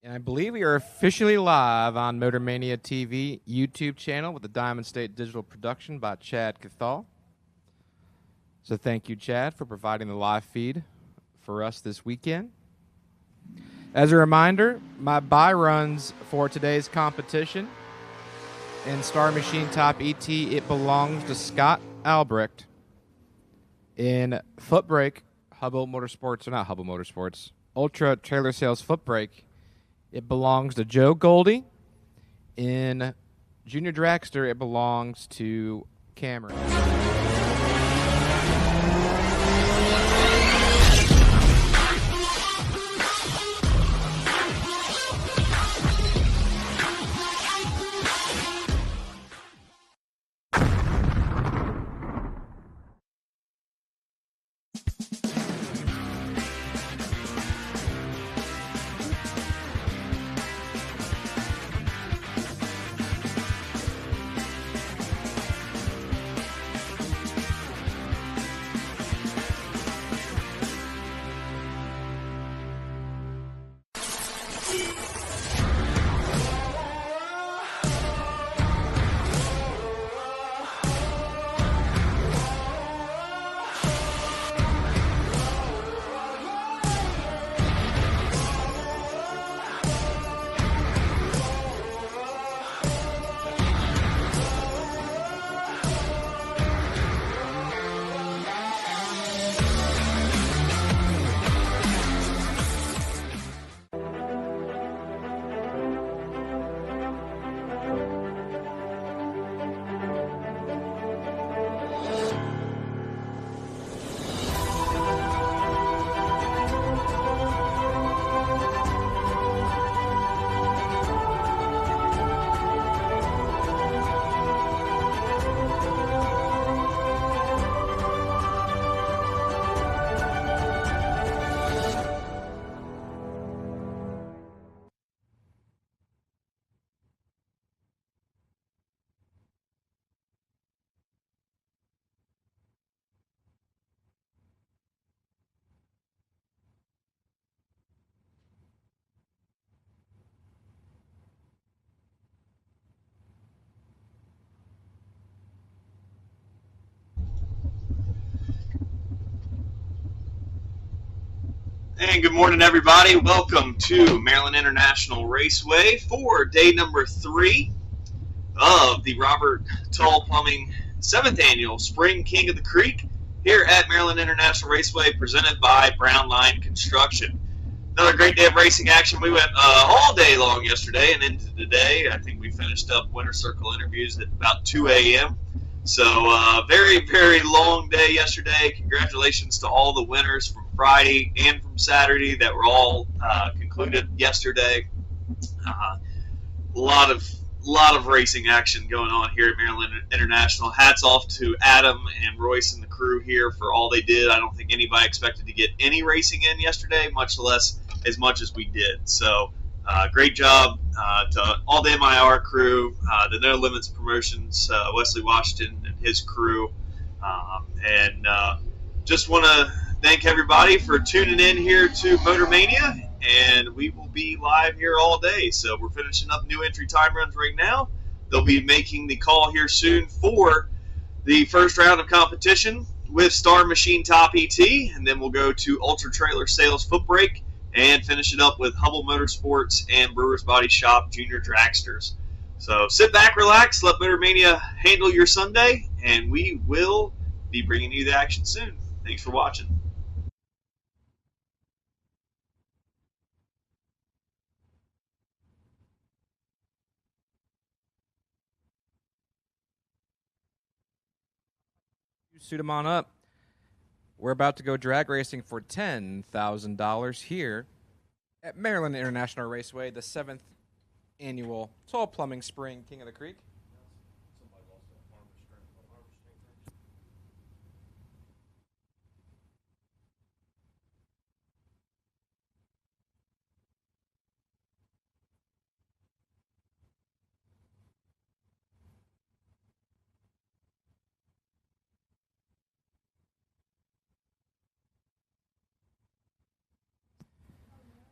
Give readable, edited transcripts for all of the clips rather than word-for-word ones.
And I believe we are officially live on Motor Mania TV YouTube channel with the Diamond State Digital Production by Chad Cathal. So thank you, Chad, for providing the live feed for us this weekend. As a reminder, my buy runs for today's competition in Star Machine Top ET, it belongs to Scott Albrecht. In Footbrake, Ultra Trailer Sales Footbrake, it belongs to Joe Goldie. In Junior Dragster, it belongs to Cameron. And good morning, everybody. Welcome to Maryland International Raceway for day number 3 of the Robert Tull Plumbing 7th Annual Spring King of the Creek here at Maryland International Raceway, presented by Brown Line Construction. Another great day of racing action. We went all day long yesterday and into today. I think we finished up Winter Circle interviews at about 2 a.m. So very, very long day yesterday. Congratulations to all the winners from Friday and from Saturday that were all concluded yesterday. A lot of racing action going on here at Maryland International. Hats off to Adam and Royce and the crew here for all they did. I don't think anybody expected to get any racing in yesterday, much less as much as we did. So great job to all the MIR crew, the No Limits Promotions, Wesley Washington and his crew. And just want to thank everybody for tuning in here to Motor Mania, and we will be live here all day. So we're finishing up new entry time runs right now. They'll be making the call here soon for the first round of competition with Star Machine Top ET, and then we'll go to Ultra Trailer Sales Footbrake and finish it up with Hubble Motorsports and Brewers Body Shop Junior Dragsters. So sit back, relax, let Motor Mania handle your Sunday, and we will be bringing you the action soon. Thanks for watching. Suit them on up. We're about to go drag racing for $10,000 here at Maryland International Raceway, the 7th Annual Tull Plumbing Spring King of the Creek.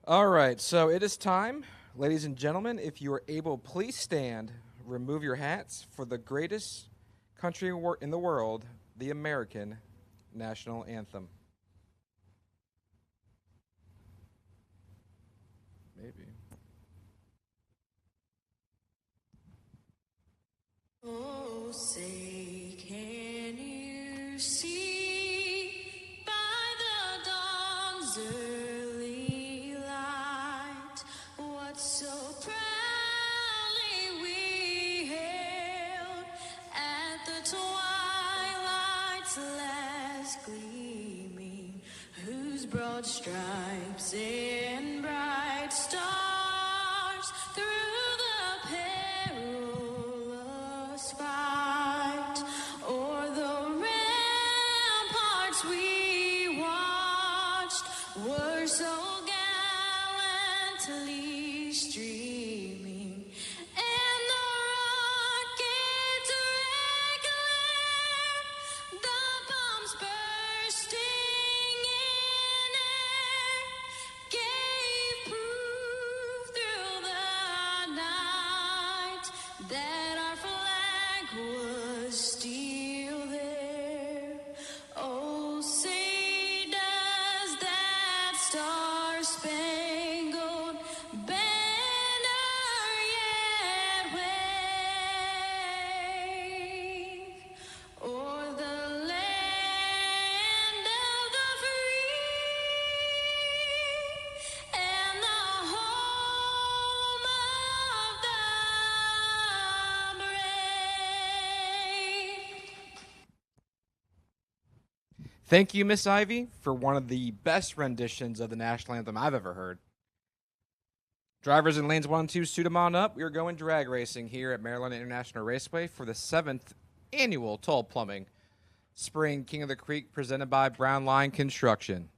All right, so it is time Ladies and gentlemen, if you are able, please stand, remove your hats for the greatest country in the world, the American national anthem. Maybe. Oh, say, can you see by the dawn's early light what so proudly we hailed at the twilight's last gleaming, whose broad stripes and bright stars through the perilous fight o'er the ramparts we watched were so gallantly streaming, and the rockets regular, the bombs bursting in air, gave proof through the night that our flag was still there. Oh, say does that star-spangled banner yet wave o'er the land of the free and the home of the brave? Thank you, Miss Ivy, for one of the best renditions of the national anthem I've ever heard. Drivers in lanes 1 and 2, suit them on up. We are going drag racing here at Maryland International Raceway for the 7th annual Toll Plumbing Spring King of the Creek presented by Brown Line Construction.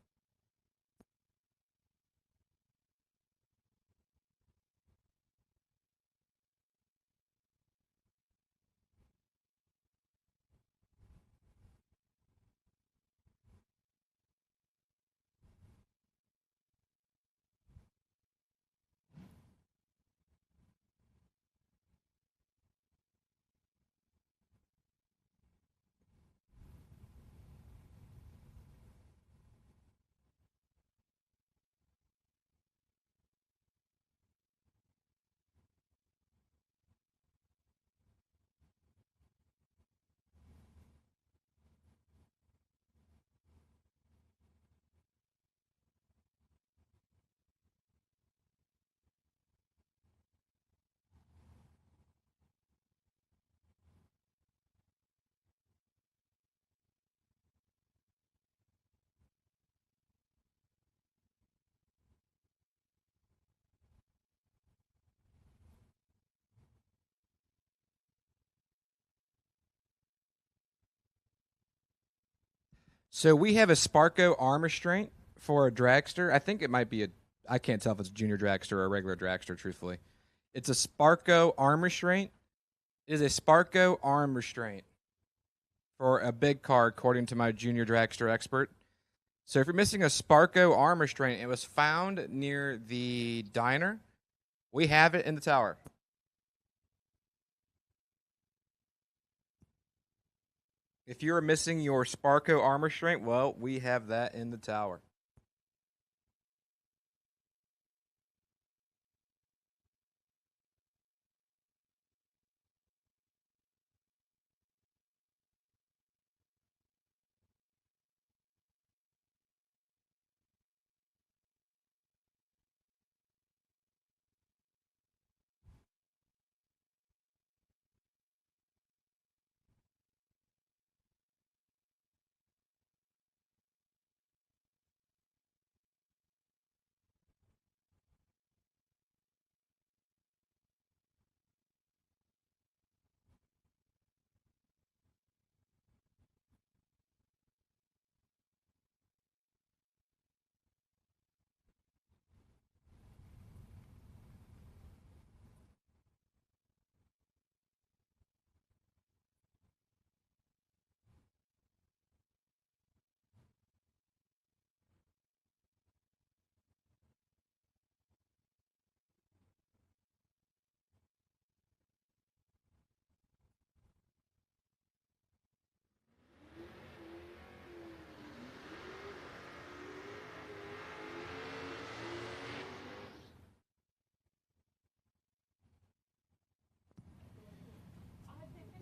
So we have a Sparco arm restraint for a dragster. I think it might be I can't tell if it's a junior dragster or a regular dragster, truthfully. It's a Sparco arm restraint. It is a Sparco arm restraint for a big car, according to my junior dragster expert. So if you're missing a Sparco arm restraint, it was found near the diner. We have it in the tower. If you're missing your Sparco arm restraint, well, we have that in the tower.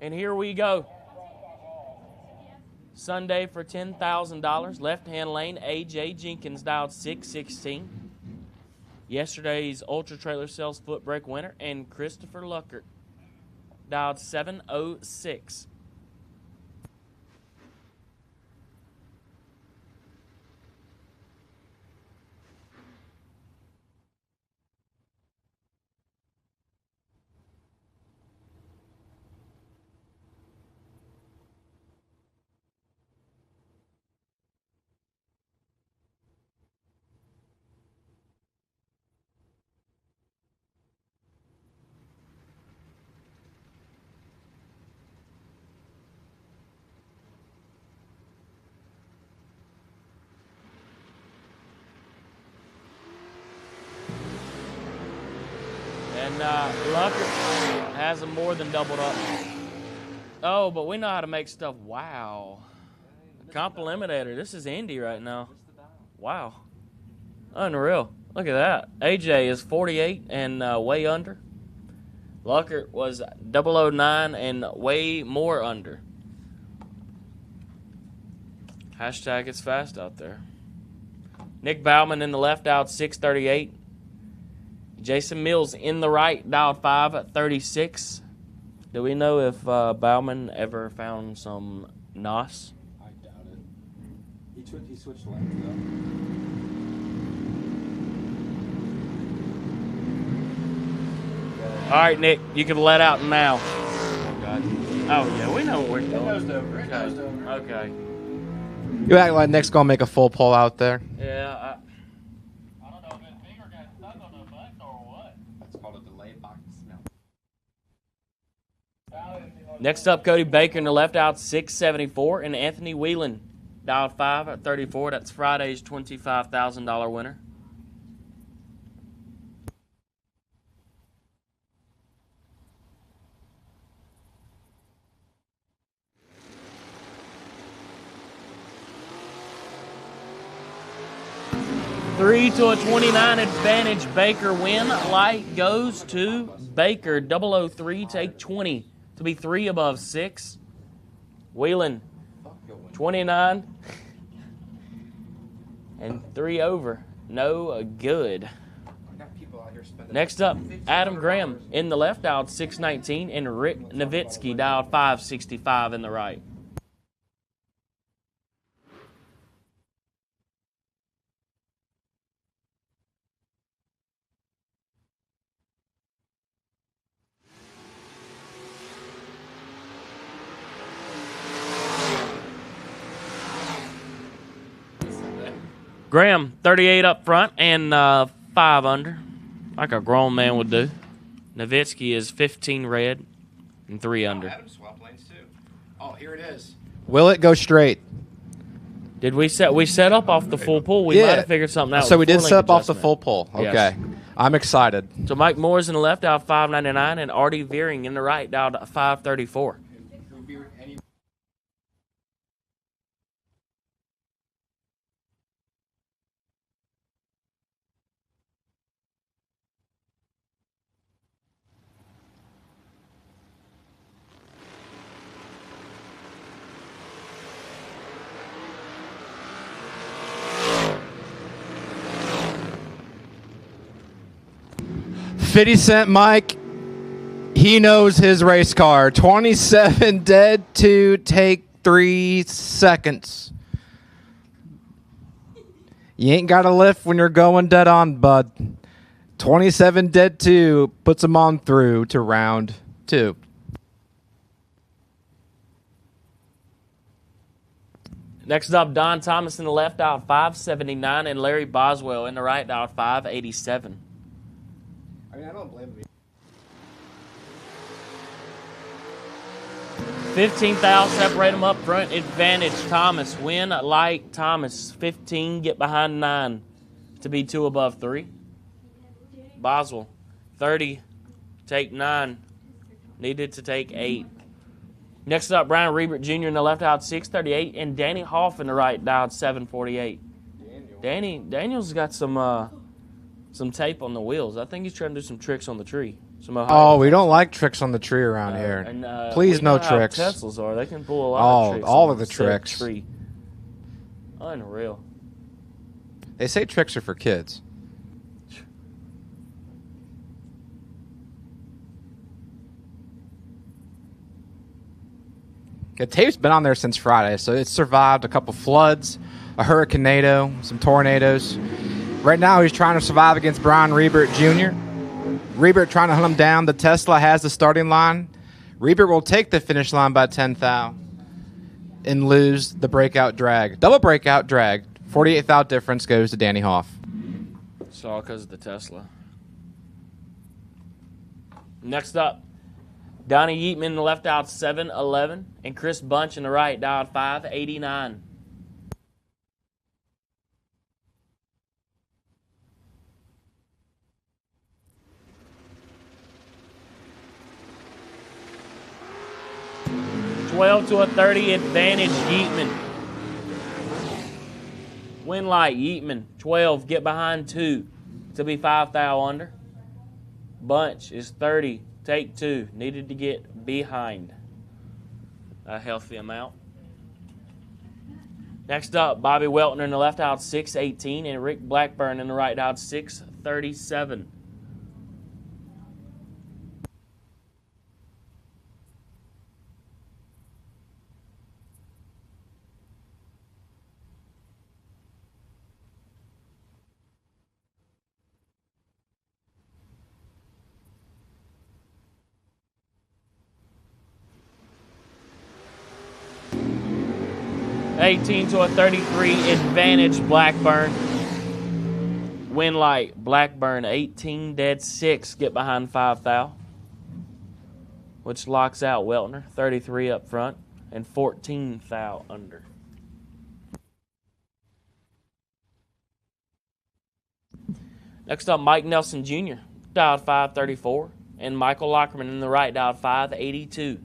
And here we go. Sunday for $10,000. Left-hand lane, A.J. Jenkins dialed 616. Yesterday's Ultra Trailer Sales Footbrake winner, and Christopher Luckert dialed 706. And Luckert has them more than doubled up. Oh, but we know how to make stuff. Wow. Comp Eliminator. This is Indy right now. Wow. Unreal. Look at that. AJ is 48 and way under. Luckert was 009 and way more under. Hashtag it's fast out there. Nick Bauman in the left out 638. Jason Mills in the right dialed 536. Do we know if Bauman ever found some NOS? I doubt it. He switched lanes though. All right, Nick, you can let out now. Oh, God. Oh, yeah, we know what we're doing. Okay. You act like Nick's gonna make a full pull out there. Yeah, I don't know if that finger got stuck on the button or what. That's called a delay box smell. Next up, Cody Baker in the left out, 674, and Anthony Whelan dialed 534. That's Friday's $25,000 winner. Three to a 29 advantage. Baker win. Light goes to Baker. 003 take 20 to be 3 above 6. Whelan 29 and 3 over. No good. Next up, Adam Graham in the left dialed 619 and Rick Nowitzki dialed 565 in the right. Graham, 38 up front and 5 under, like a grown man would do. Nowitzki is 15 red and 3 under. Adam swapped lanes too. Oh, here it is. Will it go straight? Did we set up off the full pull? We might have figured something out. So we with did four-link set up off the adjustment. full pull. Okay. Yes. I'm excited. So Mike Moore's in the left out 599 and Artie Veering in the right dialed 534. $0.50 Mike. He knows his race car. 27 dead to take 3 seconds. You ain't got to lift when you're going dead on, bud. 27 dead 2 puts him on through to round 2. Next up, Don Thomas in the left out 579 and Larry Boswell in the right out 587. I mean, I don't blame him. 15 thou separate them up front. Advantage Thomas. Win light Thomas. 15 get behind 9 to be 2 above 3. Boswell 30 take 9. Needed to take 8. Next up, Brian Rebert Jr. in the left out 638 and Danny Hoff in the right dialed 748. Daniel's got some tape on the wheels. I think he's trying to do some tricks on the tree. Some Ohio. Oh, we don't like tricks on the tree around here. And, Please, we no know how tricks. Teslas are. They can pull a lot of tricks. All on of the said tricks. Tree. Unreal. They say tricks are for kids. The tape's been on there since Friday, so it's survived a couple floods, a hurricanado, some tornadoes. Right now, he's trying to survive against Brian Rebert Jr. Rebert trying to hunt him down. The Tesla has the starting line. Rebert will take the finish line by 10 thou and lose the breakout drag. Double breakout drag. 48 thou difference goes to Danny Hoff. It's all because of the Tesla. Next up, Donnie Yeatman in the left out 7-11, and Chris Bunch in the right dialed 5-89. (12-30) advantage Yeatman. Win light Yeatman 12. Get behind 2 to be 5 thou under. Bunch is 30. Take 2. Needed to get behind a healthy amount. Next up, Bobby Weltner in the left out 6-18, and Rick Blackburn in the right out 6-37. (18-33) advantage Blackburn. Win light Blackburn 18 dead 6. Get behind 5 thou, which locks out Weltner 33 up front and 14 thou under. Next up, Mike Nelson Jr. dialed 5-34, and Michael Lockerman in the right dialed 5-82.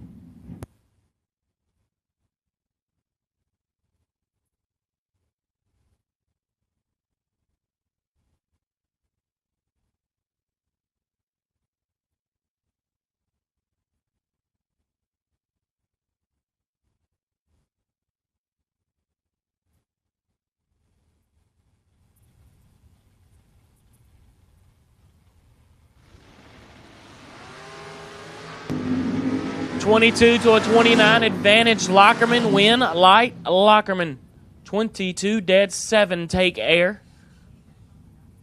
(22-29) advantage Lockerman. Win light Lockerman 22 dead 7. Take air.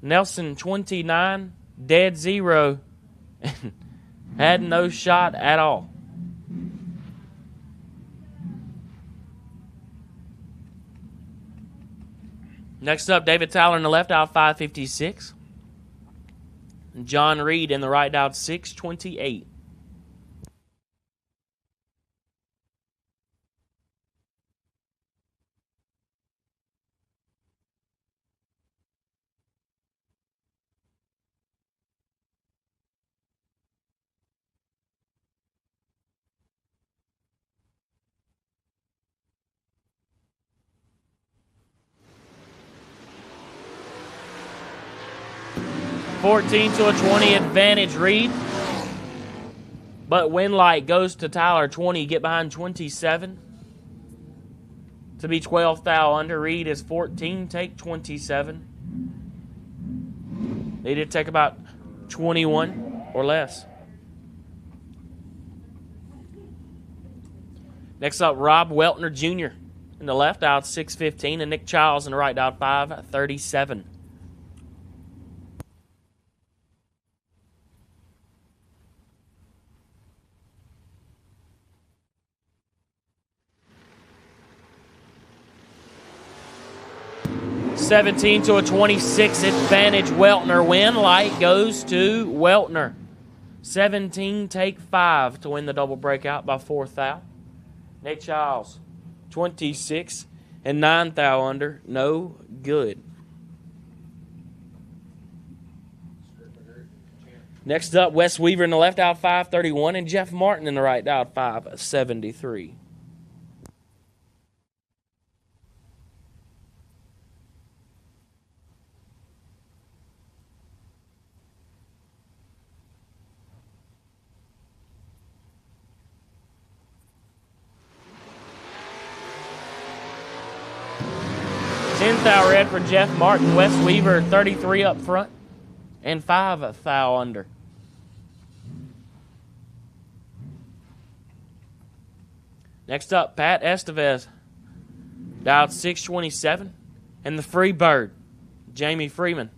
Nelson 29 dead 0. Had no shot at all. Next up, David Tyler in the left out 5-56. John Reed in the right out 6-28. (14-20) advantage Reed. But win light goes to Tyler 20. Get behind 27 to be 12 thou under. Reed is 14. Take 27. They did take about 21 or less. Next up, Rob Weltner Jr. in the left out 6-15, and Nick Childs in the right out 5-37. (17-26) advantage Weltner. Win light goes to Weltner. 17 take 5 to win the double breakout by 4 thou. Nate Childs 26 and 9 thou under. No good. Next up, Wes Weaver in the left out 5-31, and Jeff Martin in the right out 5-73. 10 thou red for Jeff Martin. Wes Weaver, 33 up front. And 5 thou under. Next up, Pat Estevez. Dialed 627. And the free bird, Jamie Freeman.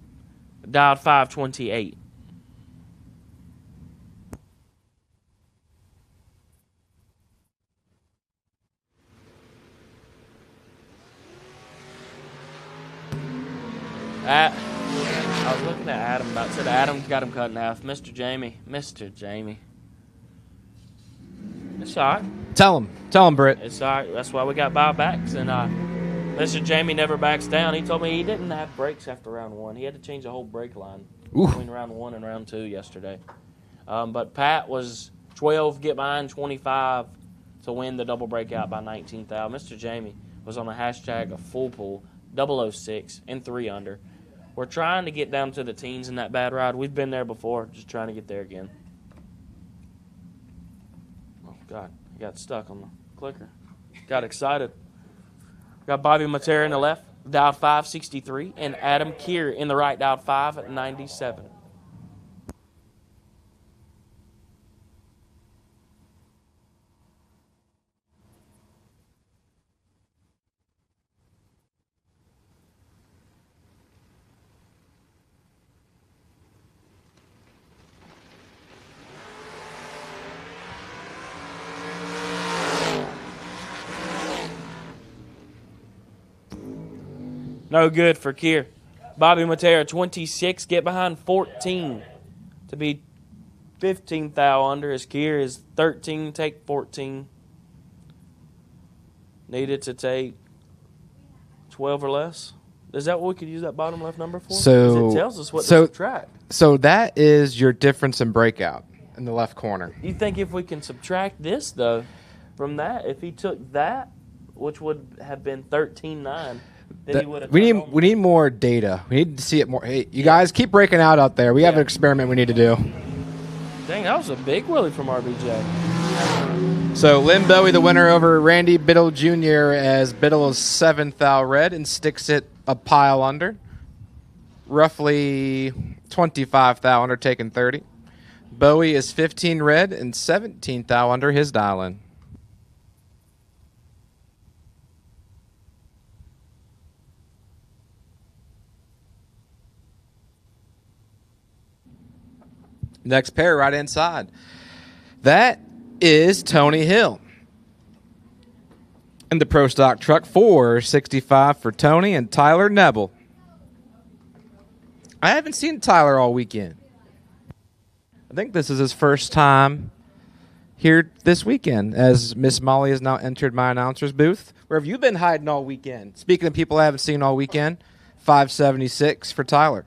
Dialed 528. I was looking at Adam about said Adam got him cut in half. Mr. Jamie. It's all right. Tell him, Britt. It's all right. That's why we got buybacks. And Mr. Jamie never backs down. He told me he didn't have brakes after round 1. He had to change the whole brake line between round 1 and round 2 yesterday. But Pat was 12 get behind 25 to win the double breakout by 19th out. Mr. Jamie was on a hashtag of full pool, 006 and 3 under. We're trying to get down to the teens in that bad ride. We've been there before, just trying to get there again. Oh, God. I got stuck on the clicker. Got excited. Got Bobby Matera in the left, dialed 563, and Adam Keir in the right, dialed 597. No good for Keir. Bobby Matera, 26, get behind 14 to be 15 thou under. As Keir is 13, take 14. Needed to take 12 or less. Is that what we could use that bottom left number for? 'Cause it tells us what to subtract. So that is your difference in breakout in the left corner. You think if we can subtract this, though, from that, if he took that, which would have been 13.9, then he would have. We need more data. We need to see it more. Hey, you guys keep breaking out there. We have an experiment we need to do. Dang, that was a big wheelie from RBJ. So Lynn Bowie, the winner over Randy Biddle Jr. as Biddle is 7th thou red and sticks it a pile under. Roughly 25 thou under, taking 30. Bowie is 15 red and 17 thou under his dial-in. Next pair, right inside. That is Tony Hill. In the Pro Stock truck, 465 for Tony and Tyler Nebel. I haven't seen Tyler all weekend. I think this is his first time here this weekend, as Miss Molly has now entered my announcer's booth. Where have you been hiding all weekend? Speaking of people I haven't seen all weekend, 576 for Tyler.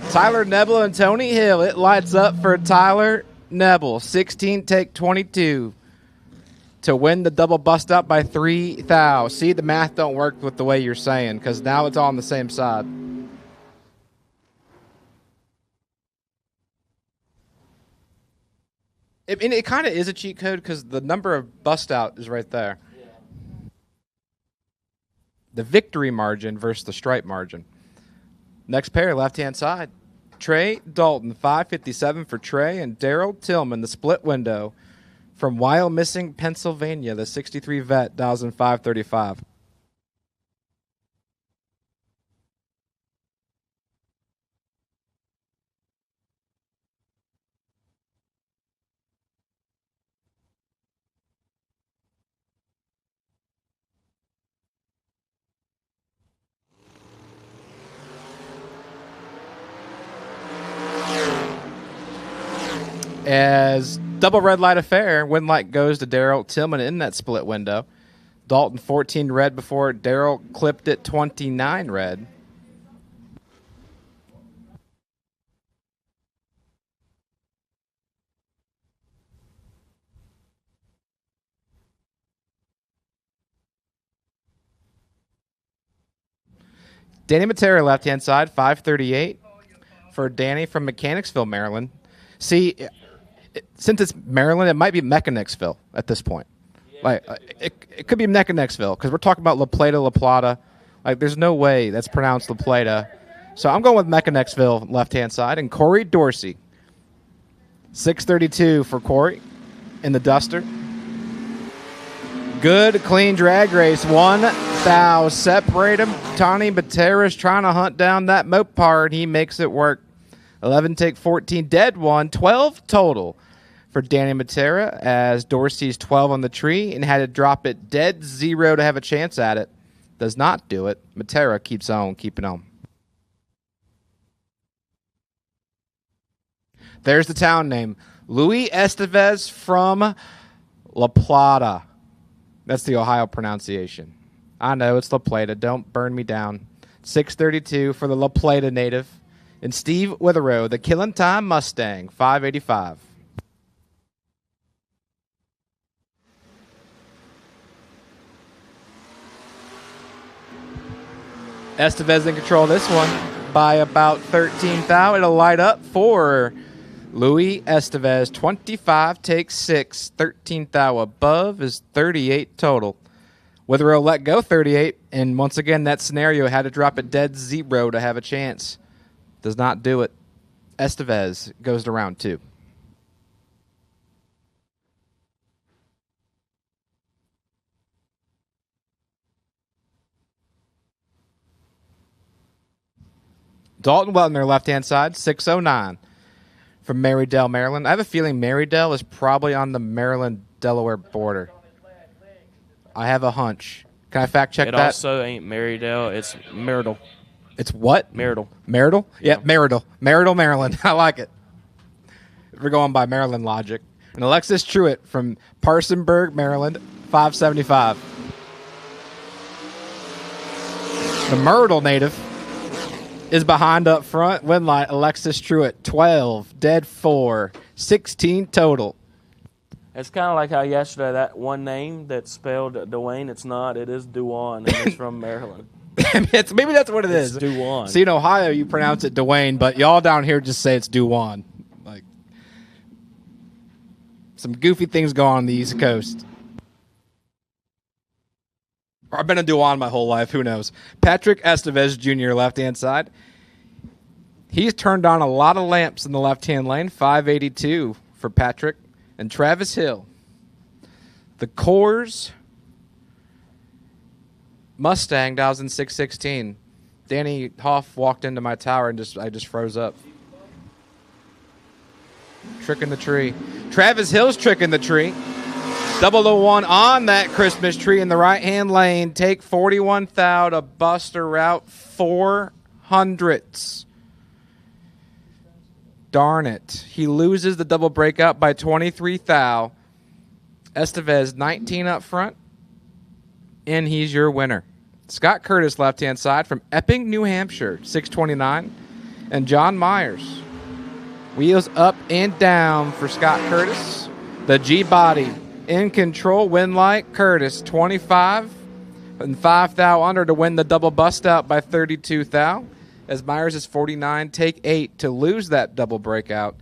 Tyler Nebel and Tony Hill. It lights up for Tyler Nebel. 16 take 22 to win the double bust out by 3 thou. See, the math don't work with the way you're saying because now it's all on the same side. It kind of is a cheat code because the number of bust out is right there. Yeah. The victory margin versus the stripe margin. Next pair, left-hand side. Trey Dalton, 557 for Trey, and Daryl Tillman, the split window from Wyomissing, Pennsylvania, the 63 vet, dials in 535. As double red light affair, win light goes to Daryl Tillman in that split window. Dalton 14 red before Daryl clipped it 29 red. Danny Matera, left-hand side, 538 for Danny from Mechanicsville, Maryland. See, since it's Maryland, it might be Mechanicsville at this point. Like, it could be Mechanicsville because we're talking about La Plata. Like, there's no way that's pronounced La Plata. So I'm going with Mechanicsville, left-hand side. And Corey Dorsey, 632 for Corey in the Duster. Good, clean drag race. 1 thou separate him. Tony Batera's trying to hunt down that Mopar. He makes it work. 11 take 14, dead 1. 12 total for Danny Matera as Dorsey's 12 on the tree and had to drop it dead 0 to have a chance at it. Does not do it. Matera keeps on keeping on. There's the town name. Luis Estevez from La Plata. That's the Ohio pronunciation. I know, it's La Plata. Don't burn me down. 632 for the La Plata native. And Steve Witherow, the Killing Time Mustang, 585. Estevez in control of this one by about 13 thou. It'll light up for Luis Estevez. 25 takes 6. 13 thou above is 38 total. Witherow let go 38, and once again, that scenario had to drop it dead 0 to have a chance. Does not do it. Estevez goes to round 2. Dalton Weltner, left-hand side, 609 from Marydale, Maryland. I have a feeling Marydale is probably on the Maryland-Delaware border. I have a hunch. Can I fact check that? It also ain't Marydale. It's Marital. It's what? Marital. Marital? Yeah, Marital. Marital, Maryland. I like it. We're going by Maryland logic. And Alexis Truitt from Parsonburg, Maryland, 575. The Myrtle native is behind up front. Win light, Alexis Truitt, 12, dead 4, 16 total. It's kind of like how yesterday that one name that's spelled Dwayne, it's not. It is Duane, and it's from Maryland. Maybe that's what it is. It's Duane. See, in Ohio, you pronounce it Dwayne, but y'all down here just say it's Duane. Like, some goofy things go on the East Coast. Or I've been a Duane my whole life. Who knows? Patrick Estevez, Jr., left-hand side. He's turned on a lot of lamps in the left-hand lane. 582 for Patrick. And Travis Hill. The Coors Mustang, 616. Danny Hoff walked into my tower and I just froze up. Tricking the tree. Travis Hill's tricking the tree. 001 on that Christmas tree in the right-hand lane. Take 41 thou to Buster Route 400s. Darn it. He loses the double breakout by 23 thou. Estevez 19 up front. And he's your winner. Scott Curtis, left-hand side from Epping, New Hampshire, 629. And John Myers. Wheels up and down for Scott Curtis. The G-body in control. Win light, Curtis, 25. And 5 thou under to win the double bust out by 32 thou. As Myers is 49, take 8 to lose that double breakout.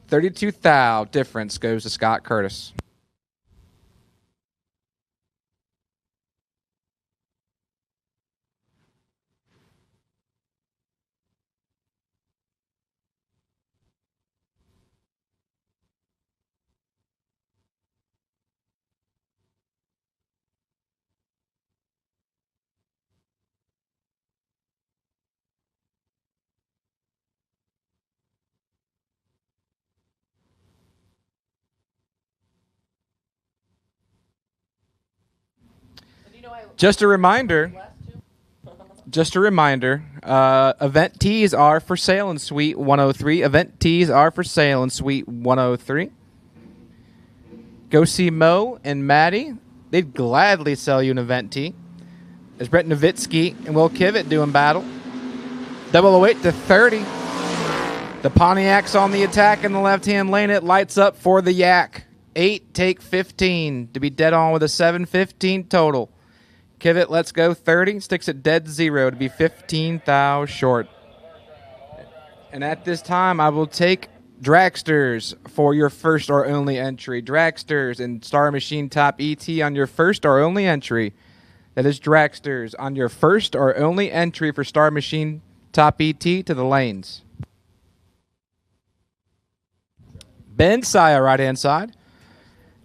32 thou difference goes to Scott Curtis. Just a reminder, event tees are for sale in Suite 103. Event tees are for sale in Suite 103. Go see Mo and Maddie. They'd gladly sell you an event tee. There's Brett Nowitzki and Will Kivett doing battle. 008 to 30. The Pontiac's on the attack in the left-hand lane. It lights up for the Yak. 8 take 15 to be dead on with a 7-15 total. Kivett, let's go 30. Sticks at dead 0 to be 15 thou short. And at this time, I will take Dragsters for your first or only entry. Dragsters and Star Machine Top ET on your first or only entry. That is Dragsters on your first or only entry for Star Machine Top ET to the lanes. Ben Saya, right-hand side.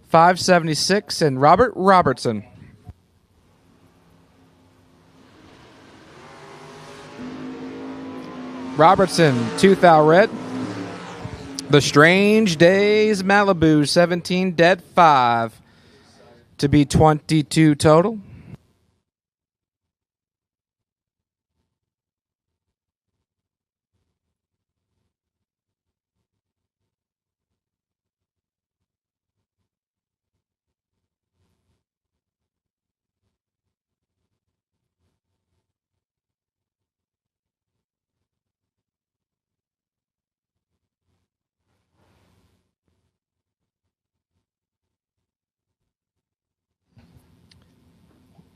576, and Robert Robertson. Robertson, 2 thou red. The Strange Days Malibu, 17 dead 5 to be 22 total.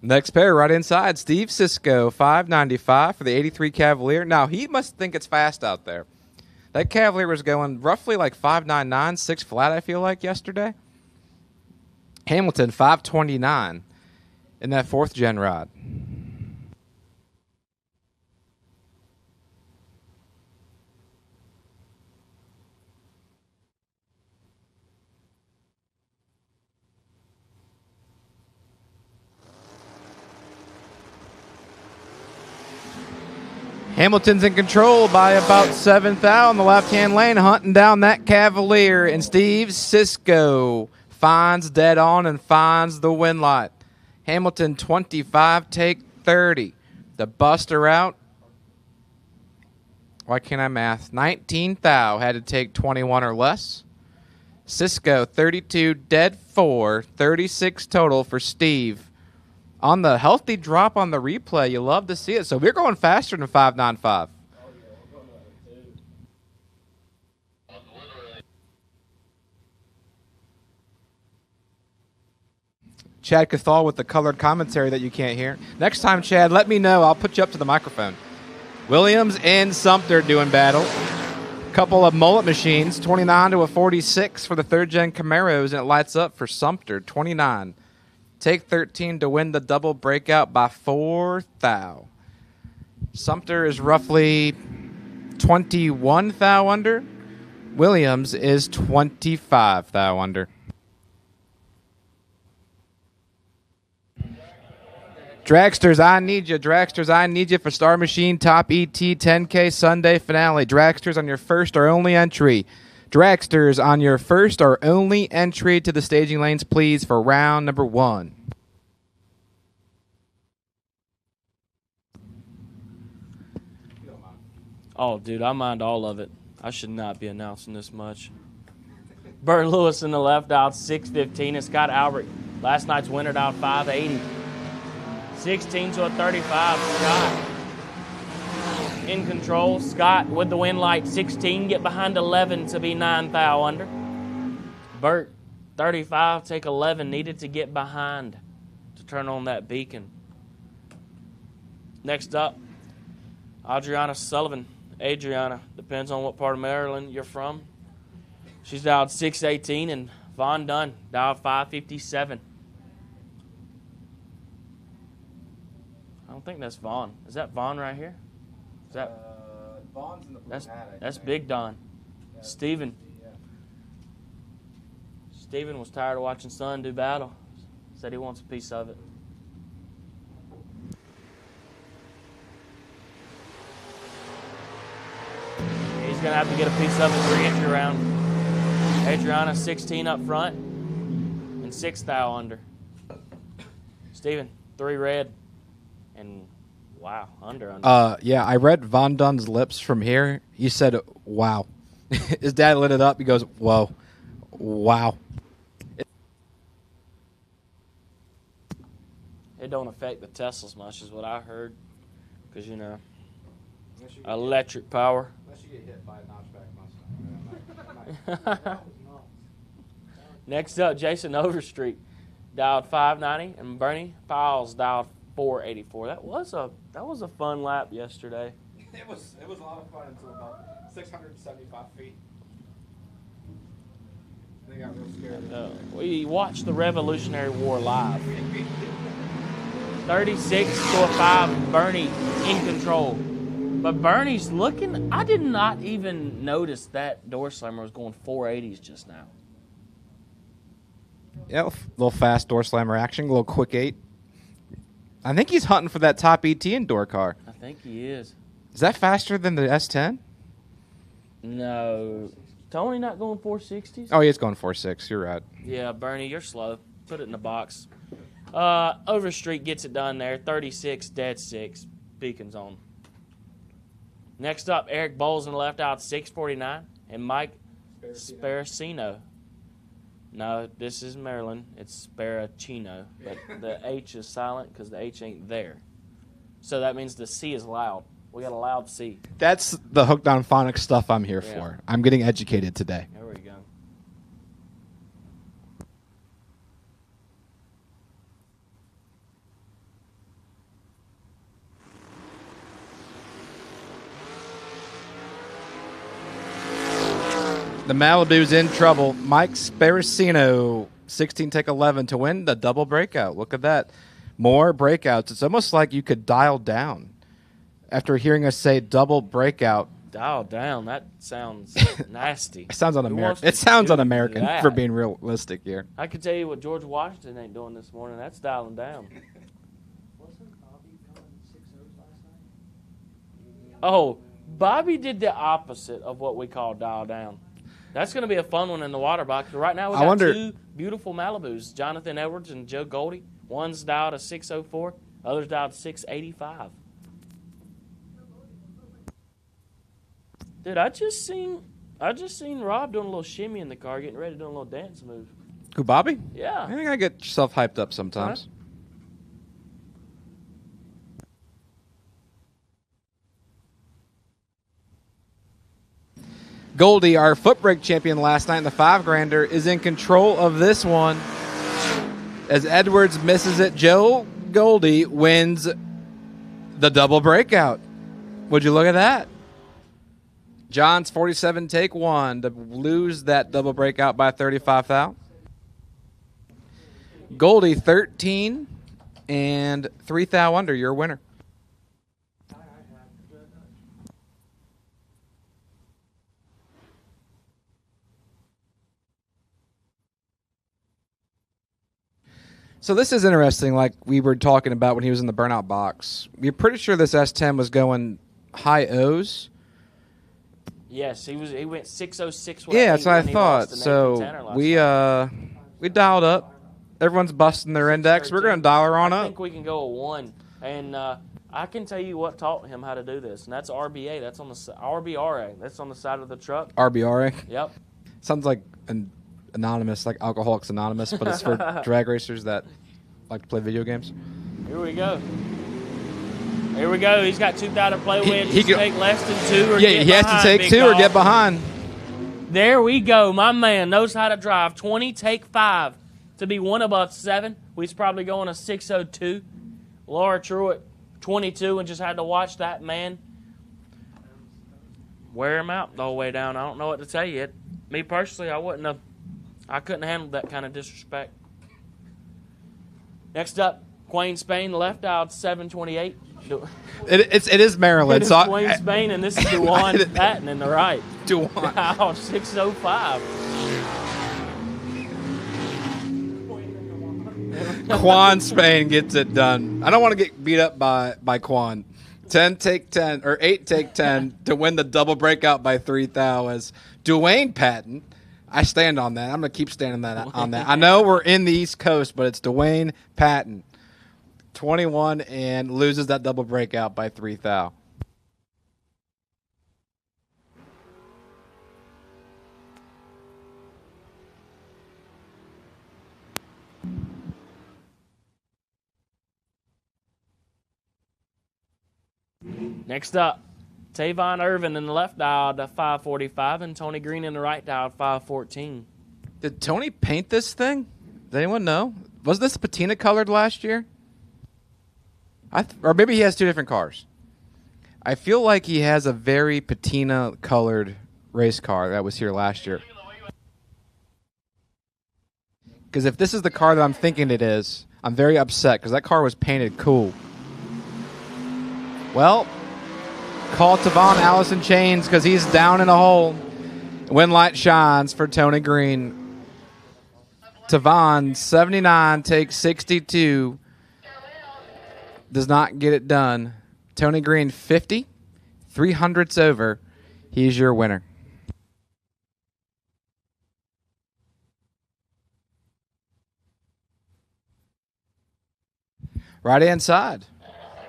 Next pair, right inside, Steve Cisco, 595 for the 83 Cavalier. Now, he must think it's fast out there. That Cavalier was going roughly like 599, 6 flat, I feel like, yesterday. Hamilton, 529 in that 4th gen rod. Hamilton's in control by about 7th out in the left-hand lane, hunting down that Cavalier, and Steve Cisco finds dead on and finds the win lot. Hamilton 25, take 30. The Buster out. Why can't I math? 19 thou, had to take 21 or less. Cisco 32, dead 4, 36 total for Steve. On the healthy drop on the replay, you love to see it. So we're going faster than 595. Chad Cathal with the colored commentary that you can't hear. Next time, Chad, let me know. I'll put you up to the microphone. Williams and Sumter doing battle. Couple of mullet machines, 29 to a 46 for the 3rd gen Camaros, and it lights up for Sumter, 29. Take 13 to win the double breakout by 4 thou. Sumter is roughly 21 thou under. Williams is 25 thou under. Dragsters, I need you. Dragsters, I need you for Star Machine Top ET 10K Sunday finale. Dragsters on your first or only entry. Dragsters on your first or only entry to the staging lanes, please, for round number 1. Oh, dude, I mind all of it. I should not be announcing this much. Bert Lewis in the left out 615, and Scott Albert, last night's winner, out 580. 16 to a 35, Scott in control. Scott with the win light, 16, get behind 11 to be 9 thou under. Bert, 35, take 11, needed to get behind to turn on that beacon. Next up, Adriana Sullivan. Adriana, depends on what part of Maryland you're from. She's dialed 618, and Vaughn Dunn dialed 557. I don't think that's Vaughn. Is that Vaughn right here? Is that? Vaughn's in the blue hat, that's Big Don. Yeah, Steven. Yeah. Steven was tired of watching Son do battle. Said he wants a piece of it. He's going to have to get a piece of it ReEntry round. Adriana 16 up front and 6 thou under. Steven, 3 red and wow, under. Yeah, I read Von Dunn's lips from here. He said, wow. His dad lit it up. He goes, whoa, wow. It don't affect the Teslas much is what I heard. Because, you know, electric power. Unless you get hit by a notchback Mustang. Next up, Jason Overstreet dialed 590, and Bernie Piles dialed 484. That was a fun lap yesterday. It was a lot of fun until about 675 feet. They got real scared. We watched the Revolutionary War live. 36-5, Bernie in control. But Bernie's looking. I did not even notice that door slammer was going 480s just now. Yeah, a little fast door slammer action, a little quick 8. I think he's hunting for that top ET indoor car. I think he is. Is that faster than the S10? No. Tony not going 460s? Oh, he is going 4.6. You're right. Yeah, Bernie, you're slow. Put it in the box. Overstreet gets it done there. 36, dead 6. Beacons on. Next up, Eric Bowles in the left out, 649. And Mike Sparacino. No, this is Maryland. It's Sparacino. But the H is silent because the H ain't there. So that means the C is loud. We got a loud C. That's the hooked on phonics stuff I'm here Yeah. for. I'm getting educated today. There we go. The Malibu's in trouble. Mike Sparacino, 16 take 11 to win the double breakout. Look at that. More breakouts. It's almost like you could dial down. After hearing us say double breakout, Dial down. That sounds nasty. it sounds Who wants un-American. to It sounds do un-American that? for being realistic here. I can tell you what George Washington ain't doing this morning. That's dialing down. Wasn't Bobby going 6-0 last night? Oh, Bobby did the opposite of what we call dial down. That's going to be a fun one in the water box. Right now we I got wonder- 2 beautiful Malibus, Jonathan Edwards and Joe Goldie. One's dialed a 604, other's dialed 685. Dude, I just seen Rob doing a little shimmy in the car, getting ready to do a little dance move. Who, Bobby? Yeah. I think I get yourself hyped up sometimes. Goldie, our Footbrake champion last night in the 5-grander, is in control of this one. As Edwards misses it, Joe Goldie wins the double breakout. Would you look at that? John's 47 take 1 to lose that double breakout by 35 thou. Goldie 13 and 3 thou under, your winner. So this is interesting, like we were talking about when he was in the burnout box. We're pretty sure this S10 was going high O's. Yes, he went 606. Yeah, that's what I thought. So we dialed up. Everyone's busting their index. We're going to dial her on I up. think we can go a 1. And I can tell you what taught him how to do this, and that's RBA. That's on the RBRA. That's on the side of the truck. RBRA. Yep. Sounds like an anonymous, like Alcoholics Anonymous, but it's for drag racers that like to play video games. Here we go. Here we go. He's got 2 thou to play with. He He can- take less than 2 or Yeah, get he has behind, to take big 2 or dog. get behind. There we go. My man knows how to drive. 20 take 5 to be 1 above 7. He's probably going a 602. Laura Truitt, 22, and just had to watch that man wear him out the whole way down. I don't know what to tell you. Me personally, I couldn't handle that kind of disrespect. Next up, Quayne Spain, left out 728. It is Maryland. It is So Quayne Spain, and this is Dewan Patton in the right. Dewan. Wow, 605. Quan Spain gets it done. I don't want to get beat up by Quan. 10 take 10 or 8 take 10 to win the double breakout by 3 thou as Dwayne Patton. I stand on that. I'm going to keep standing on that. I know we're in the East Coast, but it's Dwayne Patton. 21 and loses that double breakout by 3 thou. Next up, Tavon Irvin in the left dial to 545 and Tony Green in the right dial 514. Did Tony paint this thing? Does anyone know? Was this patina colored last year? Or maybe he has two different cars. I feel like he has a very patina-colored race car that was here last year. Because if this is the car that I'm thinking it is, I'm very upset because that car was painted cool. Well, call Tavon Allison Chains because he's down in a hole. Win light shines for Tony Green. Tavon, 79, takes 62. Does not get it done. Tony Green, 50. 300ths over. He's your winner. Right-hand side.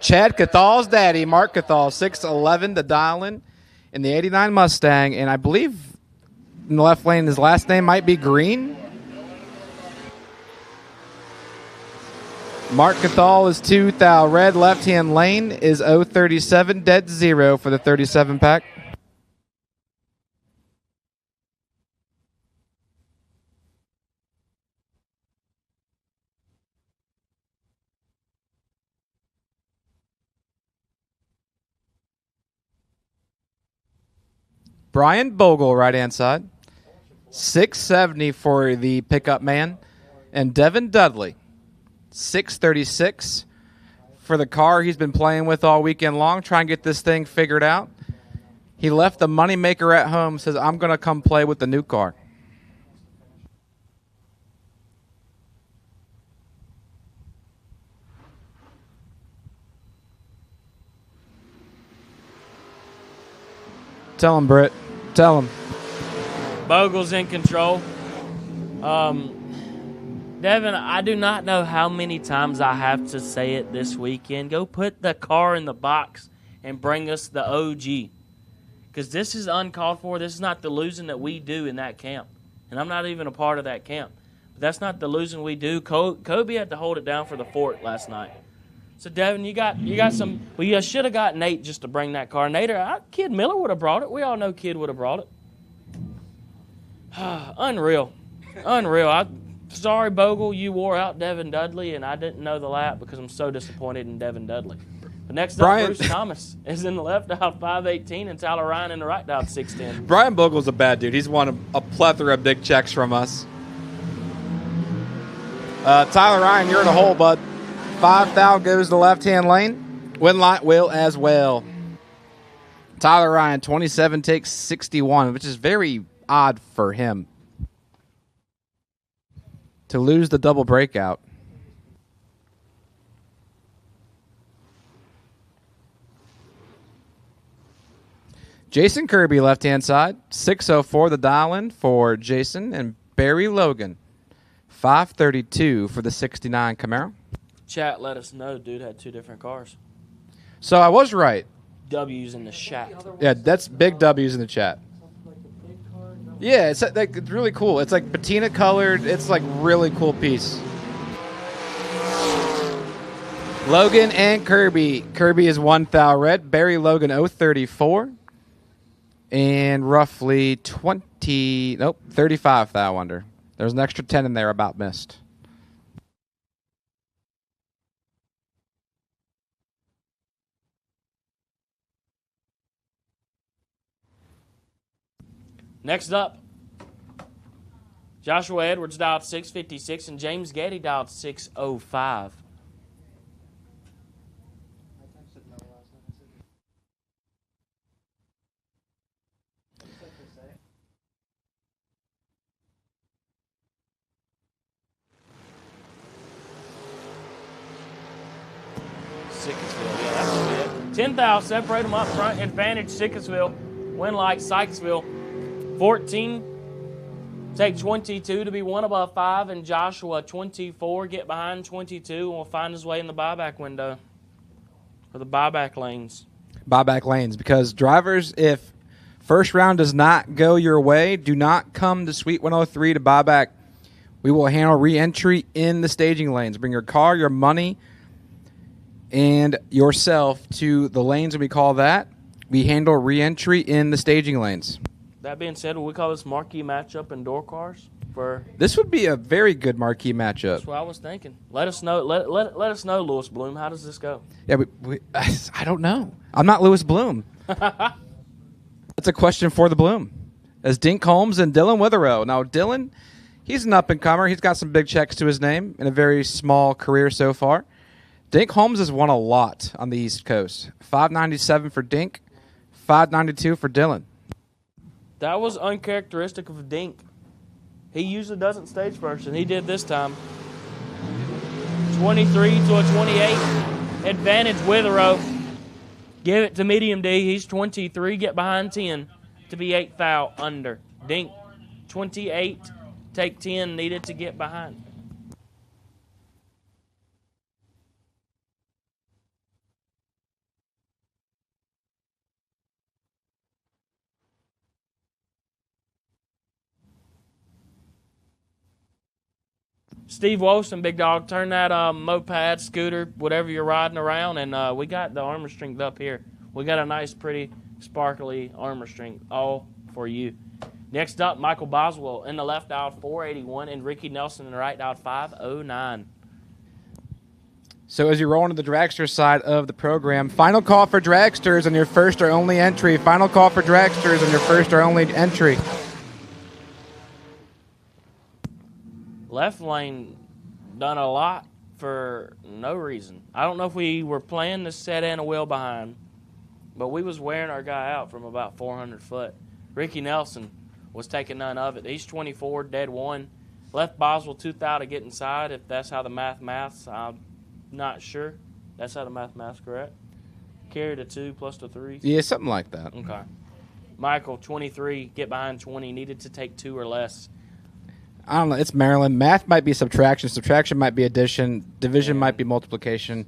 Chad Cathal's daddy, Mark Cathal, 6'11", the dial-in in the 89 Mustang. And I believe in the left lane, his last name might be Green. Mark Cathal is 2 thou red. Left-hand lane is 037, dead 0 for the 37 pack. Brian Bogle, right-hand side. 670 for the pickup man. And Devin Dudley, 636 for the car he's been playing with all weekend long, trying to get this thing figured out. He left the moneymaker at home, says, I'm going to come play with the new car. Tell him, Britt. Tell him. Bogle's in control. Devin, I do not know how many times I have to say it this weekend. Go put the car in the box and bring us the OG. Because this is uncalled for. This is not the losing that we do in that camp. And I'm not even a part of that camp. But that's not the losing we do. Kobe had to hold it down for the fort last night. So, Devin, you got some. Well, you should have got Nate just to bring that car. Nate, Kid Miller would have brought it. We all know Kid would have brought it. Unreal. Sorry, Bogle, you wore out Devin Dudley, and I didn't know the lap because I'm so disappointed in Devin Dudley. But next up, Bruce Thomas is in the left dial 518 and Tyler Ryan in the right dial 610. Brian Bogle's a bad dude. He's won a plethora of big checks from us. Tyler Ryan, you're in a hole, bud. 5 thou goes to the left-hand lane. Win light will as well. Tyler Ryan, 27, takes 61, which is very odd for him to lose the double breakout. Jason Kirby, left-hand side. 604, the dial-in for Jason. And Barry Logan, 532 for the 69 Camaro. Chat let us know dude had two different cars. So I was right. W's in the chat. Yeah, that's big W's in the chat. Yeah, it's really cool. It's like patina colored. It's like really cool piece. Logan and Kirby. Kirby is 1 thou red. Barry Logan 034. And roughly 35 thou under. There's an extra 10 in there about missed. Next up, Joshua Edwards dialed 656 and James Getty dialed 605. Sickesville, yeah, that's gonna be it. 10 thou, separate them up front, advantage Sickesville, win like Sykesville. 14, take 22 to be one above 5, and Joshua 24, get behind 22, and will find his way in the buyback window for the buyback lanes. Buyback lanes, because drivers, if first round does not go your way, do not come to Suite 103 to buyback. We will handle re-entry in the staging lanes. Bring your car, your money, and yourself to the lanes, and we call that. We handle re-entry in the staging lanes. That being said, will we call this marquee matchup in door cars? for. This would be a very good marquee matchup. That's what I was thinking. Let us know. Let us know, Lewis Bloom. How does this go? Yeah, I don't know. I'm not Lewis Bloom. That's a question for the Bloom. As Dink Holmes and Dylan Witherow. Now, Dylan, he's an up-and-comer. He's got some big checks to his name in a very small career so far. Dink Holmes has won a lot on the East Coast. 597 for Dink, 592 for Dylan. That was uncharacteristic of Dink. He usually doesn't stage first, and he did this time. 23 to a 28. Advantage Witherow. Give it to medium D. He's 23. Get behind 10 to be 8 thou under. Dink, 28. Take 10. Needed to get behind. Steve Wilson, big dog, turn that moped, scooter, whatever you're riding around, and we got the armor strength up here. We got a nice, pretty, sparkly armor strength, all for you. Next up, Michael Boswell in the left out 481, and Ricky Nelson in the right out 509. So as you roll into the dragster side of the program, final call for dragsters on your first or only entry. Final call for dragsters on your first or only entry. Left lane done a lot for no reason. I don't know if we were planning to set in a wheel behind, but we was wearing our guy out from about 400 foot. Ricky Nelson was taking none of it. He's 24, dead one. Left Boswell 2 thou to get inside. If that's how the maths, I'm not sure. That's how the maths correct. Carry the 2 plus the 3. Yeah, something like that. Okay. Michael 23, get behind 20. Needed to take 2 or less. I don't know. It's Maryland. Math might be subtraction. Subtraction might be addition. Division might be multiplication.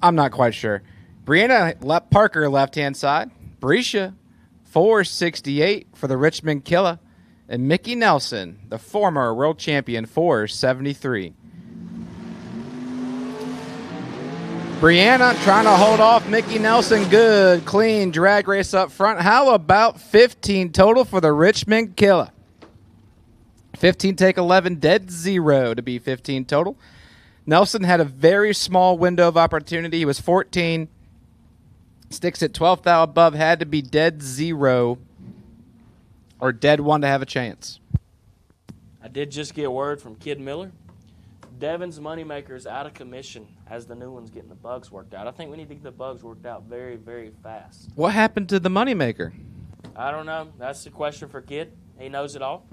I'm not quite sure. Brianna Parker, left-hand side. Brescia, 468 for the Richmond Killer. And Mickey Nelson, the former world champion, 473. Brianna trying to hold off Mickey Nelson. Good, clean drag race up front. How about 15 total for the Richmond Killer? 15 take 11, dead 0 to be 15 total. Nelson had a very small window of opportunity. He was 14. Sticks at 12th thou above. Had to be dead 0 or dead 1 to have a chance. I did just get word from Kid Miller. Devon's Moneymaker is out of commission as the new one's getting the bugs worked out. I think we need to get the bugs worked out very, very fast. What happened to the Moneymaker? I don't know. That's the question for Kid. He knows it all.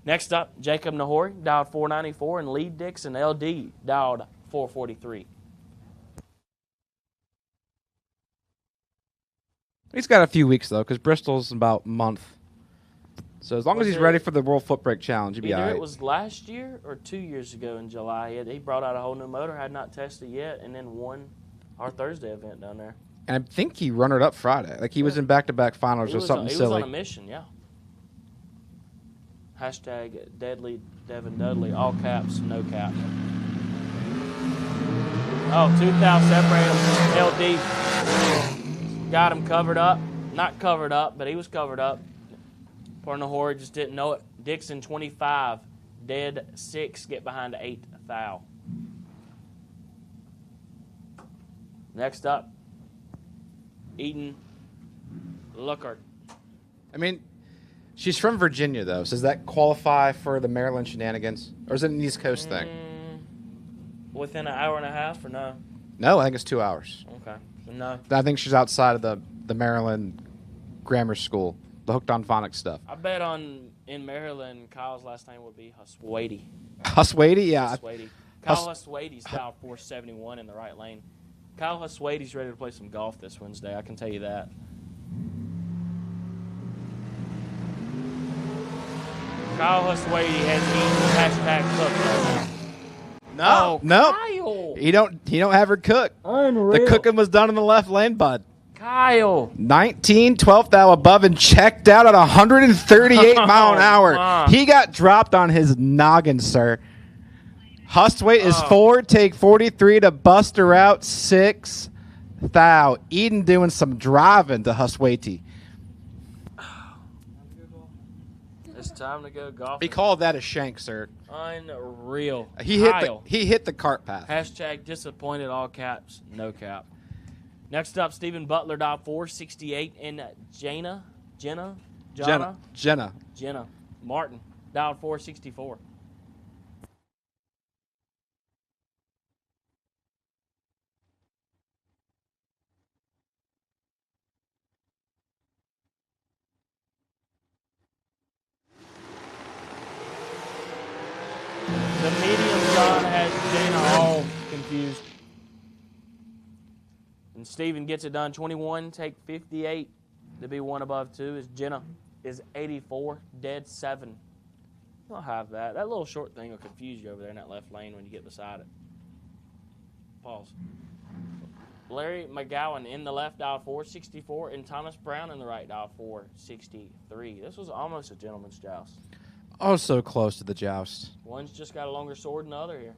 Next up, Jacob Nahori, dialed 494, and Lee Dixon, LD, dialed 443. He's got a few weeks, though, because Bristol's about a month. So as long as he's ready for the World Footbrake Challenge, he'll be all right. Either it was last year or 2 years ago in July. He brought out a whole new motor, had not tested yet, and then won our Thursday event down there. And I think he runner up Friday. Like, he was in back-to-back finals or something silly. He was on a mission, yeah. Hashtag Deadly Devin Dudley, all caps, no cap. Oh, 2,000 separated LD. Got him covered up. Not covered up, but he was covered up. Poor Nahori just didn't know it. Dixon, 25. Dead 6. Get behind 8 thou. Next up, Eden Lookhart. I mean, she's from Virginia, though. So does that qualify for the Maryland shenanigans? Or is it an East Coast thing? Within an hour and a half or no? No, I think it's 2 hours. Okay. So no. I think she's outside of the Maryland grammar school, the hooked on phonics stuff. I bet in Maryland, Kyle's last name would be Huswady. Huswady? Yeah. Huswady. Kyle Huswady's dialed 471 in the right lane. Kyle Huswady's ready to play some golf this Wednesday, I can tell you that. Kyle Huswady has eaten #cooked. No. Kyle. He don't have her cook. Unreal. The cooking was done in the left lane, bud. Kyle. 19, 12th thou above and checked out at 138 mile an hour. He got dropped on his noggin, sir. Hustweight is 4, take 43 to bust her out 6 thou. Eden doing some driving to Hustweighty. As It's time to go golfing. We call that a shank, sir. Unreal. He hit the cart path. Hashtag disappointed, all caps, no cap. Next up, Stephen Butler, dialed 468, and Jenna Martin, dialed 464. The medium John has Jenna all confused. And Steven gets it done. 21, take 58 to be one above two. Is Jenna is 84, dead 7. I'll have that. That little short thing will confuse you over there in that left lane when you get beside it. Pause. Larry McGowan in the left, dial 464, and Thomas Brown in the right, dial 463. This was almost a gentleman's joust. Oh, so close to the joust. One's just got a longer sword than the other here.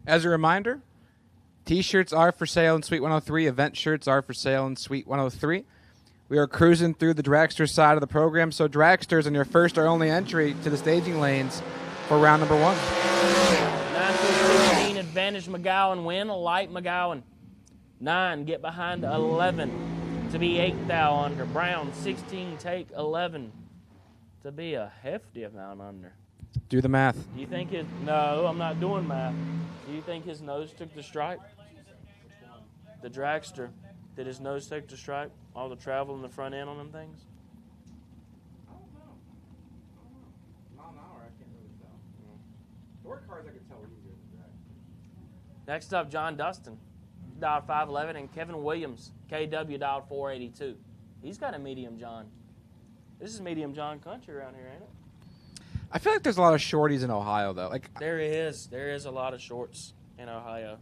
As a reminder, T-shirts are for sale in Suite 103. Event shirts are for sale in Suite 103. We are cruising through the Dragster side of the program, so Dragsters in your first or only entry to the staging lanes for round number 1. 9-16 advantage McGowan win. Light McGowan. 9 get behind 11 to be 8 thou under. Brown 16 take 11 to be a hefty amount under. Do the math. Do you think his... No, I'm not doing math. Do you think his nose took the stripe? The Dragster. Did his nose take the stripe? All the travel in the front end on them things? I don't know. Mile an hour, I can't really tell. Short cars I could tell were easier than drag. Next up, John Dustin, dialed 511, and Kevin Williams, KW, dialed 482. He's got a medium John. This is medium John country around here, ain't it? I feel like there's a lot of shorties in Ohio, though. Like There is. There is a lot of shorts in Ohio.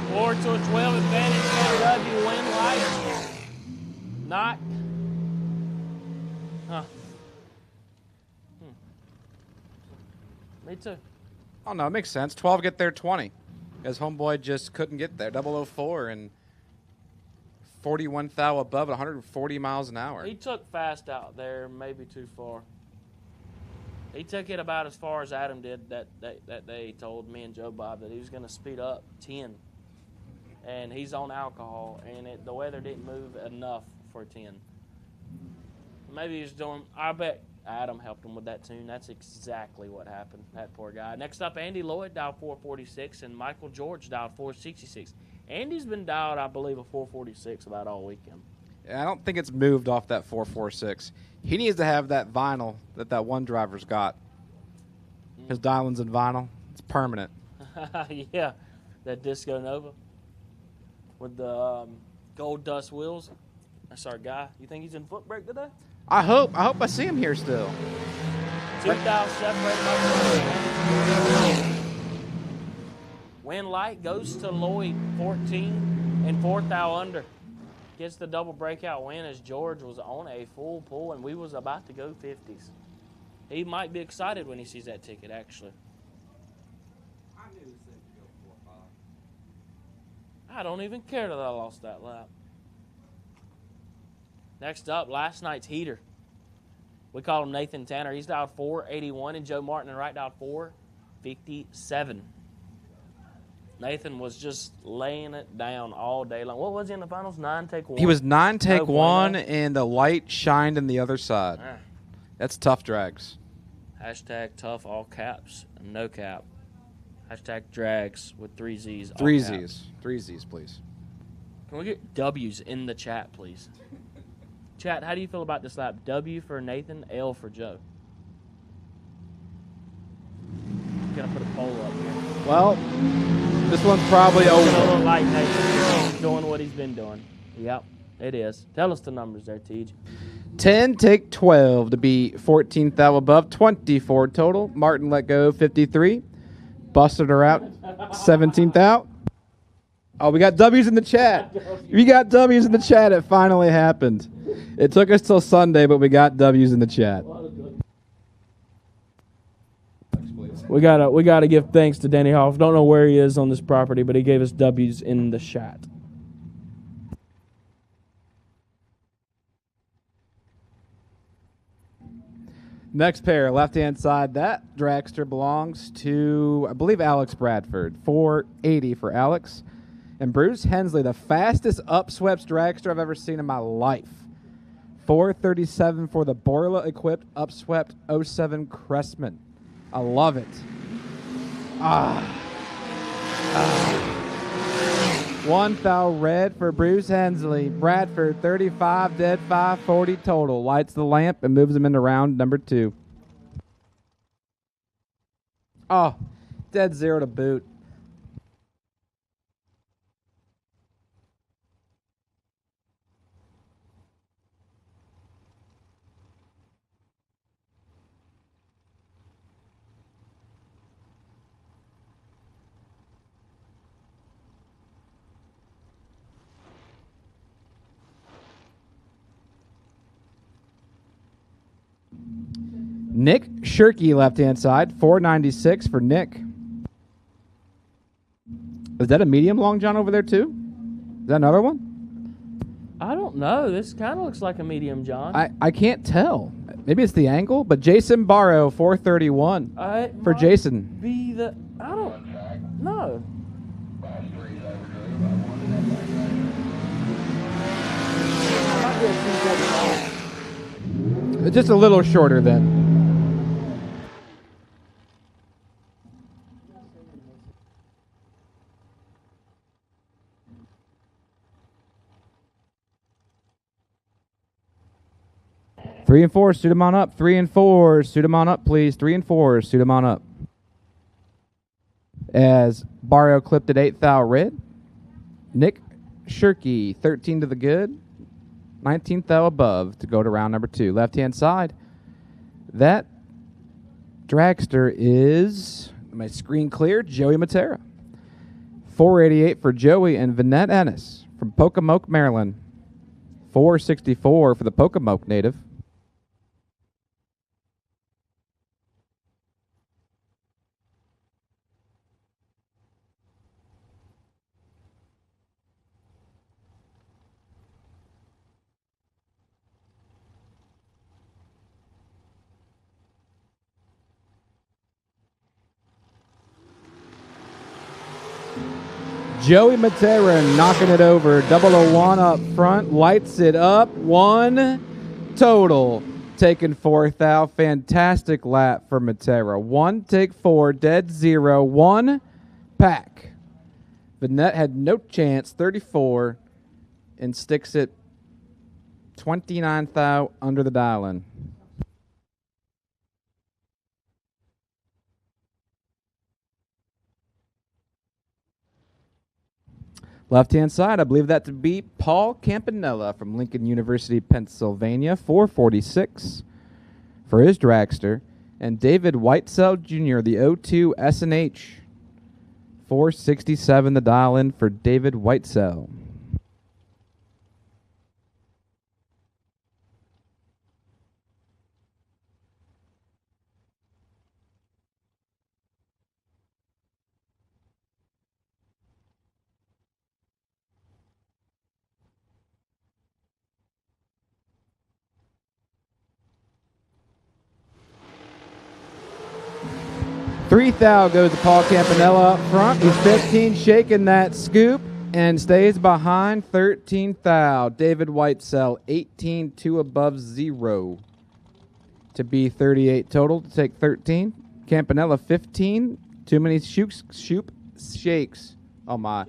Four to a 12 advantage. KW win light. Not. Huh. Me too. Oh, no, it makes sense. 12 get there 20. Because Homeboy just couldn't get there. 004 and 41 thou above at 140 miles an hour. He took fast out there, maybe too far. He took it about as far as Adam did that day. He told me and Joe Bob that he was going to speed up 10. And he's on alcohol, and the weather didn't move enough for 10. Maybe he was doing, I bet Adam helped him with that tune. That's exactly what happened. That poor guy. Next up, Andy Lloyd, dialed 446, and Michael George, dialed 466. Andy's been dialed, I believe, a 446 about all weekend. Yeah, I don't think it's moved off that 446. He needs to have that vinyl that one driver's got. His dialing's in vinyl. It's permanent. Yeah, that Disco Nova with the gold dust wheels. That's our guy. You think he's in Footbrake today? I hope I see him here still. 2,000 separated by win light goes to Lloyd, 14 and 4 thou under. Gets the double breakout win as George was on a full pull and we was about to go 50s. He might be excited when he sees that ticket, actually. I knew this thing could go 4-5. I don't even care that I lost that lap. Next up, last night's heater. We call him Nathan Tanner. He's dialed 481, and Joe Martin in right dialed 457. Nathan was just laying it down all day long. What was he in the finals? 9 take 1? He was 9 take No 1, bueno. and the light shined in the other side. Ah. That's tough drags. Hashtag tough, all caps, no cap. Hashtag drags with 3 Z's. all 3 caps. Z's. 3 Z's, please. Can we get W's in the chat, please? Chat, how do you feel about this lap? W for Nathan, L for Joe. Gonna put a poll up here. Well, this one's probably It's gonna over. look like Nathan's doing what he's been doing. Yep, it is. Tell us the numbers there, Tej. 10 take 12 to be 14 thou above, 24 total. Martin let go 53. Busted her out 17 thou. Oh, we got W's in the chat. We got W's in the chat. It finally happened. It took us till Sunday, but we got W's in the chat. We gotta give thanks to Danny Hoff. Don't know where he is on this property, but he gave us W's in the chat. Next pair, left-hand side. That dragster belongs to, I believe, Alex Bradford. 480 for Alex. And Bruce Hensley, the fastest upswept dragster I've ever seen in my life. 437 for the Borla-equipped upswept 07 Crestman. I love it. One thou red for Bruce Hensley. Bradford, 35, dead 540 total. Lights the lamp and moves him into round number 2. Oh, dead 0 to boot. Nick Shirky, left-hand side, 496 for Nick. Is that a medium long john over there too? Is that another one? I don't know. This kind of looks like a medium, John. I can't tell. Maybe it's the angle, but Jason Barrow, 431 for Jason. Be the I don't know. Just a little shorter then. Three and four, suit him on up. 3 and 4, suit him on up, please. 3 and 4, suit him on up. As Barrio clipped at 8 thou red. Nick Shirky, 13 to the good. 19 thou above to go to round number 2. Left-hand side. That dragster is, my screen clear, Joey Matera. 488 for Joey and Vanette Ennis from Pocomoke, Maryland. 464 for the Pocomoke native. Joey Matera knocking it over. 001 up front. Lights it up. 1 total. Taking 4 thou. Fantastic lap for Matera. 1 take 4. Dead 0. 1 pack. Vanette had no chance. 34. And sticks it 29 thou under the dial-in. Left-hand side, I believe that to be Paul Campanella from Lincoln University, Pennsylvania, 446 for his dragster. And David Whitesell, Jr., the 02 S&H, 467 the dial-in for David Whitesell. Three thou goes to Paul Campanella up front. He's 15 shaking that scoop and stays behind 13 thou. David Whitesell, 18 2 above 0 to be 38 total to take 13. Campanella, 15. Too many shoop shakes. Oh my.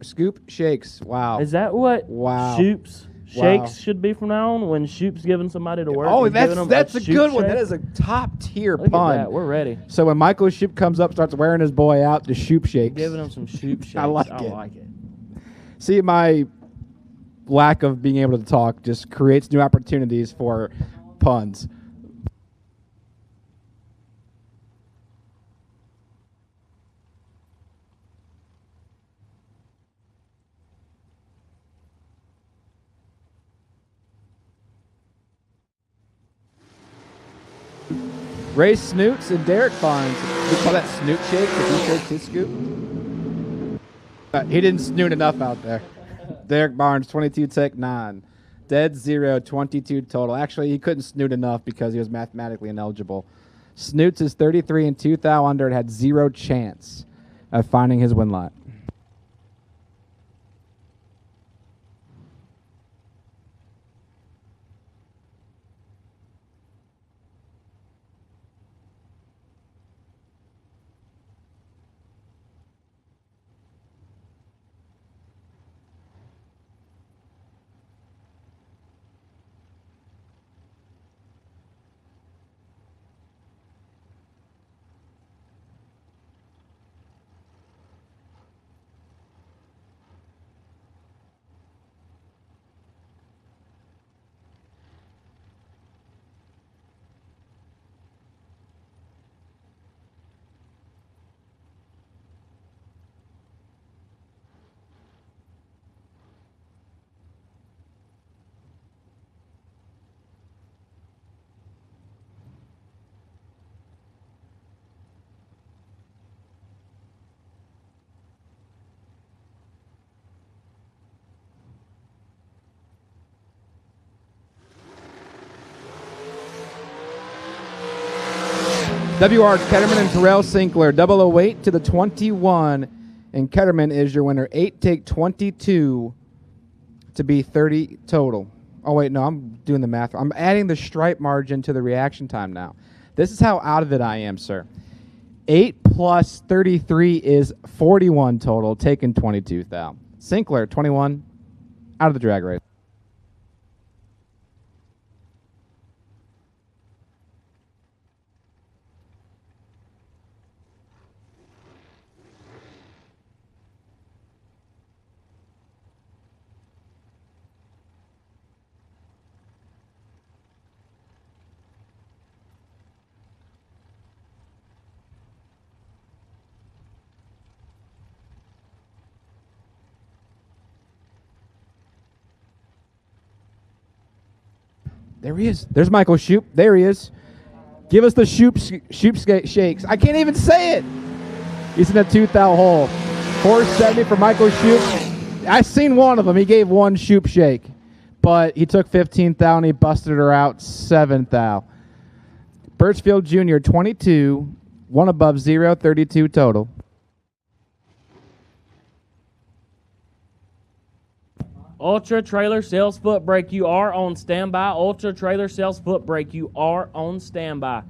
Scoop shakes. Wow. Is that what Shoops shakes should be from now on? When Shoop's giving somebody to work? Oh, he's giving them that's a Shoop good one. shake? That is a top tier Look pun. at that. We're ready. So when Michael Shoop comes up, starts wearing his boy out to Shoop shakes. Giving him some Shoop shakes. I like it. See, my lack of being able to talk just creates new opportunities for puns. Ray Snoots and Derek Barnes. We call that Snoot Shake if he shakes his scoop. He didn't snoot enough out there. Derek Barnes, 22 tech 9. Dead 0, 22 total. Actually, he couldn't snoot enough because he was mathematically ineligible. Snoots is 33 and 2 thou under and had 0 chance of finding his win lot. WR Ketterman and Terrell Sinkler, 008 to the 21. And Ketterman is your winner. 8 take 22 to be 30 total. Oh, wait, no, I'm doing the math. I'm adding the stripe margin to the reaction time now. This is how out of it I am, sir. 8 plus 33 is 41 total, taking 22 thou. Sinkler, 21, out of the drag race. There he is. There's Michael Shoop. There he is. Give us the Shoop shakes. I can't even say it. He's in a 2 thou hole. 470 for Michael Shoop. I seen one of them. He gave one Shoop shake, but he took 15 thou and he busted her out 7 thou. Birchfield Jr. 22, 1 above 0, 32 total. Ultra Trailer Sales Foot Brake, you are on standby. Ultra Trailer Sales Foot Brake, you are on standby.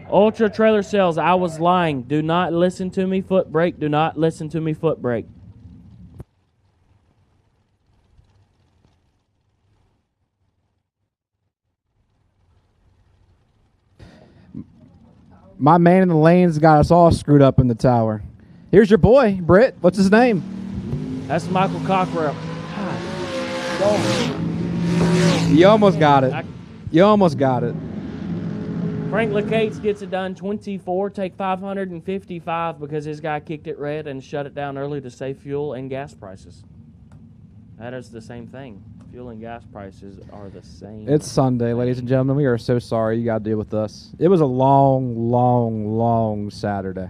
Ultra Trailer Sales, I was lying. Do not listen to me, foot brake. Do not listen to me, foot brake. My man in the lanes got us all screwed up in the tower. Here's your boy, Britt. What's his name? That's Michael Cockrell. You almost got it. You almost got it. Frank LeCates gets it done 24, take 555 because his guy kicked it red and shut it down early to save fuel and gas prices. That is the same thing. Fuel and gas prices are the same. It's Sunday, ladies and gentlemen. We are so sorry you got to deal with us. It was a long, long, long Saturday.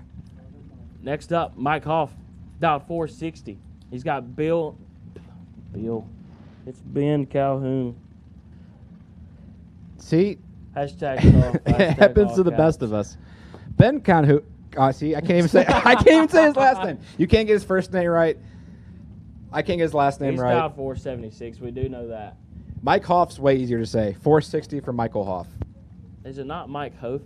Next up, Mike Hoff, dialed 460. He's got Bill. It's Ben Calhoun. See? Hashtag off. It happens to the best of us. Ben Calhoun. See, I can't even say. I can't even say his last name. You can't get his first name right. I can't get his last name right. He's dialed 476. We do know that. Mike Hoff's way easier to say. 460 for Michael Hoff. Is it not Mike Hoff?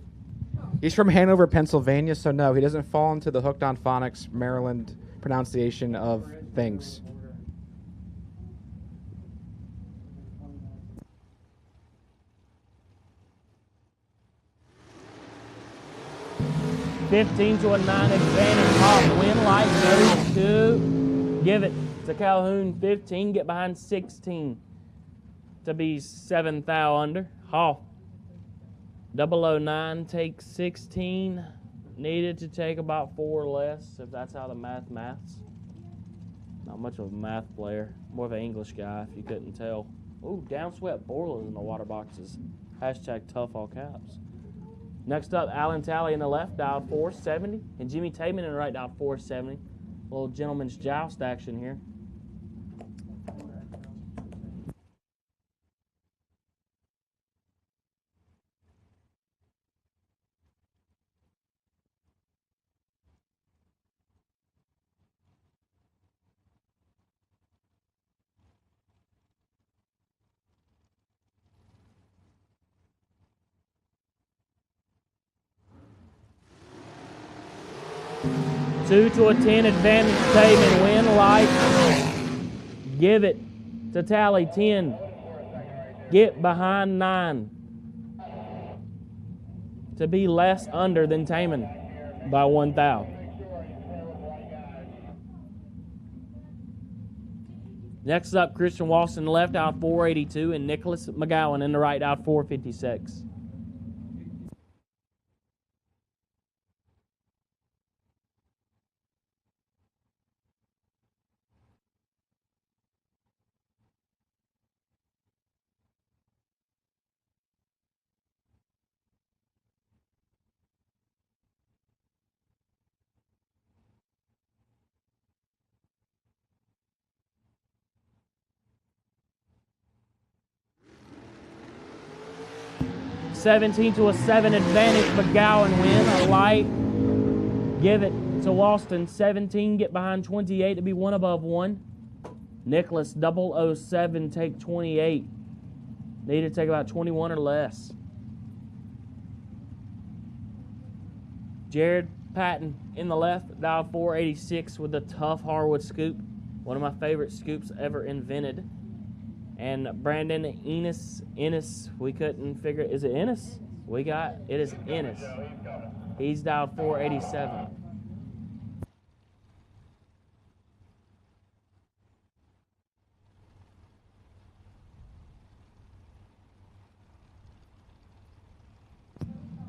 He's from Hanover, Pennsylvania, so no, he doesn't fall into the Hooked on Phonics Maryland pronunciation of things. $15 to a 9 advantage. Hoff win light 32. Give it to Calhoun 15. Get behind 16 to be 7 thou under. Hoff 009 takes 16. Needed to take about 4 less, if that's how the maths. Not much of a math player. More of an English guy, if you couldn't tell. Ooh, downswept Borlas in the water boxes. Hashtag tough all caps. Next up, Alan Talley in the left, dialed 470. And Jimmy Taman in the right, dialed 470. Little gentleman's joust action here. Two to a 10 advantage, Taman. Win light. Give it to Tally, 10. Get behind 9. To be less under than Taman by 1 thou. Next up, Christian Walston left, out 482, and Nicholas McGowan in the right, out 456. $17 to a 7 advantage, McGowan win. A light. Give it to Walston. 17, get behind 28 to be 1 above 1. Nicholas 007, take 28. Need to take about 21 or less. Jared Patton in the left, dial 486 with the tough hardwood scoop. One of my favorite scoops ever invented. And Brandon Ennis, we couldn't figure, is it Ennis? It is Ennis. He's dialed 487.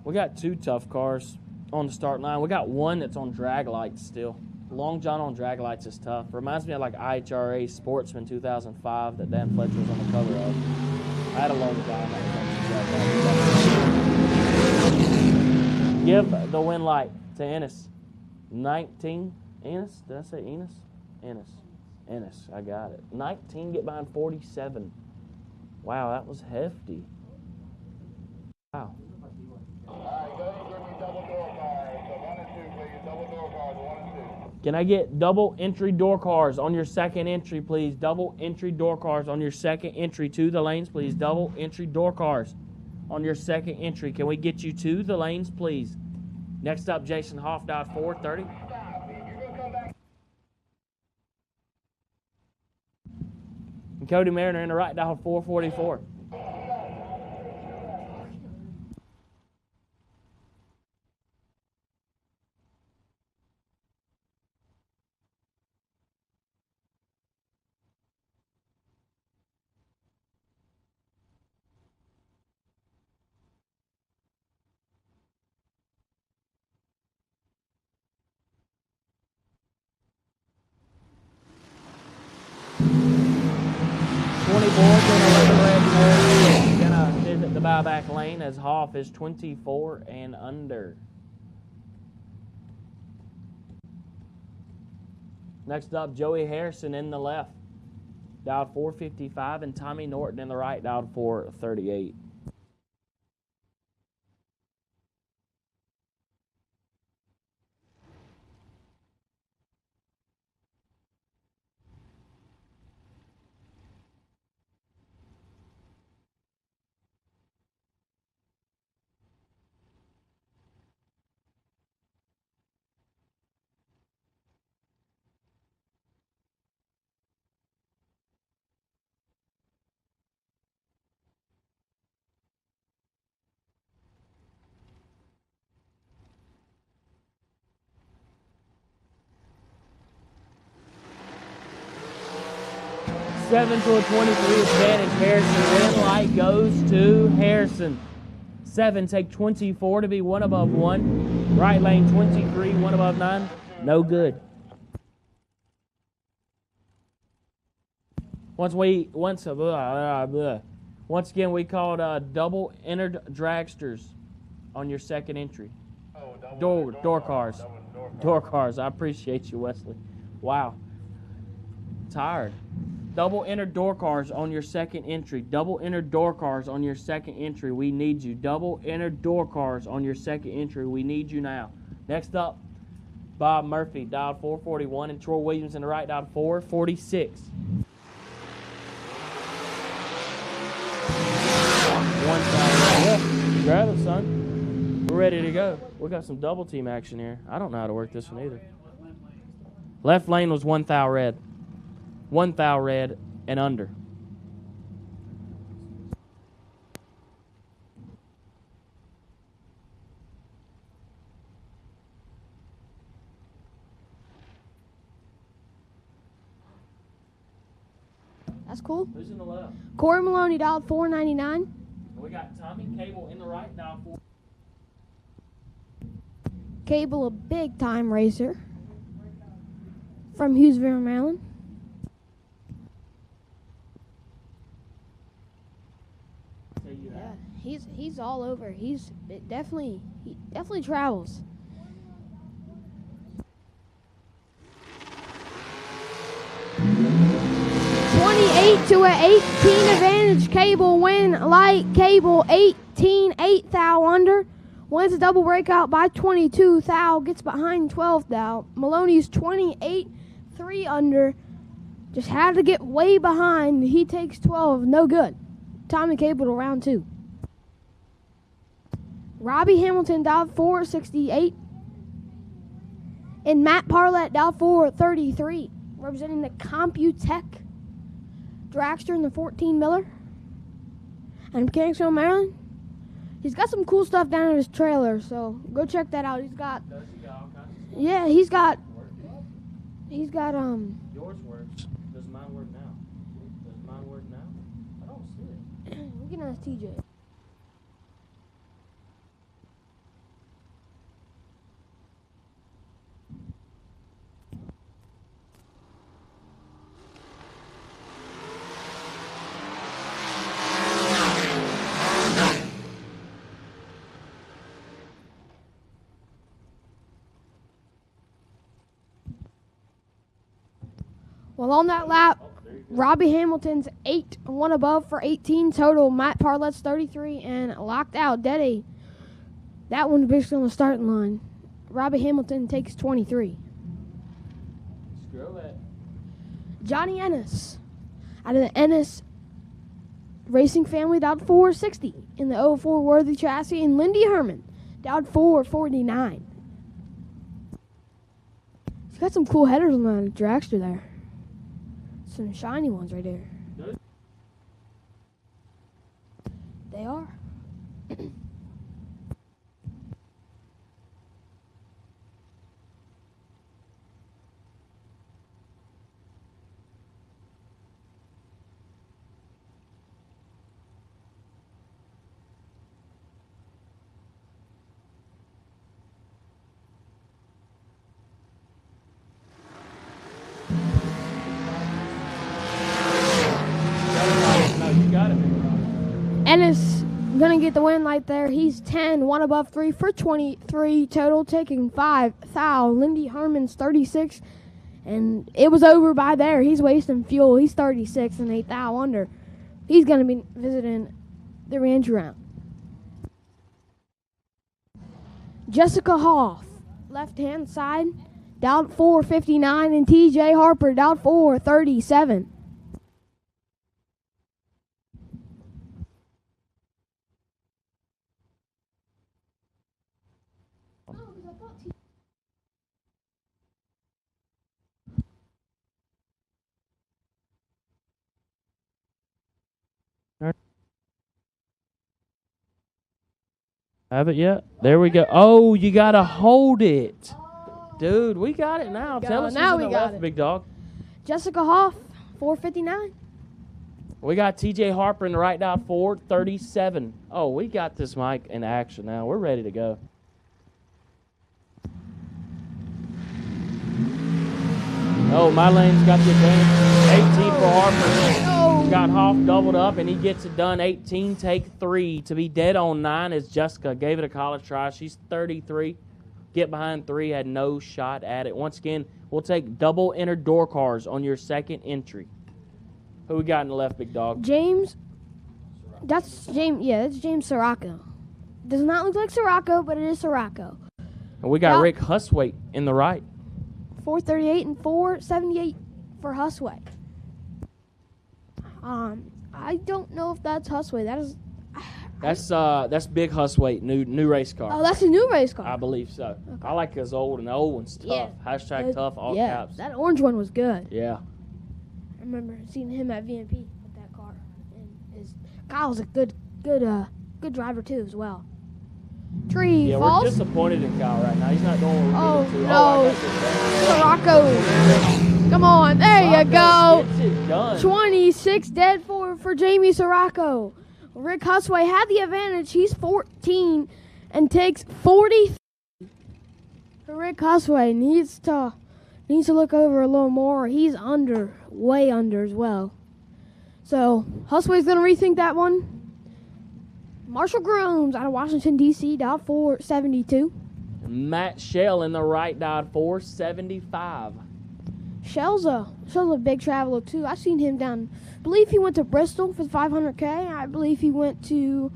We got 2 tough cars on the start line. We got 1 that's on drag lights still. Long John on drag lights is tough. Reminds me of like IHRA Sportsman 2005 that Dan Fletcher was on the cover of. I had a Long John that was on. Give the win light to Ennis. 19. Ennis? Did I say Ennis? Ennis. I got it. 19, get behind 47. Wow, that was hefty. Wow. Can I get double entry door cars on your second entry, please? Double entry door cars on your second entry to the lanes, please. Double entry door cars on your second entry. Can we get you to the lanes, please? Next up, Jason Hoff, dialed 430. And Cody Mariner in the right, dialed 444. Gonna visit the buyback lane as Hoff is 24 and under. Next up, Joey Harrison in the left, dialed 455, and Tommy Norton in the right, dialed 438. $7 to a 23 advantage. Harrison win light goes to Harrison. 7, take 24 to be 1 above 1. Right lane 23, 1 above 9. No good. Once again, we called double entered dragsters on your second entry. Door cars. Door cars. I appreciate you, Wesley. Wow. Tired. Double entered door cars on your second entry. Double entered door cars on your second entry. We need you. Double entered door cars on your second entry. We need you now. Next up, Bob Murphy, dialed 441, and Troy Williams in the right, dialed 446. Grab it, son. We're ready to go. We got some double team action here. I don't know how to work this one either. Left lane was 1 thou red. 1 thou red and under. That's cool. Who's in the left? Corey Maloney dialed 499. We got Tommy Cable in the right, dialed 4. Cable, a big time racer from Hughesville, Maryland. Yeah, he's all over. He definitely travels. To an 18 advantage. Cable win light. Cable 18, 8 thou under. Wins a double breakout by 22 thou. Gets behind 12 thou. Maloney's 28, 3 under. Just had to get way behind. He takes 12. No good. Tommy Cable to round 2. Robbie Hamilton dialed 468. And Matt Parlett dialed 433. Representing the Computech Dragster in the 14 Miller. And Mechanicsville, Maryland. He's got some cool stuff down in his trailer, so go check that out. He's got yeah, he's got Yours works. Does mine work now? Does mine work now? I don't see it. we can ask TJ. Well, on that lap, Robbie Hamilton's 8, 1 above for 18 total. Matt Parlett's 33 and locked out. Daddy, that one basically on the starting line. Robbie Hamilton takes 23. Screw it. Johnny Ennis out of the Ennis Racing family dialed 460 in the 04 Worthy chassis. And Lindy Herman dialed 449. He's got some cool headers on the dragster there. Some shiny ones right there. Good. They are. Ennis gonna get the win right there. He's 10, 1 above 3 for 23 total, taking 5 thou. Lindy Herman's 36, and it was over by there. He's wasting fuel. He's 36 and 8 thou under. He's gonna be visiting the ReEntry round. Jessica Hoff, left hand side, down 459, and TJ Harper down 437. Have it yet? There we go. Oh, you gotta hold it, dude. We got it now. Tell us now who's we in the got left, it. big dog. Jessica Hoff, 459. We got TJ Harper in the right out 4:37. Oh, we got this mic in action now. We're ready to go. Oh, my lane's got the advantage. 18 for Harper. Oh. Got Hoff doubled up, and he gets it done. 18, take 3. To be dead on 9 is Jessica. Gave it a college try. She's 33. Get behind 3, had no shot at it. Once again, we'll take double inner door cars on your second entry. Who we got in the left, big dog? James. That's James. Yeah, that's James Sirocco. Does not look like Sirocco, but it is Sirocco. And we got Yeah. Rick Huswaite in the right. 438 and 478 for Husway. I don't know if that's Husway. That is. That's Big Huswaite, new race car. Oh, that's a new race car. I believe so. I like his old, and the old one's tough. Yeah. Hashtag tough, all yeah, caps. that orange one was good. Yeah. I remember seeing him at VMP with that car. And Kyle's a good driver too as well. Tree Yeah, falls. we're disappointed in Kyle right now. He's not doing what Oh, we needed to. no. I got this Sirocco. Come on, there you go. Gets it done. 26 dead for Jamie Sirocco. Rick Husway had the advantage. He's 14 and takes 40. Rick Husway needs to look over a little more. He's way under as well. So Husway's gonna rethink that one. Marshall Grooms out of Washington D.C. dialed 472. Matt Shell in the right dialed 475. Shell's a big traveler too. I've seen him down. I believe he went to Bristol for the 500K. I believe he went to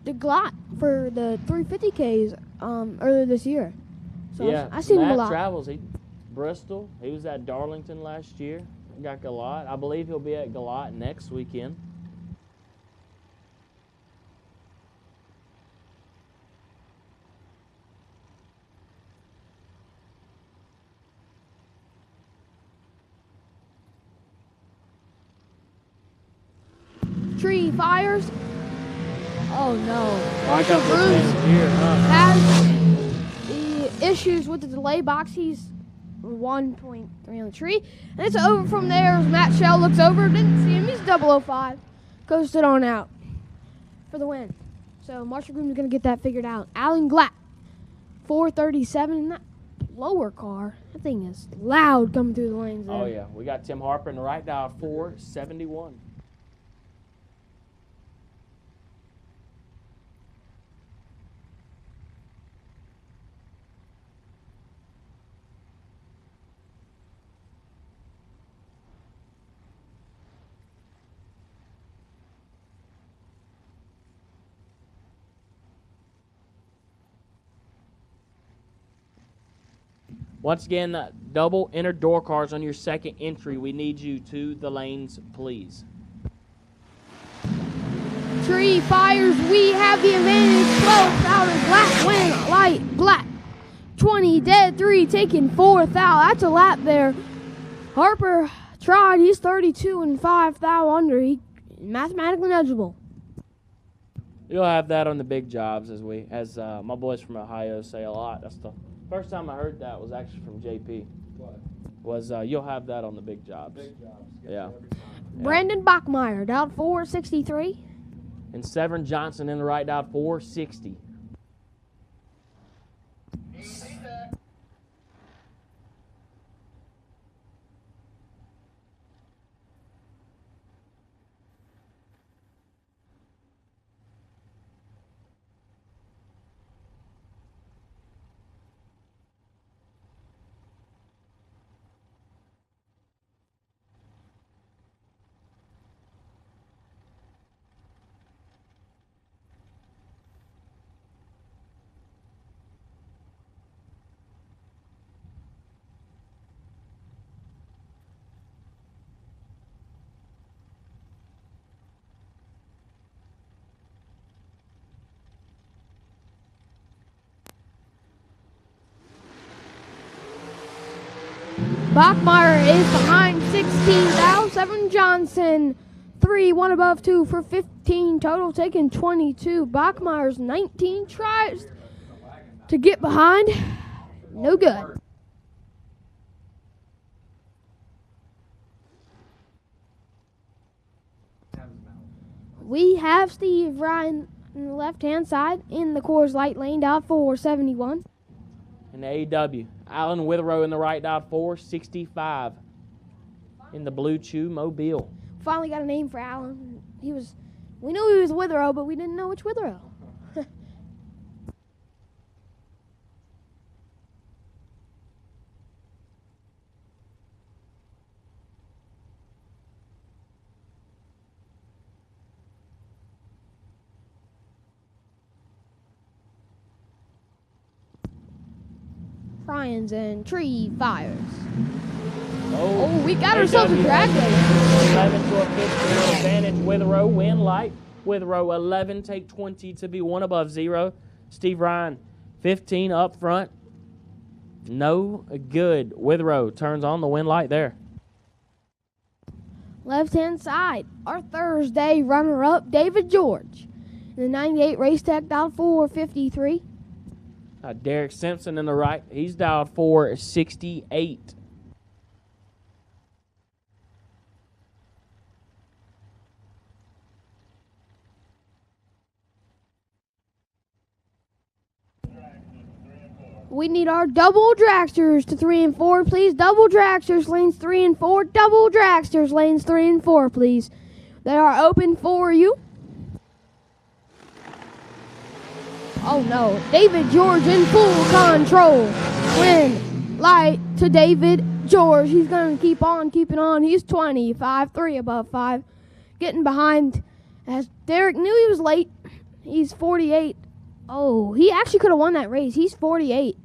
the Glot for the 350Ks earlier this year. So Yeah, I've seen him a Matt lot. travels. Bristol. He was at Darlington last year. Got Galat. I believe he'll be at Galat next weekend. Tree fires. Oh no. I got Marshall Grooms this here, huh? has the issues with the delay box. He's 1.3 on the tree. And it's over from there as Matt Shell looks over. Didn't see him. He's 005. Coasted on out for the win. So Marshall Grooms is going to get that figured out. Alan Glatt, 437. And that lower car, that thing is loud coming through the lanes there. Oh, yeah. We got Tim Harper in the right dial 471. Once again, double inner door cars on your second entry. We need you to the lanes, please. Tree fires. We have the advantage. 12 out of Glatt win. Light Glatt. 20 dead. 3 taking 4th out. That's a lap there. Harper tried. He's 32 and 5 thou under. He mathematically eligible. You'll have that on the big jobs, as my boys from Ohio say a lot. That's the first time I heard that was actually from JP. What? Was you'll have that on the big jobs. Big jobs. Yeah. Brandon Bachmeyer down 463. And Severn Johnson in the right dial 460. Bachmeyer is behind 16 thou. Severn Johnson 3, 1 above 2 for 15 total, taking 22. Bachmeyer's 19 tries to get behind. No good. We have Steve Ryan on the left-hand side in the Coors Light lane, out 471. In the AEW, Alan Withrow in the right, out 465. In the Blue Chew Mobile. Finally got a name for Alan. We knew he was Withrow, but we didn't know which Withrow. Ryan's and Tree fires. Oh, we got ourselves a drag race. 11 to a 15 advantage. Withrow win light. Withrow 11, take 20 to be one above 0. Steve Ryan 15 up front. No good. Withrow turns on the win light there. Left-hand side, our Thursday runner-up, David George. The 98 race tech dialed 453. Derek Simpson in the right. He's dialed 468. We need our double dragsters to 3 and 4, please. Double dragsters, lanes 3 and 4. Double dragsters, lanes 3 and 4, please. They are open for you. Oh no, David George in full control. Win light to David George. He's going to keep on keeping on. He's 25, 3 above 5. Getting behind as Derek knew he was late. He's 48. Oh, he actually could have won that race. He's 48.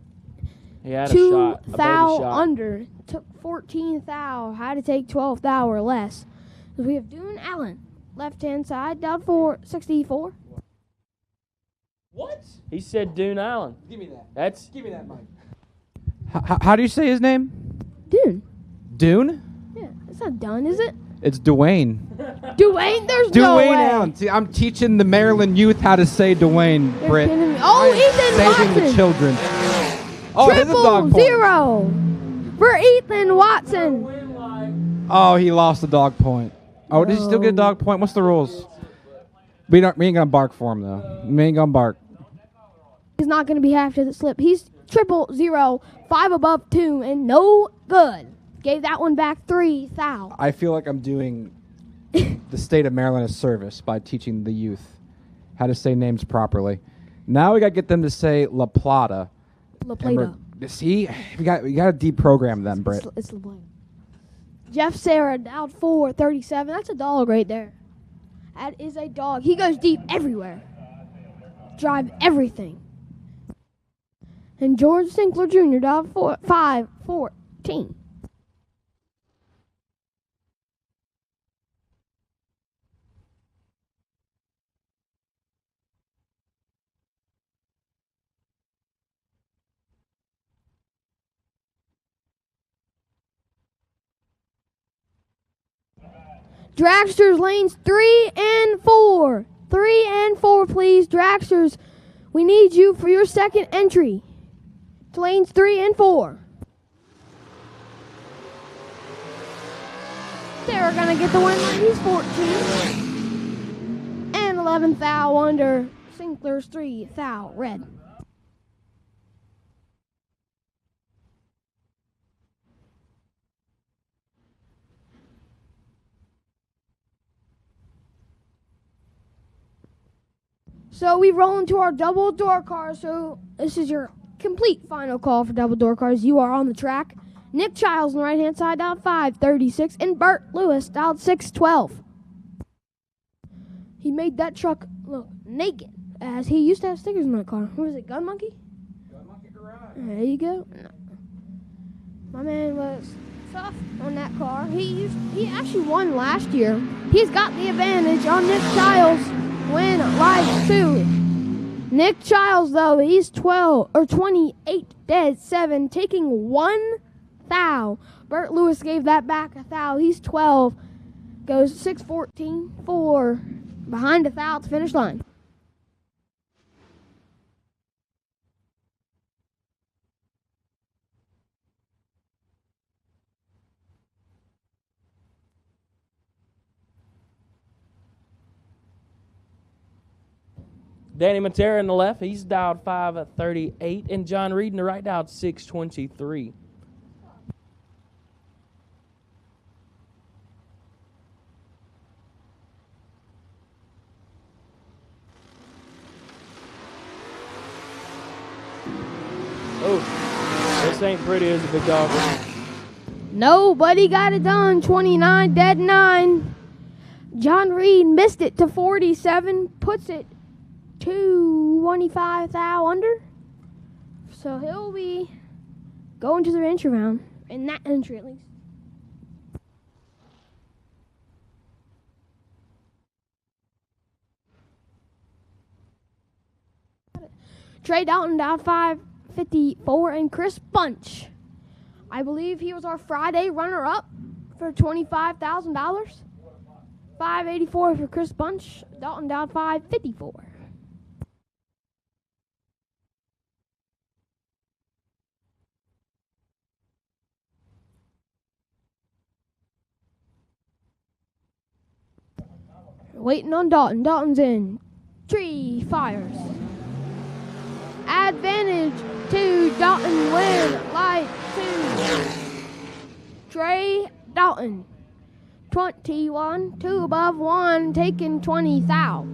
He had a shot, a baby thou shot. under. Took 14 thou. Had to take 12 thou or less. So we have Dune Allen. Left-hand side, down 464. What? He said Dune Allen. Give me that. Give me that mic. How do you say his name? Dune. Dune? Yeah, it's not done, is it? It's Dwayne. Dwayne, there's no way. Dwayne Allen. See, I'm teaching the Maryland youth how to say Dwayne, You're Britt. kidding me. Oh, Ethan Saving Watson. the children. Oh, there's a dog point. 0-0 for Ethan Watson. Oh, he lost the dog point. Oh, did he still get a dog point? What's the rules? We ain't gonna bark for him though. We ain't gonna bark. He's not going to be after the slip. He's 0-0, 5 above 2, and no good. Gave that one back 3 thou. I feel like I'm doing the state of Maryland a service by teaching the youth how to say names properly. Now we got to get them to say La Plata. La Plata. See, we got to deprogram them, Britt. It's La Plata. Jeff Sarah down 437. That's a dog right there. That is a dog. He goes deep everywhere. Drive everything. And George Sinkler Jr. down 514. Dragsters lanes 3 and 4. 3 and 4, please. Dragsters, we need you for your second entry to lanes 3 and 4. They're going to get the win line. He's 14. And 11 thou under. Sinkler's 3 thou red. So we roll into our double door cars. So this is your complete final call for double door cars. You are on the track. Nick Childs on the right-hand side, dialed 536, and Bert Lewis, dialed 612. He made that truck look naked, as he used to have stickers on that car. What was it, Gun Monkey? Gun Monkey Garage. There you go. My man was tough on that car. He actually won last year. He's got the advantage on Nick Childs. Win live 2. Nick Childs, though, he's 28 dead, 7, taking 1 thou. Bert Lewis gave that back a thou. He's 12. Goes 6-14, 4. Behind a thou at the finish line. Danny Matera in the left, he's dialed 538, and John Reed in the right dialed 623. Oh, this ain't pretty, is it, big dog? Nobody got it done. 29 dead 9. John Reed missed it to 47, puts it to 25 thou under. So he'll be going to the entry round, in that entry at least. Trey Dalton down 554, and Chris Bunch. I believe he was our Friday runner-up for $25,000. 584 for Chris Bunch. Dalton down 554. Waiting on Dalton. Dalton's in. Tree fires. Advantage to Dalton. Win light to Trey Dalton. 21, 2 above 1, taking 20 thou.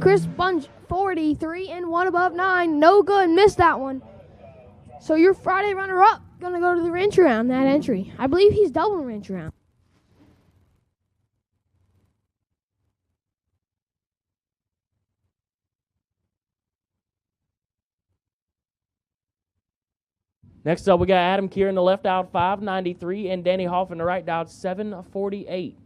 Chris Bunch 43 and 1 above 9. No good. Missed that one. So your Friday runner-up gonna go to the ReEntry round, that entry. I believe he's double ReEntry round. Next up, we got Adam Keir in the left dialed 593, and Danny Hoff in the right dialed 748.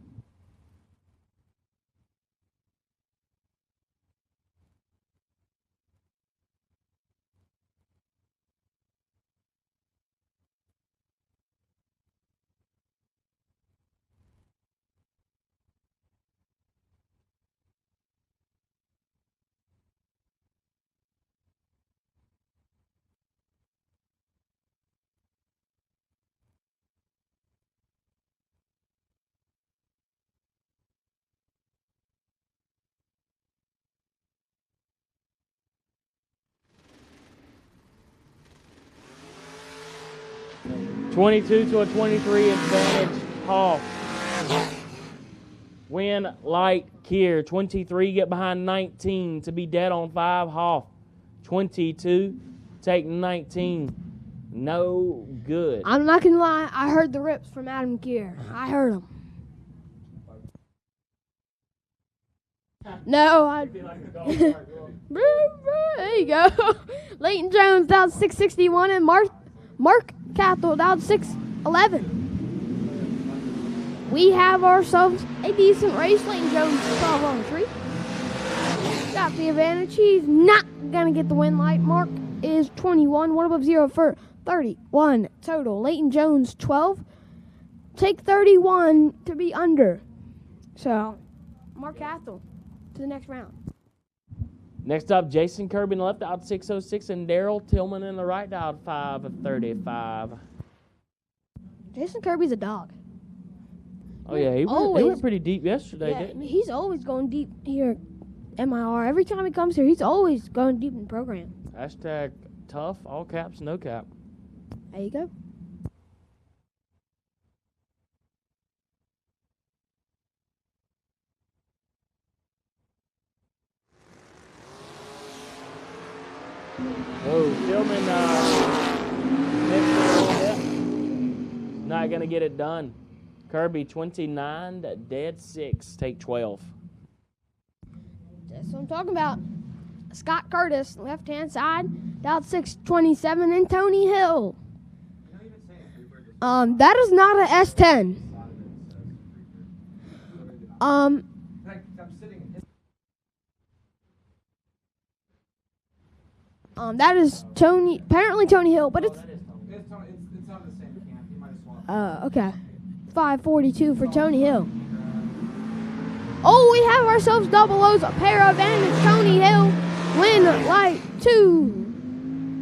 (22 to a 23 advantage, Hoff. Win light Keir. 23 get behind 19 to be dead on 5, Hoff. 22 take 19. No good. I'm not gonna lie, I heard the rips from Adam Keir. I heard them. No, I. There you go. Leighton Jones down 661, and Mark Cathell down 611. We have ourselves a decent race. Leighton Jones 12 on 3. Got the advantage. He's not gonna get the win. Light Mark is 21, 1 above 0 for 31 total. Leighton Jones 12. Take 31 to be under. So, Mark Cathell to the next round. Next up, Jason Kirby in the left dialed 606, and Daryl Tillman in the right dialed 535. Jason Kirby's a dog. Oh yeah, he went pretty deep yesterday, Yeah, didn't he? he's always going deep here at MIR. Every time he comes here, he's always going deep in the program. Hashtag tough, all caps, no cap. There you go. Oh, Tillman missed it a little bit. Not going to get it done. Kirby 29, dead 6, take 12. That's what I'm talking about. Scott Curtis, left-hand side, dialed 627, and Tony Hill. That is not a S10. That is apparently Tony Hill, but it's on the same camp. You might have swapped. okay. 542 for Tony Hill. Oh, we have ourselves double O's, a pair of advantage. Tony Hill, win light 2.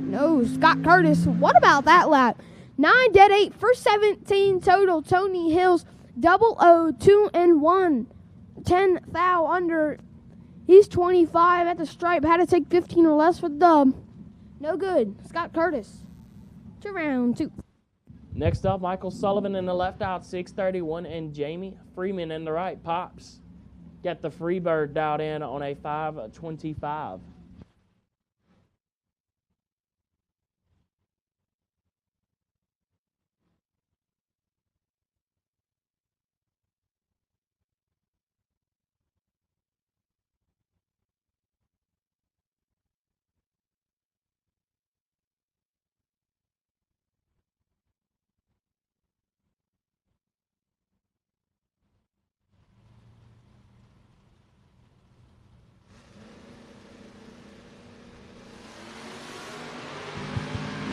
No, Scott Curtis. What about that lap? 9 dead 8 for 17 total. Tony Hill's double O 2 and 1. 10 thou under. He's 25 at the stripe. Had to take 15 or less for the dub. No good. Scott Curtis to round 2. Next up, Michael Sullivan in the left out, 631, and Jamie Freeman in the right. Pops got the Freebird dialed in on a 525.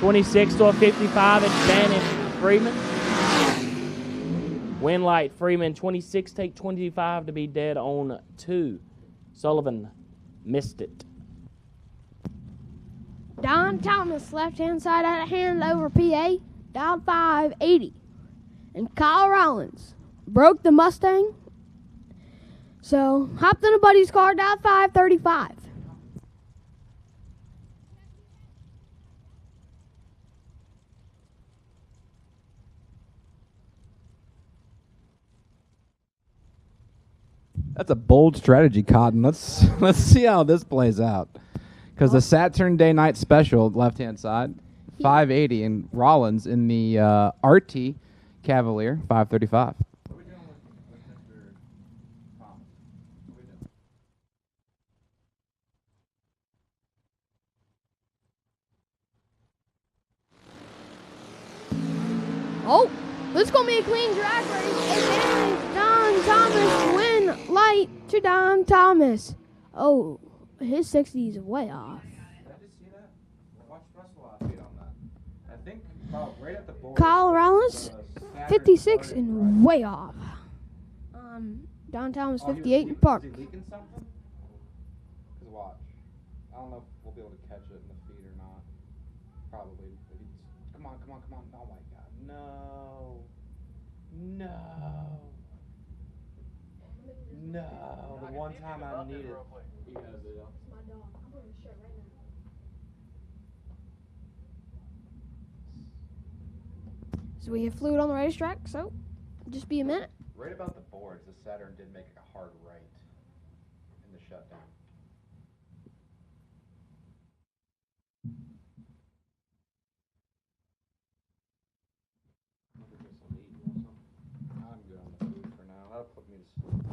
$26 to a 55 advantage, Freeman. Win light, Freeman, 26, take 25 to be dead on 2. Sullivan missed it. Don Thomas, left-hand side out of hand over PA, dialed 580. And Kyle Rollins broke the Mustang. So, hopped in a buddy's car, dialed 535. That's a bold strategy, Cotton. Let's see how this plays out. Because the Saturn Day Night Special, left-hand side, 580, and Rollins in the RT Cavalier, 535. Oh, this is going to be a clean drag race. Advantage, Don Thomas. Win light to Don Thomas. Oh, his 60 is way off. Did I just see that? Watch Russell feed on that. I think about right at the board. Kyle Rollins, 56 and way off. Don Thomas, 58 in park. Is he leaking something? Because watch. I don't know if we'll be able to catch it in the feed or not. Probably. But come on, come on, come on. Oh my God. No. No. No. The one time I need it. He has it. So we have fluid on the racetrack, so just be a minute. Right about the boards, the Saturn did make a hard right in the shutdown. I'm good on the food for now. That'll put me to sleep.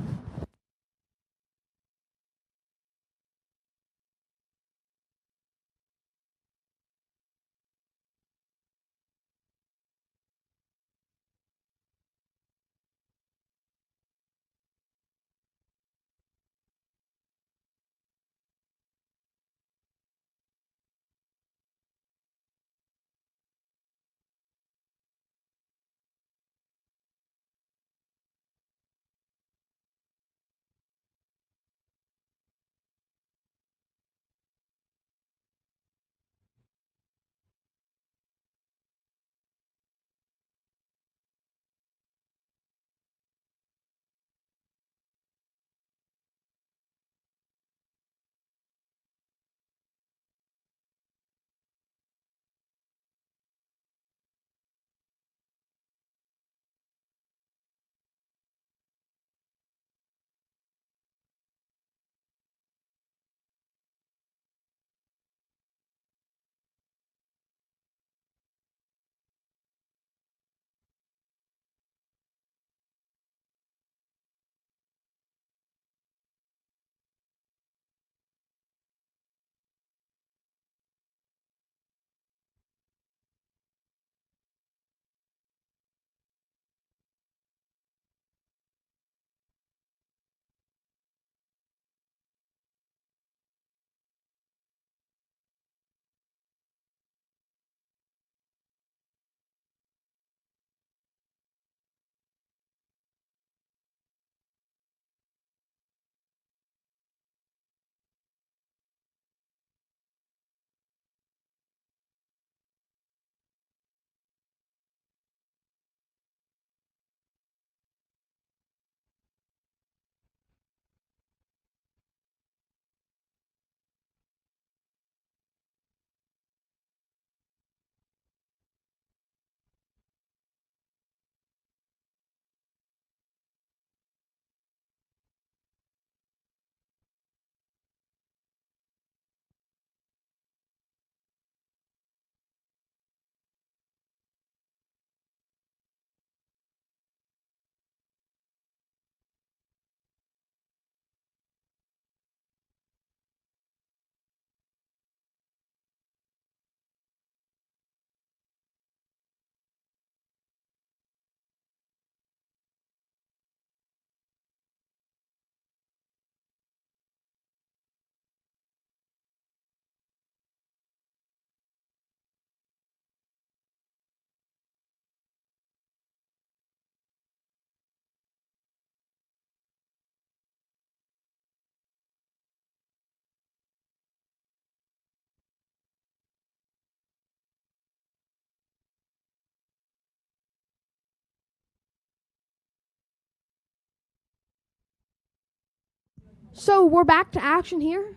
So we're back to action here.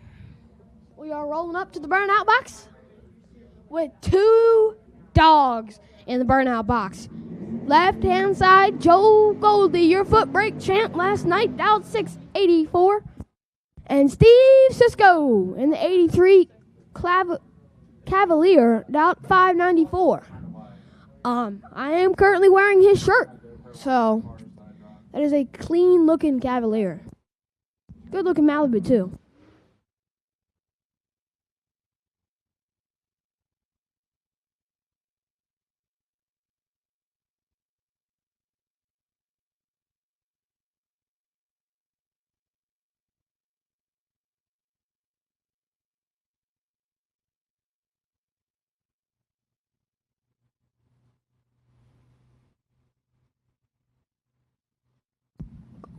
We are rolling up to the burnout box with 2 dogs in the burnout box. Left-hand side, Joe Goldie, your Footbrake champ last night, dialed 684. And Steve Cisco in the 83 Cavalier, dialed 594. I am currently wearing his shirt, so that is a clean-looking Cavalier. Good-looking Malibu, too.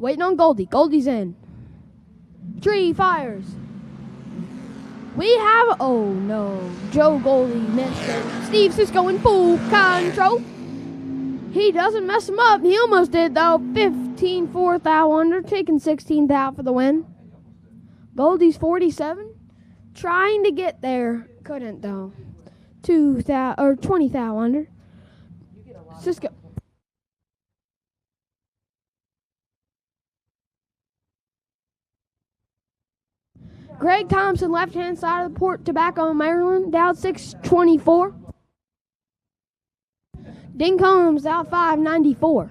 Waiting on Goldie. Goldie's in. Tree fires. We have, oh no, Joe Goldie missed it. Steve Cisco in full control. He doesn't mess him up. He almost did though. 15-4 thou under, taking 16 thou for the win. Goldie's 47, trying to get there, couldn't though. 20 thou under. Cisco. Greg Thompson, left-hand side of the Port Tobacco, Maryland, dialed 624. Ding Combs, dialed 594.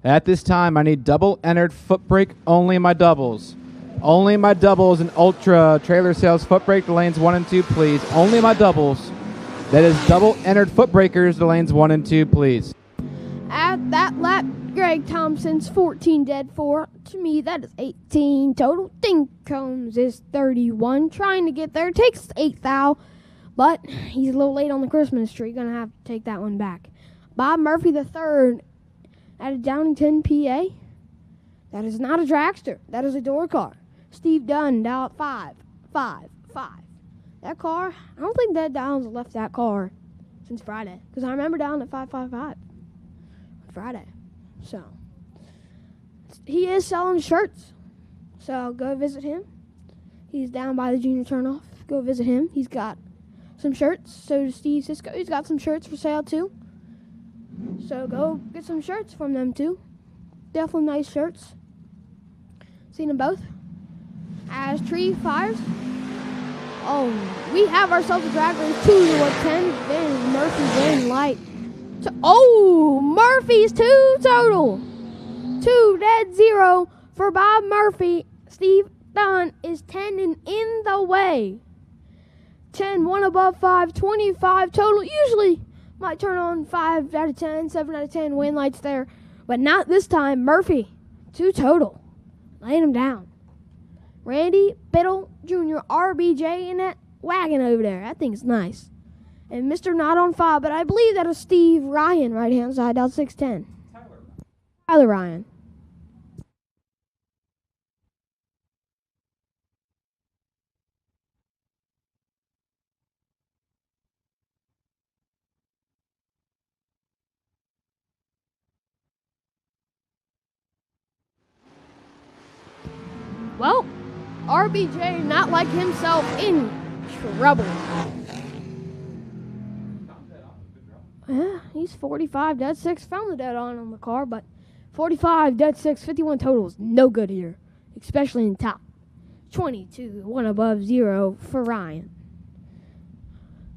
At this time, I need double-entered Footbrake, only my doubles. Only my doubles and Ultra Trailer Sales Footbrake, the lanes 1 and 2, please. Only my doubles. That is double-entered Footbreakers, the lanes 1 and 2, please. At that lap, Greg Thompson's 14 dead 4. To me, that is 18 total. Ding Combs is 31, trying to get there. Takes 8 thou, but he's a little late on the Christmas tree. Gonna have to take that one back. Bob Murphy the third at a Downington, PA. That is not a dragster. That is a door car. Steve Dunn, dial at 555. That car, I don't think Dad Downs left that car since Friday, because I remember down at 555 on Friday. So, he is selling shirts, so go visit him. He's down by the junior turnoff. Go visit him. He's got some shirts. So does Steve Cisco. He's got some shirts for sale, too. So go get some shirts from them, too. Definitely nice shirts. Seen them both. As Tree fires. Oh, we have ourselves a drag race 2 to a 10. Then Murphy's in light. Oh, Murphy's 2 total. 2 dead 0 for Bob Murphy. Steve Dunn is 10 and in the way. 10, 1 above 5, 25 total. Usually might turn on 5 out of 10, 7 out of 10 win lights there. But not this time. Murphy, 2 total. Laying him down. Randy Biddle Jr., RBJ in that wagon over there. That thing's nice. And Mr. Not on 5, but I believe that is Steve Ryan, right-hand side, down 6'10". Tyler Ryan. Well, RBJ, not like himself, in trouble. Yeah, he's 45, dead 6. Found the dead on the car, but 45, dead 6, 51 total is no good here, especially in top. 22, 1 above 0 for Ryan.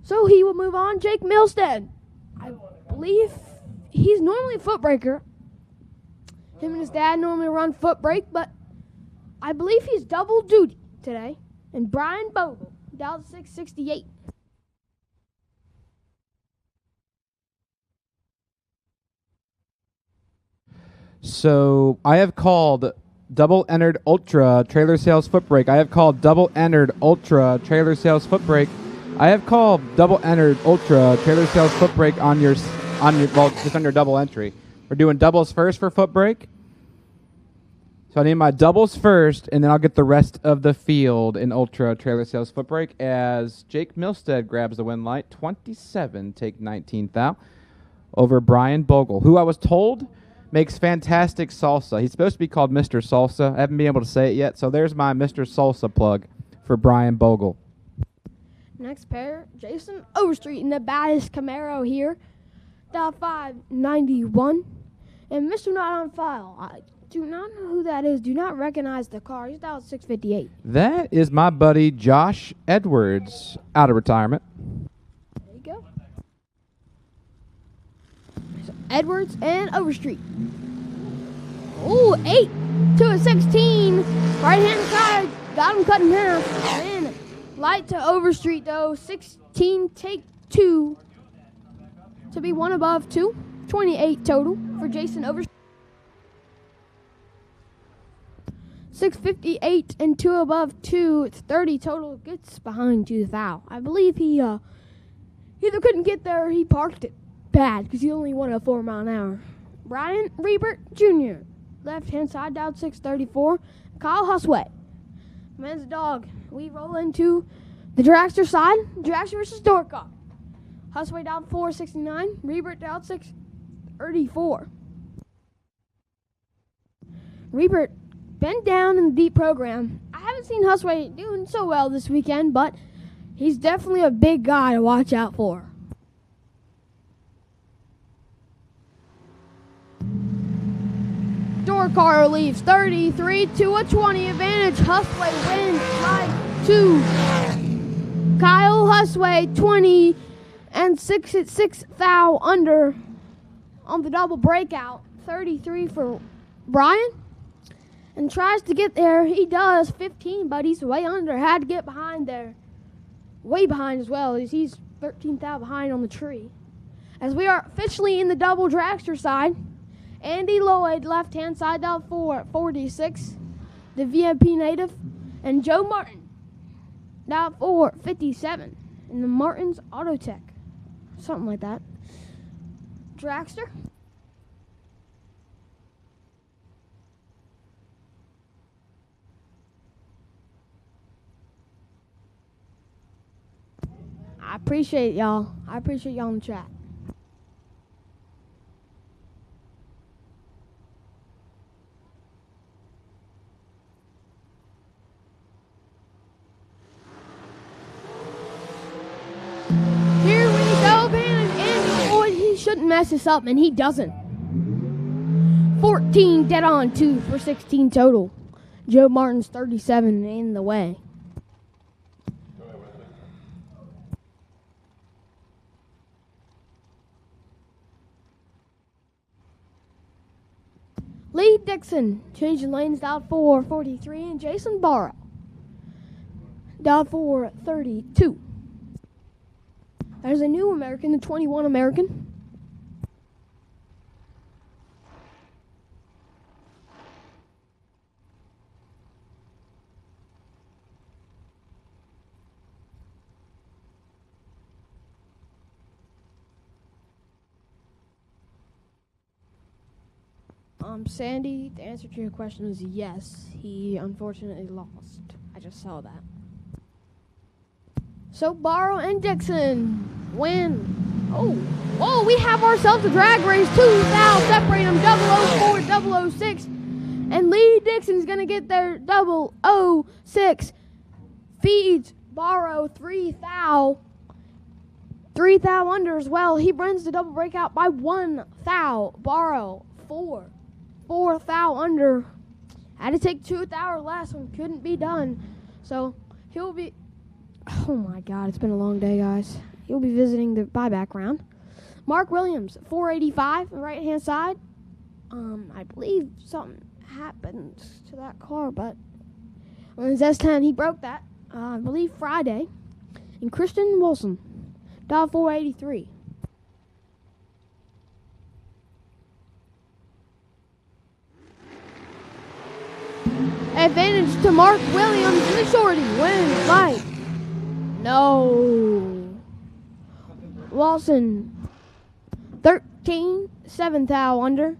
So he will move on. Jake Milstead. I believe he's normally a Footbreaker. Him and his dad normally run Footbrake, but I believe he's double duty today. And Brian Bogle, dialed 668. So I have called double-entered Ultra Trailer Sales Footbrake. I have called double-entered Ultra Trailer Sales Footbrake. I have called double-entered Ultra Trailer Sales Footbrake on your, well, just on your double entry. We're doing doubles first for Footbrake. So I need my doubles first, and then I'll get the rest of the field in Ultra Trailer Sales Footbrake as Jake Milstead grabs the win light. 27, take 19th out over Brian Bogle, who I was told makes fantastic salsa. He's supposed to be called Mr. Salsa. I haven't been able to say it yet, so there's my Mr. Salsa plug for Brian Bogle. Next pair, Jason Overstreet in the baddest Camaro here. Dial 591. And Mr. Not on File. I do not know who that is. Do not recognize the car. He's dialed 658. That is my buddy Josh Edwards out of retirement. There you go. So Edwards and Overstreet. Ooh, 8 to a 16. Right hand side. Got him cut in half. Man, light to Overstreet though. 16, take 2. To be one above 2. 28 total for Jason Overstreet. 658 and 2 above 2. It's 30 total. Gets behind 2,000. I believe he either couldn't get there or he parked it bad because he only won a 4 mile an hour. Brian Rebert Jr. Left hand side down 634. Kyle Husway. Men's dog. We roll into the dragster side. Dragster versus door car. Husway down 469. Rebert down 634. Rebert been down in the deep program. I haven't seen Husway doing so well this weekend, but he's definitely a big guy to watch out for. Door car leaves 33 to a 20 advantage. Husway wins by 2. Kyle Husway 20 and 6 at 6 thou under on the double breakout. 33 for Brian. And tries to get there. He does 15, but he's way under. Had to get behind there. Way behind as well. He's 13 thou behind on the tree. As we are officially in the double dragster side. Andy Lloyd, left-hand side, down 4 at 46. The VMP native. And Joe Martin, down 4 at 57. In the Martin's Auto Tech. Something like that. Dragster. I appreciate y'all. I appreciate y'all in the chat. Here we go, man. And boy, he shouldn't mess this up, and he doesn't. 14 dead on 2 for 16 total. Joe Martin's 37 in the way. Lee Dixon changing lanes down 443 and Jason Barrow down 432. There's a new American, the 21 American. Sandy, the answer to your question is yes. He unfortunately lost. I just saw that. So Barrow and Dixon win. Oh, we have ourselves a drag race. 2,000 separate them. 004, 006. And Lee Dixon's going to get their 006. Feeds Barrow 3,000. 3,000 under as well. He runs the double breakout by 1,000. Barrow 4,000 under. Had to take 2,000 or less and couldn't be done. So he'll be, oh my God, it's been a long day, guys. He'll be visiting the buyback round. Mark Williams, 485, right hand side. I believe something happened to that car, but on his S10, he broke that, I believe Friday. And Christian Wilson, dial 483. Advantage to Mark Williams and the shorty wins by no. Lawson 14, 7 thou under.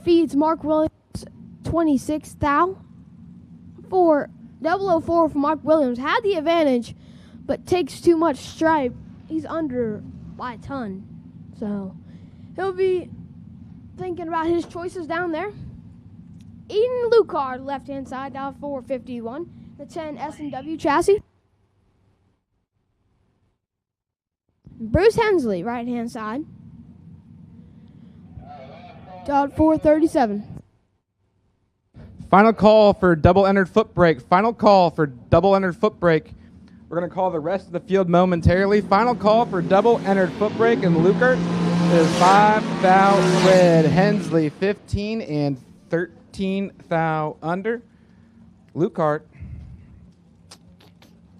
Feeds Mark Williams 26 thou. 004 for Mark Williams. Had the advantage, but takes too much stripe. He's under by a ton. So he'll be thinking about his choices down there. Eden Lucard, left-hand side, down 451. The 10 S&W chassis. Bruce Hensley, right-hand side. Down 437. Final call for double entered foot brake. Final call for double entered foot brake. We're going to call the rest of the field momentarily. Final call for double entered foot brake, and Lucart is 5 thou red. Hensley 15 and 13 thou under. Lucart,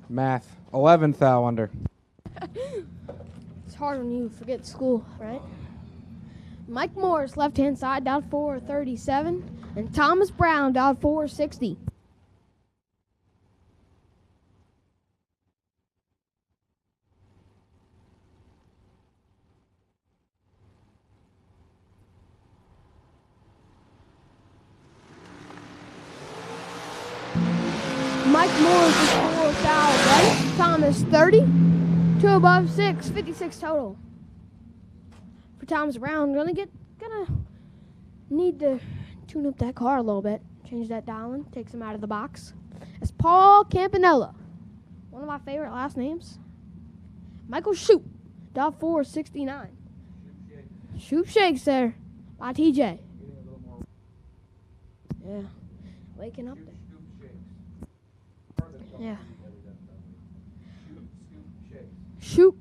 math, 11 thou under. It's hard when you forget school, right? Mike Morris, left-hand side, down 437. And Thomas Brown, down 460. Mike Morris is 4 thou right. Thomas 30. 2 above 6, 56 total. For Thomas Brown, gonna need to tune up that car a little bit. Change that dialing. Takes him out of the box. It's Paul Campanella. One of my favorite last names. Michael Shoop. Down 469. Shoop shakes there by TJ. Yeah. Waking up there. Yeah. Shoop.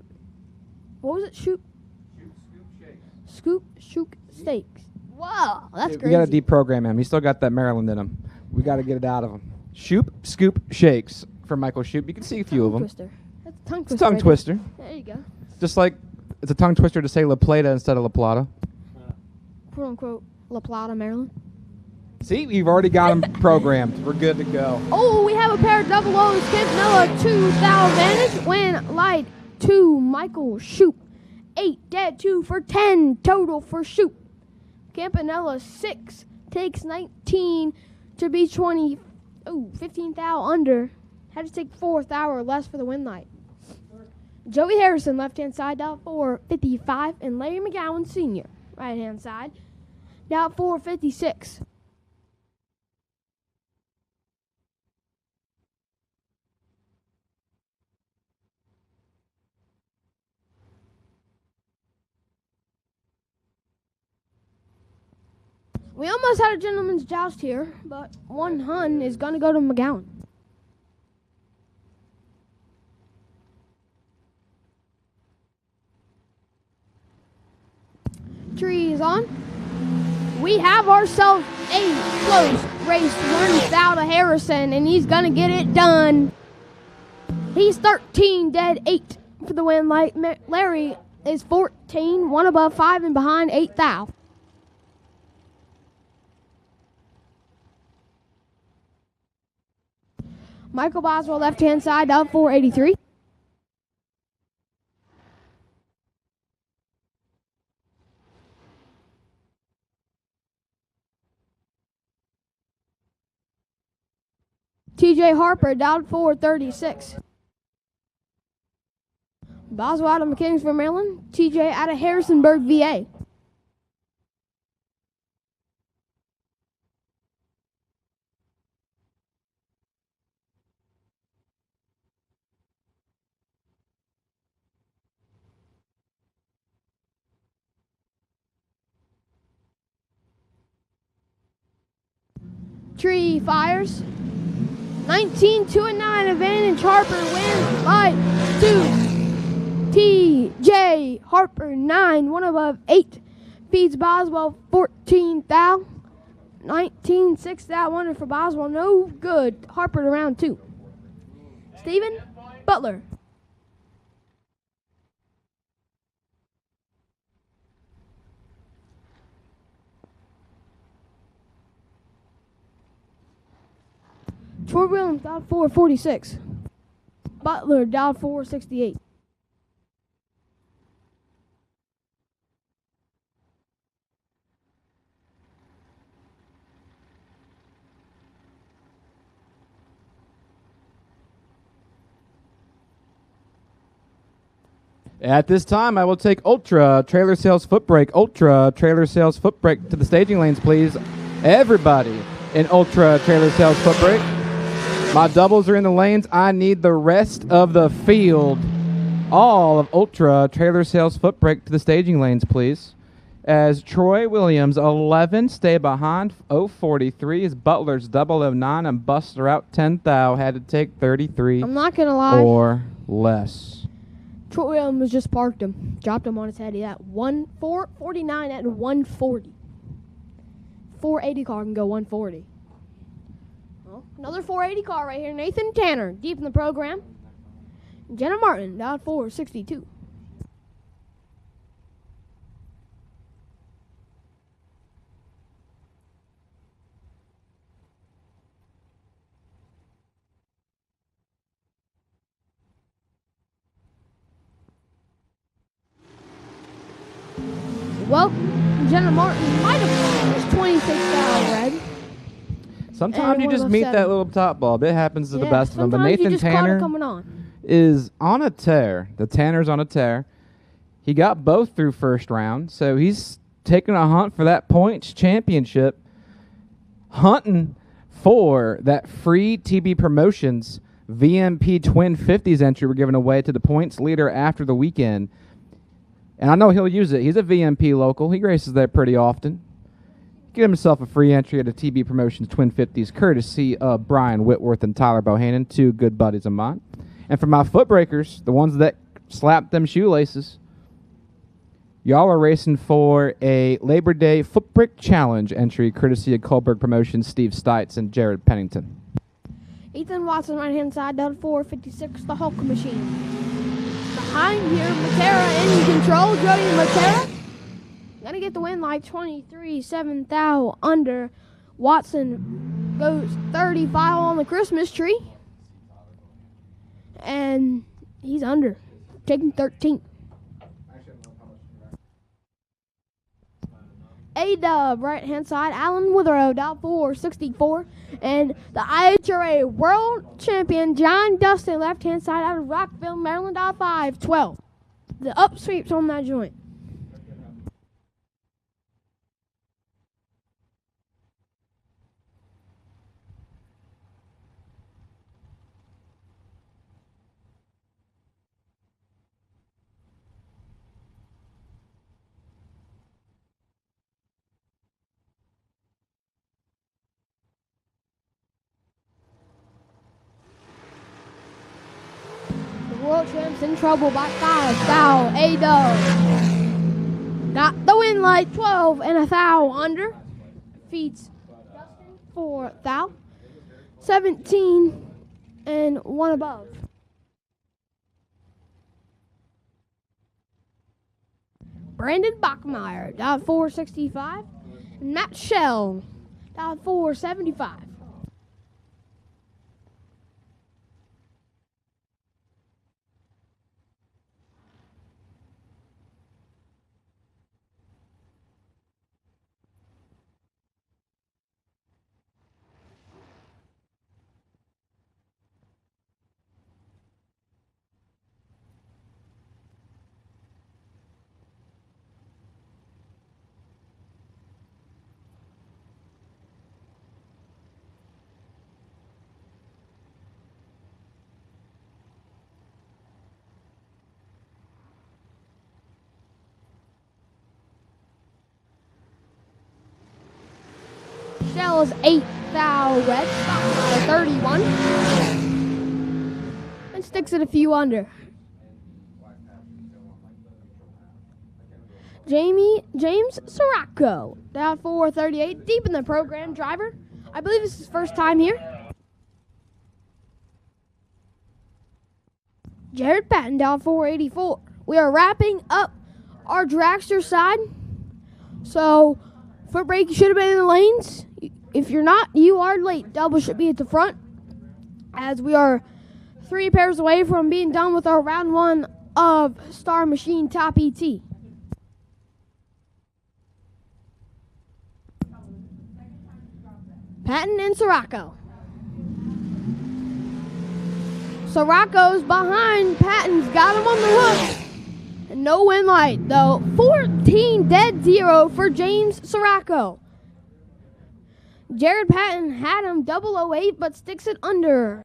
What was it? Shoop. Scoop, shook, steaks. Wow, that's We crazy. got to deprogram him. He's still got that Maryland in him. We got to get it out of him. Shoop, scoop, shakes from Michael Shoop. You can see a few of them. Twister. That's a tongue It's a twister. tongue right twister. There you go. Just like it's a tongue twister to say La Plata instead of La Plata. Quote unquote La Plata, Maryland. See, we've already got him programmed. We're good to go. Oh, we have a pair of double O's. Campanella 2 thou advantage. Win light 2 Michael Shoop. 8 dead 2 for 10 total for Shoop. Campanella 6 takes 19 to be 20. Oh, 15 thou under. Had to take 4 thou or less for the win light. Joey Harrison, left-hand side, down 455. And Larry McGowan, Sr., right-hand side, down 456. We almost had a gentleman's joust here, but one Hun is going to go to McGowan. Tree is on. We have ourselves a close race. 1 thou to Harrison, and he's going to get it done. He's 13 dead 8 for the win. Larry is 14, 1 above 5 and behind 8 thou. Michael Boswell, left-hand side, down 483. TJ Harper, down 436. Boswell out of Mechanicsville, Maryland. TJ out of Harrisonburg, VA. Tree fires. 19 2 and 9 advantage. Harper wins by 2. TJ Harper 9, 1 above 8. Feeds Boswell 14 thou. 19 6 thou. 1 for Boswell. No good. Harper to round 2. Stephen Butler. Troy Williams, down 446. Butler, down 468. At this time, I will take Ultra Trailer Sales Footbrake. Ultra Trailer Sales Footbrake to the staging lanes, please. Everybody in Ultra Trailer Sales Footbrake. My doubles are in the lanes. I need the rest of the field. All of Ultra Trailer Sales Footbrake to the staging lanes, please. As Troy Williams, 11, stay behind. 043 is Butler's 009, and Buster out 10 thou. Had to take 33 I'm not going to lie. or less. Troy Williams just parked him. Dropped him on his head. He at 449 at 140. 480 car can go 140. Well, another 480 car right here. Nathan Tanner, deep in the program. Jenna Martin, down 462. Well, Jenna Martin might have finished 26 red. Sometimes And you one just of meet 7. that little top bulb. It happens to the best of them. But sometimes you Nathan just caught it Tanner coming on. is on a tear. The Tanner's on a tear. He got both through first round, so he's taking a hunt for that points championship, hunting for that free TB Promotions VMP Twin 50s entry we're giving away to the points leader after the weekend. And I know he'll use it. He's a VMP local. He races there pretty often. Get himself a free entry at a TB Promotions Twin 50s, courtesy of Brian Whitworth and Tyler Bohannon, two good buddies of mine. And for my footbreakers, the ones that slap them shoelaces, y'all are racing for a Labor Day Footbrake Challenge entry, courtesy of Kohlberg Promotions, Steve Stites, and Jared Pennington. Ethan Watson, right-hand side, down 456, the Hulk machine. Behind here, Matera in control. Jody Matera gonna get the win like 23-7 thou under. Watson goes 35 on the Christmas tree. And he's under, taking 13. A-Dub, right-hand side, Alan Witherow, down 464. And the IHRA World Champion, John Dustin, left-hand side, out of Rockville, Maryland, down 512. The up sweeps on that joint. World champs in trouble by 5 thou. A-Dub got the win like 12 and a thou under. Feeds Dustin 4 thou. 17 and 1 above. Brandon Bachmeyer down 465. And Matt Shell down 475. Shell is 8 thou red, 31. And sticks it a few under. James Sirocco, down 438, deep in the program, driver. I believe this is his first time here. Jared Patton, down 484. We are wrapping up our dragster side. So, Footbrake should have been in the lanes. If you're not, you are late. Double should be at the front, as we are 3 pairs away from being done with our round 1 of Star Machine Top ET. Patton and Sirocco. Sirocco's behind. Patton's got him on the hook. No win light, though. 14 dead 0 for James Sirocco. Jared Patton had him 008, but sticks it under.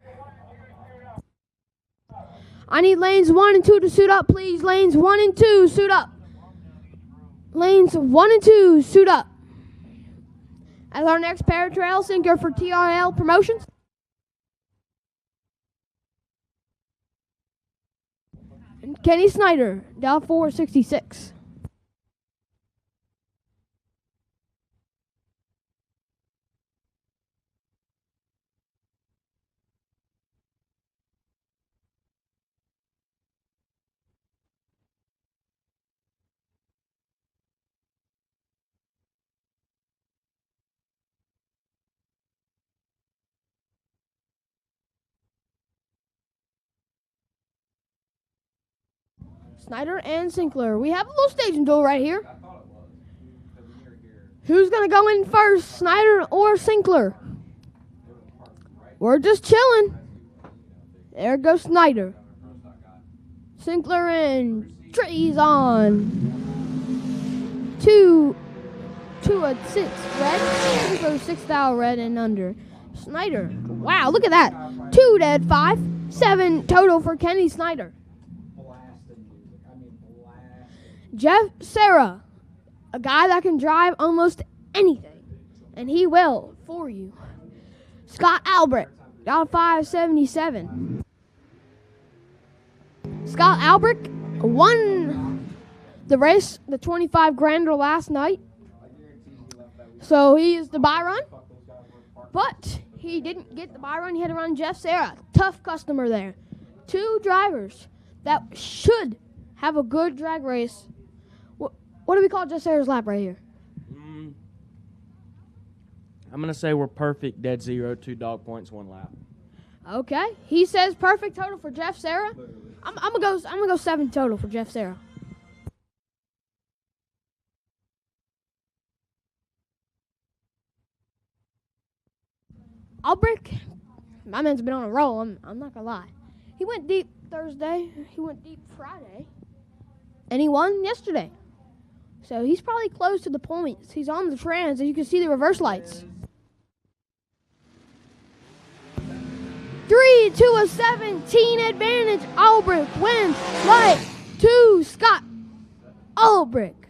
I need lanes 1 and 2 to suit up, please. Lanes 1 and 2, suit up. Lanes 1 and 2, suit up. As our next paratrail sinker for TRL Promotions. And Kenny Snyder, down 466. Snyder and Sinkler. We have a little staging duel right here. Who's going to go in first, Snyder or Sinkler? We're just chilling. There goes Snyder. Sinkler and Trees on. 2 a 6 red. Sinkler 6 thou red and under. Snyder. Wow, look at that. 2 dead, 5. 7 total for Kenny Snyder. Jeff Sarah, a guy that can drive almost anything, and he will for you. Scott Albrecht, got 577. Scott Albrecht won the race, the 25 grander last night, so he is the buy run, but he didn't get the buy run. He had to run Jeff Sarah, tough customer there. 2 drivers that should have a good drag race. What do we call Jeff Sarah's lap right here? I'm going to say we're perfect, dead 0, 2 dog points, 1 lap. Okay. He says perfect total for Jeff Sarah. I'm gonna go 7 total for Jeff Sarah. Albrecht, my man's been on a roll. I'm not gonna lie. He went deep Thursday. He went deep Friday, and he won yesterday. So he's probably close to the points. He's on the trans, and you can see the reverse lights. 3 to a 17 advantage. Albrecht wins. Light 2, Scott Albrecht.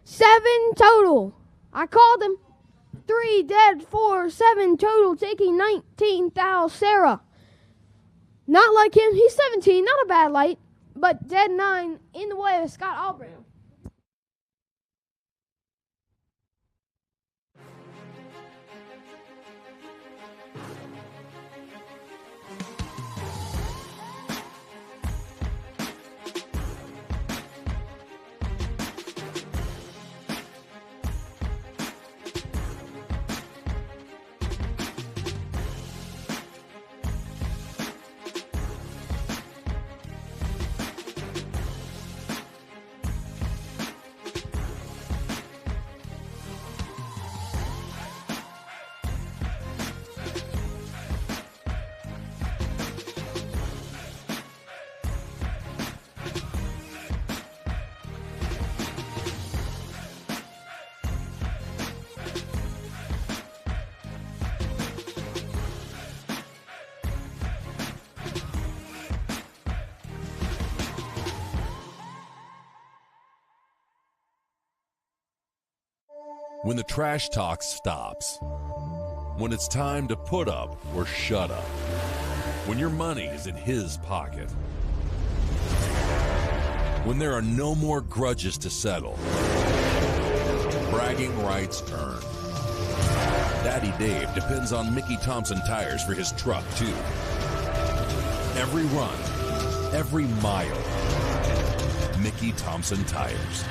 7 total. I called him. 3 dead, 4, 7 total, taking 19 thou Sarah. Not like him. He's 17, not a bad light, but dead 9 in the way of Scott Albrecht. When the trash talk stops. When it's time to put up or shut up. When your money is in his pocket. When there are no more grudges to settle. Bragging rights earned. Daddy Dave depends on Mickey Thompson tires for his truck, too. Every run, every mile. Mickey Thompson tires.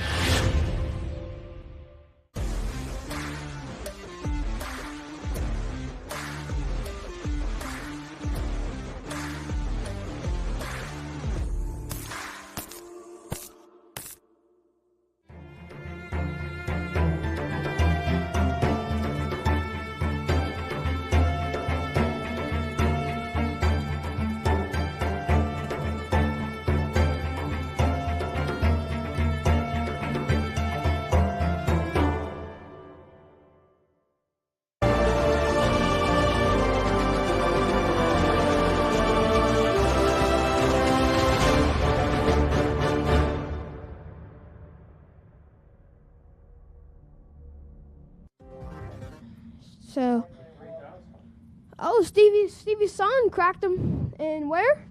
Stevie's son cracked him in where?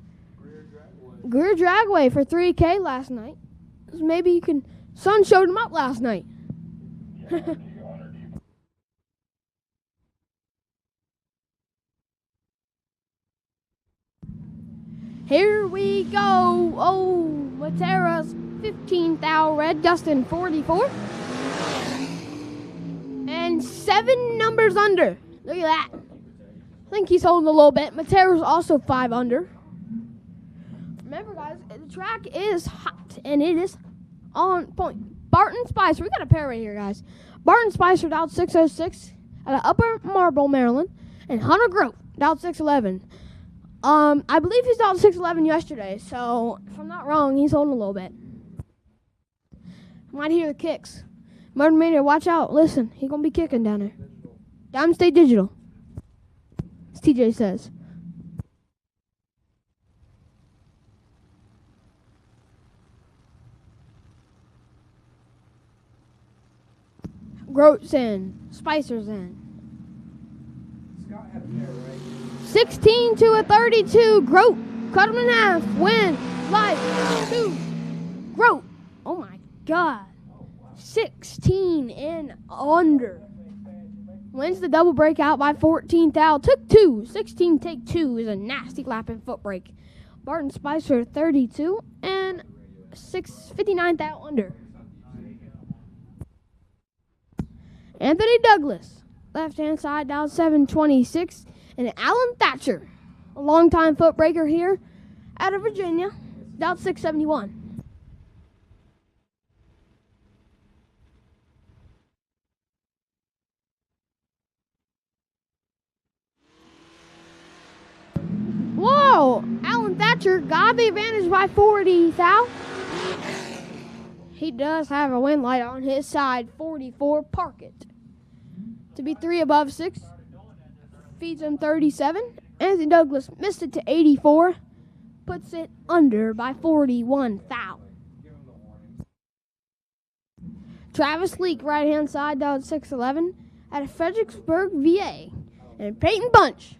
Greer Dragway for 3K last night. So maybe you can. Son showed him up last night. Here we go. Oh, Matera's 15 thou red, Dustin 44. And 7 numbers under. Look at that. I think he's holding a little bit. Matera's also 5 under. Remember, guys, the track is hot, and it is on point. Barton Spicer, we got a pair right here, guys. Barton Spicer, dialed 606 out of Upper Marlboro, Maryland. And Hunter Grote, dialed 611. I believe he's dialed 611 yesterday, so if I'm not wrong, he's holding a little bit. Might hear the kicks. Motor Mania, watch out. Listen, he's going to be kicking down there. Diamond State Digital, as TJ says. Grote's in. Spicer's in. 16 to a 32. Grote cut him in half. Win. Life. 2. Grote. Oh my God. 16 and under. Wins the double breakout by 14 thou. Took 2. 16 take 2 is a nasty lap in Footbrake. Barton Spicer 32 and 59 thou under. Anthony Douglas, left-hand side, dialed 726. And Alan Thatcher, a longtime footbreaker here out of Virginia, dialed 671. Whoa! Alan Thatcher got the advantage by 40 thou. He does have a win light on his side, 44. Park it. To be 3 above 6. Feeds him 37. Anthony Douglas missed it to 84. Puts it under by 41 thou. Travis Leak, right-hand side, dialed 611 out of Fredericksburg, VA. And Peyton Bunch,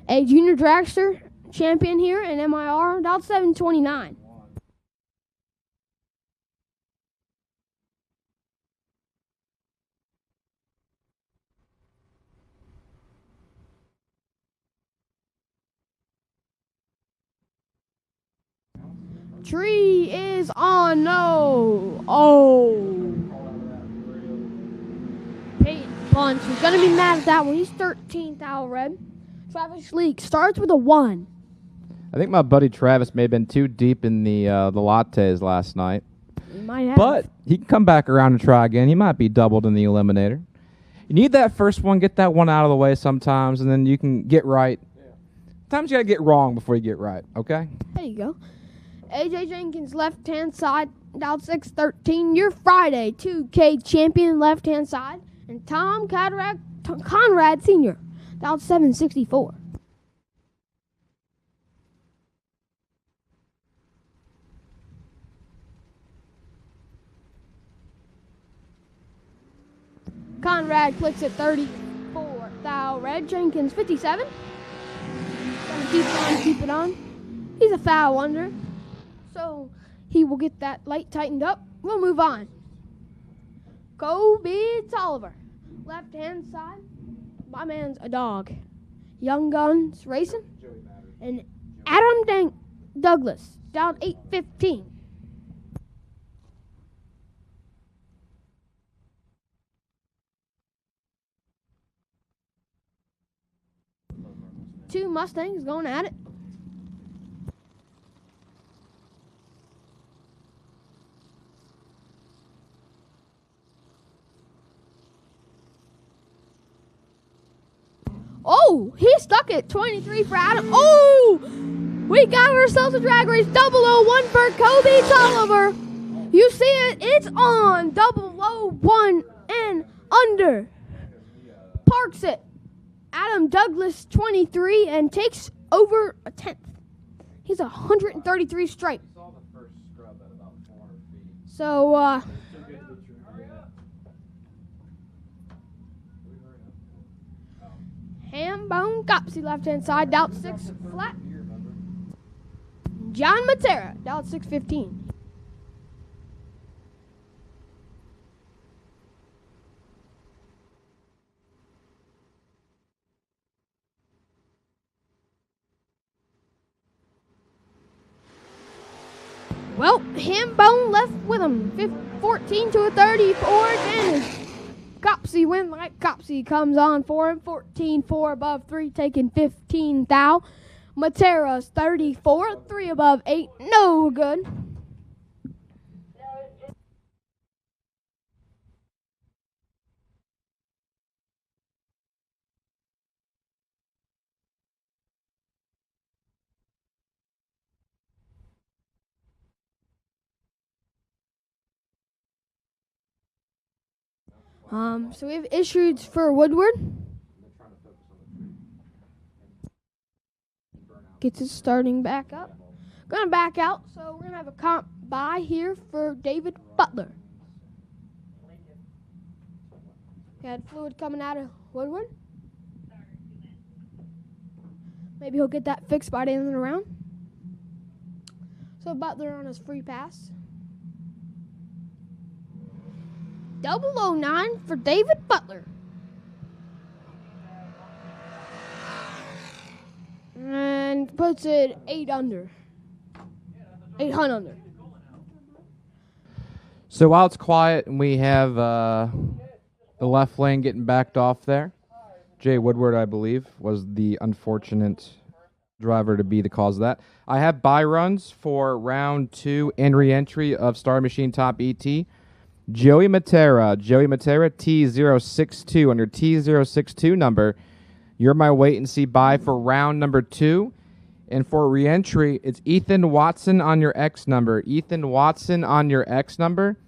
a junior dragster champion here in MIR, dialed 729. Tree is on. No. Oh. Peyton Bunch is going to be mad at that one. He's 13th out red. Travis Leak starts with a 1. I think my buddy Travis may have been too deep in the lattes last night. He might have. But he can come back around and try again. He might be doubled in the eliminator. You need that first one, get that one out of the way sometimes, and then you can get right. Sometimes you got to get wrong before you get right, okay? There you go. AJ Jenkins, left-hand side, dialed 613. Your Friday 2K champion, left-hand side. And Tom Conrad Sr., dialed 764. Conrad clicks at 34 thou red. Jenkins 57. Gonna keep it on. He's a foul under. So he will get that light tightened up. We'll move on. Kobe Tolliver, left hand side. My man's a dog. Young Guns Racing. And Adam Douglas, down 815. Two Mustangs going at it. Oh, he stuck it. 23 for Adam. Oh, we got ourselves a drag race. 001 for Kobe Tolliver. You see it. It's on. 001 and under. Parks it. Adam Douglas, 23, and takes over a 10th. He's 133 stripe. So, Ham Bone Copsy left-hand side, Doubt 6 flat. John Matera, Doubt 615. Well, Ham Bone left with him. 14 to a 34 advantage. Copsy win like Copsy comes on for him. 14-4 above 3, taking 15 thou. Matera's 34, 3 above 8, no good. So we have issues for Woodward. Gets it starting back up. Gonna back out, so we're gonna have a comp buy here for David Butler. Got fluid coming out of Woodward. Maybe he'll get that fixed by the end of the round. So Butler on his free pass. 009 for David Butler. And puts it 8 under. 800 under. So while it's quiet and we have the left lane getting backed off there, Jay Woodward, I believe, was the unfortunate driver to be the cause of that. I have buy runs for round 2 and re-entry of Star Machine Top ET. Joey Matera, T062 under T062 number. You're my wait and see buy for round number 2. And for re-entry, it's Ethan Watson on your X number. Ethan Watson on your X number.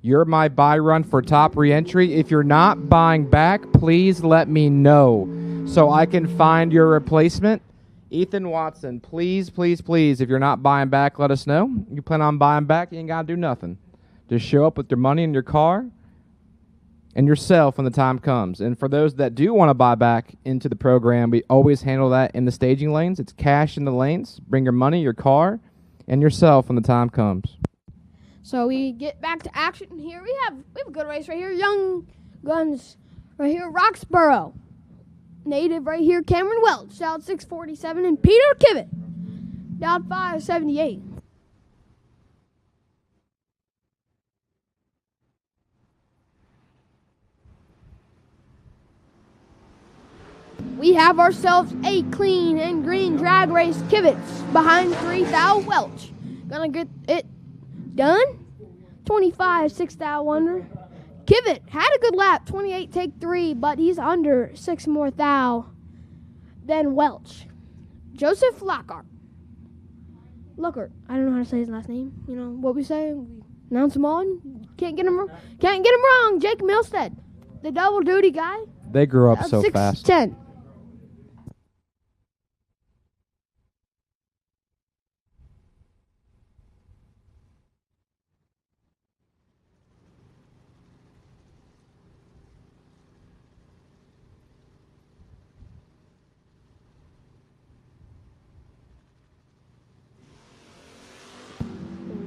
You're my buy run for top re-entry. If you're not buying back, please let me know so I can find your replacement. Ethan Watson, please, please, please, if you're not buying back, let us know. You plan on buying back, you ain't got to do nothing. Just show up with your money in your car and yourself when the time comes. And for those that do want to buy back into the program, we always handle that in the staging lanes. It's cash in the lanes. Bring your money, your car, and yourself when the time comes. So we get back to action here. We have a good race right here. Young Guns right here. Roxborough. Native right here. Cameron Welch, Down 647. And Peter Kivett, Down 578. We have ourselves a clean and green drag race. Kivitz behind 3 thou Welch. Gonna get it done. 25, 6 thou under. Kivett had a good lap, 28 take 3, but he's under 6 more thou than Welch. Joseph Lockhart. Lockhart. I don't know how to say his last name. You know what we say? We announce him on. Can't get him wrong. Jake Milstead, the double duty guy. They grew up so fast. 6'10".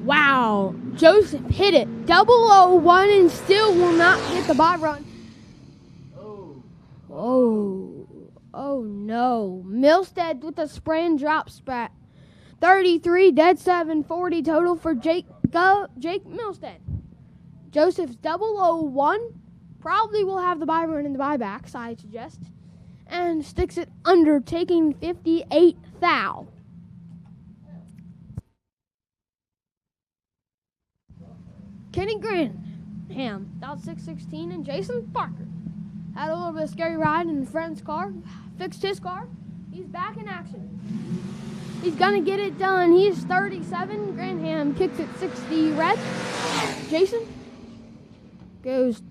Wow. Joseph hit it. 001 and still will not get the buy run. Oh no. Milstead with a spray and drop spat. 33, dead 7, 40 total for Jake Milstead. Joseph's 001 probably will have the buy run in the buybacks, I suggest. And sticks it under, taking 58 thou. Kenny Graham, Down 616, and Jason Parker. Had a little bit of scary ride in a friend's car. Fixed his car. He's back in action. He's going to get it done. He's 37. Granham kicks it 60 red. Jason goes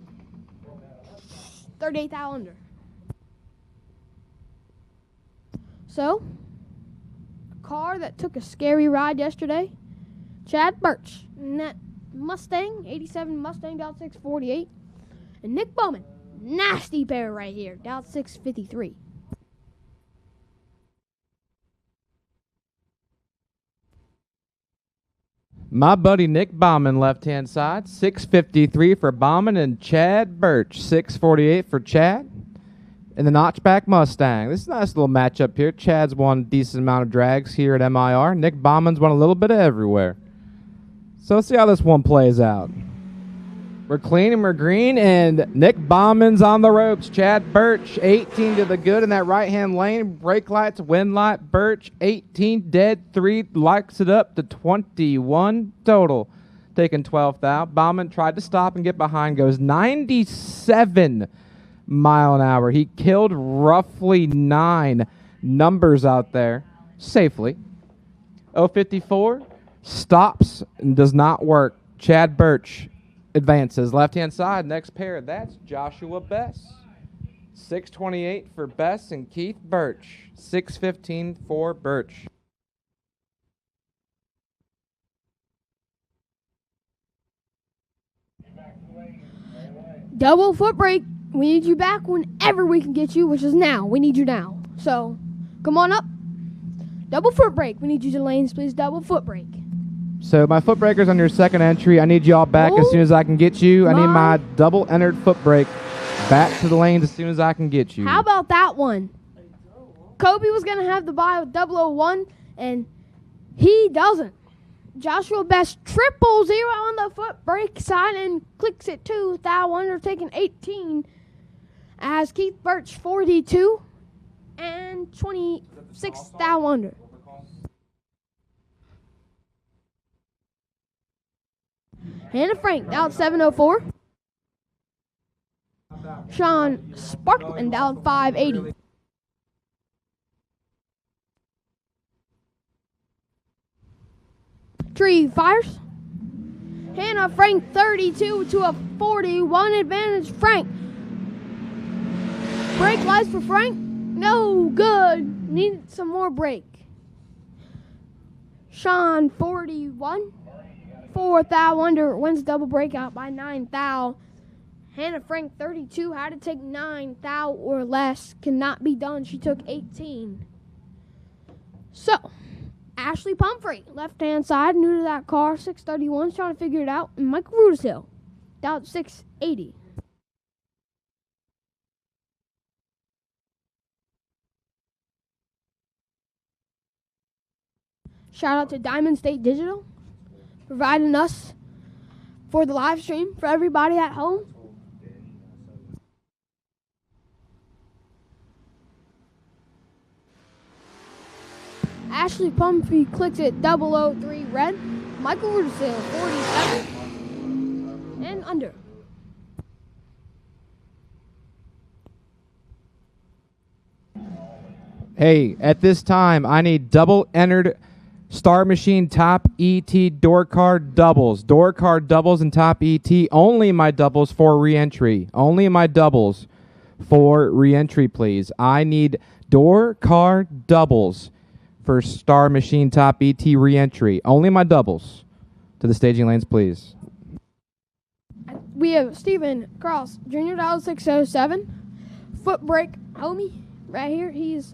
38 thou under. So, a car that took a scary ride yesterday. Chad Birch. And that Mustang, 87 Mustang, down 648. And Nick Bowman, nasty pair right here, down 653. My buddy Nick Bauman, left-hand side. 653 for Bauman and Chad Birch. 648 for Chad. And the Notchback Mustang. This is a nice little matchup here. Chad's won a decent amount of drags here at MIR. Nick Bauman's won a little bit of everywhere. So let's see how this one plays out. We're clean and we're green, and Nick Bauman's on the ropes. Chad Birch, 18 to the good in that right-hand lane. Brake lights, wind light. Birch, 18 dead. 3 likes it up to 21 total. Taking 12th out. Bauman tried to stop and get behind. Goes 97 mile an hour. He killed roughly 9 numbers out there safely. 054 stops and does not work. Chad Birch advances. Left-hand side, next pair, that's Joshua Bess. 628 for Bess and Keith Birch. 615 for Birch. Double foot brake. We need you back whenever we can get you, which is now. We need you now. So, come on up. Double foot brake. We need you to lanes, please. Double foot brake. So my foot breaker's on your second entry. I need you all back as soon as I can get you. I need my double entered foot brake back to the lanes as soon as I can get you. How about that one? Kobe was going to have the buy with 001, and he doesn't. Joshua Best 000 on the foot brake side and clicks it 2. Thou Undertaking 18 as Keith Birch 42 and 26 Thou Under. Hannah Frank down 704. Sean Sparkman down 580. Tree fires. Hannah Frank 32 to a 41 advantage. Frank. Brake lights for Frank. No good. Needed some more brake. Sean 41. 4 thou under. Wins double breakout by 9 thou. Hannah Frank 32 had to take 9 thou or less. Cannot be done. She took 18. So, Ashley Pumphrey, left-hand side, new to that car, 631, trying to figure it out. And Michael Rudisill, down 680. Shout out to Diamond State Digital, providing us for the live stream for everybody at home. Ashley Pumphrey clicks it 003 red. Michael Rudisill 47 and under. Hey, at this time, I need double entered Star Machine Top ET door card doubles. Door card doubles and Top ET. Only my doubles for re-entry. Only my doubles for re-entry, please. I need door card doubles for Star Machine Top ET re-entry. Only my doubles to the staging lanes, please. We have Stephen Cross, Jr. 607. Footbrake homie right here. He's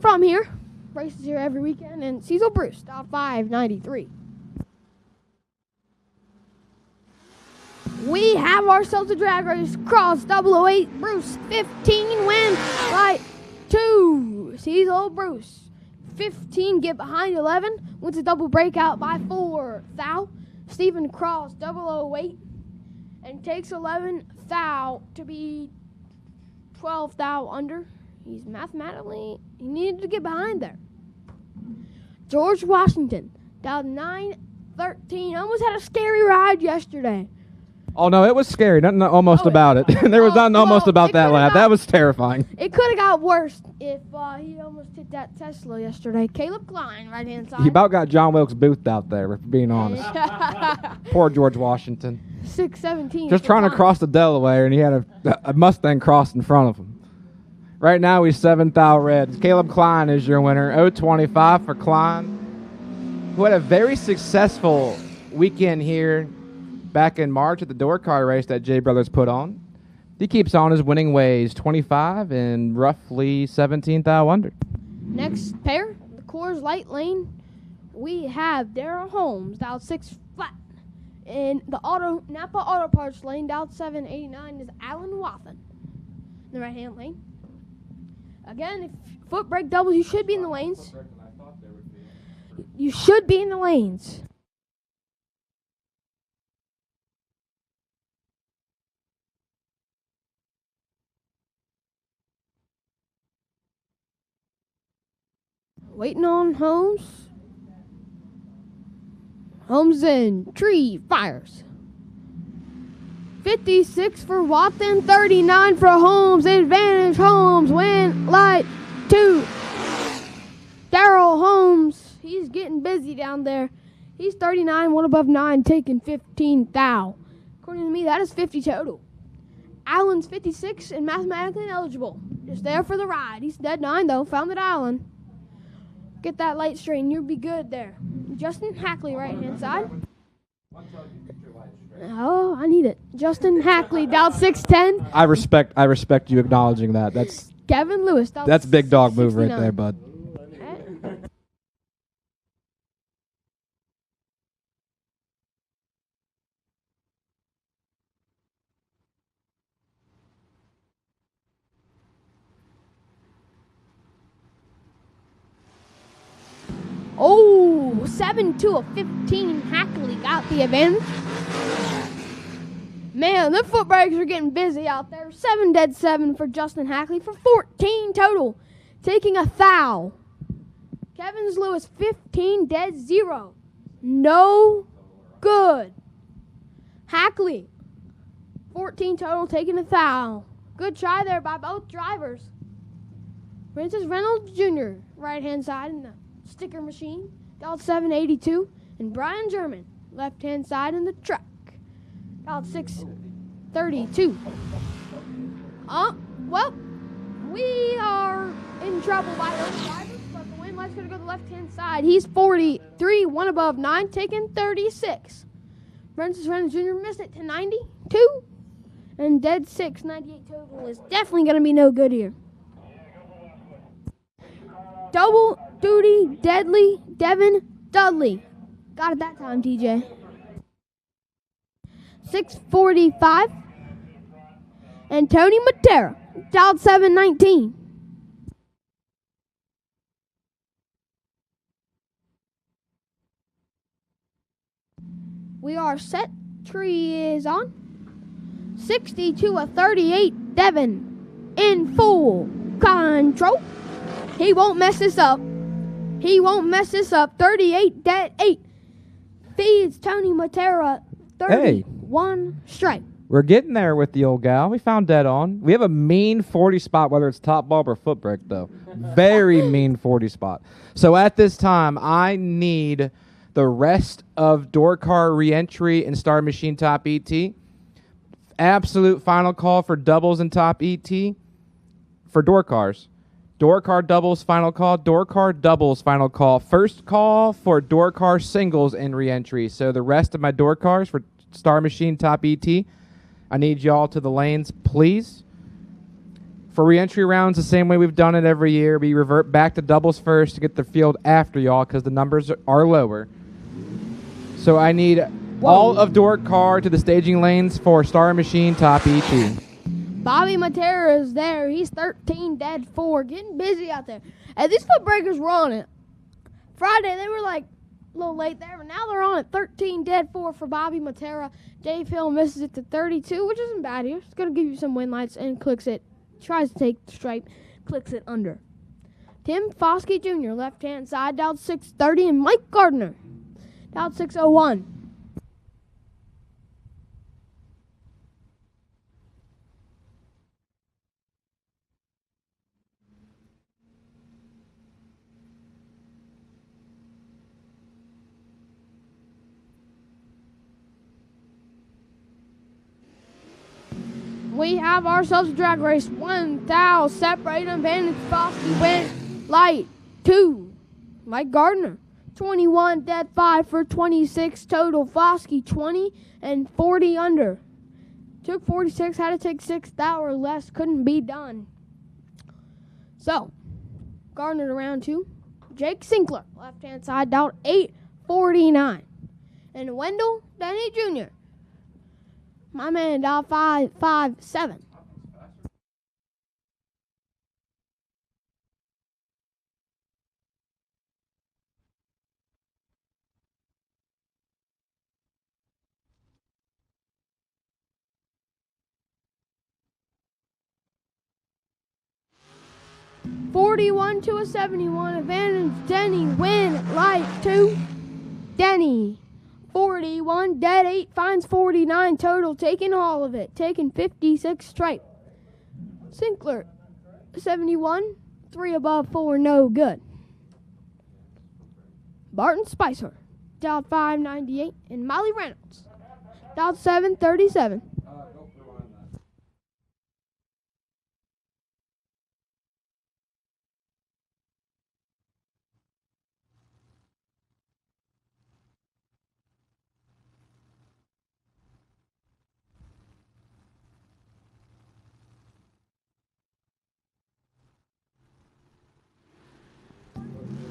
from here. Races here every weekend. And Cecil Bruce, top 593. We have ourselves a drag race. Cross 008. Bruce 15 win by 2. Cecil Bruce 15 get behind 11. Wins a double breakout by 4 thou. Stephen Cross 008 and takes 11 thou to be 12 thou under. He's mathematically, he needed to get behind there. George Washington down 9-13. Almost had a scary ride yesterday. Oh, no, it was scary. Nothing almost about it. There was nothing almost about that lap. That was terrifying. It could have got worse if he almost hit that Tesla yesterday. Caleb Klein, right-hand side. He about got John Wilkes Booth out there, if being honest. Poor George Washington. 617. Just trying to cross the Delaware, and he had a Mustang cross in front of him. Right now, he's 7 thou red. Caleb Klein is your winner. 025 for Klein, who had a very successful weekend here back in March at the door car race that J Brothers put on. He keeps on his winning ways, 25 and roughly 17 thou under. Next pair, the Coors Light Lane. we have Daryl Holmes down 6 flat. In the Napa Auto Parts lane, down 789 is Alan Wathen. In the right-hand lane. Again, if foot brake doubles, you should be in the lanes. You should be in the lanes. Waiting on Holmes. Holmes in. Tree fires. 56 for Watson, 39 for Holmes. Advantage Holmes, win light 2. Daryl Holmes, he's getting busy down there. He's 39, one above 9, taking 15 thou. According to me, that is 50 total. Allen's 56 and mathematically ineligible. Just there for the ride. He's dead 9 though, found it Allen. Get that light straight and you'll be good there. Justin Hackley, right-hand side. Oh, I need it. Justin Hackley, down 6'10". I respect you acknowledging that. That's Kevin Lewis, down that's big dog move right 69. there, bud. Oh, 7-2 of 15. Hackley got the advantage. Man, the foot brakes are getting busy out there. 7 dead 7 for Justin Hackley for 14 total, taking a thou. Kevin Lewis 15 dead 0. No good. Hackley 14 total, taking a thou. Good try there by both drivers. Francis Reynolds Jr. right-hand side in the sticker machine, dialed 782, and Brian German, left-hand side in the truck, dialed 632. Well, we are in trouble by those drivers, but the win light's going to go to the left-hand side. He's 43, one above 9, taking 36. Francis Reynolds Jr. missed it to 92, and dead 6, 98 total is definitely going to be no good here. Double duty, deadly, Devin Dudley. Got it that time, TJ. 645. And Tony Matera, dialed 719. We are set. Tree is on. 62 of 38, Devin in full control. He won't mess this up. He won't mess this up. 38 dead 8. Feeds Tony Matera 31 straight. We're getting there with the old gal. We found dead on. We have a mean 40 spot, whether it's top bulb or foot brake, though. Very mean 40 spot. So at this time, I need the rest of door car reentry and Star Machine top ET. Absolute final call for doubles and top ET for door cars. Door car doubles, final call. Door car doubles, final call. First call for door car singles in reentry. So the rest of my door cars for Star Machine top ET, I need y'all to the lanes, please. For reentry rounds, the same way we've done it every year. We revert back to doubles first to get the field after y'all because the numbers are lower. So I need all of door car to the staging lanes for Star Machine top ET. Bobby Matera is there. He's 13 dead 4. Getting busy out there. And these foot breakers were on it. Friday, they were like a little late there, but now they're on it. 13 dead 4 for Bobby Matera. Dave Hill misses it to 32, which isn't bad here. It's going to give you some win lights and clicks it. Tries to take the stripe, clicks it under. Tim Foskey Jr., left-hand side, dialed 630, and Mike Gardner, dialed 601. We have ourselves a drag race. 1,000 separate advantage. Foskey went light 2. Mike Gardner, 21 dead 5 for 26 total. Foskey 20 and 40 under. Took 46, had to take 6 or less. Couldn't be done. So, Gardner to round 2. Jake Sinkler, left-hand side, dialed 849. And Wendell Denny Jr., my man, dialed 557. $41 to a $71 advantage. Denny win light 2. Denny 41, dead 8, finds 49 total, taking all of it, taking 56 straight. Sinkler 71, 3 above, 4 no good. Barton Spicer dialed 598, and Molly Reynolds dialed 737.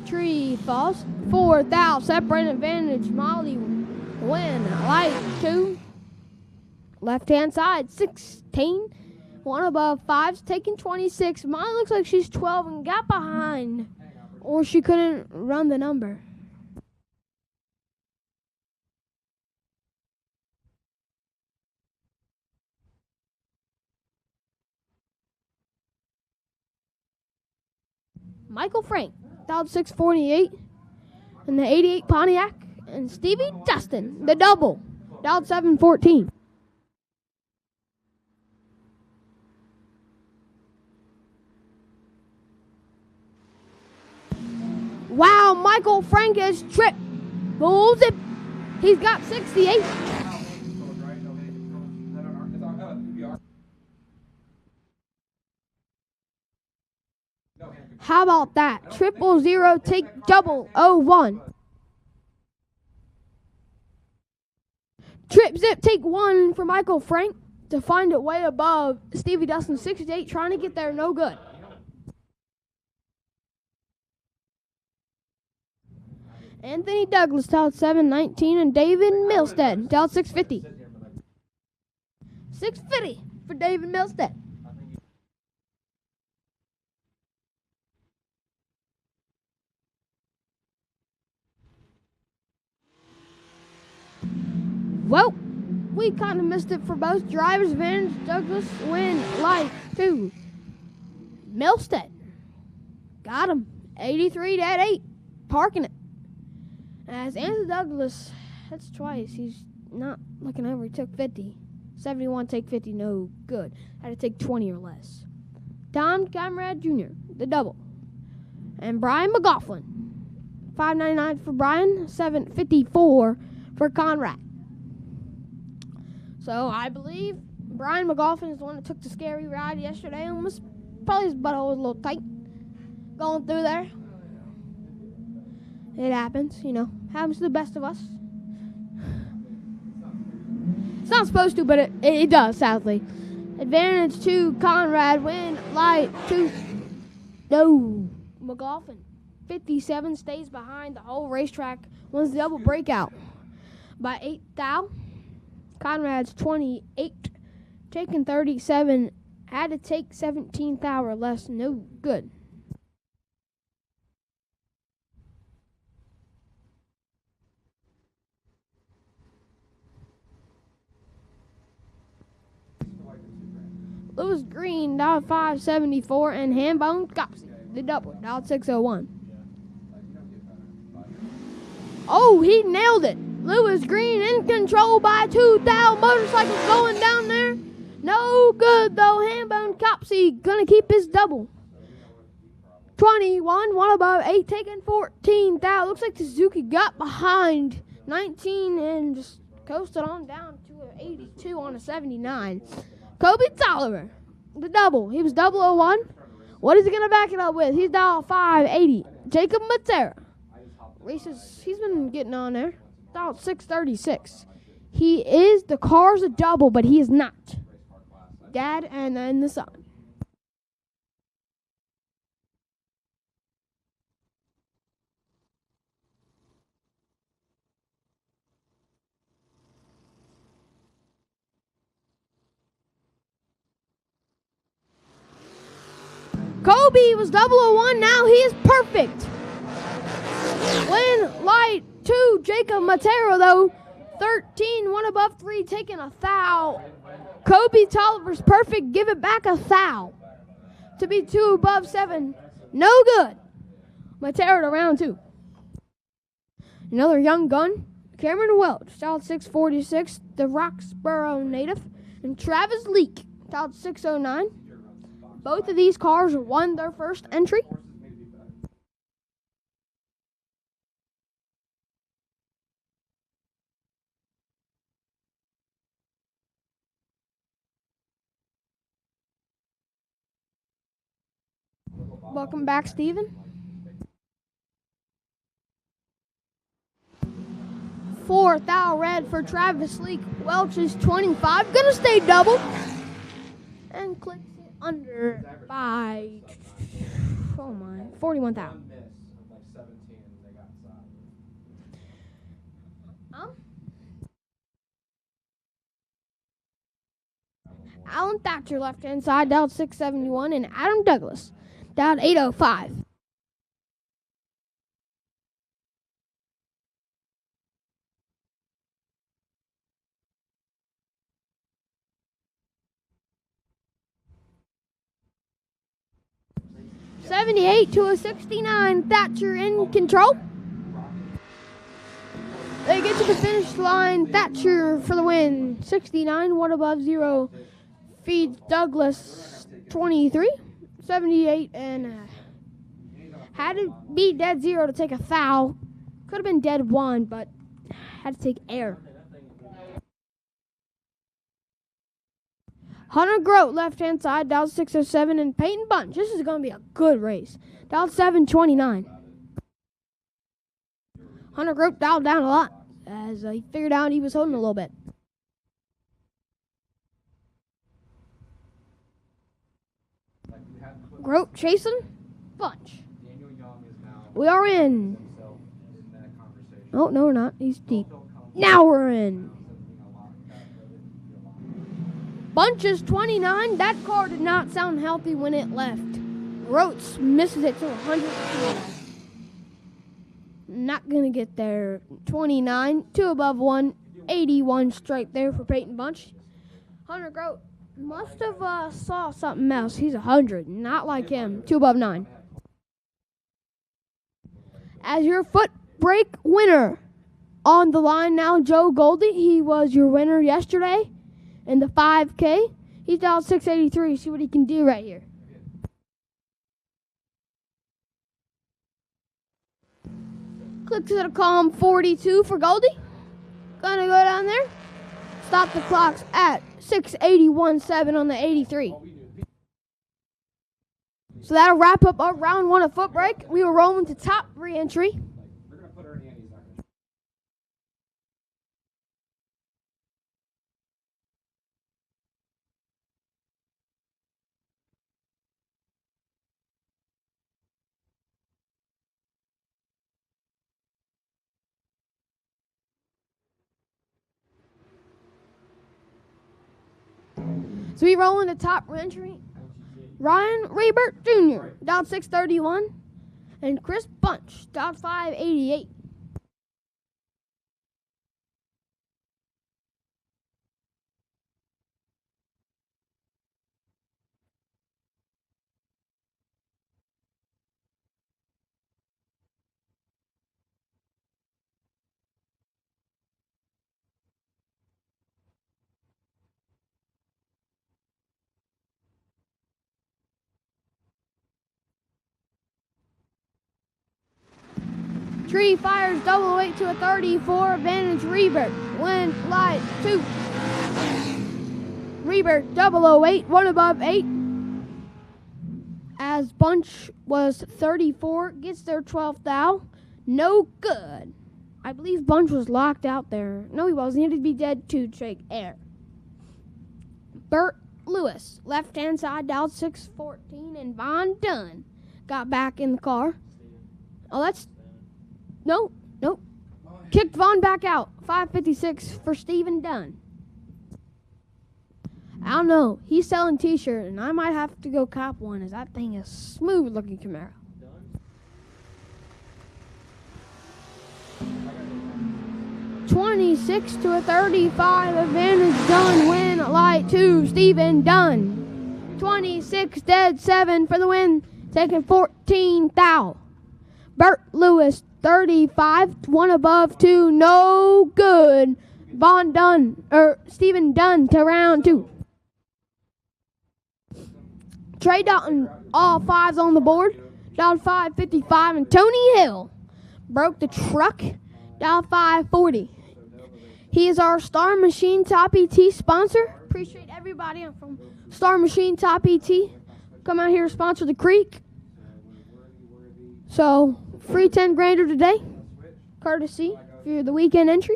Tree falls. 4 thou, separate advantage. Molly win light 2. Left hand side 16. 1 above 5's taking 26. Molly looks like she's 12 and got behind, or she couldn't run the number. Michael Frank dialed 648, and the 88 Pontiac, and Stevie Dustin, the double, dialed 714. Wow, Michael Frank has tripped. Bulls it. He's got 68. How about that? 000, take double, 01. Trip zip, take 1 for Michael Frank to find it way above Stevie Dustin, 68, trying to get there, no good. Anthony Douglas, dialed 719, and David Milstead, dialed 650. 650 for David Milstead. Well, we kind of missed it for both drivers. Advantage Douglas win light 2. Milstead got him. 83 dead 8. Parking it. As Anthony Douglas, that's twice. He's not looking over. He took 50. 71, take 50, no good. Had to take 20 or less. Tom Conrad Jr., the double. And Brian McGoughlin. 599 for Brian, 754 for Conrad. So I believe Brian McGoughlin is the one that took the scary ride yesterday. Almost, probably his butthole was a little tight going through there. It happens, you know. Happens to the best of us. It's not supposed to, but it does, sadly. Advantage to Conrad, win light 2. No. McGoughlin, 57, stays behind the whole racetrack. Wins the double breakout by 8 thou. Conrad's 28, taking 37. Had to take 17 thou or less, no good. Lewis Green, dialed 574, and Hambone Copsey, the double, dialed 601. Oh, he nailed it. Lewis Green in control by 2 thou. Motorcycle going down there. No good, though. Hambone Copsey going to keep his double. 21, 1 above 8, taking 14 thou. Looks like Suzuki got behind 19 and just coasted on down to an 82 on a 79. Kobe Tolliver, the double. He was 001. What is he going to back it up with? He's dialed 580. Jacob Matera. Races, he's been getting on there. Dialed 636. He is, the car's a double, but he is not. Dad and then the son. Kobe was 001. Now he is perfect. Win light 2. Jacob Matero, though, 13. 1 above 3, taking a foul. Kobe Tolliver's perfect. Give it back a foul. To be 2 above 7. No good. Matero to round 2. Another young gun. Cameron Welch, styled 646, the Roxborough native. And Travis Leake, styled 609. Both of these cars won their first entry. Welcome back, Steven. 4 thou red for Travis Leake. Welch is 25. Gonna stay double. And clicks it under by 41 thou. Alan Thatcher left hand side, dialed 671, and Adam Douglas dialed 805. $78 to a $69. Thatcher in control. They get to the finish line. Thatcher for the win. 69, 1 above 0. Feeds Douglas 23. 78, and had to be dead 0 to take a foul. Could have been dead 1, but had to take air. Hunter Grote, left-hand side, dialed 607, and Peyton Bunch. This is going to be a good race. Dialed 729. Hunter Grote dialed down a lot as he figured out he was holding a little bit. Grote chasing Bunch. We are in. Oh, no, we're not. He's deep. Now we're in. Bunch is 29. That car did not sound healthy when it left. Grote misses it to 100. Not going to get there. 29. 2 above 1. 81 straight there for Peyton Bunch. Hunter Grote must have saw something else. He's 100. Not like him. 2 above 9. As your Footbrake winner on the line now, Joe Goldie. He was your winner yesterday in the 5K. He's dialed 683. See what he can do right here. Clicks at a calm 42 for Goldie. Gonna go down there. Stop the clocks at 681.7 on the 83. So that'll wrap up our round 1 of Footbrake. We will roll into top re-entry. We're going to put her in Andy's record. So we roll into top re-entry. Ryan Rebert Jr. dialed 631. And Chris Bunch dialed 588. Tree fires 008 to a 34. Advantage Rebert. Win light 2. Rebert 008. 1 above 8. As Bunch was 34. Gets their 12th thou. No good. I believe Bunch was locked out there. No, he wasn't. He had to be dead to take air. Bert Lewis. Left hand side dialed 614. And Von Dunn got back in the car. Oh, that's... Nope. Kicked Vaughn back out. 556 for Stephen Dunn. I don't know. He's selling T-shirts, and I might have to go cop one, as that thing is smooth looking Camaro. (26-35) advantage. Dunn win light 2. Stephen Dunn. 26 dead 7 for the win. Taking 14 thou. Bert Lewis 35 1 above 2. No good. Stephen Dunn to round 2. Trey Dalton, all 5s on the board. Down 555, and Tony Hill broke the truck. Down 540. He is our Star Machine Top ET sponsor. Appreciate everybody from Star Machine Top ET. Come out here and sponsor the creek. So, free 10 grander today. Courtesy for the weekend entry.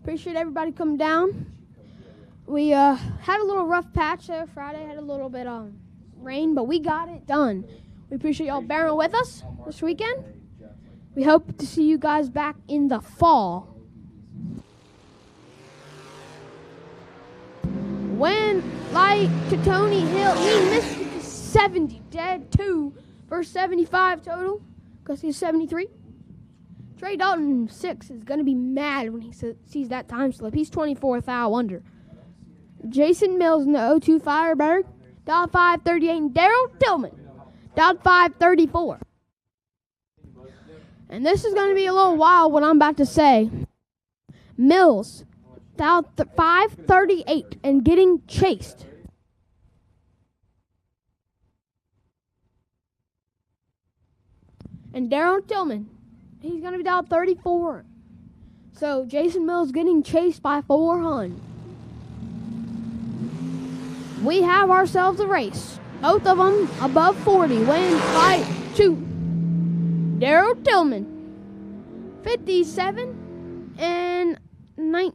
Appreciate everybody coming down. We had a little rough patch there Friday. Had a little bit of rain, but we got it done. We appreciate y'all bearing with us this weekend. We hope to see you guys back in the fall. Win light to Tony Hill. He missed it to 70. Dead 2 for 75 total because he's 73. Trey Dalton 6 is going to be mad when he sees that time slip. He's 24 thou under. Jason Mills in the 02 Firebird. Down 538. And Daryl Tillman. Down 534. And this is going to be a little wild what I'm about to say. Mills down 538 and getting chased. And Daryl Tillman, he's going to be down 34. So Jason Mills getting chased by 400. We have ourselves a race. Both of them above 40. Win by 2. Daryl Tillman, 57 and 9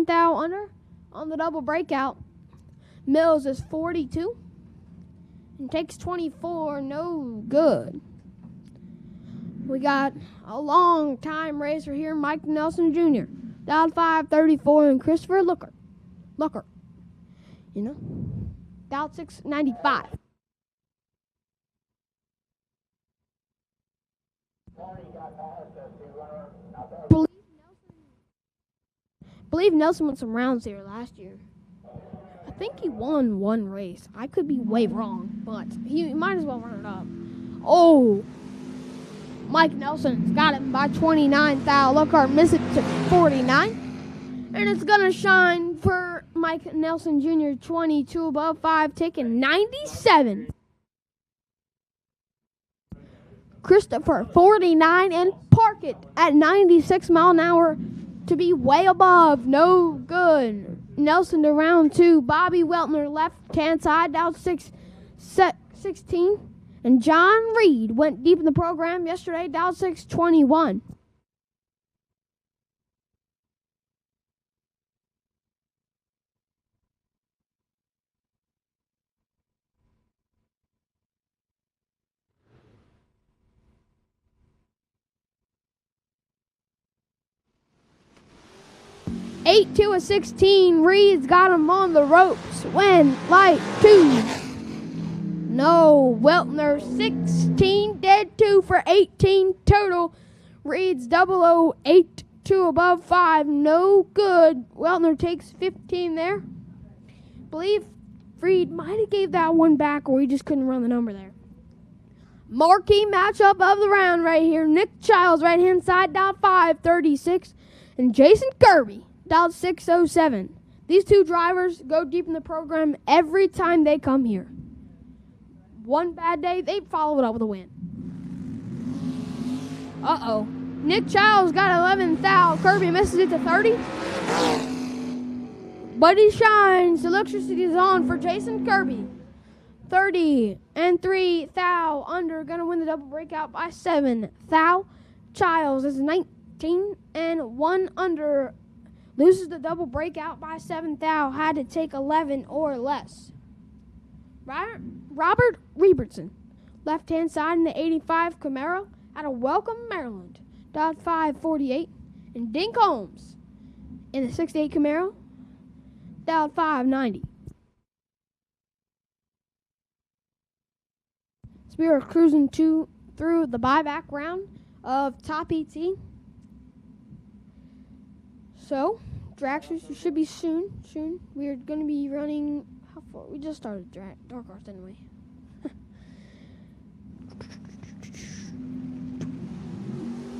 thou under on the double breakout. Mills is 42 and takes 24. No good. We got a long time racer here, Mike Nelson Jr. Down 534 and Christopher Looker. You know, down 695. Believe Nelson won some rounds here last year. I think he won one race. I could be way wrong, but he might as well run it up. Oh, Mike Nelson's got him by 29 thou. Lockhart missed it to 49. And it's going to shine for Mike Nelson Jr. 22 above 5, taking 97. Christopher 49 and park it at 96 mile an hour to be way above. No good. Nelson to round 2. Bobby Weltner left hand side down 16. And John Reed went deep in the program yesterday down 621. Eight to a 16. Reed's got him on the ropes. Win light 2. No. Weltner 16 dead 2 for 18 total. Reed's 008 2 above 5. No good. Weltner takes 15 there. Believe Reed might have gave that one back, or he just couldn't run the number there. Marquee matchup of the round right here. Nick Childs right hand side down 536, and Jason Kirby down 607. These two drivers go deep in the program every time they come here. One bad day, they follow it up with a win. Uh-oh. Nick Childs got 11 thou. Kirby misses it to 30. But he shines. Electricity is on for Jason Kirby. 30 and 3 thou under. Going to win the double breakout by 7 thou. Childs is 19 and 1 under. Loses the double breakout by 7 thou. Had to take 11 or less. Robert Robertson Left-hand side in the 85 Camaro out of Welcome, Maryland. .548. And Dink Holmes in the 68 Camaro. .590. So we are cruising through the buyback round of Top ET. So, Dragsters should be soon. We are going to be running. How far? We just started Dark Horse, didn't we?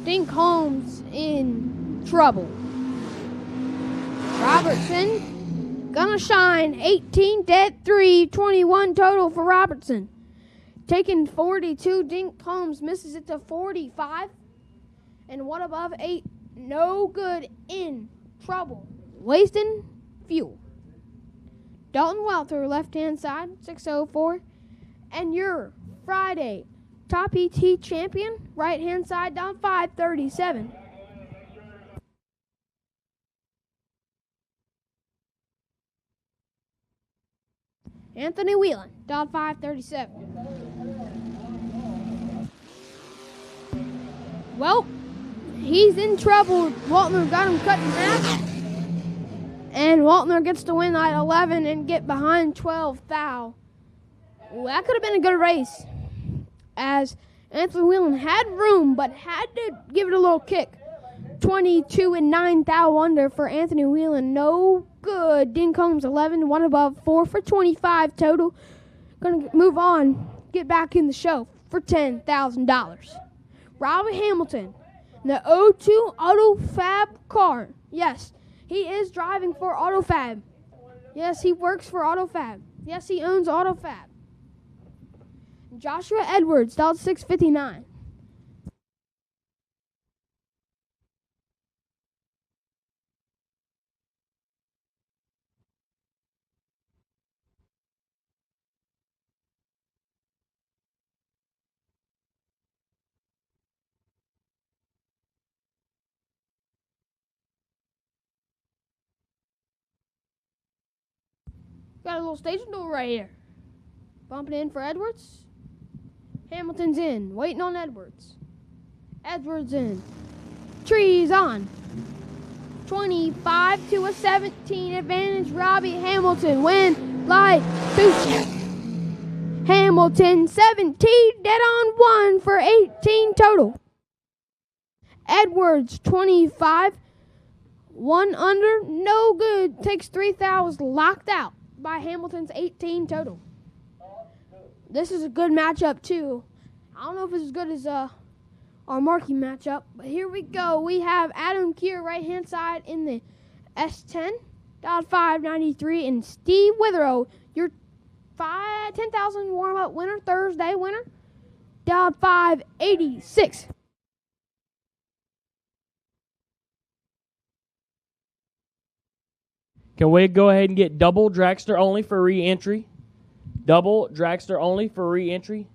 Dink Holmes in trouble. Robertson gonna shine. 18 dead, 3, 21 total for Robertson. Taking 42. Dink Holmes misses it to 45. And one above 8. No good, in trouble. Wasting fuel. Dalton Welter, left-hand side, 604. And your Friday Top ET champion, right-hand side, down 537. Anthony Whelan, down 537. Well, he's in trouble. Waltner got him cut in half. And Waltner gets to win at 11 and get behind 12 thou. Well, that could have been a good race, as Anthony Whelan had room but had to give it a little kick. 22 and 9 thou under for Anthony Whelan. No good. Dink Holmes 11, one above, 4 for 25 total. Gonna move on, get back in the show for $10,000. Robbie Hamilton, the O2 AutoFab car. Yes, he is driving for AutoFab. Yes, he works for AutoFab. Yes, he owns AutoFab. Joshua Edwards, $659. Got a little station door right here. Bumping in for Edwards. Hamilton's in, waiting on Edwards. Edwards in. Trees on. 25 to a 17 advantage. Robbie Hamilton win by 2. Hamilton 17, dead on 1 for 18 total. Edwards 25, 1 under, no good. Takes 3,000, locked out by Hamilton's 18 total. This is a good matchup, too. I don't know if it's as good as our marquee matchup, but here we go. We have Adam Keir, right-hand side in the S10, .593, and Steve Witherow, your 10,000 warm-up winner, Thursday winner, .586. Can we go ahead and get double Dragster only for re-entry? Double Dragster only for re-entry.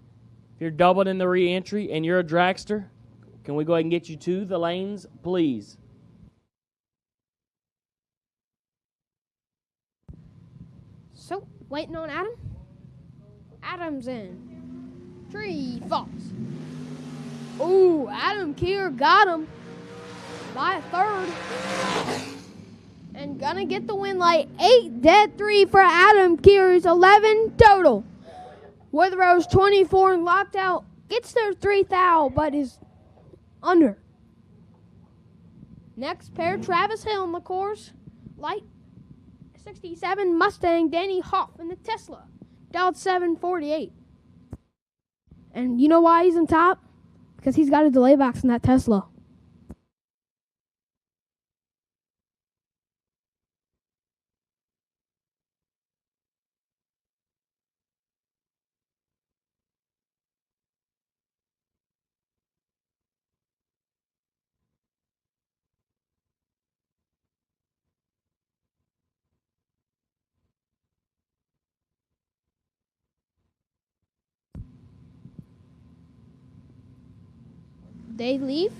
If you're doubled in the re-entry and you're a Dragster, can we go ahead and get you to the lanes, please? So, waiting on Adam. Adam's in. Tree falls. Ooh, Adam Keir got him by a third. And gonna get the win like 8 dead 3 for Adam Keir's 11 total. Witherow's 24 and locked out. Gets their 3 thou, but is under. Next pair, Travis Hill in the course. Light 67 Mustang, Danny Hoff in the Tesla. Dialed 748. And you know why he's on top? Because he's got a delay box in that Tesla. They leave.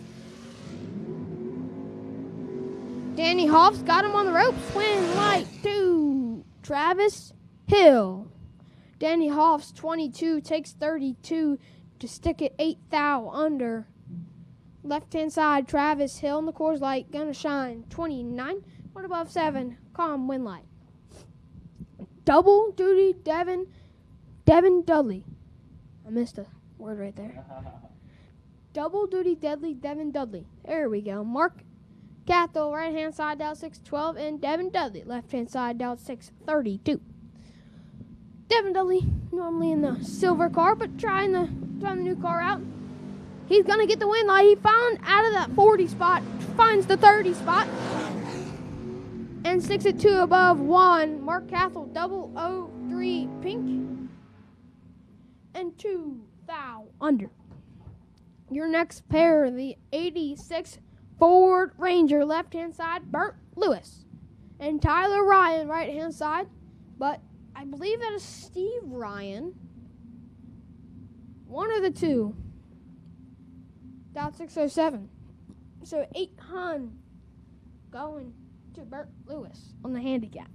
Danny Hoff's got him on the ropes. Win light 2. Travis Hill. Danny Hoff's 22 takes 32. to stick it 8 thou under. Left-hand side, Travis Hill in the course light, gonna shine 29, 1 above 7, calm wind light. Double duty Devin Dudley. I missed a word right there. Double duty deadly Devin Dudley. There we go. Mark Cathell, right-hand side, down 612, and Devin Dudley, left-hand side, down 632. Devin Dudley, normally in the silver car, but trying the new car out. He's going to get the win light. He found out of that 40 spot, finds the 30 spot, and sticks it 2 above 1. Mark Cathell, 003 pink, and 2 thou under. Your next pair, the 86 Ford Ranger, left-hand side, Bert Lewis, and Tyler Ryan, right-hand side, but I believe that is Steve Ryan. One of the two. Down 607. So 800 going to Bert Lewis on the handicap.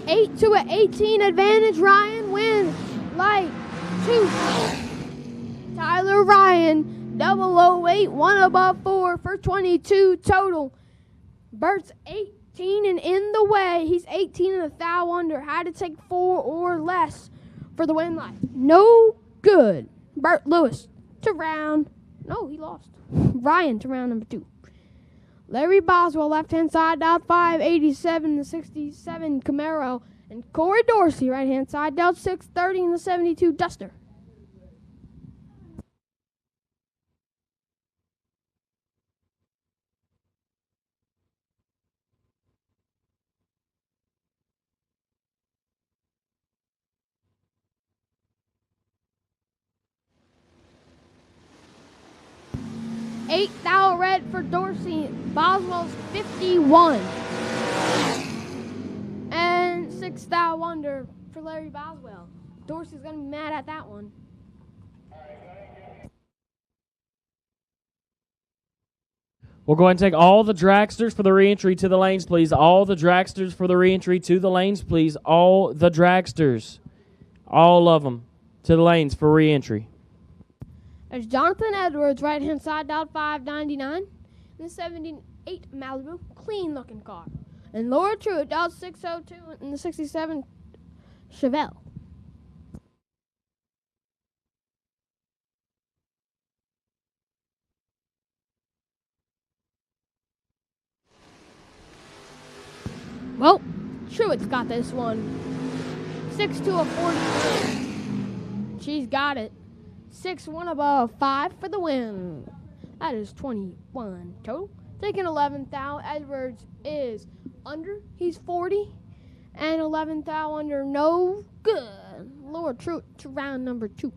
8 to an 18 advantage. Ryan wins light 2. Tyler Ryan, 008, 1 above 4 for 22 total. Bert's 18 and in the way. He's 18 and a thou under. Had to take 4 or less for the win light. No good. Bert Lewis to round. No, he lost. Ryan to round number 2. Larry Boswell, left-hand side, down 5, 87 and the 67 Camaro. And Corey Dorsey, right-hand side, down 6, 30 and the 72 Duster. $8 thou red for Dorsey. Boswell's 51. And 6 thou under for Larry Boswell. Dorsey's going to be mad at that one. We'll go ahead and take all the dragsters for the reentry to the lanes, please. All the dragsters for the reentry to the lanes, please. All the dragsters. All of them to the lanes for reentry. There's Jonathan Edwards, right-hand side, down 599. And the 78 Malibu, clean-looking car. And Laura Truitt, down 602 in the 67 Chevelle. Well, Truitt's got this one. 6 to a 43. She's got it. 6, 1 above 5 for the win. That is 21 total. Taking 11 thou. Edwards is under. He's 40. And 11 thou under. No good. Lower Truitt to round number 2.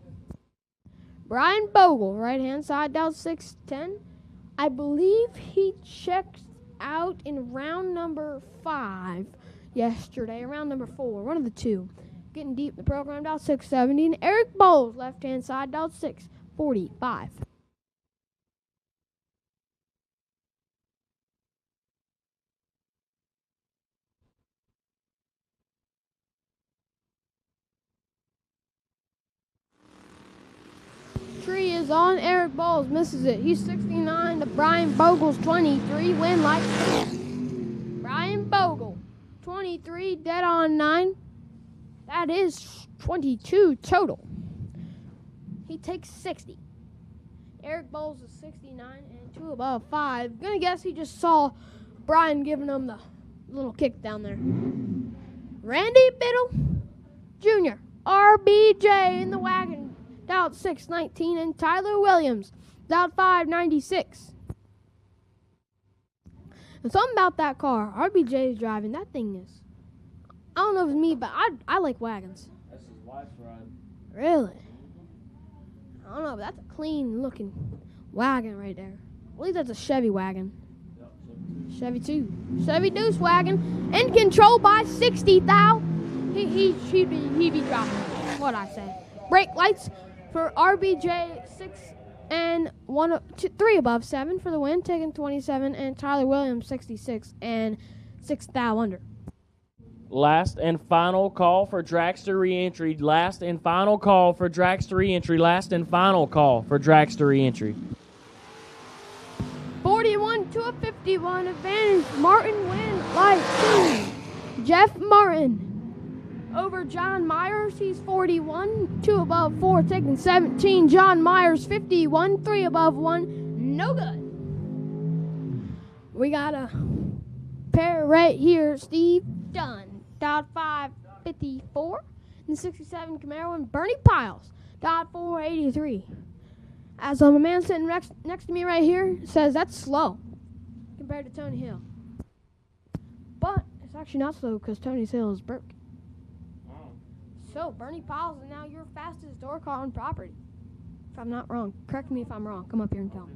Brian Bogle, right-hand side, down 610. I believe he checked out in round number 5 yesterday. Round number 4. One of the two. Getting deep in the program, down 670. And Eric Bowles, left-hand side, down 645. Tree is on. Eric Bowles misses it. He's 69 to Brian Bogle's 23. Win like Brian Bogle, 23, dead on 9. That is 22 total. He takes 60. Eric Bowles is 69 and 2 above 5. Gonna guess he just saw Brian giving him the little kick down there. Randy Biddle Jr. RBJ in the wagon. Down 619. And Tyler Williams down 596. And something about that car RBJ is driving. That thing is, I don't know if it's me, but I like wagons. That's his wife's ride. Really? I don't know, but that's a clean looking wagon right there. I believe that's a Chevy wagon. Yep. Chevy 2. Chevy Deuce wagon. In control by 60 thou. He'd be dropping. What I say. Brake lights for RBJ 6 and 3 above 7 for the win, taking 27, and Tyler Williams 66 and 6 thou under. Last and final call for Dragster Reentry. Last and final call for Dragster Reentry. Last and final call for Dragster Reentry. 41 to a 51 advantage. Martin win light 2. Jeff Martin over John Myers. He's 41, 2 above 4, taking 17. John Myers 51, 3 above 1. No good. We got a pair right here. Steve Dunn. Dialed 554. And 67 Camaro and Bernie Piles. Dialed 483. As a man sitting next to me right here says that's slow compared to Tony Hill. But it's actually not slow because Tony Hill is broke. So Bernie Piles is now your fastest door car on property. If I'm not wrong. Correct me if I'm wrong. Come up here and tell me.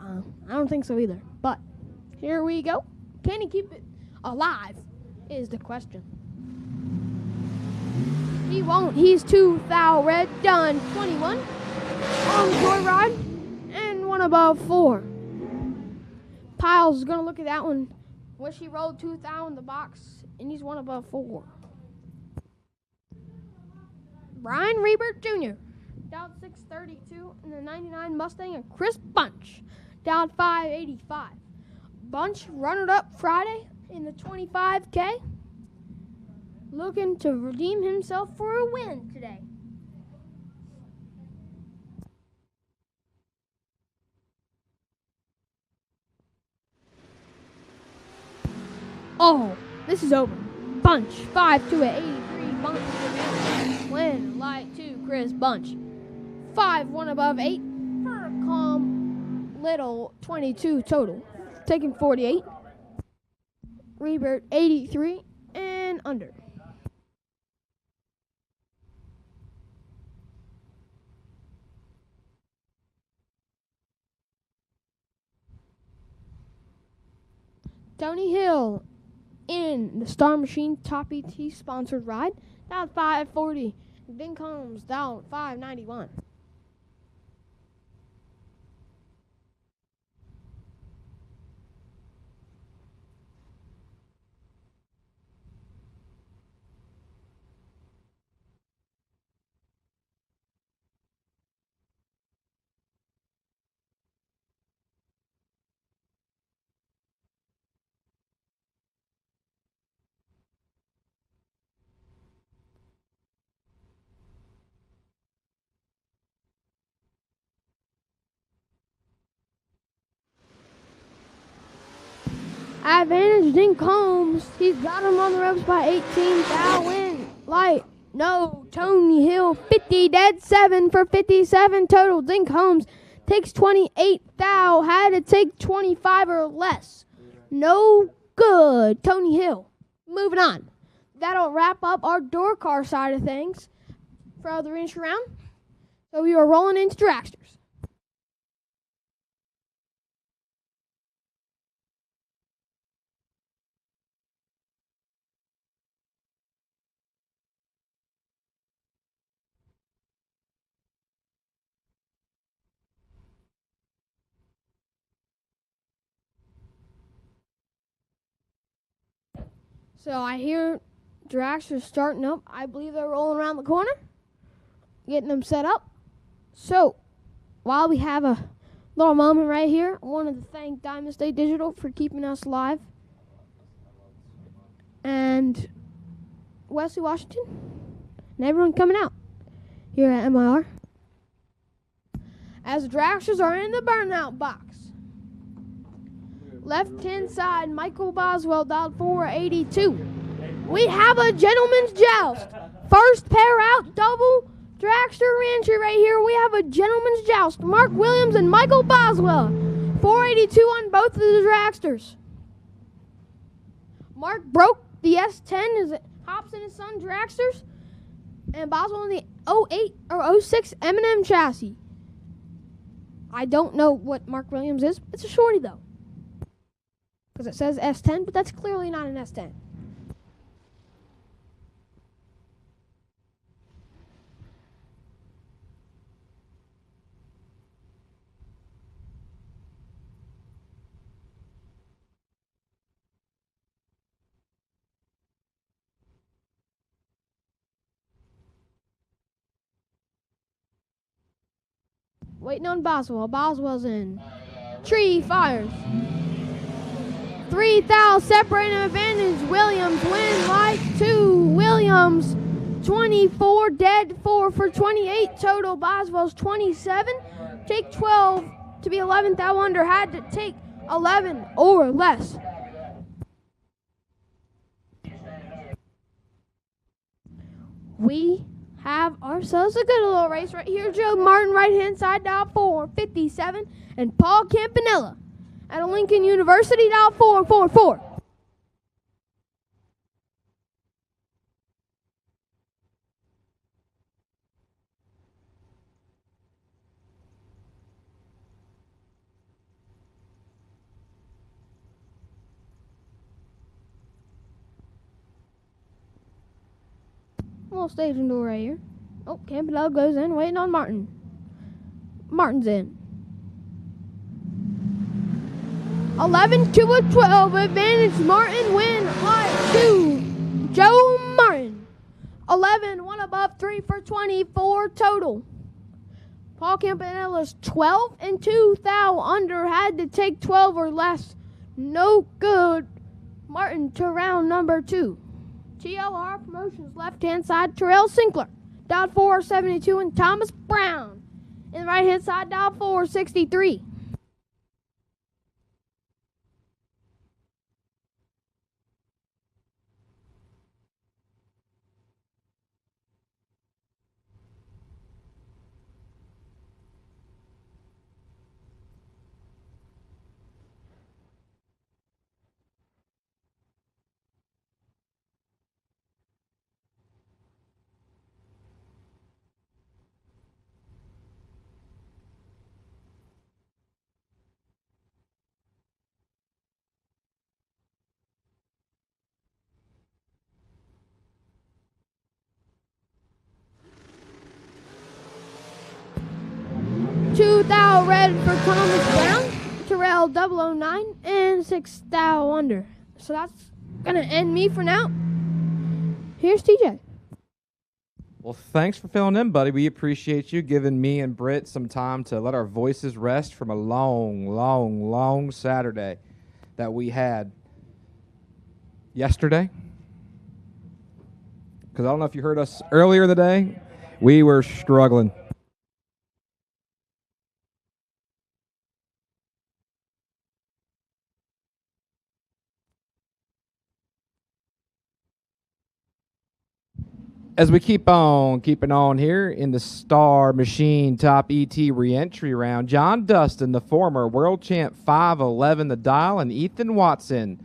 I don't think so either. But here we go. Can he keep it alive is the question. He won't. He's 2 thou red. Done. 21. On joyride. And 1 above 4. Piles is going to look at that one. Wish he rolled 2 thou in the box. And he's 1 above 4. Brian Rebert Jr. Dialed 632 in the 99 Mustang. And Chris Bunch. Dialed 585. Bunch runner up Friday in the 25K. Looking to redeem himself for a win today. Oh, this is over. Bunch 5 to 83. Bunch win light 2. Chris Bunch 5-1 above 8 for a calm little 22 total. Taking 48. Rebert 83 and under. Tony Hill in the Star Machine Top ET sponsored ride. Down 540. Ding Combs down 591. Advantage Ding Combs. He's got him on the ropes by 18. Thou win. Light. No. Tony Hill 50 dead 7 for 57 total. Ding Combs takes 28. Thou had to take 25 or less. No good. Tony Hill. Moving on. That'll wrap up our door car side of things for the ReEntry round. So we are rolling into Dragsters. So I hear Dragsters starting up. I believe they're rolling around the corner, getting them set up. So while we have a little moment right here, I wanted to thank Diamond State Digital for keeping us live. And Wesley Washington and everyone coming out here at MIR. As the Dragsters are in the burnout box. Left-hand side, Michael Boswell, dialed 482. We have a gentleman's joust. First pair out, double Dragster Reentry right here. We have a gentleman's joust. Mark Williams and Michael Boswell. 482 on both of the Dragsters. Mark broke the S10 as it hops in his son Dragsters. And Boswell in the 08 or 06 M&M chassis. I don't know what Mark Williams is. It's a shorty though. Because it says S10, but that's clearly not an S10. Waiting on Boswell. Boswell's in. Tree fires. 3 thou separating advantage. Williams win like 2. Williams 24 dead, 4 for 28 total. Boswell's 27. Take 12 to be 11th thou under. Had to take 11 or less. We have ourselves a good little race right here. Joe Martin, right-hand side, dial 457, and Paul Campanella at a Lincoln University, dial 444. Little staging door right here. Oh, Campanella goes in, waiting on Martin. Martin's in. 11 to a 12 advantage. Martin win like 2. Joe Martin. 11, 1 above, 3 for 24 total. Paul Campanella's 12 and 2 thou under. Had to take 12 or less. No good. Martin to round number 2. TLR Promotions, left-hand side, Terrell Sinkler, dial 472, and Thomas Brown. In the right-hand side, dial 463. Two thou red for Thomas Brown, Terrell 009, and 6 thou under. So that's going to end me for now. Here's TJ. Well, thanks for filling in, buddy. We appreciate you giving me and Britt some time to let our voices rest from a long Saturday that we had yesterday. Because I don't know if you heard us earlier in the day, we were struggling. As we keep on keeping on here in the Star Machine Top ET reentry round, John Dustin, the former world champ, 5'11", the dial, and Ethan Watson.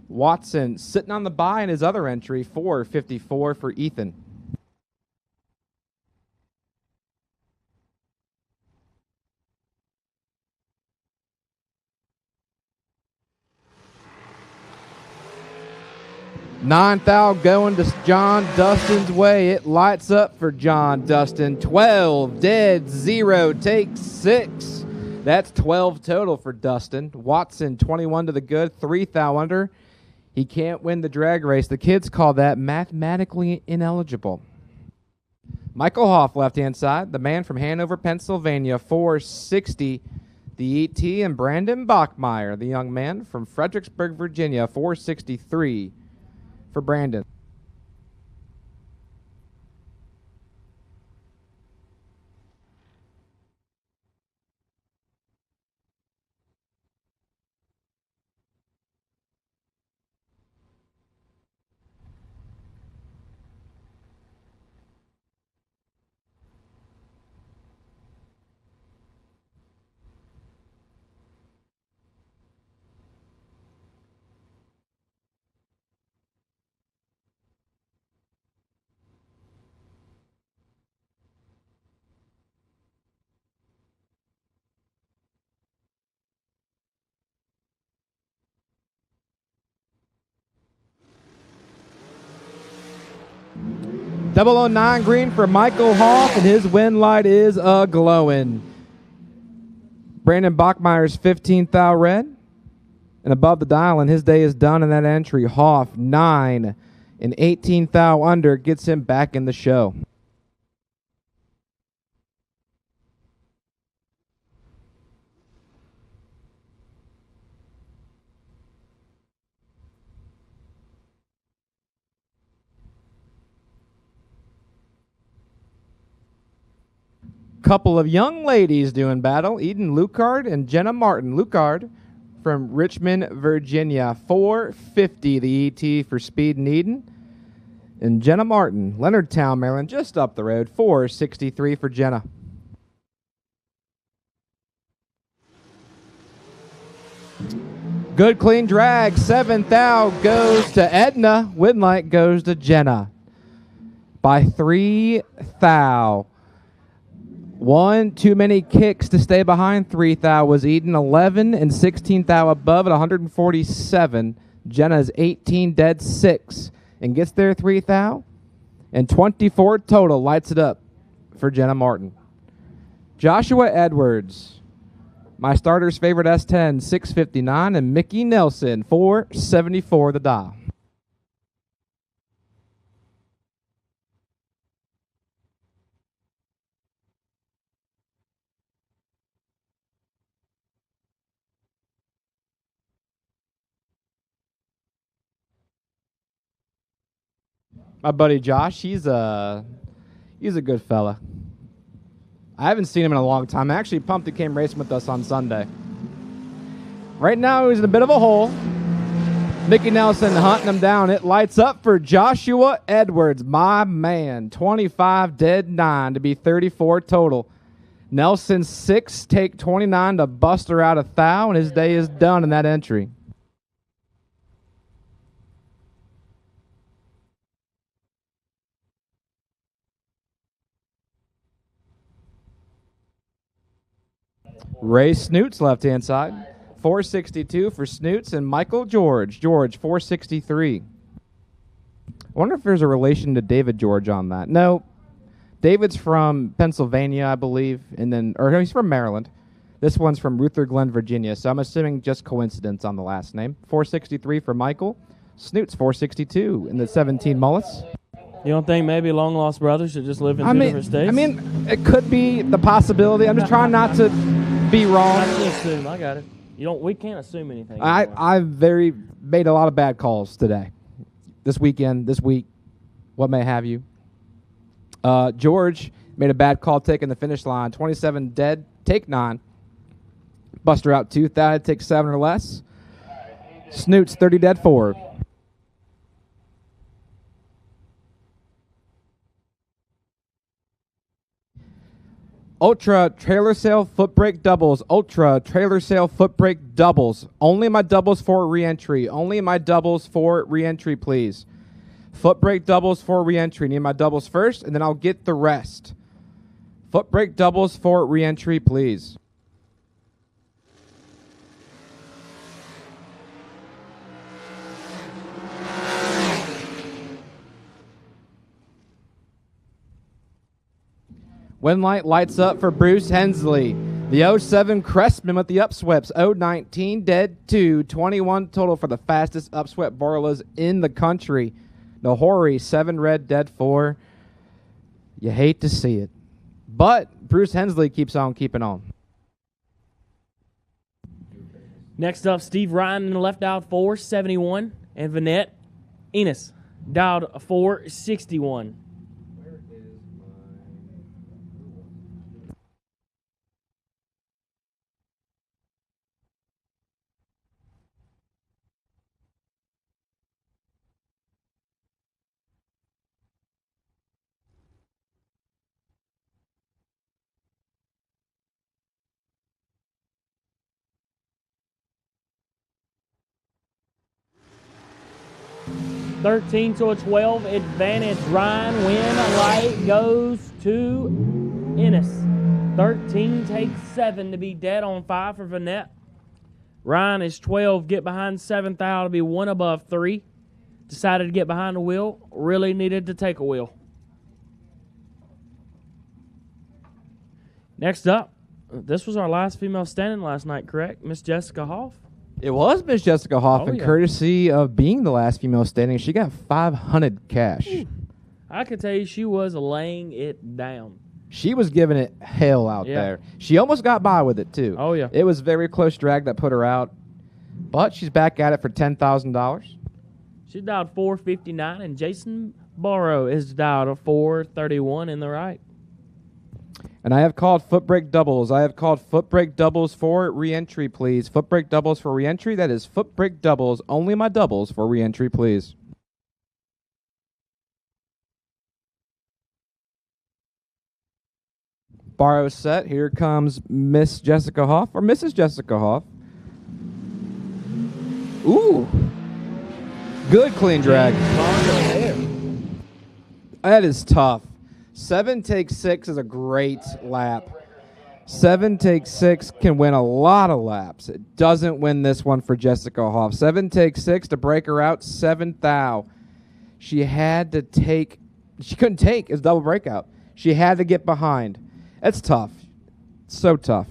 Watson sitting on the bye in his other entry, 4'54" for Ethan. Ninth out going to John Dustin's way. It lights up for John Dustin. 12 dead, 0 takes 6. That's 12 total for Dustin. Watson 21 to the good, 3 thou under. He can't win the drag race. The kids call that mathematically ineligible. Michael Hoff, left-hand side, the man from Hanover, Pennsylvania, 460. The ET, and Brandon Bachmeyer, the young man from Fredericksburg, Virginia, 463. For Brandon. .009 green for Michael Hoff, and his win light is a-glowing. Brandon Bachmeyer's 15th thou red, and above the dial, and his day is done in that entry. Hoff, 9 and 18th thou under, gets him back in the show. couple of young ladies doing battle. Eden Lucard and Jenna Martin. Lucard from Richmond, Virginia. 450 the ET for speed in Eden. And Jenna Martin, Leonardtown, Maryland, just up the road. 463 for Jenna. Good clean drag. 7th out goes to Edna. Winlight goes to Jenna. By 3 thou. One too many kicks to stay behind. 3 thou was Eden. 11 and 16 thou above at 147. Jenna's 18 dead 6 and gets there 3 thou. And 24 total lights it up for Jenna Martin. Joshua Edwards. My starter's favorite S10, 659, and Mickey Nelson, 474 the dial. My buddy Josh, he's a good fella. I haven't seen him in a long time. Actually, pumped he came racing with us on Sunday. Right now, he's in a bit of a hole. Mickey Nelson hunting him down. It lights up for Joshua Edwards, my man. 25 dead 9 to be 34 total. Nelson 6 take 29 to bust her out 1 thou, and his day is done in that entry. Ray Snoots, left-hand side. 462 for Snoots and Michael George. George, 463. I wonder if there's a relation to David George on that. No. David's from Pennsylvania, I believe, and then, or no, he's from Maryland. This one's from Ruther Glen, Virginia, so I'm assuming just coincidence on the last name. 463 for Michael. Snoots, 462 in the 17 mullets. You don't think maybe long-lost brothers should just live in two different states? I mean, it could be the possibility. I'm just trying not to be wrong. I can assume. I got it. We can't assume anything. I've made a lot of bad calls today, this weekend, this week, what may have you. George made a bad call taking the finish line. 27 dead, take 9. Buster out 2 thou, take 7 or less. Snoots 30 dead 4. Ultra trailer sale footbrake doubles. Ultra trailer sale footbrake doubles. Only my doubles for reentry. Only my doubles for reentry, please. Footbrake doubles for reentry. Need my doubles first, and then I'll get the rest. Footbrake doubles for reentry, please. Winlight lights up for Bruce Hensley. The 07 Crestman with the upsweeps. 019 dead 2. 21 total for the fastest upswept Borlas in the country. Nahori 7 red dead 4. You hate to see it. But Bruce Hensley keeps on keeping on. Next up, Steve Ryan in the left out 471. And Vanette Enos dialed 461. 13 to a 12 advantage. Ryan win light goes to Ennis. 13 takes 7 to be dead on 5 for Vanette. Ryan is 12, get behind 7th out to be 1 above 3. Decided to get behind the wheel, really needed to take a wheel. Next up, this was our last female standing last night, correct? Miss Jessica Hoff. It was Miss Jessica Hoffman, courtesy of being the last female standing. She got 500 cash. I can tell you she was laying it down. She was giving it hell out there. She almost got by with it, too. Oh, yeah. It was very close drag that put her out. But she's back at it for $10,000. She dialed 459, and Jason Borrow is dialed a 431 in the right. And I have called Footbrake doubles. I have called Footbrake doubles for re-entry, please. Footbrake doubles for re-entry. That is Footbrake doubles. Only my doubles for re-entry, please. Borrow set. Here comes Miss Jessica Hoff or Mrs. Jessica Hoff. Ooh. Good clean drag. That is tough. 7 takes 6 is a great lap. 7 takes 6 can win a lot of laps. It doesn't win this one for Jessica Hoff. 7 takes 6 to break her out. 7th thou. She had to take. She couldn't take. It's double breakout. She had to get behind. That's tough. So tough.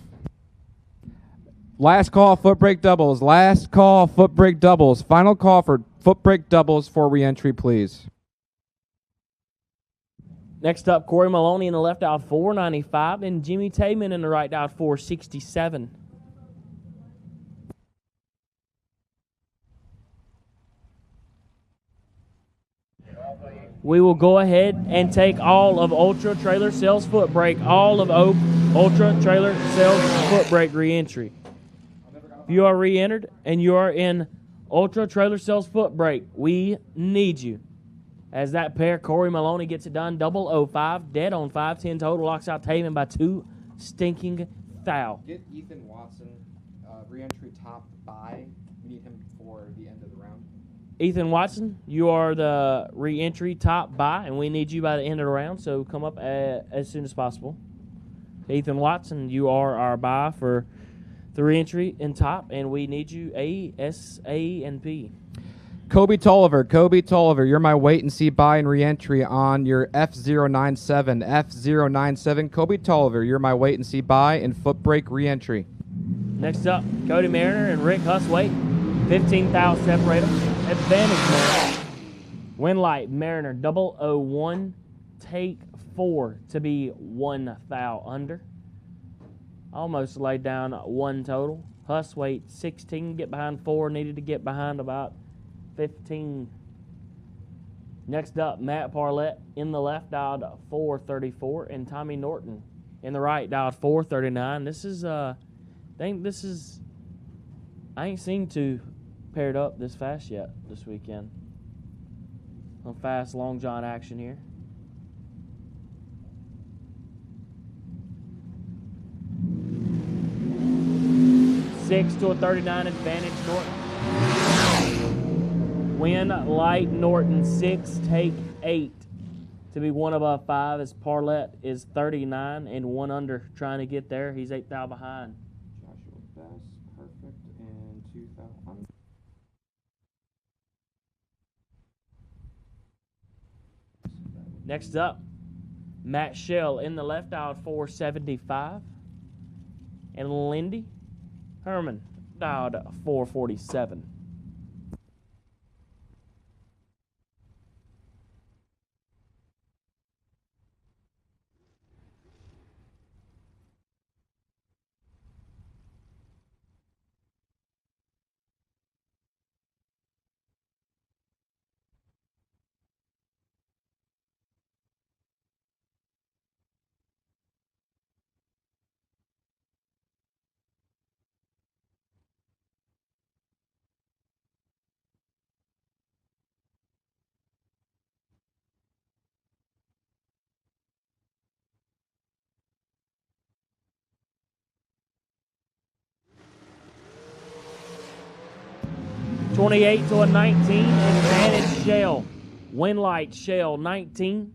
Last call, Footbrake doubles. Last call, Footbrake doubles. Final call for Footbrake doubles for re-entry, please. Next up, Corey Maloney in the left out 495 and Jimmy Tayman in the right out 467. We will go ahead and take all of Ultra Trailer Sales Footbrake, all of Ultra Trailer Sales Footbrake re-entry. If you are re-entered and you are in Ultra Trailer Sales Footbrake, we need you. As that pair, Corey Maloney gets it done, 005, dead on 510 total, locks out Taven by 2 stinking thou. Get Ethan Watson, re-entry top by. We need him for the end of the round. Ethan Watson, you are the re-entry top buy, and we need you by the end of the round, so come up as soon as possible. Ethan Watson, you are our buy for the re-entry in top, and we need you A, S, A, and P. Kobe Tolliver, you're my wait-and-see buy and re-entry on your F097. F097, Kobe Tolliver, you're my wait-and-see buy and Footbrake re-entry. Next up, Cody Mariner and Rick Huswaite. 15,000 separate them. Advantage Mariner. Win light, Mariner 001. Take 4 to be 1 thou under. Almost laid down 1 total. Huswaite 16, get behind 4. Needed to get behind about 15. Next up, Matt Parlett in the left dialed 434 and Tommy Norton in the right dialed 439. This is I ain't seen 2 paired up this fast yet this weekend. Some fast long john action here. Six to a 39 advantage Norton. Win light Norton 6, take 8 to be 1 above 5 as Parlett is 39 and 1 under trying to get there. He's 8 thou behind. Joshua Best, perfect, and 2 thou under. Next up, Matt Shell in the left dialed 475 and Lindy Herman dialed 447. $28 to a 19, advantage Shell. Win light Shell 19.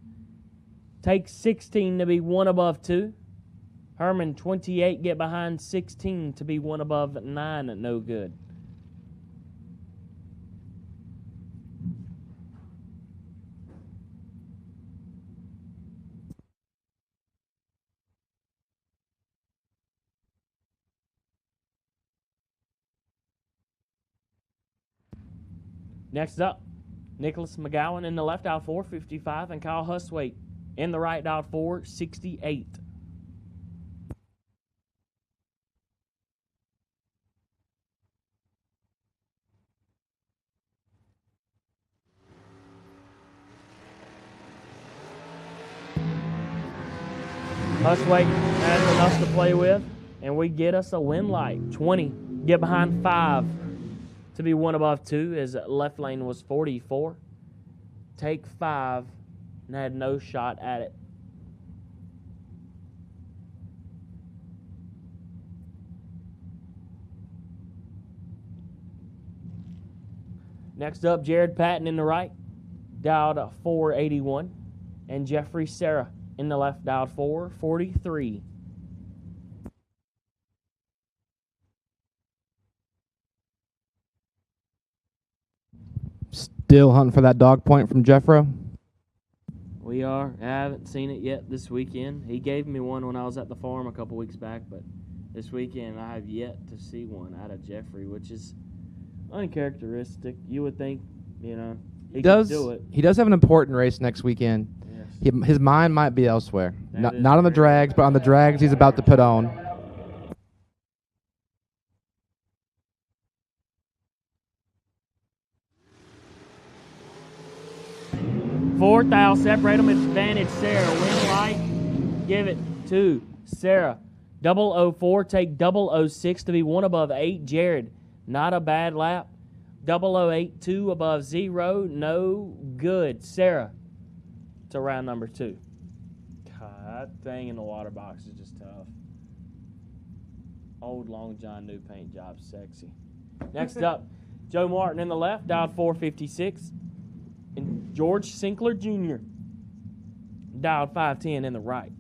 Take 16 to be 1 above 2. Herman 28, get behind 16 to be 1 above 9, no good. Next up, Nicholas McGowan in the left out 455 and Kyle Huswaite in the right out 468. Huswake has enough to play with, and we get us a win light. 20. Get behind 5 to be 1 above 2 as left lane was 44. Take 5 and had no shot at it. Next up, Jared Patton in the right, dialed 481, and Jeffrey Sarah in the left, dialed 443. Still hunting for that dog point from Jeffro. We are. I haven't seen it yet this weekend. He gave me one when I was at the farm a couple weeks back, but this weekend I have yet to see one out of Jeffrey, which is uncharacteristic. You would think, you know, he could do it. He does have an important race next weekend. Yes. His mind might be elsewhere. That Not on the is drags, but on the drags he's about to put on. Fourth, I'll separate them. Advantage, Sarah. Win light. Give it to Sarah. 004, take 006 to be 1 above 8. Jared, not a bad lap. 008, 2 above 0. No good. Sarah to round number 2. God, that thing in the water box is just tough. Old Long John, new paint job, sexy. Next up, Joe Martin in the left, dialed 456. And George Sinkler Jr. dialed 510 in the right.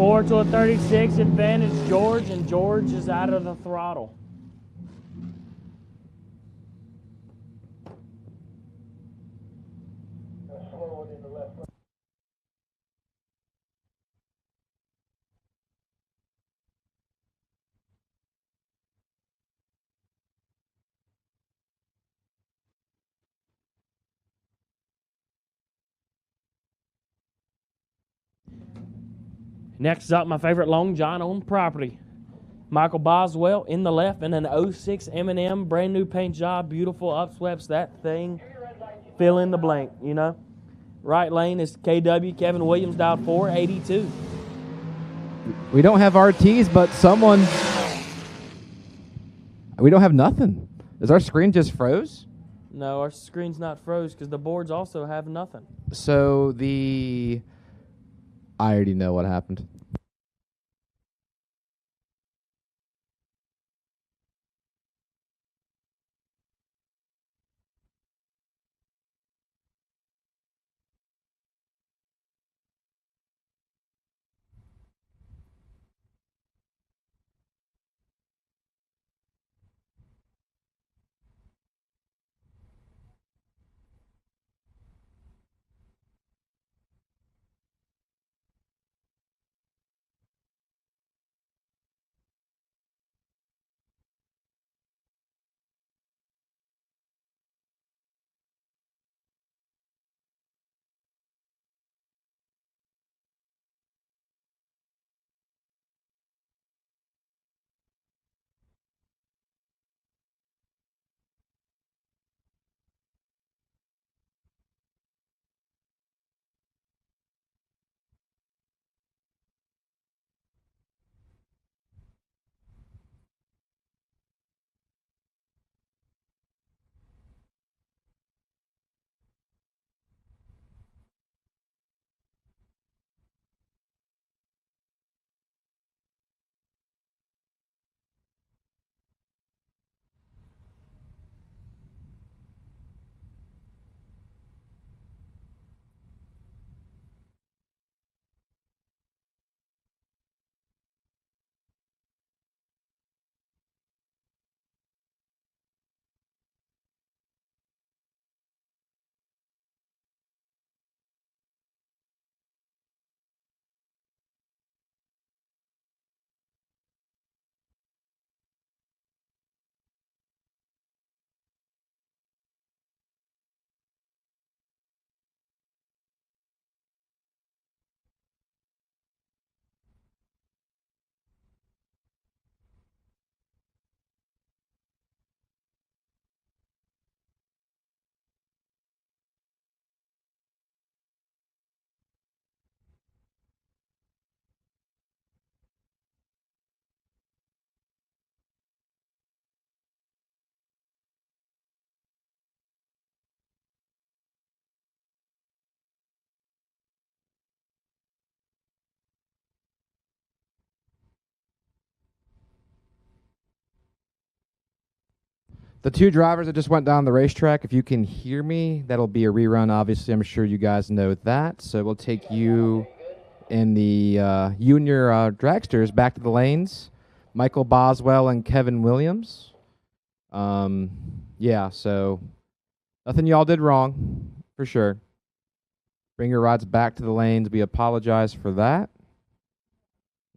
Four to a 36, advantage George, and George is out of the throttle. Next up, my favorite Long John on property. Michael Boswell in the left, and an 06 M&M, brand new paint job, beautiful upsweeps, that thing. Fill in the blank, you know. Right lane is KW, Kevin Williams, dialed 482. We don't have RTs, but someone... We don't have nothing. Is our screen just froze? No, our screen's not froze because the boards also have nothing. So I already know what happened. The two drivers that just went down the racetrack, if you can hear me, that'll be a rerun. Obviously, I'm sure you guys know that. So we'll take you in the Jr Dragsters back to the lanes. Michael Boswell and Kevin Williams. Yeah, so nothing y'all did wrong, for sure. Bring your rods back to the lanes. We apologize for that.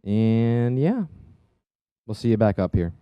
And yeah, we'll see you back up here.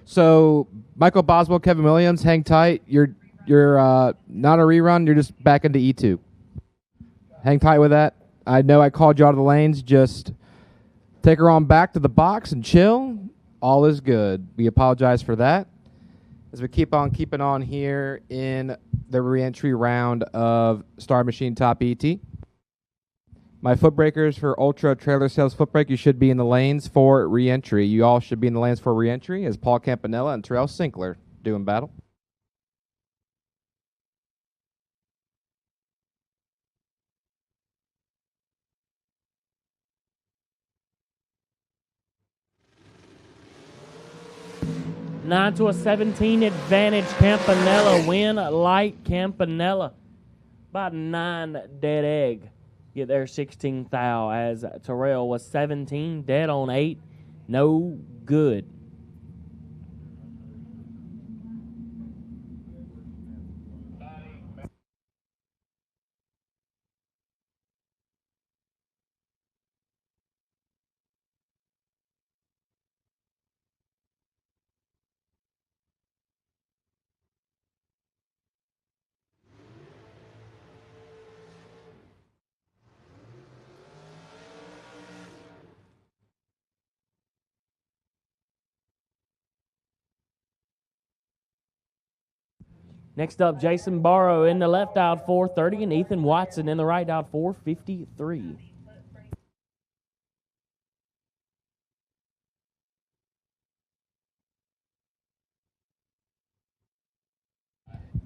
So Michael Boswell, Kevin Williams, hang tight. You're not a rerun. You're just back into E2. Hang tight with that. I know I called you out of the lanes. Just take her on back to the box and chill. All is good. We apologize for that. As we keep on keeping on here in the re-entry round of Star Machine Top ET. My foot breakers for Ultra Trailer Sales Footbrake, you should be in the lanes for re-entry. You all should be in the lanes for re-entry as Paul Campanella and Terrell Sinkler doing battle. Nine to a 17 advantage. Campanella win like Campanella. About 9 dead egg. Get there 16 thou as Terrell was 17 dead on 8. No good. Next up, Jason Barrow in the left out 430 and Ethan Watson in the right out 453.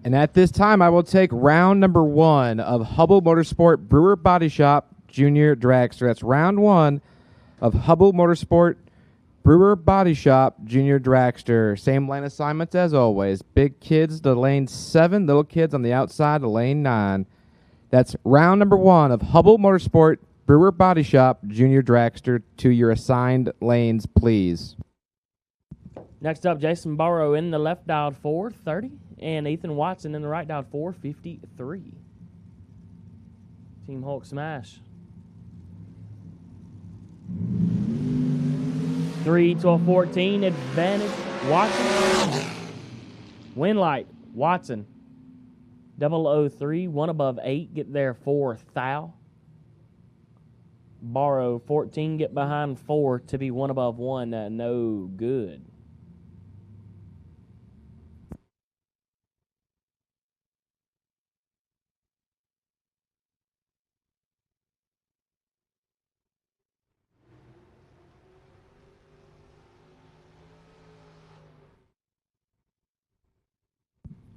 And at this time, I will take round number 1 of Hubble Motorsport Brewer Body Shop Jr Dragster. That's round 1 of Hubble Motorsport Brewer Body Shop Jr Dragster. Same lane assignments as always. Big kids to lane 7, little kids on the outside to lane 9. That's round number 1 of Hubble Motorsport Brewer Body Shop Jr Dragster. To your assigned lanes, please. Next up, Jason Barrow in the left out 430 and Ethan Watson in the right out 453. Team Hulk smash. 3 to a 14 advantage. Watson. Win light. Watson. 003, 1 above 8. Get there 4 thou. Barrow 14. Get behind 4 to be 1 above 1. No good.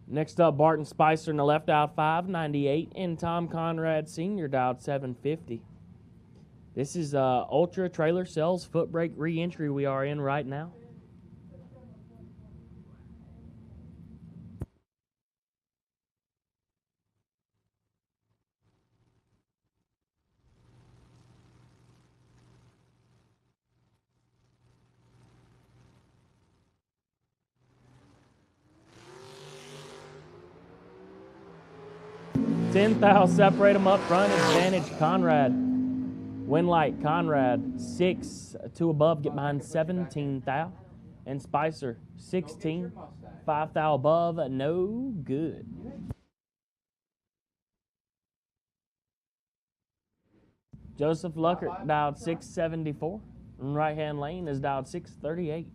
Next up, Barton Spicer in the left, dialed 598, and Tom Conrad Sr. dialed 750. This is Ultra Trailer Sales Footbrake re-entry we are in right now. $10,000 separate them up front. Advantage Conrad. Win light Conrad 6 to above. Get behind 17,000. And Spicer 16. 5,000 above. No good. Joseph Luckert dialed 674. And right hand lane is dialed 638.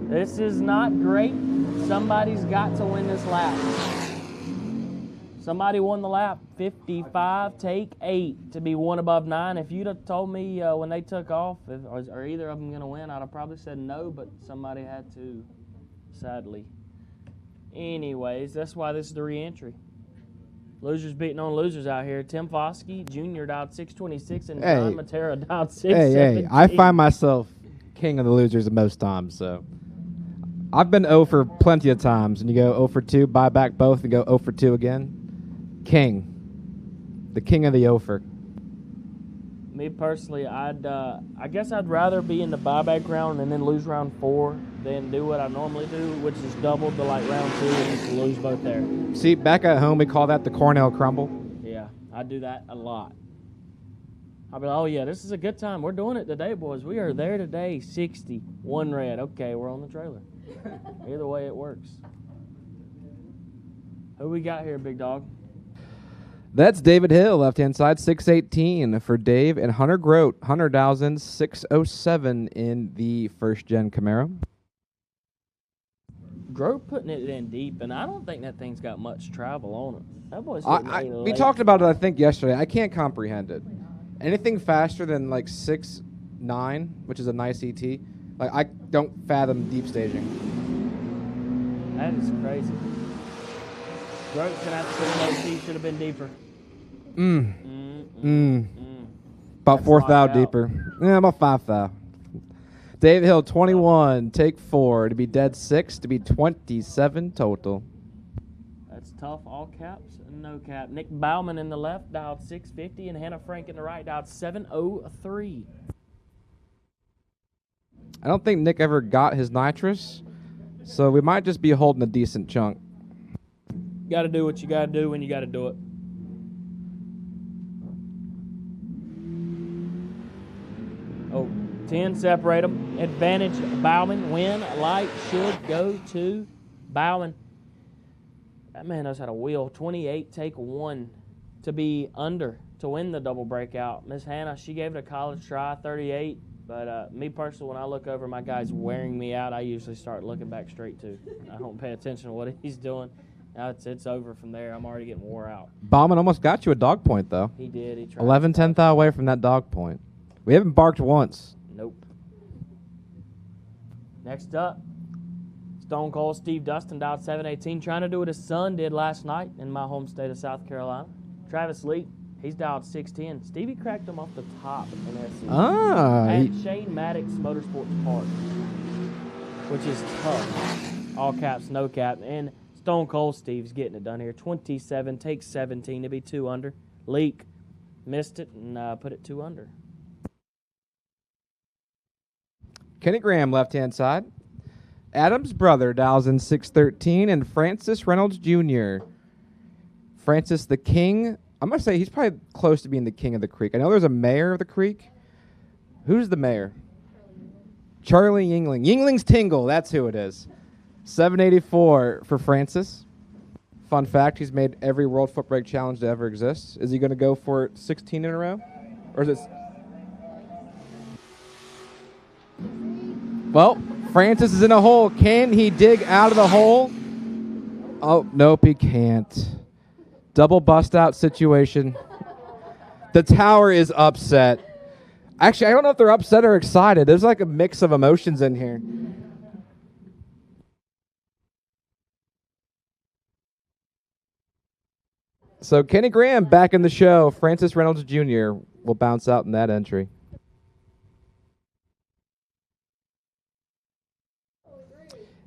This is not great. Somebody's got to win this lap. Somebody won the lap. 55, take 8 to be 1 above 9. If you'd have told me when they took off, are either of them going to win, I'd have probably said no, but somebody had to, sadly. Anyways, that's why this is the re-entry. Losers beating on losers out here. Tim Foskey, Jr. dialed 626, and John Matera dialed 617. Hey, I find myself king of the losers most times, so... I've been 0 for plenty of times, and you go 0 for 2, buy back both, and go 0 for 2 again. King. The king of the 0 for. Me personally, I guess I'd rather be in the buyback round and then lose round 4 than do what I normally do, which is double the round 2 and just lose both there. See, back at home, we call that the Cornell Crumble. Yeah, I do that a lot. I'll be like, oh yeah, this is a good time. We're doing it today, boys. We are there today. 60, 1 red. Okay, we're on the trailer. Either way, it works. Who we got here, big dog? That's David Hill, left-hand side, 618 for Dave, and Hunter Grote, 100,000, 607 in the first-gen Camaro. Grote putting it in deep, and I don't think that thing's got much travel on it. That boy's we talked about it, I think, yesterday. I can't comprehend it. Anything faster than, like, 6.9, which is a nice ET, like, I don't fathom deep staging. That is crazy. Grote's going to have to put an OT, should have been deeper. About 4,000 deeper. Yeah, about 5,000. David Hill, 21, take 4 to be dead 6 to be 27 total. That's tough. All caps, no cap. Nick Bauman in the left, dialed 650, and Hannah Frank in the right, dialed 703. I don't think Nick ever got his nitrous, so we might just be holding a decent chunk. Got to do what you got to do when you got to do it. Oh, 10 separate them. Advantage Bauman. Win light should go to Bauman. That man knows how to wheel. 28, take 1 to be under to win the double breakout. Miss Hannah, she gave it a college try, 38. But me personally, when I look over my guy's wearing me out, I usually start looking back straight too. I don't pay attention to what he's doing. Now it's over from there. I'm already getting wore out. Bauman almost got you a dog point, though. He did. He tried. 11, 10 thou away from that dog point. We haven't barked once. Nope. Next up, Stone Cold Steve Dustin, dialed 718, trying to do what his son did last night in my home state of South Carolina. Travis Lee, he's dialed 610. Stevie cracked him off the top in SC. At Shane Maddox Motorsports Park, which is tough. All caps, no cap. And Stone Cold Steve's getting it done here. 27, takes 17 to be 2 under. Leak missed it and put it 2 under. Kenny Graham, left-hand side. Adam's brother dials in 613, and Francis Reynolds Jr. Francis the King. I'm going to say he's probably close to being the king of the creek. I know there's a mayor of the creek. Who's the mayor? Charlie Yingling. Yingling's Tingle, that's who it is. 784 for Francis. Fun fact, he's made every World Footbrake Challenge to ever exist. Is he going to go for 16 in a row? Or is it... Well, Francis is in a hole. Can he dig out of the hole? Oh, nope, he can't. Double bust out situation. The tower is upset. Actually, I don't know if they're upset or excited. There's like a mix of emotions in here. So Kenny Graham back in the show. Francis Reynolds Jr. will bounce out in that entry.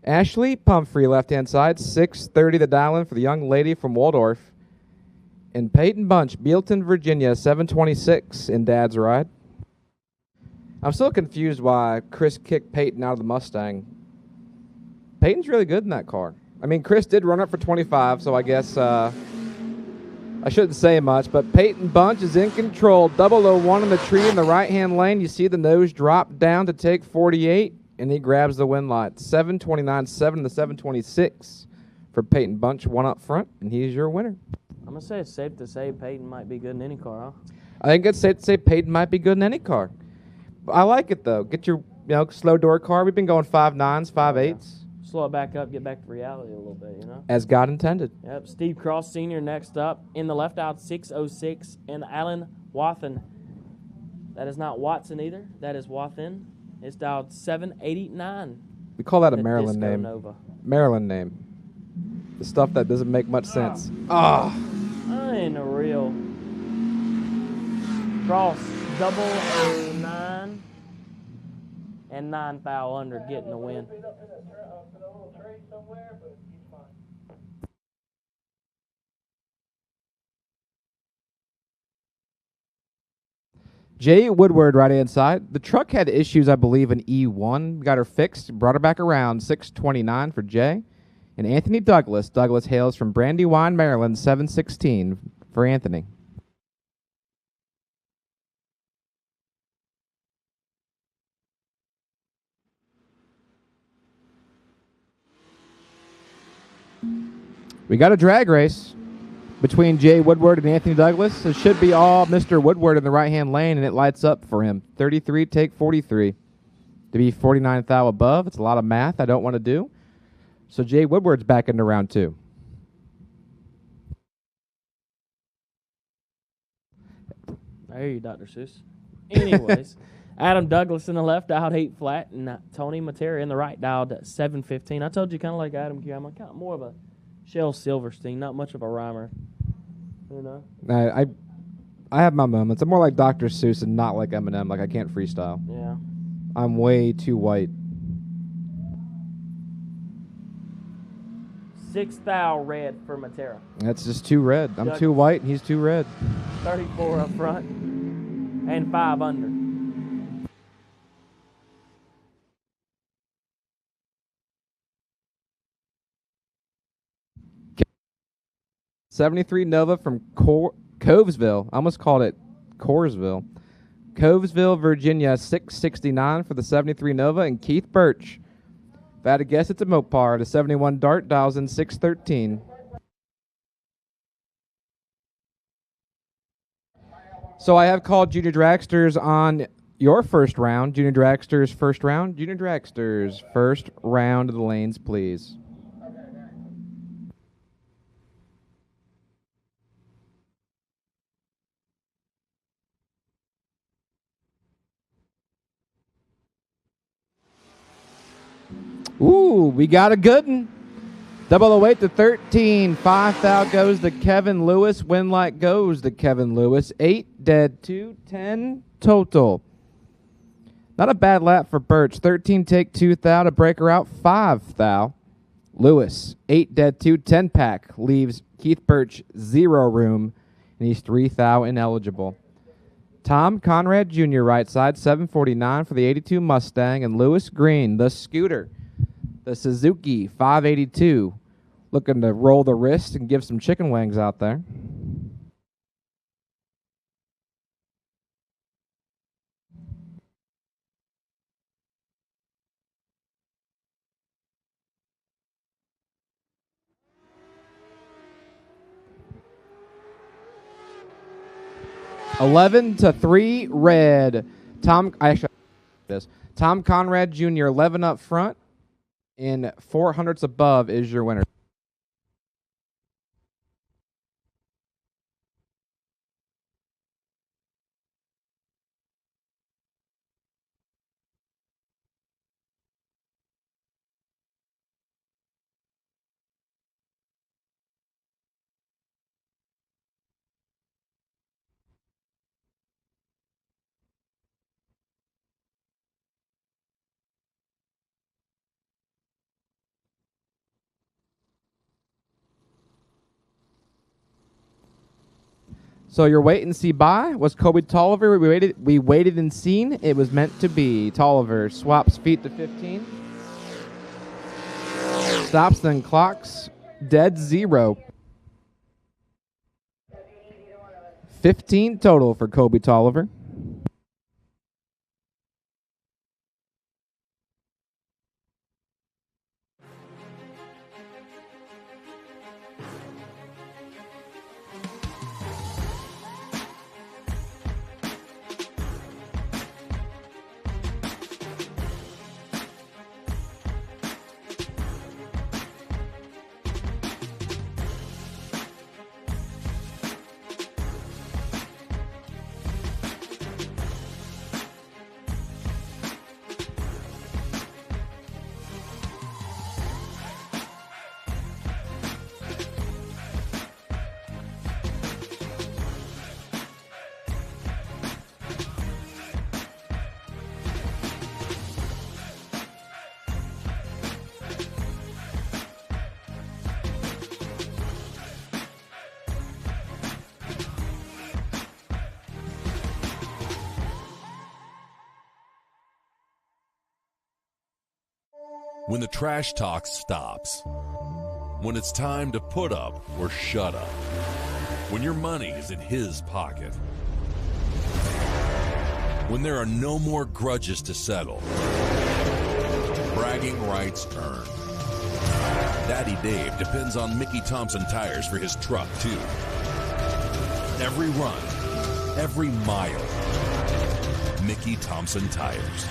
Ashley Pumphrey, left-hand side, 6:30 the dial-in for the young lady from Waldorf. And Peyton Bunch, Bealton, Virginia, 7:26 in Dad's ride. I'm still confused why Chris kicked Peyton out of the Mustang. Peyton's really good in that car. I mean, Chris did run up for 25, so I guess I shouldn't say much. But Peyton Bunch is in control. 001 in the tree in the right-hand lane. You see the nose drop down to take 48, and he grabs the win light. 7:29.7 in the 7:26 for Peyton Bunch, one up front, and he's your winner. I'm going to say it's safe to say Peyton might be good in any car, huh? I think it's safe to say Peyton might be good in any car. I like it, though. Get your slow door car. We've been going 5.9s, 5.8s. Slow it back up, get back to reality a little bit, As God intended. Yep, Steve Cross Sr. next up. In the left out, 6:06, and Alan Wathen. That is not Watson either. That is Wathen. It's dialed 789. We call that a The Maryland Disco name. Nova. Maryland name. The stuff that doesn't make much sense. Ah. Unreal. Cross 009 and 9 foul under, getting the win. Jay Woodward, right-hand side. The truck had issues, I believe, in E1. Got her fixed, brought her back around. 6:29 for Jay. And Anthony Douglas. Douglas hails from Brandywine, Maryland. 7:16 for Anthony. We got a drag race between Jay Woodward and Anthony Douglas. It should be all Mr. Woodward in the right-hand lane, and it lights up for him. 33, take 43. To be 49th thou above, it's a lot of math I don't want to do. So Jay Woodward's back into round 2. I hear you, Dr. Seuss. Anyways, Adam Douglas in the left, dialed 8 flat, and Tony Matera in the right, dialed 715. I told you, kind of like Adam Q, I'm kind of more of a Shel Silverstein, not much of a rhymer. I have my moments. I'm more like Dr. Seuss and not like Eminem. Like, I can't freestyle. Yeah. I'm way too white. 6 thou red for Matera. That's just too red. I'm Douglas. too white, and he's too red. 34 up front and 5 under. 73 Nova from Covesville. I almost called it Coresville. Covesville, Virginia, 669 for the 73 Nova. And Keith Birch. If I had to guess, it's a Mopar. The 71 Dart dials in 613. So I have called Junior Dragsters on your first round. Junior Dragsters first round. Junior Dragsters first round of the lanes, please. Ooh, we got a good one. 008 to 13. 5 thou goes to Kevin Lewis. Win light goes to Kevin Lewis. 8 dead, 2, 10 total. Not a bad lap for Birch. 13 take 2 thou to break her out. 5 thou. Lewis, 8 dead, 2, 10 pack. Leaves Keith Birch 0 room, and he's 3 thou ineligible. Tom Conrad Jr. right side, 749 for the 82 Mustang. And Lewis Green, the scooter. The Suzuki 582, looking to roll the wrist and give some chicken wings out there. 11-3 red. Tom Conrad Jr. 11 up front in 400s above is your winner. So your wait and see buy was Kobe Tolliver. We waited and seen. It was meant to be. Tolliver swaps feet to 15. Stops, then clocks. Dead 0. 15 total for Kobe Tolliver. When the trash talk stops. When it's time to put up or shut up. When your money is in his pocket. When there are no more grudges to settle. Bragging rights earned. Daddy Dave depends on Mickey Thompson tires for his truck, too. Every run, every mile. Mickey Thompson tires.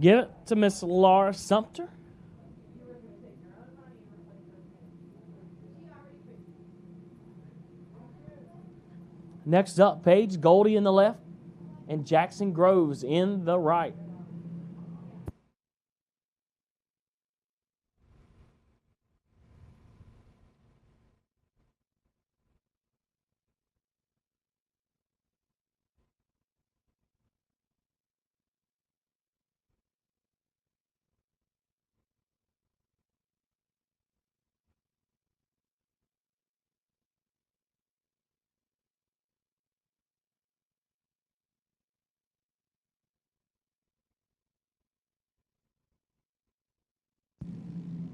Give it to Miss Laura Sumter. Next up, Paige Goldie in the left and Jackson Groves in the right.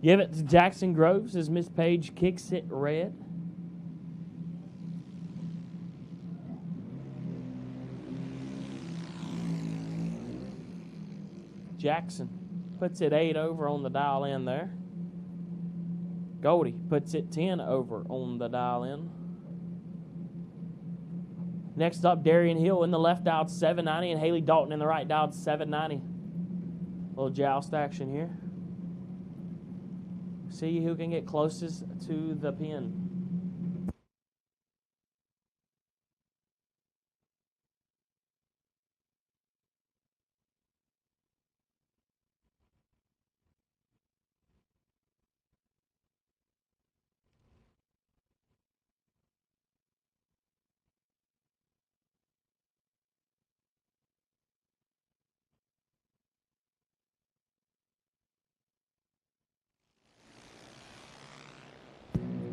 Give it to Jackson Groves as Miss Page kicks it red. Jackson puts it 8 over on the dial in there. Goldie puts it 10 over on the dial in. Next up, Darian Hill in the left dialed 790 and Haley Dalton in the right dialed 790. Little joust action here. See who can get closest to the pin.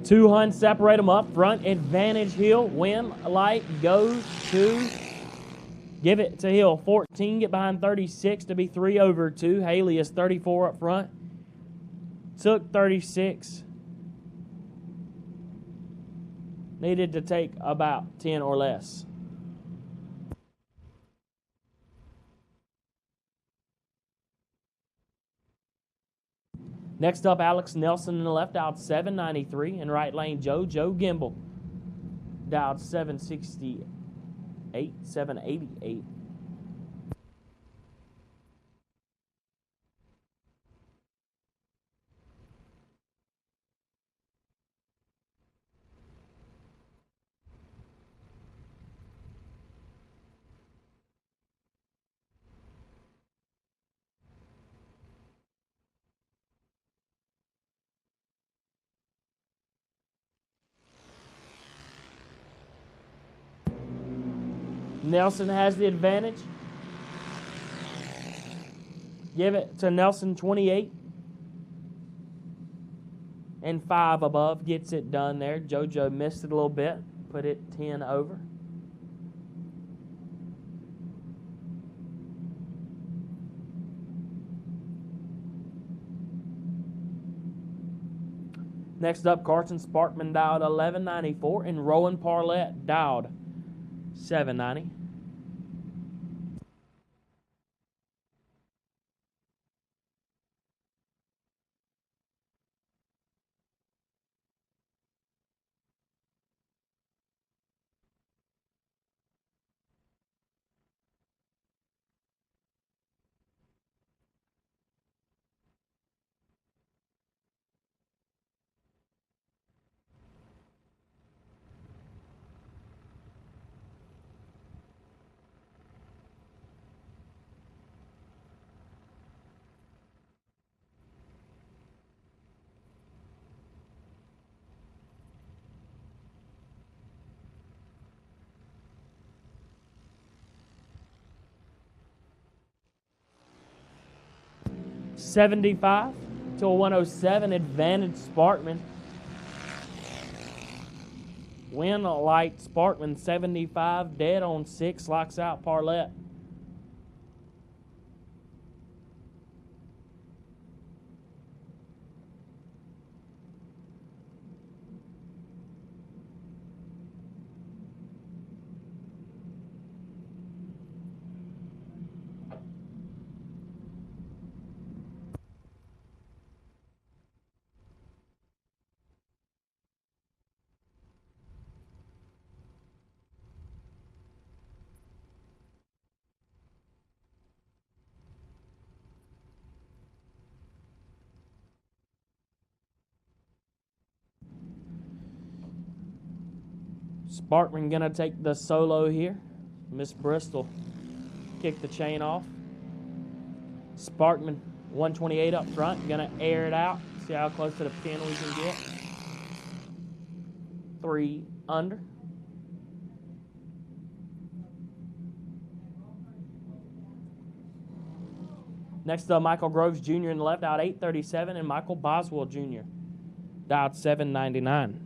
Two Huns separate them up front. Advantage Hill. Win light goes to. Give it to Hill. 14. Get behind 36 to be 3 over 2. Haley is 34 up front. Took 36. Needed to take about 10 or less. Next up, Alex Nelson in the left, dialed 793. In right lane, Joe Gimbel, dialed 768, 788. Nelson has the advantage. Give it to Nelson, 28. And 5 above gets it done there. JoJo missed it a little bit. Put it 10 over. Next up, Carson Sparkman dialed 1194 and Rowan Parlett dialed 790. $75 to a 107 advantage Sparkman. Win light Sparkman 75, dead on 6, locks out Parlett. Sparkman gonna take the solo here. Miss Bristol kick the chain off. Sparkman 128 up front, gonna air it out. See how close to the pin we can get. 3 under. Next up, Michael Groves Jr. in the left, out 837, and Michael Boswell Jr. out 799.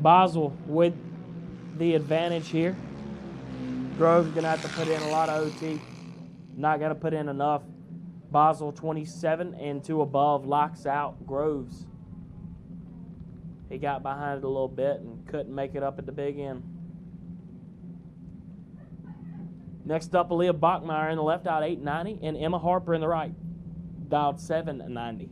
Boswell with the advantage here. Groves gonna have to put in a lot of OT. Not gonna put in enough. Boswell 27 and 2 above locks out Groves. He got behind it a little bit and couldn't make it up at the big end. Next up, Aaliyah Bachmeyer in the left, out 890, and Emma Harper in the right, dialed 790.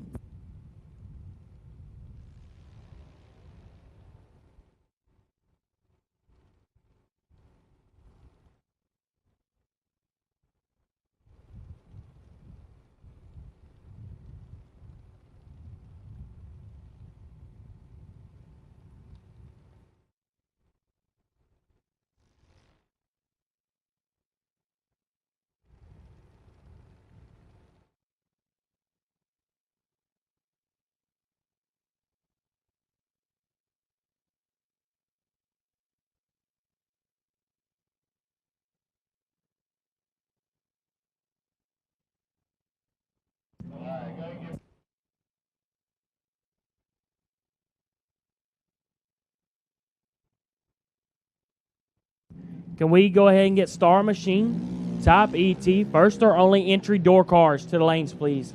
Can we go ahead and get Star Machine, Top ET, first or only entry door cars to the lanes, please?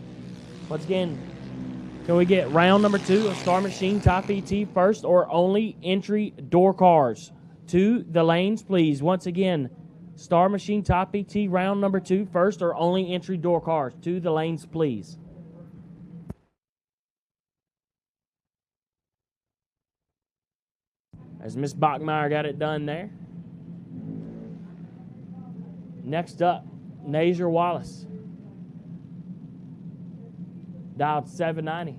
Once again, can we get round number 2 of Star Machine, Top ET, first or only entry door cars to the lanes, please? Once again, Star Machine, Top ET, round number 2, first or only entry door cars to the lanes, please. As Miss Bachmeyer got it done there. Next up, Nazier Wallace. Dialed 790.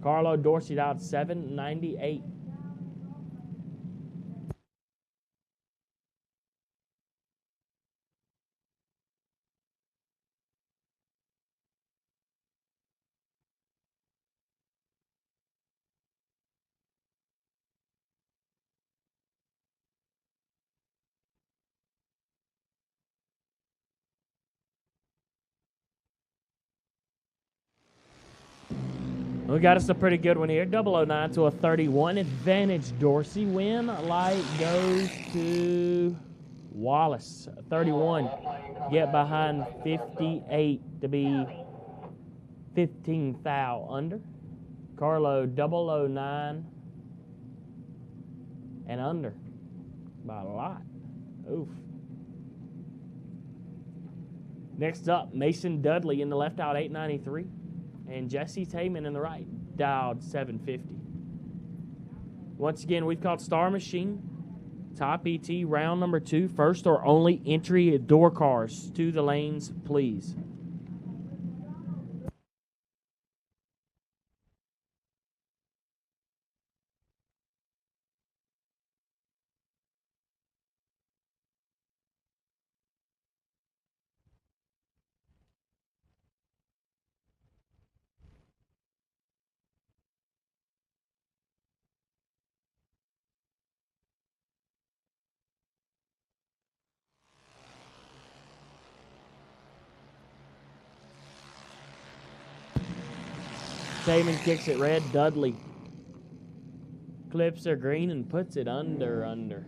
Carlo Dorsey dialed 798. We got us a pretty good one here. 009 to a 31. Advantage Dorsey. Win light goes to Wallace. 31. Get behind 58 to be 15 thou under. Carlo 009 and under by a lot. Oof. Next up, Mason Dudley in the left, out 893. And Jesse Tayman in the right, dialed 750. Once again, we've called Star Machine, Top ET, round number 2, first or only entry door cars to the lanes, please. Tayman kicks it red. Dudley clips are green and puts it under.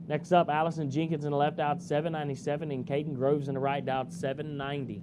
Next up, Allison Jenkins in the left, out 797, and Caden Groves in the right, out 790.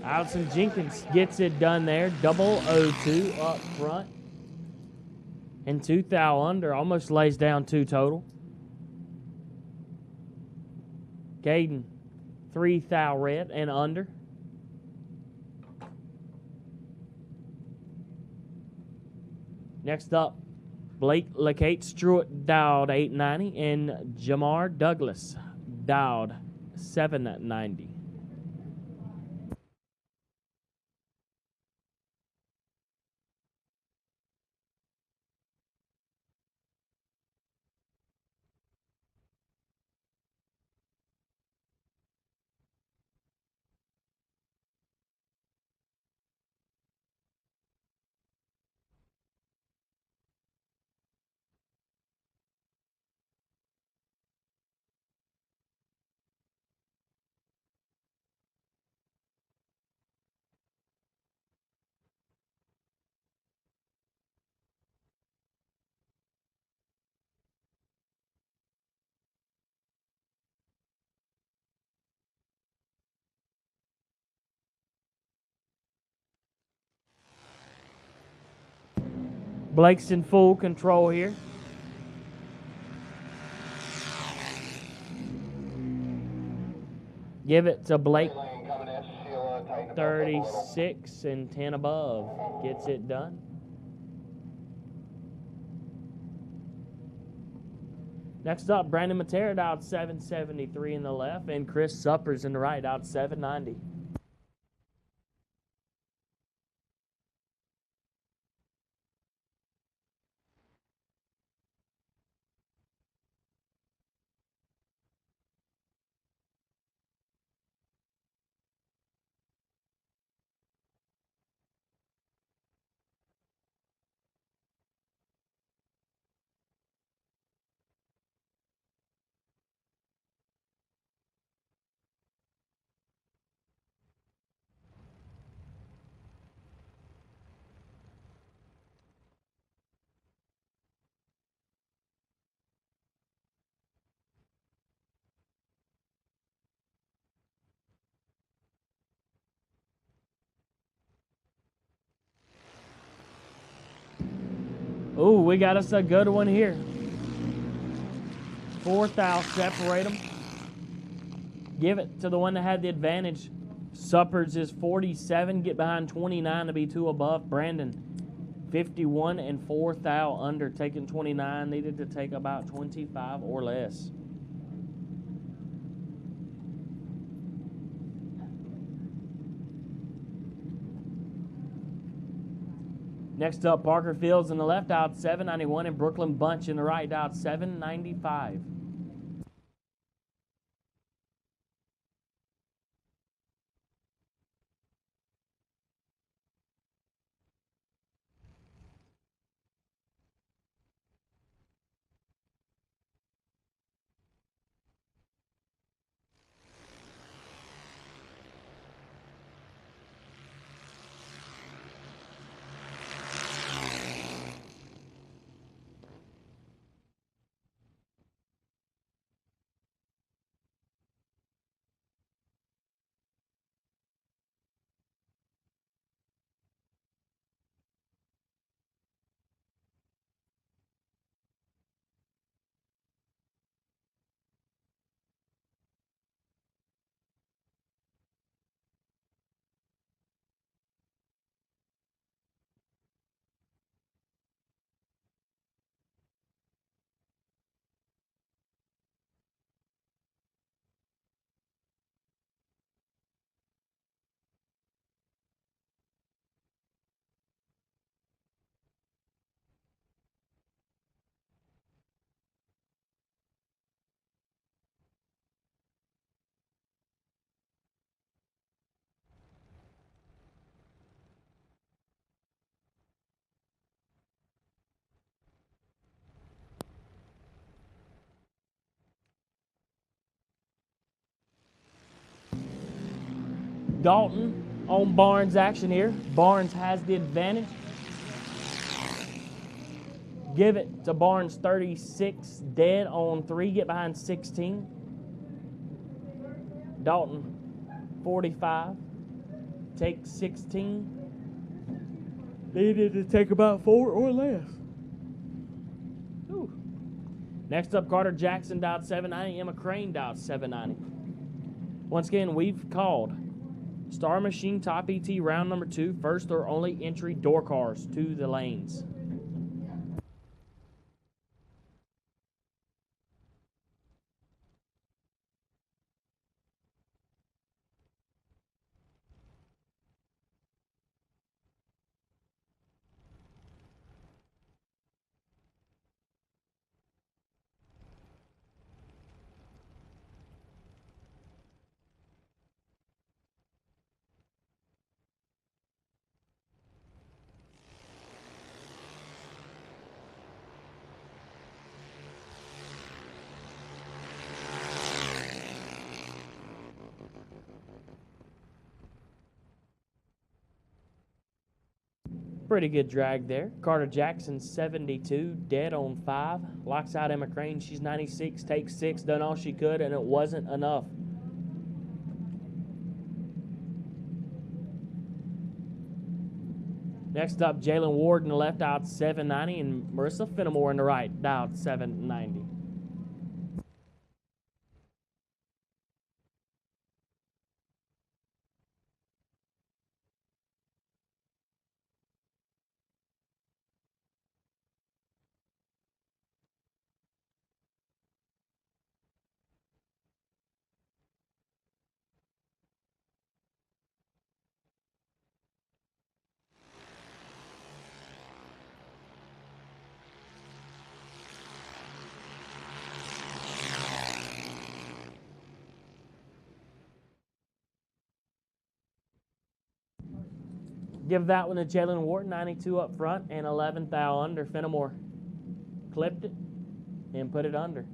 Allison Jenkins gets it done there. Double 0-2 up front. And 2 thou under. Almost lays down 2 total. Caden, 3 thou red and under. Next up, Blake Lacate Stewart Dowd 890 and Jamar Douglas Dowd 790. Blake's in full control here. Give it to Blake. 36 and 10 above. Gets it done. Next up, Brandon Matera out 773 in the left, and Chris Suppers in the right out 790. Ooh, we got us a good one here. 4 thou separate them. Give it to the one that had the advantage. Suppers is 47. Get behind 29 to be 2 above. Brandon, 51 and 4 thou under. Taking 29. Needed to take about 25 or less. Next up, Parker Fields in the left out 791 and Brooklyn Bunch in the right out 795. Dalton on Barnes action here. Barnes has the advantage. Give it to Barnes 36, dead on 3, get behind 16. Dalton 45. take 16. Needed to take about 4 or less. Ooh. Next up, Carter Jackson dialed 790. Emma Crane dialed 790. Once again, we've called Star Machine Top ET round number 2, first or only entry door cars to the lanes. Pretty good drag there. Carter Jackson, 72, dead on 5. Locks out Emma Crane. She's 96, takes 6, done all she could, and it wasn't enough. Next up, Jalen Ward in the left, dialed 790, and Marissa Fenimore in the right, dialed 790. Give that one to Jalen Ward, 92 up front, and 11th thou under. Fenimore clipped it and put it under.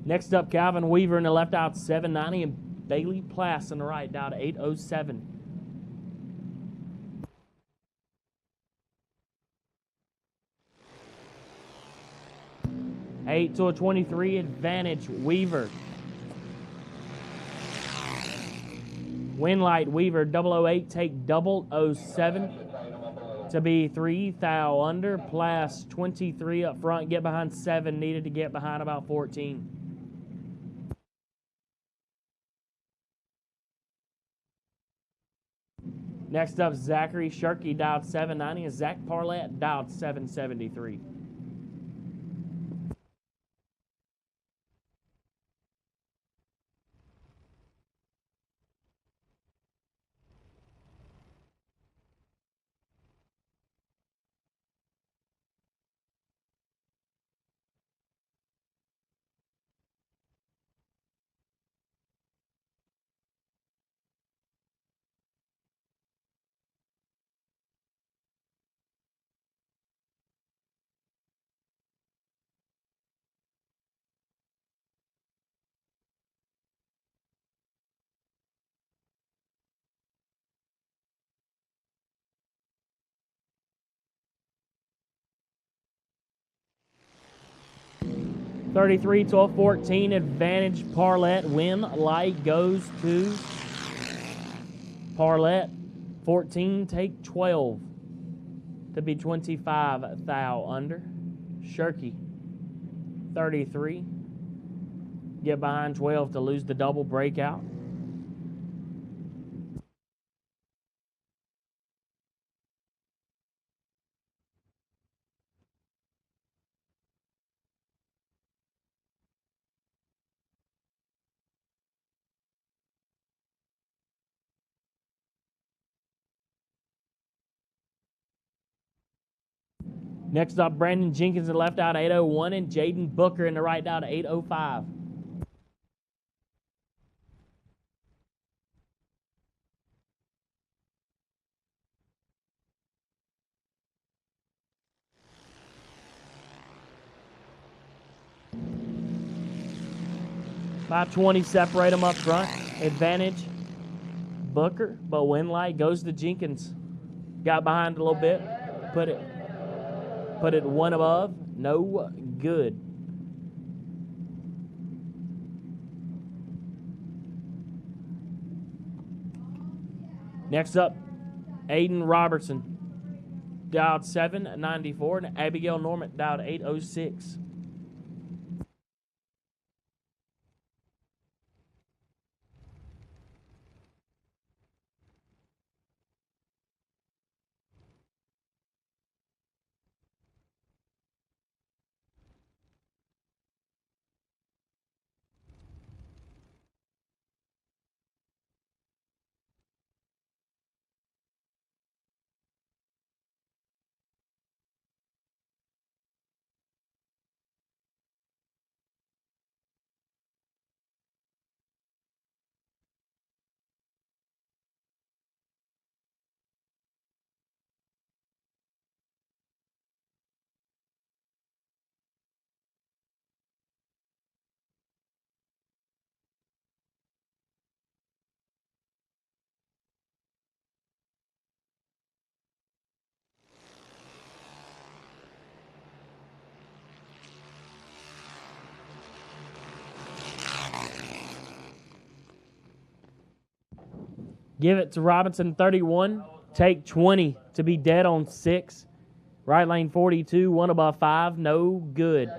Next up, Calvin Weaver in the left, out 790, and Bailey Plass in the right, down to 807. Eight to a 23 advantage, Weaver. Winlight Weaver, 008, take 007 to be 3 thou under. Plass, 23 up front, get behind 7, needed to get behind about 14. Next up, Zachary Sharkey, dialed 790, and Zach Parlett, dialed 773. $33 to a 14 advantage. Parlett win. Light goes to Parlett. 14 take 12 to be 25 thou under. Shirky 33. Get behind 12 to lose the double breakout. Next up, Brandon Jenkins in the left, out 801, and Jaden Booker in the right, out 805. 520 separate them up front. Advantage Booker, but win light goes to Jenkins. Got behind a little bit. Put it one above. No good. Next up, Aiden Robertson. Dialed 794, and Abigail Norman dialed 806. Give it to Robinson, 31. Take 20 to be dead on 6. Right lane 42, one above 5, no good.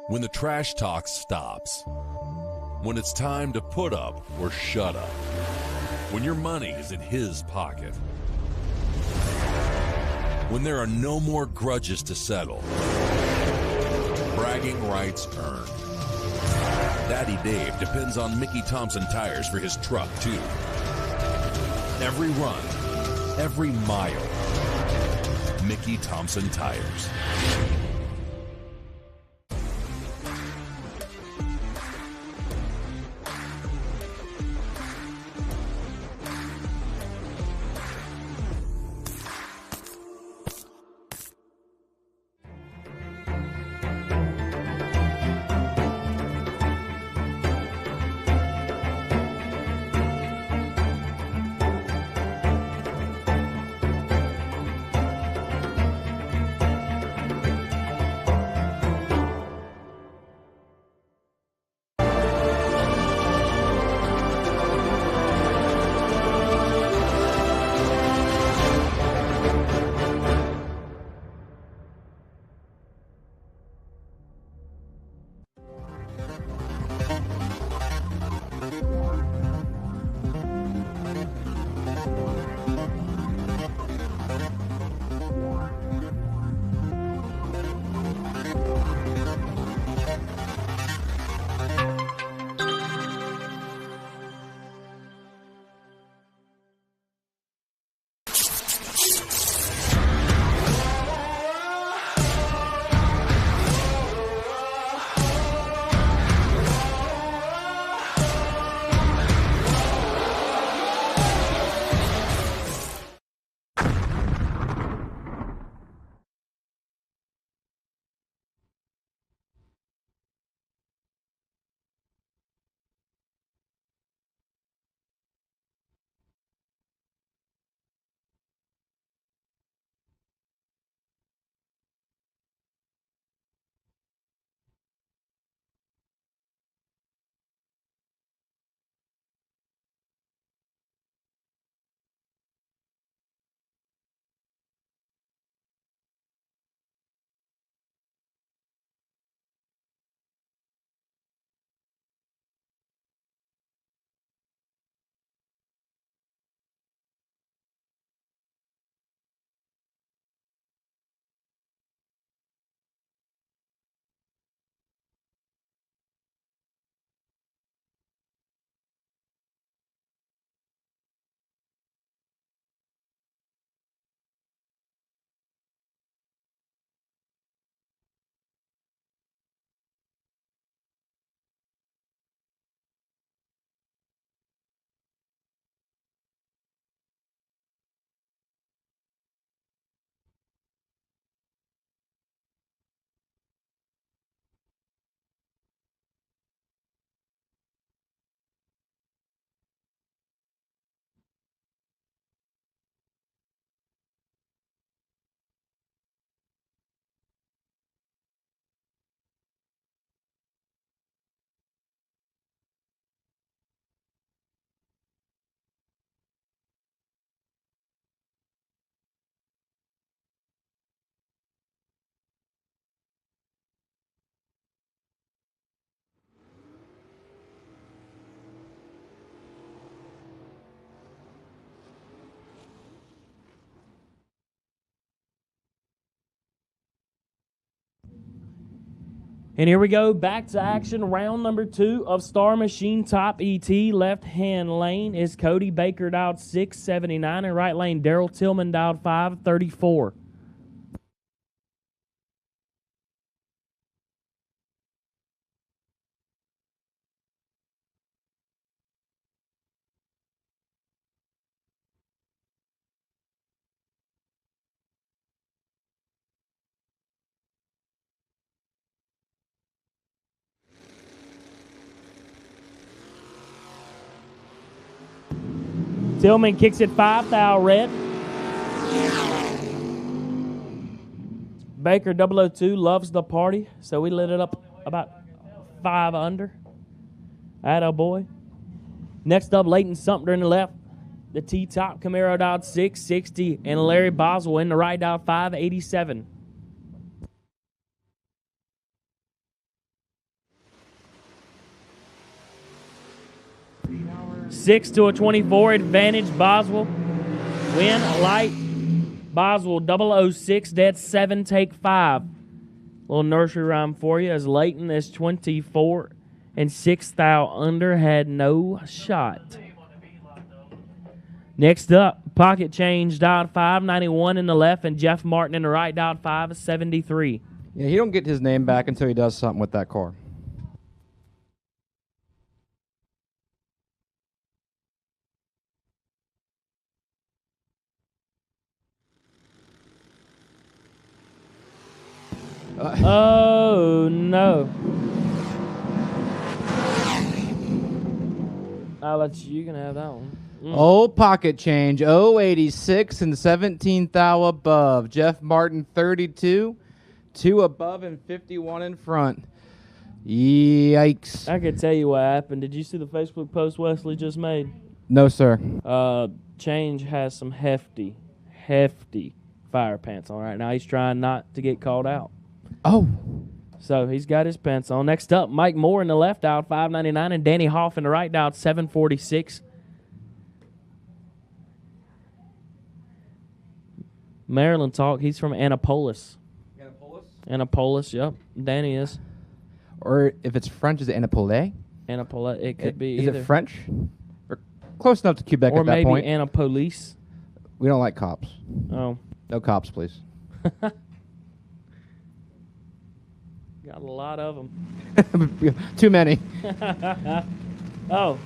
When the trash talk stops. When it's time to put up or shut up. When your money is in his pocket. When there are no more grudges to settle. Bragging rights earned. Daddy Dave depends on Mickey Thompson tires for his truck, too. Every run, every mile. Mickey Thompson tires. And here we go, back to action. Round number 2 of Star Machine Top ET. Left-hand lane is Cody Baker, dialed 679, and right lane Daryl Tillman, dialed 534. Tillman kicks it 5 thou red. Baker 002 loves the party, so we lit it up about 5 under. Atta boy. Next up, Leighton Sumter in the left. The T-top Camaro dialed 660, and Larry Boswell in the right dialed 587. Six to a 24 advantage. Boswell win light. Boswell 006 dead 7 take 5. Little nursery rhyme for you as Leighton is 24 and 6 thou under had no shot. Next up, pocket change dialed 591 in the left and Jeff Martin in the right dialed 573. Yeah, he don't get his name back until he does something with that car. Oh, no. I'll let you can have that one. Old pocket change, 086 and 17 thou above. Jeff Martin 32, 2 above and 51 in front. Yikes. I could tell you what happened. Did you see the Facebook post Wesley just made? No, sir. Change has some hefty fire pants on right now. He's trying not to get called out. Oh. So he's got his pants on. Next up, Mike Moore in the left out 599 and Danny Hoff in the right out 746. Maryland talk. He's from Annapolis. Annapolis, yep. Danny is. Or if it's French, is it Annapolis? Annapolis. It could be Is either. it French? Or close enough to Quebec or at that maybe point. Annapolis. We don't like cops. Oh. No cops, please. Got a lot of them. Too many. Oh.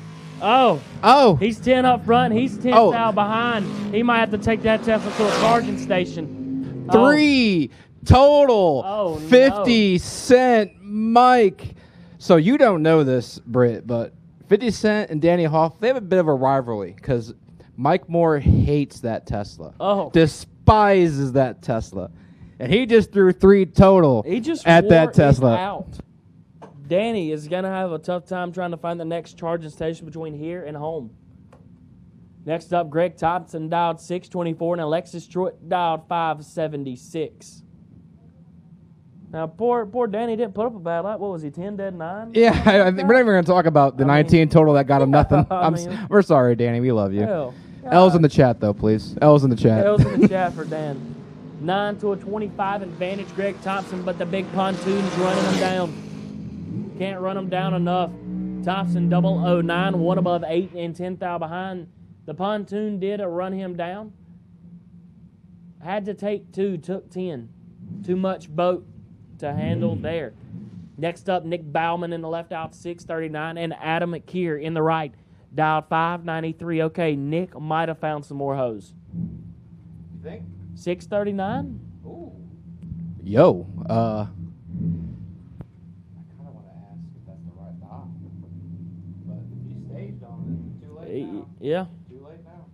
He's 10 up front. He's 10 now behind. He might have to take that Tesla to a charging station. 3 total. 50 Cent Mike. So you don't know this, Britt, but 50 Cent and Danny Hoff, they have a bit of a rivalry because Mike Moore hates that Tesla. Despises that Tesla. And he just threw 3 total at that Tesla. Out. Danny is going to have a tough time trying to find the next charging station between here and home. Next up, Greg Thompson dialed 624 and Alexis Truitt dialed 576. Now, poor Danny didn't put up a bad lap. What was he, 10 dead 9? Yeah, I think we're not even going to talk about the 19 total that got him nothing. We're sorry, Danny. We love you. L's in the chat, though, please. L's in the chat. L's in the chat for Dan. 9 to a 25 advantage, Greg Thompson, but the big pontoon's running him down. Can't run him down enough. Thompson 009, 1 above 8 and 10 thou behind. The pontoon did run him down. Had to take 2, took 10. Too much boat to handle there. Next up, Nick Bauman in the left out 639 and Adam McKeer in the right dialed 593. Okay, Nick might have found some more hose. You think? 639? Ooh. Yo. I kind of want to ask if that's the right dial. But if he staged on it, too late now. Yeah. Too late now.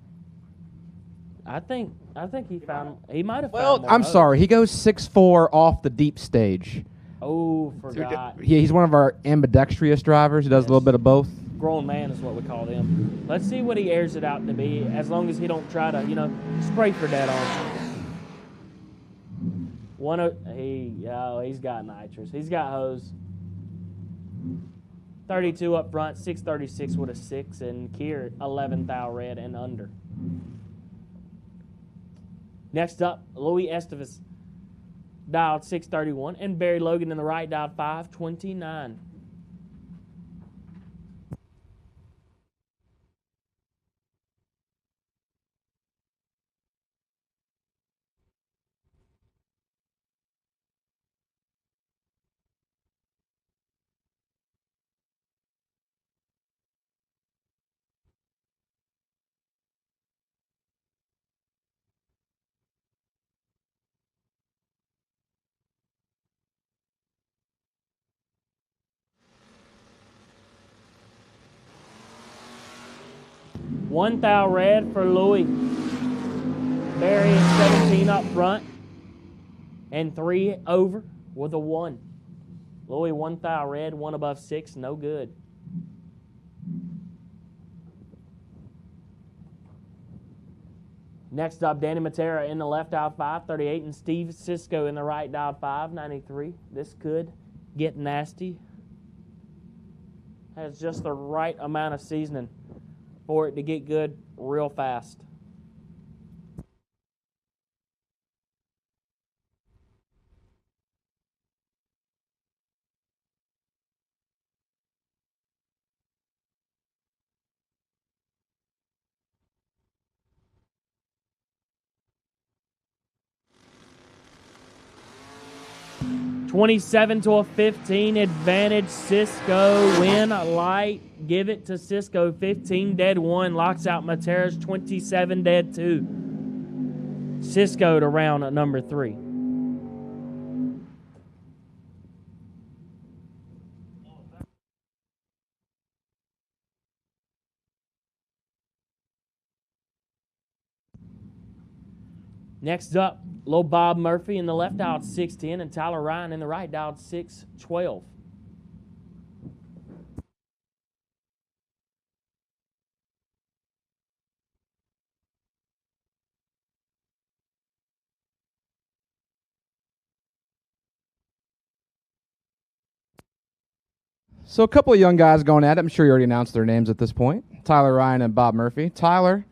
I think he found. He might have. Well, found more I'm hose. sorry. He goes 6'4" off the deep stage. Oh, forgot. Yeah, he's one of our ambidextrous drivers. He does a little bit of both. Grown man is what we call them. Let's see what he airs it out to be. As long as he don't try to, spray for that on. He's got nitrous. He's got hose. 32 up front, 636 with a 6, and Kier 11 thou red and under. Next up, Louis Estevez. dialed 631. And Barry Logan in the right, dialed 529. One thou red for Louis. Barry is 17 up front. And 3 over with a 1. Louis, one thou red, 1 above 6, no good. Next up, Danny Matera in the left, dialed 538, and Steve Cisco in the right, dialed 593. This could get nasty. Has just the right amount of seasoning for it to get good real fast. (27-15) advantage Cisco. Win light. Give it to Cisco. 15 dead 1. Locks out Matera's 27 dead 2. Cisco to round at number 3. Next up, Lil Bob Murphy in the left, dialed 610, and Tyler Ryan in the right, dialed 612. So a couple of young guys going at it. I'm sure you already announced their names at this point. Tyler Ryan and Bob Murphy. Tyler,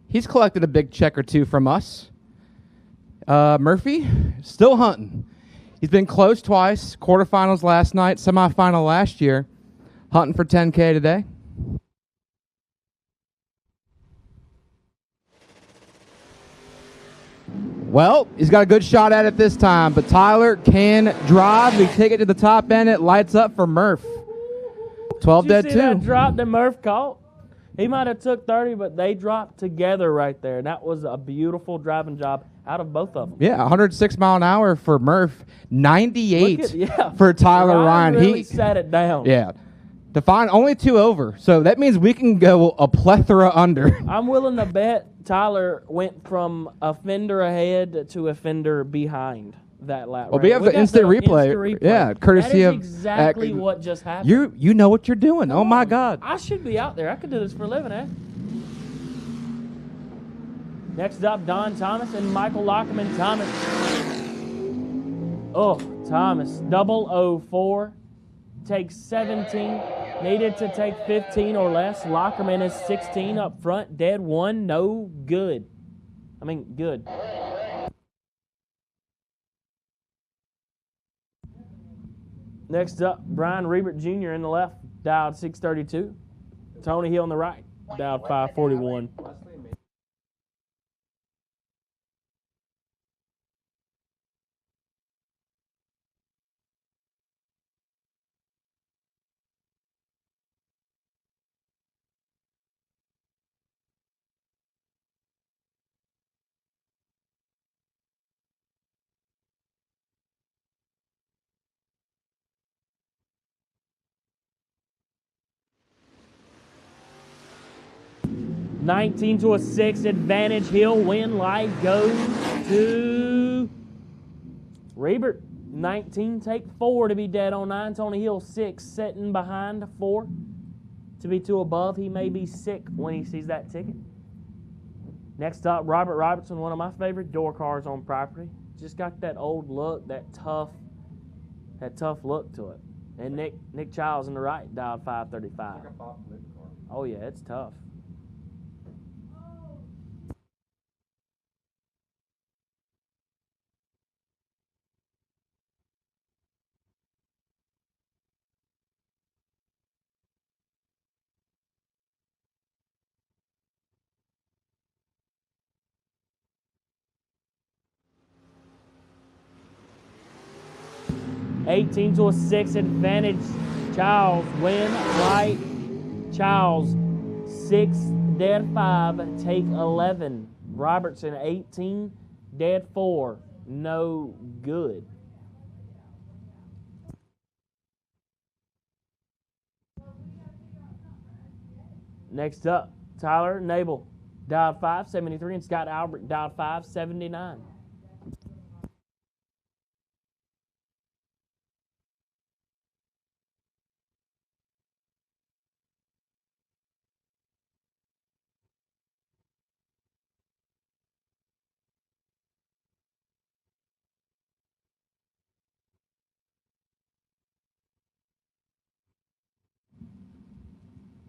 he's collected a big check or two from us. Murphy, still hunting. He's been close twice. Quarterfinals last night, semifinal last year. Hunting for 10K today. Well, he's got a good shot at it this time, but Tyler can drive. We take it to the top end. It lights up for Murph. 12 dead 2. That drop that Murph caught? He might have took 30, but they dropped together right there. And that was a beautiful driving job out of both of them. Yeah, 106 mile an hour for Murph, 98 yeah. for Tyler Ryan. Really He sat it down. Yeah. Define only 2 over. So that means we can go a plethora under. I'm willing to bet Tyler went from a fender ahead to a fender behind that lap. Well, we have the instant replay. Instant replay. Yeah, courtesy that is of exactly what just happened. You know what you're doing. Oh my God. I should be out there. I could do this for a living, eh? Next up, Don Thomas and Michael Lockerman. Thomas. Oh, Thomas. 004. Takes 17. Needed to take 15 or less. Lockerman is 16 up front. Dead 1. No good. I mean, good. Next up, Brian Reebert Jr. in the left, dialed 632. Tony Hill on the right, dialed 541. 19-6 advantage. Hill win light goes to Reebert. 19 take 4 to be dead on 9. Tony Hill 6 sitting behind 4 to be 2 above. He may be sick when he sees that ticket. Next up, Robert Robertson, one of my favorite door cars on property. Just got that old look, that tough look to it. And Nick Childs in the right, dialed 535. Oh yeah, it's tough. 18 to a 6 advantage. Charles win light. Charles 6 dead 5 take 11. Robertson 18 dead 4 no good. Next up, Tyler Nabel dialed 573 and Scott Albert dialed 579.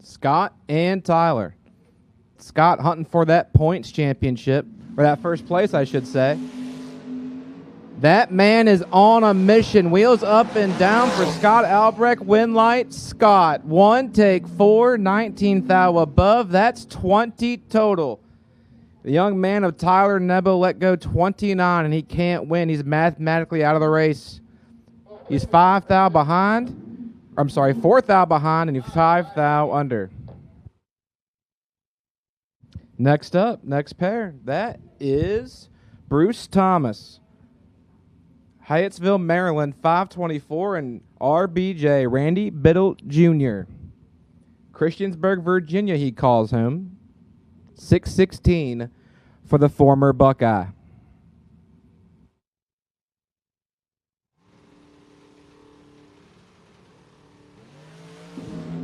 Scott and Tyler. Scott hunting for that points championship, or that first place, I should say. That man is on a mission. Wheels up and down for Scott Albrecht. Win light. Scott, 1 take 4, 19th thou above. That's 20 total. The young man of Tyler Nebo let go 29, and he can't win. He's mathematically out of the race. He's 5 thou behind. I'm sorry, 4 thou behind, and he's 5 thou under. Next up, next pair. That is Bruce Thomas. Hyattsville, Maryland, 524, and RBJ, Randy Biddle Jr. Christiansburg, Virginia, he calls home. 616 for the former Buckeye.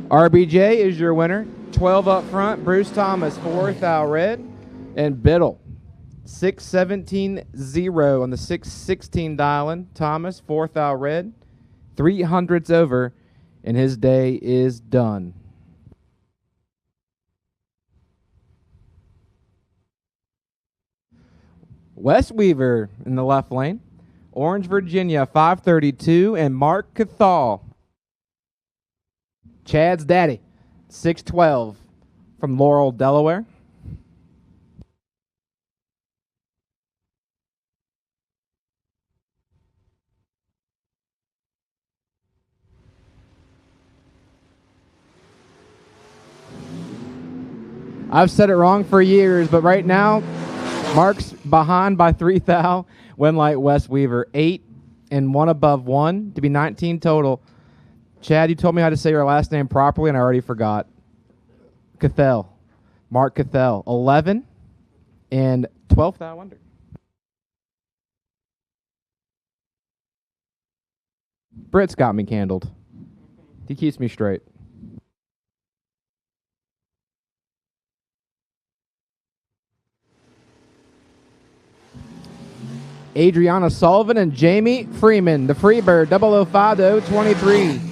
RBJ is your winner. 12 up front. Bruce Thomas, 4 thou red. And Biddle, 617-0 on the 616 dialing. Thomas, 4 thou red. 300's over, and his day is done. Wes Weaver in the left lane. Orange, Virginia, 532, and Mark Cathal. Chad's daddy, 612 from Laurel, Delaware. I've said it wrong for years, but right now, Mark's behind by 3 thou. Win light Wes Weaver, 8 and 1 above 1 to be 19 total. Chad, you told me how to say your last name properly, and I already forgot. Cathell. Mark Cathell. 11 and 12 thou under. Britt's got me candled. He keeps me straight. Adriana Sullivan and Jamie Freeman, the Freebird, 005-023.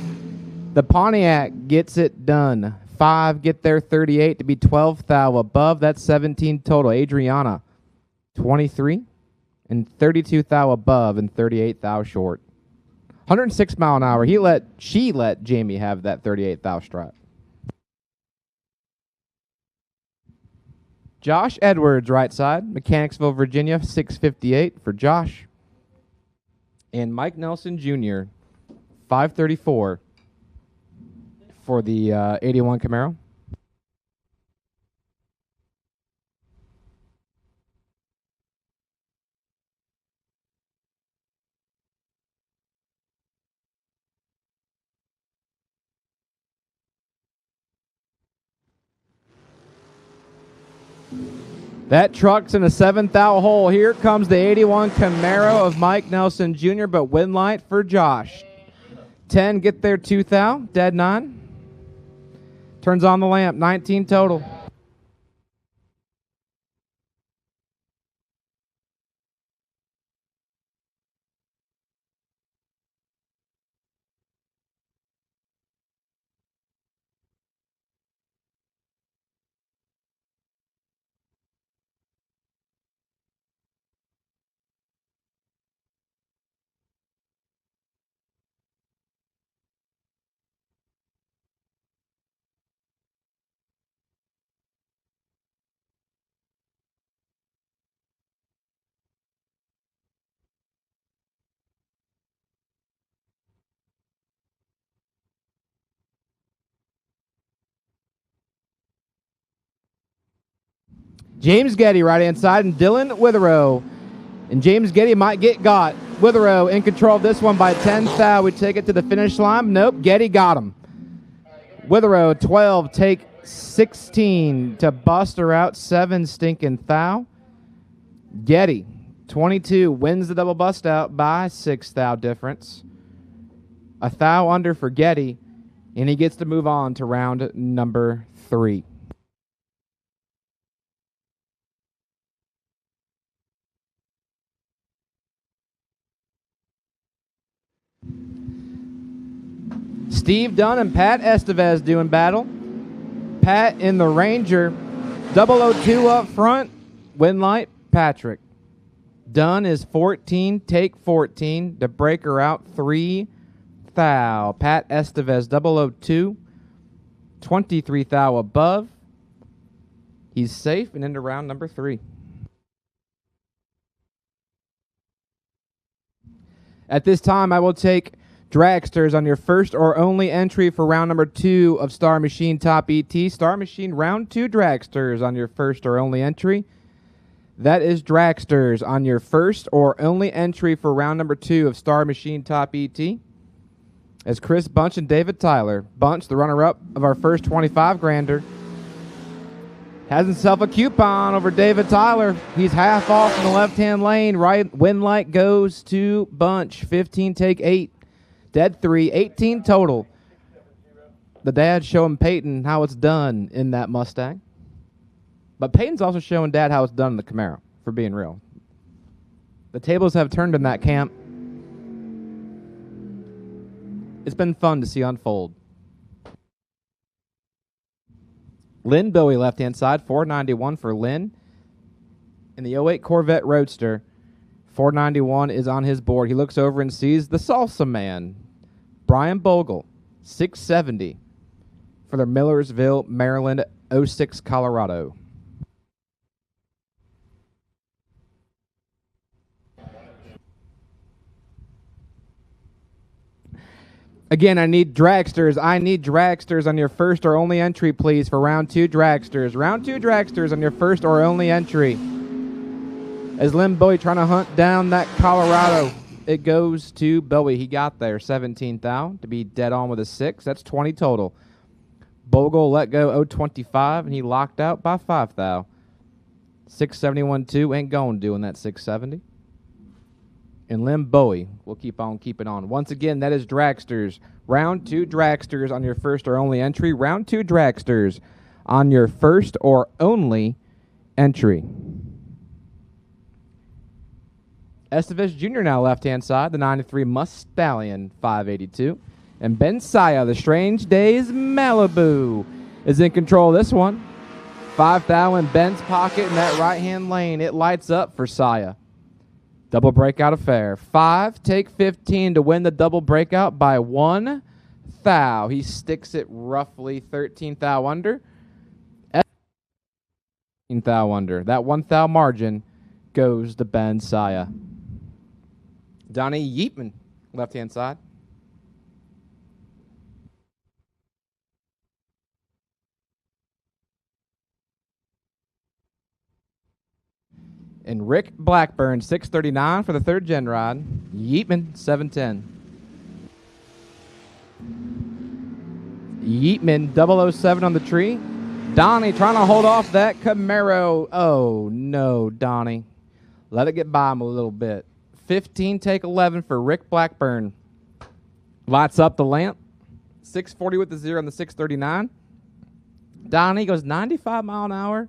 The Pontiac gets it done. 5 get there, 38 to be 12 thou above. That's 17 total. Adriana, 23 and 32 thou above and 38 thou short. 106 mile an hour. She let Jamie have that 38 thou strut. Josh Edwards, right side. Mechanicsville, Virginia, 658 for Josh. And Mike Nelson Jr., 534 for the 81 Camaro. That truck's in a 7th thou hole. Here comes the 81 Camaro of Mike Nelson Jr., but win light for Josh. 10 get there, 2 thou, dead 9. Turns on the lamp, 19 total. James Getty right hand side, and Dylan Witherow. And James Getty might get got. Witherow in control of this one by 10 thou. We take it to the finish line. Nope, Getty got him. Witherow, 12, take 16 to bust her out. 7 stinking thou. Getty, 22, wins the double bust out by 6 thou difference. A thou under for Getty, and he gets to move on to round number 3. Steve Dunn and Pat Estevez doing battle. Pat in the Ranger. 002 up front. Winlight, Patrick. Dunn is 14, take 14 to break her out 3 thou. Pat Estevez, 002. 23 thou above. He's safe and into round number 3. At this time, I will take Dragsters on your first or only entry for round number 2 of Star Machine Top ET. Star Machine round 2 Dragsters on your first or only entry. That is Dragsters on your first or only entry for round number 2 of Star Machine Top ET. As Chris Bunch and David Tyler. Bunch, the runner-up of our first 25 grander, has himself a coupon over David Tyler. He's half off in the left-hand lane. Right win light goes to Bunch. 15 take 8. Dead 3, 18 total. The dad showing Peyton how it's done in that Mustang. But Peyton's also showing Dad how it's done in the Camaro, for being real. The tables have turned in that camp. It's been fun to see unfold. Lynn Bowie, left-hand side, 491 for Lynn. In the 08 Corvette Roadster, 491 is on his board. He looks over and sees the Salsa Man, Brian Bogle, 670 for the Millersville, Maryland, 06 Colorado. Again, I need Dragsters. I need Dragsters on your first or only entry, please, for round 2 Dragsters. Round 2 Dragsters on your first or only entry. As Lynn Bowie trying to hunt down that Colorado, it goes to Bowie. He got there, 17 thou to be dead on with a 6. That's 20 total. Bogle let go 025, and he locked out by 5 thou. 671-2 ain't going doing that 670. And Lynn Bowie will keep on keeping on. Once again, that is Dragsters. Round 2 Dragsters on your first or only entry. Round 2 Dragsters on your first or only entry. Estevez Jr. now left-hand side. The 93 Mustallion, 582. And Ben Saya, the Strange Days Malibu, is in control of this one. 5 thou in Ben's pocket in that right-hand lane. It lights up for Saya. Double breakout affair. 5, take 15 to win the double breakout by 1 thou. He sticks it roughly 13 thou under. 13 thou under. That 1 thou margin goes to Ben Saya. Donnie Yeatman, left-hand side. And Rick Blackburn, 639 for the third gen ride. Yeatman, 710. Yeatman, 007 on the tree. Donnie trying to hold off that Camaro. Oh, no, Donnie. Let it get by him a little bit. 15, take 11 for Rick Blackburn. Lights up the lamp. 640 with the 0 on the 639. Donnie goes 95 mile an hour.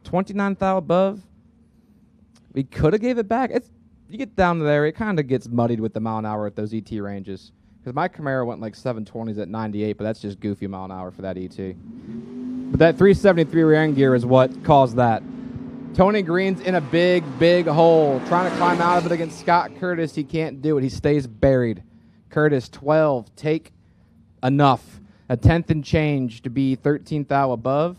29 thou above. We could have gave it back. You get down there, it kind of gets muddied with the mile an hour at those ET ranges. Because my Camaro went like 720s at 98, but that's just goofy mile an hour for that ET. But that 373 rear end gear is what caused that. Tony Green's in a big, big hole. Trying to climb out of it against Scott Curtis. He can't do it. He stays buried. Curtis, 12. Take enough. A 10th and change to be 13 thou above.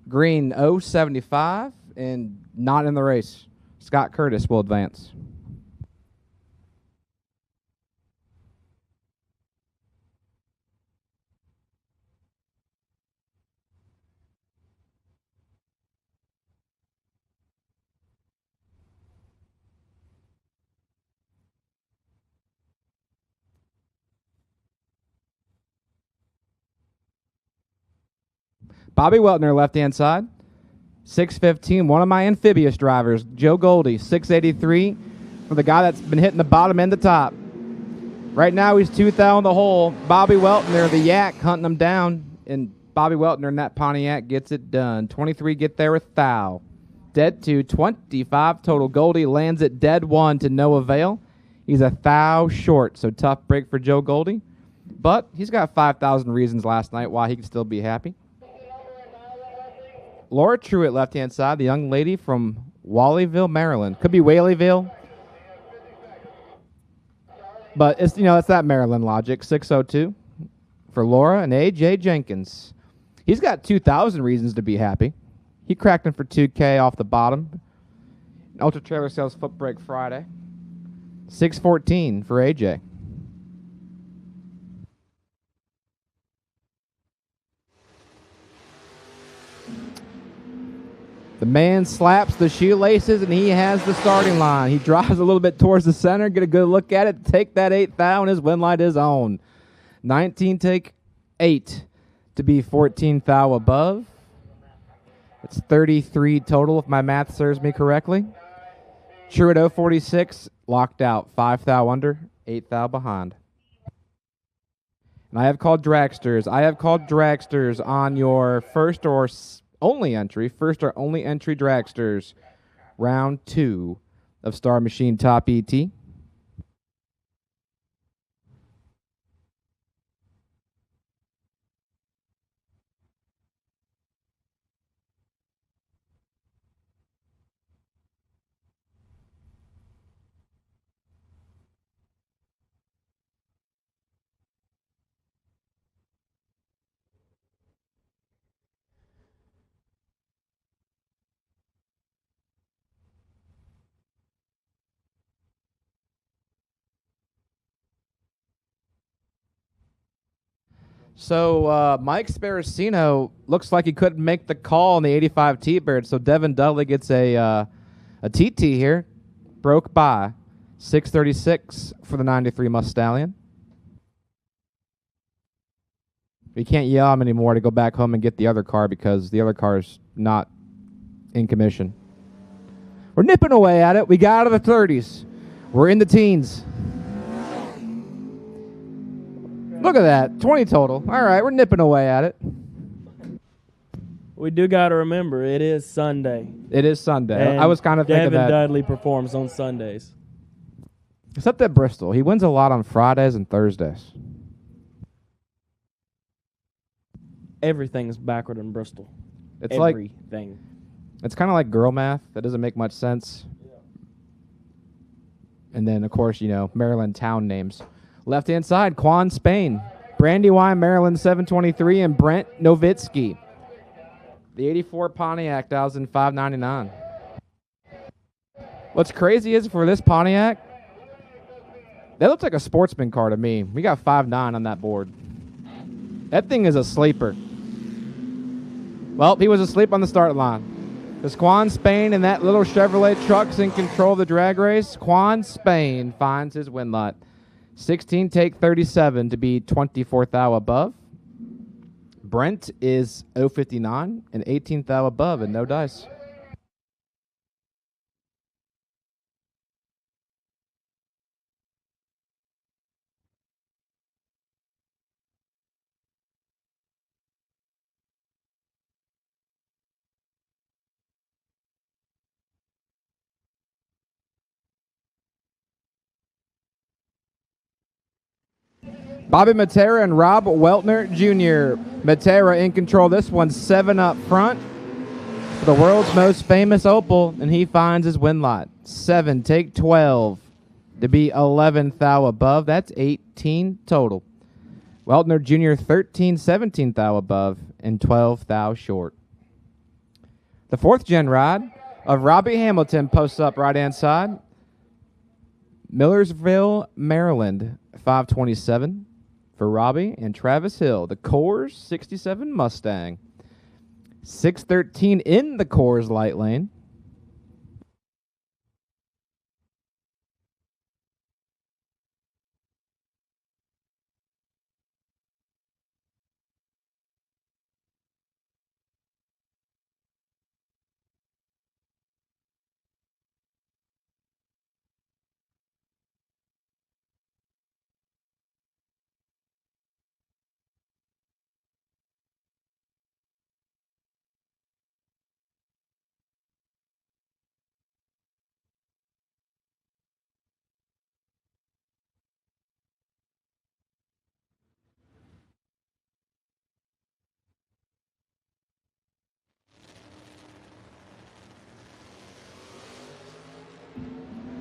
Green, 075, and not in the race. Scott Curtis will advance. Bobby Weltner, left-hand side. 615, one of my amphibious drivers. Joe Goldie, 683, for the guy that's been hitting the bottom and the top. Right now, he's 2,000 in the hole. Bobby Weltner, the Yak, hunting him down. And Bobby Weltner in that Pontiac gets it done. 23 get there with thou. Dead 2, 25 total. Goldie lands at dead 1 to no avail. He's a thou short, so tough break for Joe Goldie. But he's got 5,000 reasons last night why he can still be happy. Laura Truitt, left-hand side, the young lady from Wallyville, Maryland. Could be Whaleyville. But it's, it's that Maryland logic. 602 for Laura and AJ Jenkins. He's got 2,000 reasons to be happy. He cracked him for 2K off the bottom. Ultra Trailer Sales Footbrake Friday. 614 for AJ. The man slaps the shoelaces, and he has the starting line. He drives a little bit towards the center, get a good look at it, take that 8 thou, and his win light is on. 19 take 8 to be 14 thou above. It's 33 total, if my math serves me correctly. Trudeau 46, locked out. 5 thou under, 8 thou behind. And I have called Dragsters. I have called Dragsters on your first or only entry Dragsters, round 2 of Star Machine Top ET. So Mike Sparacino looks like he couldn't make the call on the 85 T-Bird, so Devin Dudley gets a TT here. Broke by 636 for the 93 Mustallion. We can't yell him anymore to go back home and get the other car because the other car is not in commission. We're nipping away at it. We got out of the 30s. We're in the teens. Look at that, 20 total. All right, we're nipping away at it. We do got to remember, it is Sunday. It is Sunday. And I was kind of thinking Devin that. Dudley performs on Sundays. Except at Bristol. He wins a lot on Fridays and Thursdays. Everything's backward in Bristol. It's everything. It's kind of like girl math. That doesn't make much sense. And then, of course, Maryland town names. Left-hand side, Quan Spain. Brandywine, Maryland, 723, and Brent Novitsky. The 84 Pontiac, $1,599. What's crazy is for this Pontiac, that looks like a sportsman car to me. We got 5.9 on that board. That thing is a sleeper. Well, he was asleep on the start line. Because Quan Spain and that little Chevrolet truck's in control of the drag race. Quan Spain finds his win lot. 16 take 37 to be 24 thou above. Brent is 059 and 18 thou above and no dice. Bobby Matera and Rob Weltner Jr. Matera in control. This one 7 up front for the world's most famous Opal, and he finds his win lot. 7 take 12 to be 11 thou above. That's 18 total. Weltner Jr. 13, 17 thou above, and 12 thou short. The 4th gen ride of Robbie Hamilton posts up right-hand side. Millersville, Maryland, 527 for Robbie and Travis Hill. The Coors 67 Mustang. 613 in the Coors light lane.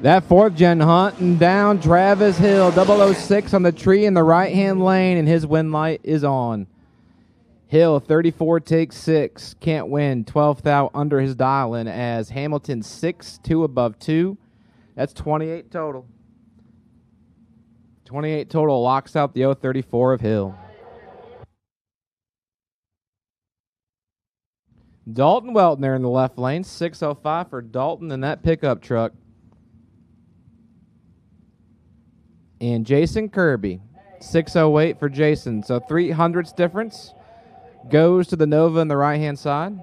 That fourth gen hunting down Travis Hill, 006 on the tree in the right-hand lane, and his win light is on. Hill, 34 takes 6, can't win, 12th thou under his dial-in as Hamilton 6, 2 above 2. That's 28 total. 28 total locks out the 034 of Hill. Dalton Weltner in the left lane, 605 for Dalton in that pickup truck. And Jason Kirby, 608 for Jason. So 300ths difference goes to the Nova on the right-hand side.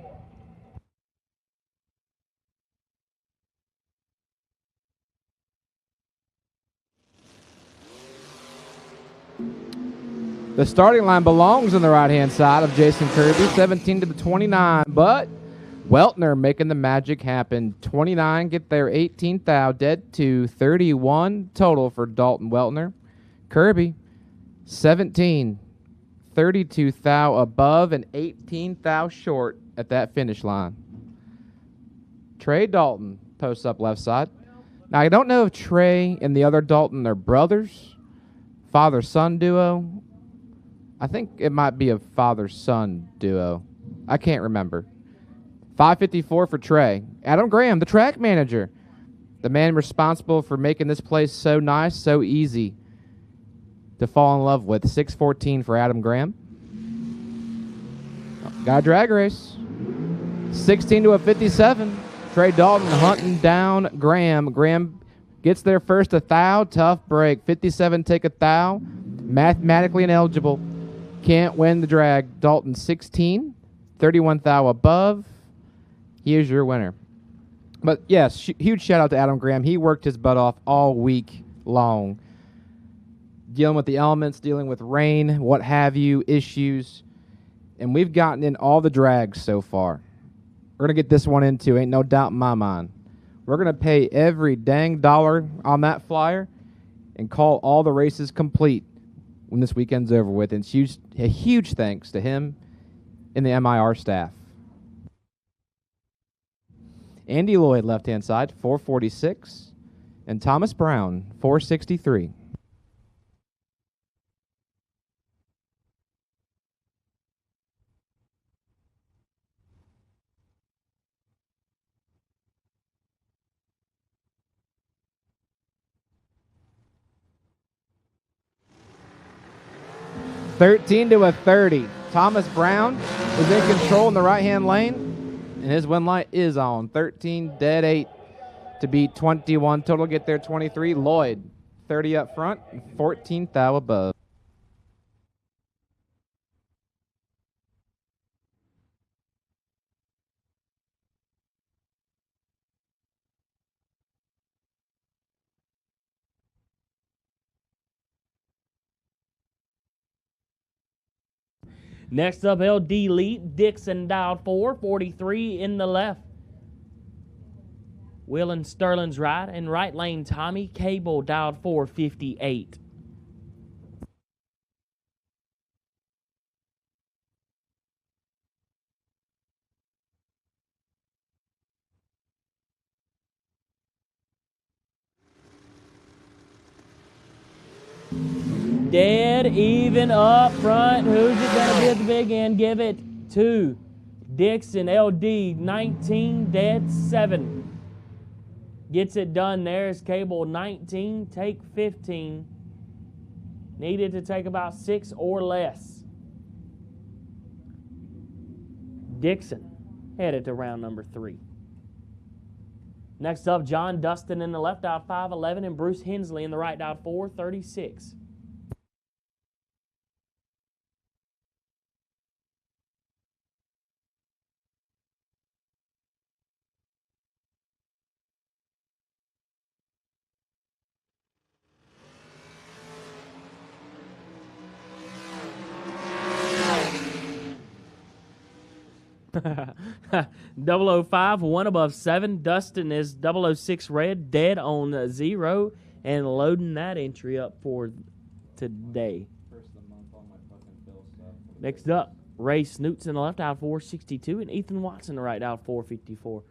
The starting line belongs on the right-hand side of Jason Kirby, 17 to the 29. But Weltner making the magic happen. 29 get there, 18 thou, dead to 31 total for Dalton Weltner. Kirby, 17, 32 thou above and 18 thou short at that finish line. Trey Dalton posts up left side. Now, I don't know if Trey and the other Dalton are brothers, father-son duo. I think it might be a father-son duo. I can't remember. 554 for Trey. Adam Graham, the track manager. The man responsible for making this place so nice, so easy to fall in love with. 614 for Adam Graham. Got a drag race. 16 to a 57. Trey Dalton hunting down Graham. Graham gets there first, a thou. Tough break. 57 take a thou. Mathematically ineligible. Can't win the drag. Dalton 16. 31 thou above. He is your winner. But yes, huge shout out to Adam Graham. He worked his butt off all week long. Dealing with the elements, dealing with rain, what have you, issues. And we've gotten in all the drags so far. We're going to get this one in too, ain't no doubt in my mind. We're going to pay every dang dollar on that flyer and call all the races complete when this weekend's over with. And it's a huge thanks to him and the MIR staff. Andy Lloyd, left-hand side, 446. And Thomas Brown, 463. $13 to a 30. Thomas Brown is in control in the right-hand lane, and his win light is on. 13, dead 8 to beat 21. Total get there 23. Lloyd, 30 up front, and 14 thou above. Next up, LD Lead. Dixon dialed 443 in the left. Will and Sterling's right. And right lane, Tommy Cable dialed 458. Dead even up front. Who's it going to be at the big end? Give it to Dixon. LD 19, dead 7. Gets it done. There's Cable 19, take 15. Needed to take about 6 or less. Dixon headed to round number 3. Next up, John Dustin in the left out 511 and Bruce Hensley in the right out 436. Double 05, 1 above 7. Dustin is 006 red, dead on 0, and loading that entry up for today. Next up, Ray Snoots in the left out 462, and Ethan Watson in the right out 454.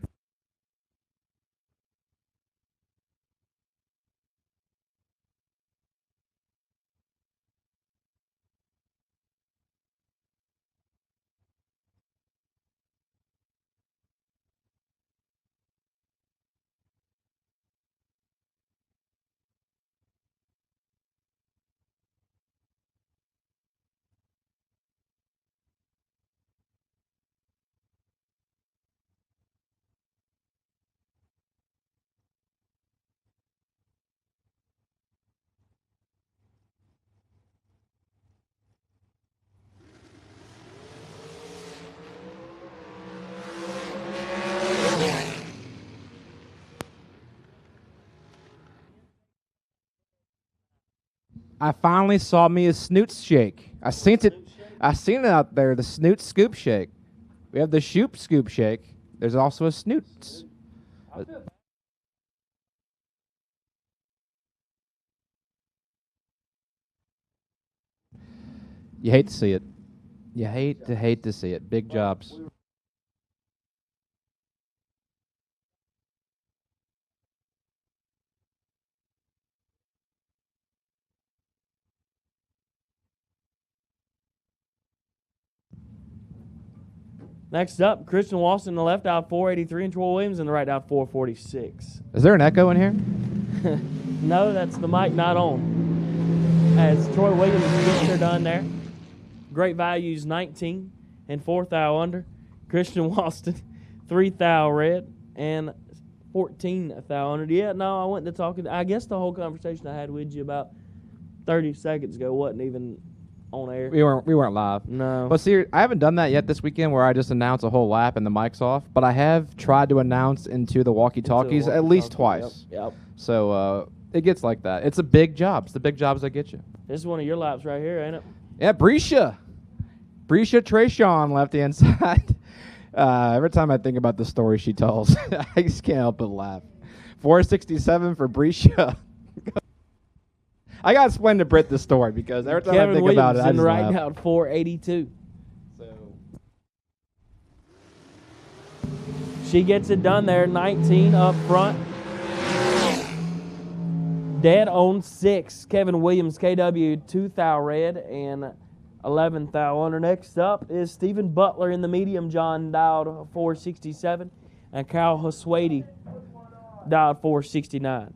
I finally saw me a snoot shake. I seen it out there, the snoot scoop shake. We have the shoop scoop shake. There's also a snoots. You hate to see it. You hate to see it. Big jobs. Next up, Christian Walston in the left out 483 and Troy Williams in the right out 446. Is there an echo in here? No, that's the mic not on. As Troy Williams gets her done there. Great values 19 and 4 thou under. Christian Walston 3 thou red and 14 thou under. Yeah, no, I went to talking. I guess the whole conversation I had with you about 30 seconds ago wasn't even on air. We weren't live. No. But see, I haven't done that yet this weekend where I just announce a whole lap and the mic's off. But I have tried to announce into the walkie-talkies at least twice. Yep. So it gets like that. It's a big job. It's the big jobs that get you. This is one of your laps right here, ain't it? Yeah, Brescia Trayshawn left-hand side. Every time I think about the story she tells, I just can't help but laugh. 467 for Brescia. I got to explain to Britt this story because every time I think about it, I just right laugh. now at 482. She gets it done there, 19 up front. Dead on 6. Kevin Williams, KW, 2 thou red and 11 thou under. Next up is Stephen Butler in the medium, John dialed 467, and Kyle Hoswady dialed 469.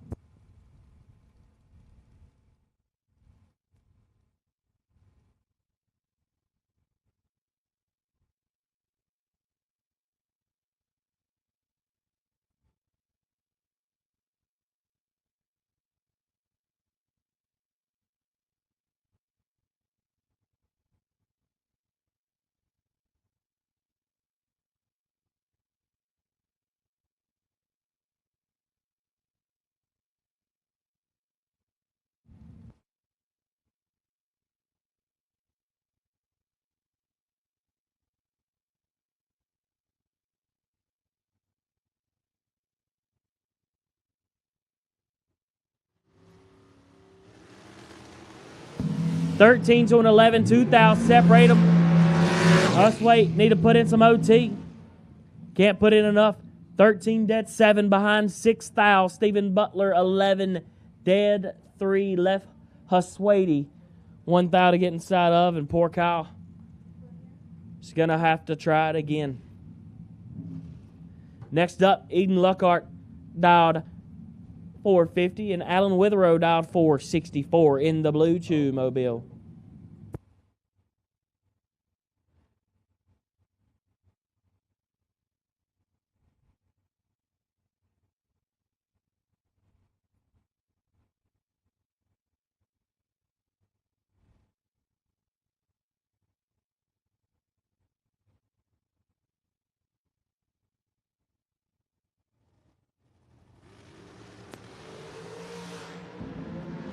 $13 to an 11, 2 thou separate them. Us wait, need to put in some OT. Can't put in enough. 13 dead, 7 behind, 6 thou. Stephen Butler, 11 dead, 3 left. Huswady, 1 thou to get inside of, and poor Kyle is going to have to try it again. Next up, Eden Luckhart dialed 450, and Alan Witherow dialed 464 in the Blue Chew Mobile.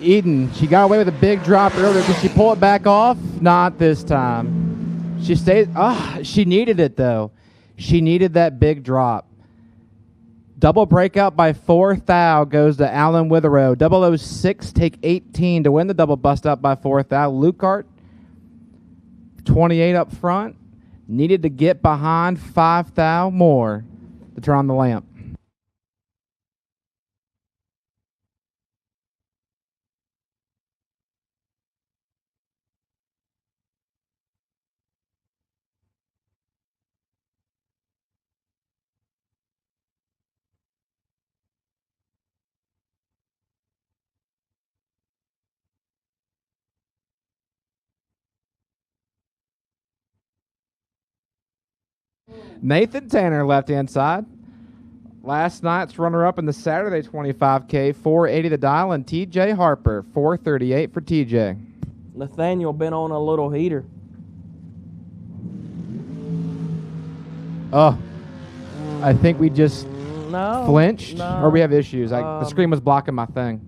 Eden, she got away with a big drop earlier. Can she pull it back off? Not this time. She stayed. She needed it, though. She needed that big drop. Double breakout by 4 thou goes to Alan Witherow. 006 take 18 to win the double bust out by 4 thou. Luckhart, 28 up front. Needed to get behind 5 thou more to turn on the lamp. Nathan Tanner, left-hand side. Last night's runner-up in the Saturday 25K, 480 the dial, and TJ Harper, 438 for TJ. Nathaniel been on a little heater. Oh, I think we just No. flinched, no. or we have issues. The screen was blocking my thing.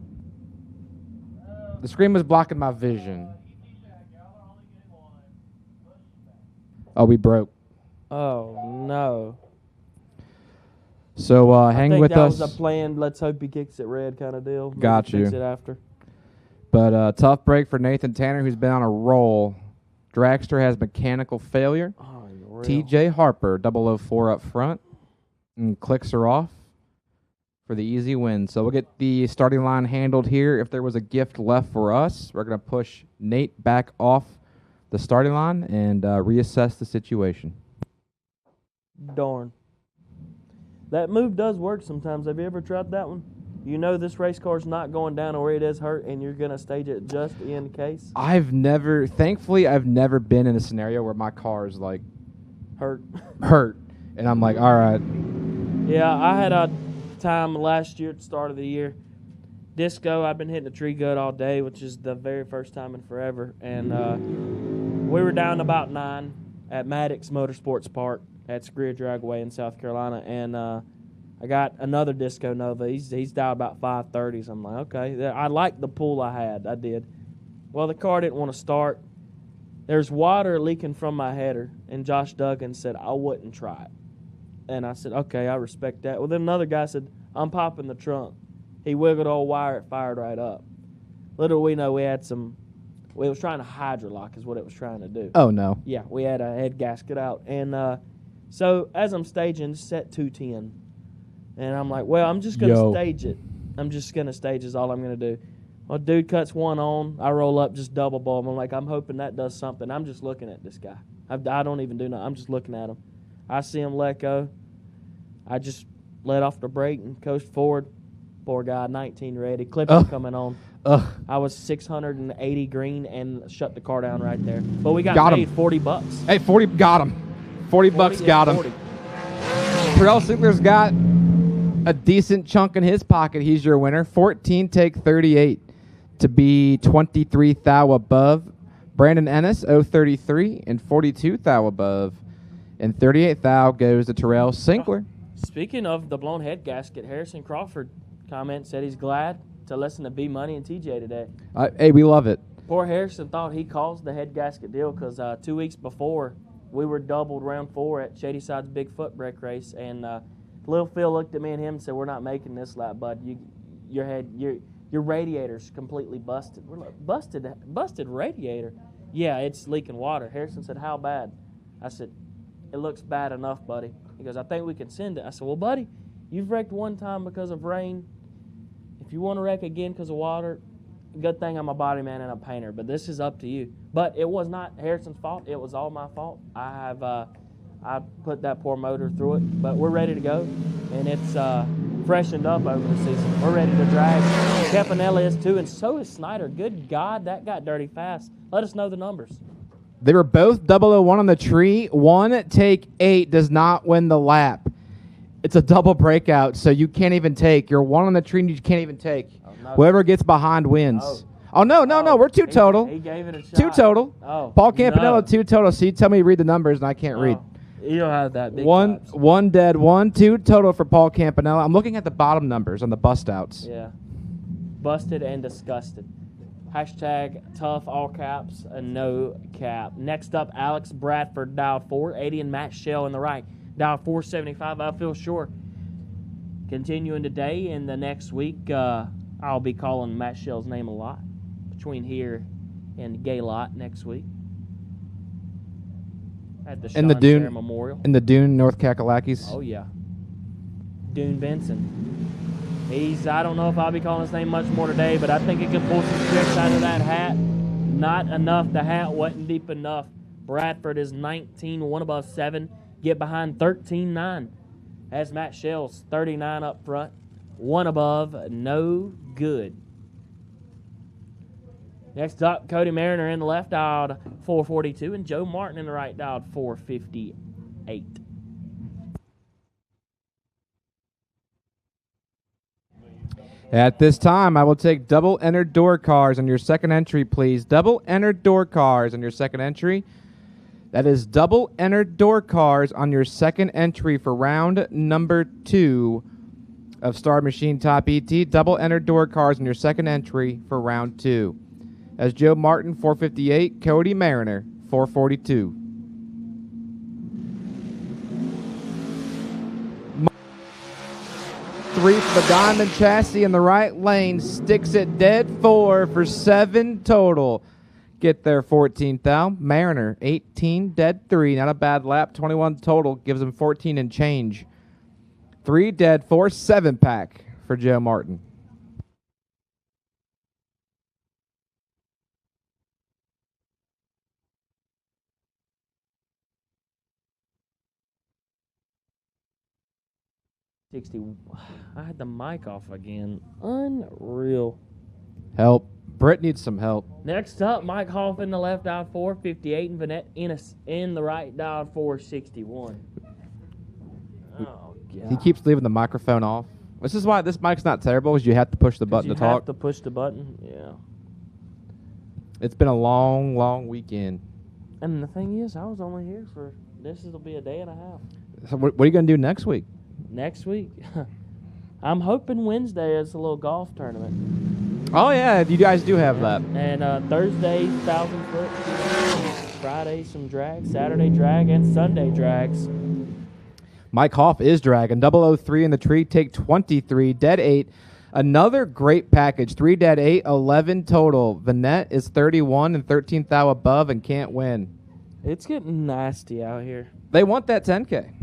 The screen was blocking my vision. Oh, we broke. Oh no. So I hang think with that us. was a planned. Let's hope he kicks it red kind of deal. Maybe Got fix you. it after. But tough break for Nathan Tanner, who's been on a roll. Dragster has mechanical failure. Oh, real. TJ Harper, 004 up front, and clicks her off for the easy win. So we'll get the starting line handled here. If there was a gift left for us, we're going to push Nate back off the starting line and reassess the situation. Darn. That move does work sometimes. Have you ever tried that one? You know this race car's not going down or it is hurt, and you're going to stage it just in case? Thankfully, I've never been in a scenario where my car is like Hurt. hurt. And I'm like, all right. Yeah, I had a time last year at the start of the year. Disco, I've been hitting the tree good all day, which is the very first time in forever. And we were down about 9 at Maddox Motorsports Park at Jr Dragway in South Carolina. And I got another Disco Nova. He's dialed about 530s. I'm like, okay. I liked the pool I had. I did. Well, the car didn't want to start. There's water leaking from my header. And Josh Duggan said, I wouldn't try it. And I said, okay, I respect that. Well, then another guy said, I'm popping the trunk. He wiggled old wire, it fired right up. Little we know we had some, we was trying to hydrolock is what it was trying to do. Oh, no. Yeah, we had a head gasket out. And so as I'm staging, set 210. And I'm like, well, I'm just going to stage it. I'm just going to stage is all I'm going to do. Well, dude cuts one on. I roll up, just double bulb. I'm like, I'm hoping that does something. I'm just looking at this guy. I don't even do nothing. I'm just looking at him. I see him let go. I just let off the brake and coast forward. Poor guy, 19 ready. Clipper coming on. I was 680 green and shut the car down right there. But we got paid $40. Hey, 40 got him. 40 bucks got him. 40. Terrell Sinkler's got a decent chunk in his pocket. He's your winner. 14 take 38 to be 23 thou above. Brandon Ennis, 033 and 42 thou above. And 38 thou goes to Terrell Sinkler. Speaking of the blown head gasket, Harrison Crawford said he's glad to listen to B Money and TJ today. Hey, we love it. Poor Harrison thought he caused the head gasket deal because 2 weeks before we were doubled round 4 at Shady Side's big Footbrake race, and Lil Phil looked at me and him and said, "We're not making this lap, bud. Your radiator's completely busted." We're like, busted radiator? Yeah, it's leaking water. Harrison said, "How bad?" I said, "It looks bad enough, buddy." He goes, "I think we can send it." I said, "Well, buddy, you've wrecked one time because of rain. If you want to wreck again because of water, good thing I'm a body man and a painter, but this is up to you." But it was not Harrison's fault. It was all my fault. I put that poor motor through it, but we're ready to go, and it's freshened up over the season. We're ready to drag. Campanelli is too, and so is Snyder. Good God, that got dirty fast. Let us know the numbers. They were both 001 on the tree. 1 take 8 does not win the lap. It's a double breakout, so you can't even take. You're 1 on the tree and you can't even take. Oh, no. Whoever gets behind wins. Oh, no. We're 2 total. He gave it a shot. 2 total. Oh, Paul Campanella, no. 2 total. So you tell me to read the numbers and I can't read. You don't have that big One dead, 1, 2 total for Paul Campanella. I'm looking at the bottom numbers on the bust outs. Yeah. Busted and disgusted. Hashtag tough, all caps, no cap. Next up, Alex Bradford, dialed 480, and Matt Shell in the right, dialed 475. I feel sure. Continuing today and the next week, I'll be calling Matt Shell's name a lot between here and Gay Lot next week at the In the Sean Dune Sarah Memorial. In the Dune, North Kakalakis. Oh, yeah. Dune Benson. I don't know if I'll be calling his name much more today, but I think he can pull some tricks out of that hat. Not enough. The hat wasn't deep enough. Bradford is 19, 1 above 7. Get behind 13-9. As Matt Shell's 39 up front. 1 above, no good. Next up, Cody Mariner in the left, dialed 442, and Joe Martin in the right, dialed 458. At this time, I will take double entered door cars on your second entry, please. Double entered door cars on your second entry. That is double entered door cars on your second entry for round number 2 of Star Machine Top ET. Double entered door cars on your second entry for round 2. as Joe Martin 458, Cody Mariner 442. Three for the Diamond Chassis in the right lane, sticks it dead 4 for 7 total. Get there 14th thou. Mariner 18 dead 3, not a bad lap. 21 total gives him 14 and change. 3 dead 4, 7 pack for Joe Martin. I had the mic off again. Unreal. Help. Britt needs some help. Next up, Mike Hoff in the left dialed 458 and Vanette in the right dialed 461. Oh, God. He keeps leaving the microphone off. This is why this mic's not terrible, is you have to push the button to talk. You have to push the button, yeah. It's been a long, long weekend. And the thing is, I was only here for, this will be a day and a half. So what are you going to do next week? Next week? I'm hoping Wednesday is a little golf tournament. Oh, yeah, you guys do have that. And Thursday, 1,000 foot. Friday, some drag. Saturday, drag. And Sunday, drags. Mike Hoff is dragging. 003 in the tree, take 23, dead 8. Another great package. 3 dead 8, 11 total. Vanette is 31 and 13th thou above and can't win. It's getting nasty out here. They want that 10K.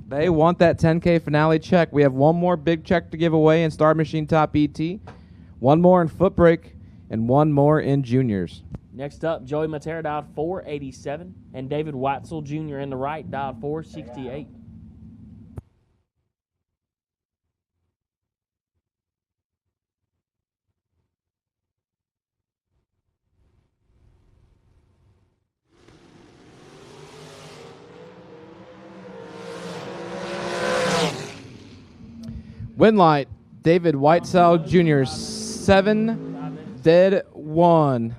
They want that 10K finale check. We have one more big check to give away in Star Machine Top ET, one more in Footbrake, and one more in Juniors. Next up, Joey Matera dialed 487, and David Watzel Jr. in the right dialed 468. Winlight, David Whitesell Jr., 7 dead 1.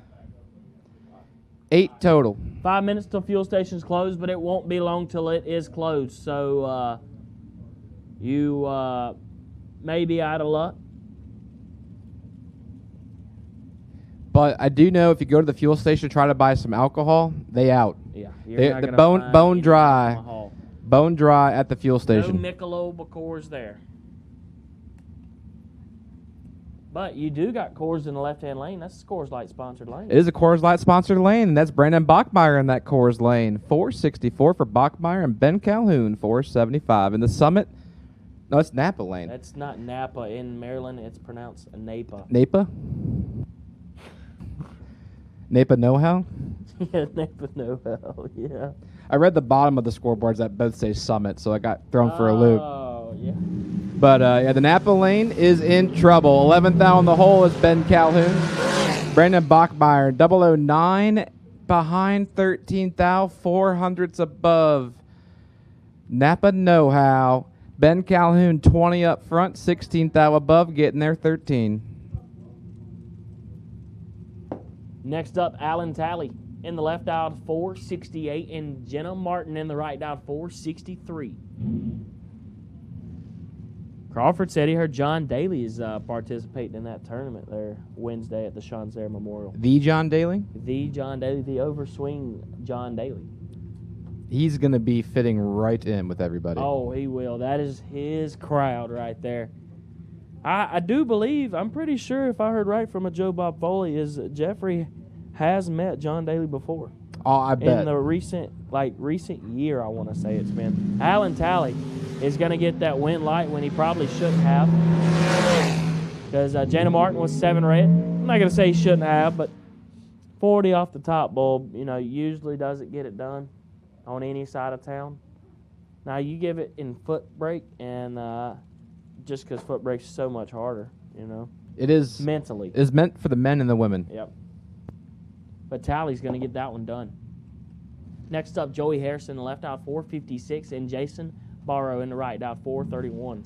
8 total. 5 minutes till fuel station's closed, but it won't be long till it is closed. So you may be out of luck. But I do know if you go to the fuel station to try to buy some alcohol, they out. Yeah, The bone dry. Bone dry at the fuel station. No Michelob Coors there. But you do got Coors in the left-hand lane. That's a Coors Light sponsored lane. It is a Coors Light sponsored lane, and that's Brandon Bachmeyer in that Coors lane. 464 for Bachmeyer and Ben Calhoun, 475. In the Summit, no, it's Napa lane. That's not Napa. In Maryland, it's pronounced Napa. Napa? Napa know-how? Yeah, Napa know-how, yeah. I read the bottom of the scoreboards that both say Summit, so I got thrown for a loop. Oh, yeah. But, yeah, the Napa lane is in trouble. 11th thou in the hole is Ben Calhoun. Brandon Bachmeyer, 009 behind 13th thou, 400s above. Napa know-how. Ben Calhoun, 20 up front, 16th thou above, getting there 13. Next up, Alan Talley in the left dialed 468 and Jenna Martin in the right dialed 463. Crawford said he heard John Daly is participating in that tournament there Wednesday at the Shanzer Memorial. The John Daly? The John Daly, the overswing John Daly. He's going to be fitting right in with everybody. Oh, he will. That is his crowd right there. I do believe, I'm pretty sure if I heard right from a Joe Bob Foley, is Jeffrey has met John Daly before. Oh, I bet. In the recent year, I want to say it's been. Alan Talley is going to get that win light when he probably shouldn't have. Because Jana Martin was 7 red. I'm not going to say he shouldn't have, but 40 off the top bulb, usually doesn't get it done on any side of town. Now, you give it in Footbrake, and just because Footbrake's so much harder, It is. Mentally. It's meant for the men and the women. Yep. But Talley's going to get that one done. Next up, Joey Harrison, left out 456, and Jason Barrow in the right out 431.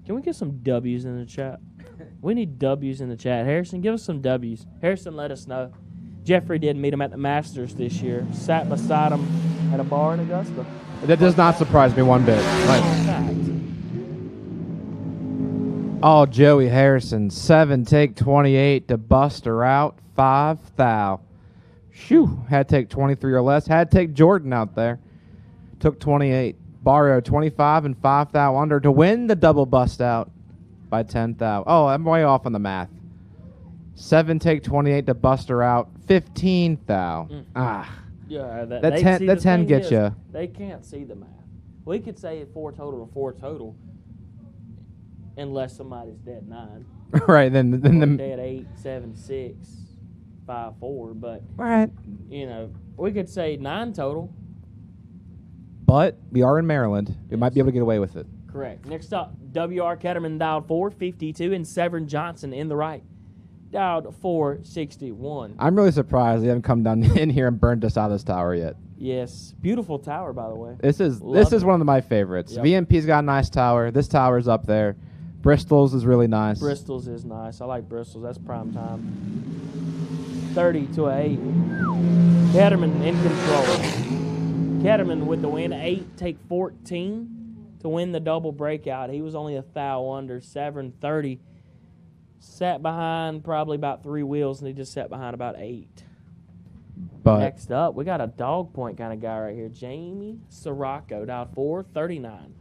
Can we get some W's in the chat? We need W's in the chat. Harrison, give us some W's. Harrison, let us know. Jeffrey did meet him at the Masters this year. Sat beside him at a bar in Augusta. That does not surprise me one bit. Fact. Oh, Joey Harrison, 7 take 28 to bust her out. 5 thou. Shoo. Had to take 23 or less. Had to take Jordan out there. Took 28. Barrio 25 and 5 thou under to win the double bust out by 10 thou. Oh, I'm way off on the math. 7 take 28 to bust her out. 15 thou. Yeah, that 10 gets you. They can't see the math. We could say 4 total to 4 total, unless somebody's dead 9. Right, then Or the dead 8, 7, 6, 5, 4. But right. we could say 9 total. But we are in Maryland. We might be able to get away with it. Correct. Next up, W.R. Ketterman dialed 452, and Severin Johnson in the right dialed 461. I'm really surprised they haven't come down in here and burned us out of this tower yet. Yes, beautiful tower, by the way. This is Love it. one of my favorites. Yep. VMP's got a nice tower. This tower's up there. Bristol's is really nice. Bristol's is nice. I like Bristol's. That's prime time. 30 to 8. Ketterman in control. Ketterman with the win. 8 take 14 to win the double breakout. He was only a thou under. Severin 30. Sat behind probably about 3 wheels, and he just sat behind about 8. But Next up, we got a dog point kind of guy right here. Jamie Sirocco dialed 439.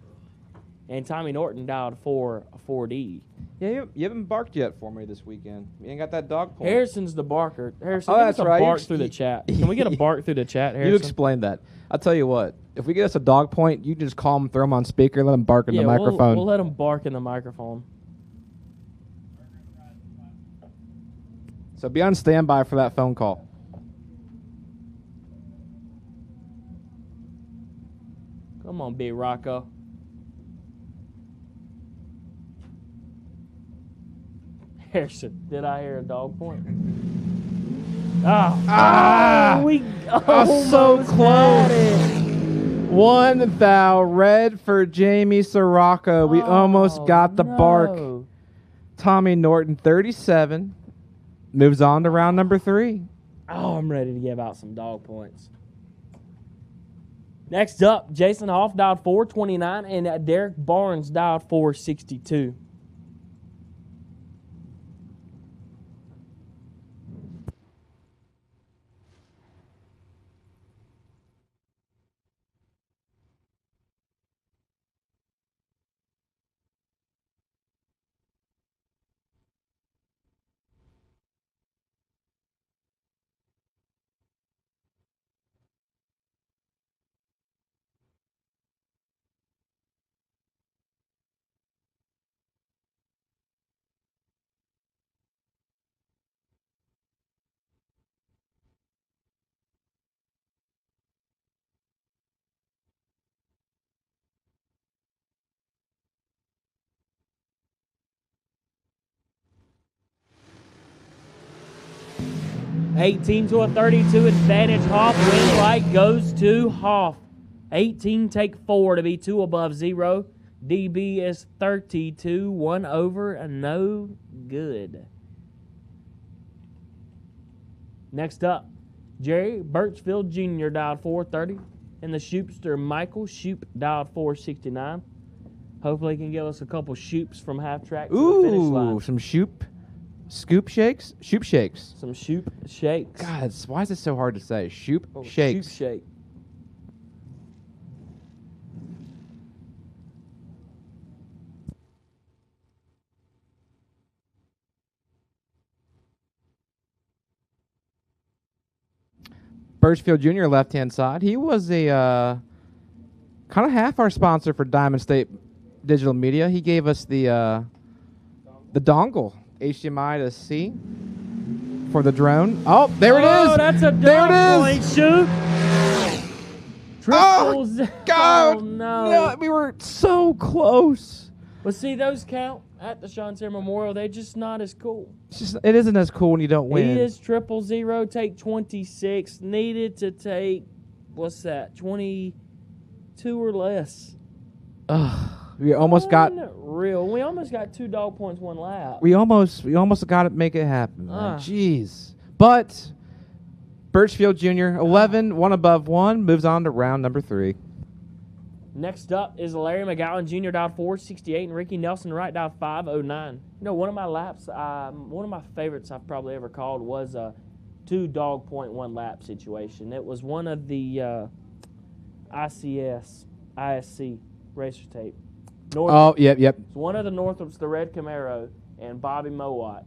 And Tommy Norton dialed 4D. yeah, you haven't barked yet for me this weekend. You ain't got that dog point. Harrison's the barker. Harrison, Oh, give that's us a right. bark through the chat. Can we get a bark through the chat, Harrison? You explained that. I'll tell you what. If we get us a dog point, you just call him, throw him on speaker, let him bark in the microphone. We'll let him bark in the microphone. So be on standby for that phone call. Come on, Big Rocco. Harrison, did I hear a dog point? We so almost close. had it. 1 thou red for Jamie Sirocco. We almost got the bark. No. Tommy Norton, 37. Moves on to round number 3. Oh, I'm ready to give out some dog points. Next up, Jason Hoff dialed 429, and Derek Barnes dialed 462. $18 to a 32 advantage. Hoff win right goes to Hoff. 18 take 4 to be 2 above 0. DB is 32, 1 over, and no good. Next up, Jerry Birchfield Jr. dialed 430, and the Shoopster Michael Shoop dialed 469. Hopefully he can give us a couple shoops from half track to the finish line. Some scoop shakes? Shoop shakes. Some Shoop shakes. God, why is it so hard to say? Shoop Oh, shakes. Shoop shake. Birchfield Jr. left-hand side. He was a kind of half our sponsor for Diamond State Digital Media. He gave us the dongle, HDMI to C, for the drone. Oh, there it is. Oh, that's a There dog it point is. shoot. Oh, Triples. God. Oh, no. We were so close. But see, those count at the Sean Sayre Memorial. They're just not as cool. It isn't as cool when you don't win. He is 000, take 26. Needed to take, what's that, 22 or less. Ugh. We almost got. Unreal. We almost got 2 dog points, 1 lap. We almost got to make it happen. Man. Ah. Jeez. But Birchfield Jr. 11, 1 above 1, moves on to round number 3. Next up is Larry McGowan Jr. dialed 468 and Ricky Nelson Wright dialed 509. You know, one of my laps, one of my favorites I've probably ever called was a 2 dog point 1 lap situation. It was one of the ISC racer tape. Oh, yep. It's one of the Northrop's, the red Camaro, and Bobby Mowat.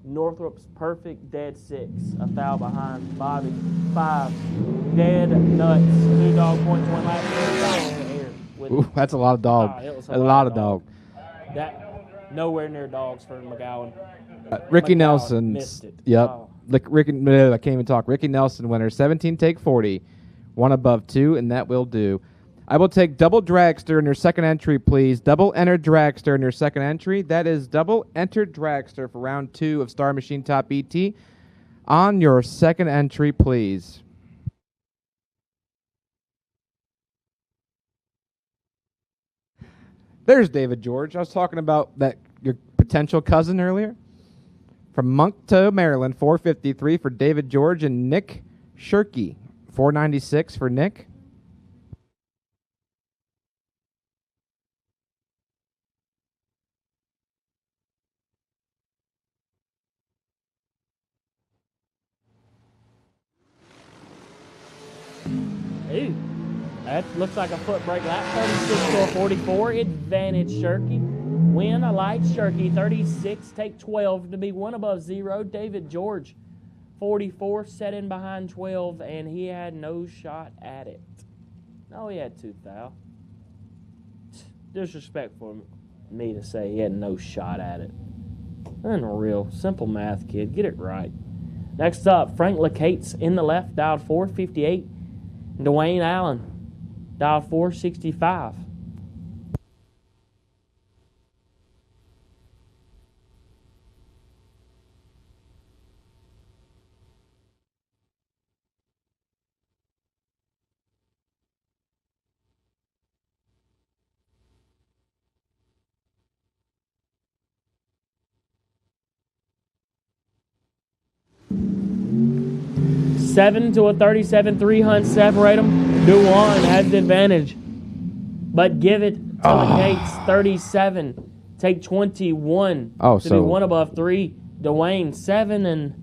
Northrop's perfect, dead 6, a foul behind. Bobby, 5, dead nuts, 2 dog points, 1 lap, Ooh, that's a lot of dog. It was a lot of dog. That nowhere near dogs for McGowan. Ricky McGowan Nelson. missed it. Yep. Oh. I can't even talk. Ricky Nelson winner, 17 take 40, 1 above 2, and that will do. I will take double dragster in your second entry, please. Double enter dragster in your second entry. That is double enter dragster for round 2 of Star Machine Top ET. On your second entry, please. There's David George. I was talking about that your potential cousin earlier. From Moncton, Maryland, 453 for David George and Nick Shirky, 496 for Nick. Ooh, that looks like a foot brake lap. 36 to a 44. Advantage Shirky. Win a light Shirky. 36, take 12 to be 1 above 0. David George, 44, set in behind 12, and he had no shot at it. No, he had 2 foul. Disrespectful for me to say he had no shot at it. Unreal. Simple math, kid. Get it right. Next up, Frank LeCates in the left, dialed 458. Dwayne Allen, dialed 465. Seven to a 37, 3 hunts separate them. Duwan has the advantage, but give it to LeCates. 37, take 21 to be 1 above 3. Dwayne 7 and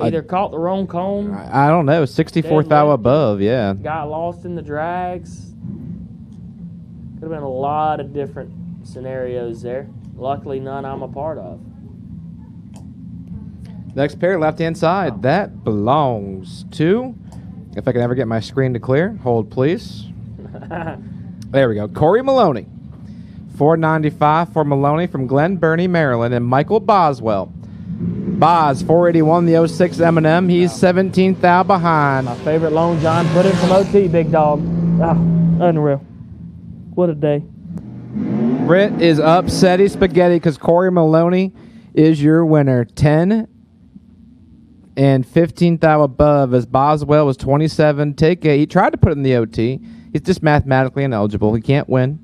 either caught the wrong cone. I don't know. 64th thou above, yeah. Got lost in the drags. Could have been a lot of different scenarios there. Luckily, none I'm a part of. Next pair, left-hand side. That belongs to, if I can ever get my screen to clear, hold please. There we go. Corey Maloney. 495 for Maloney from Glen Burnie, Maryland, and Michael Boswell. Boz, 481, the 06 M&M. He's 17th thou behind. My favorite Long John. Put in some OT, big dog. Unreal. What a day. Britt is upsetty spaghetti because Corey Maloney is your winner. 10 and 15th thou above, as Boswell was 27. Take 8. He tried to put it in the OT. He's just mathematically ineligible. He can't win.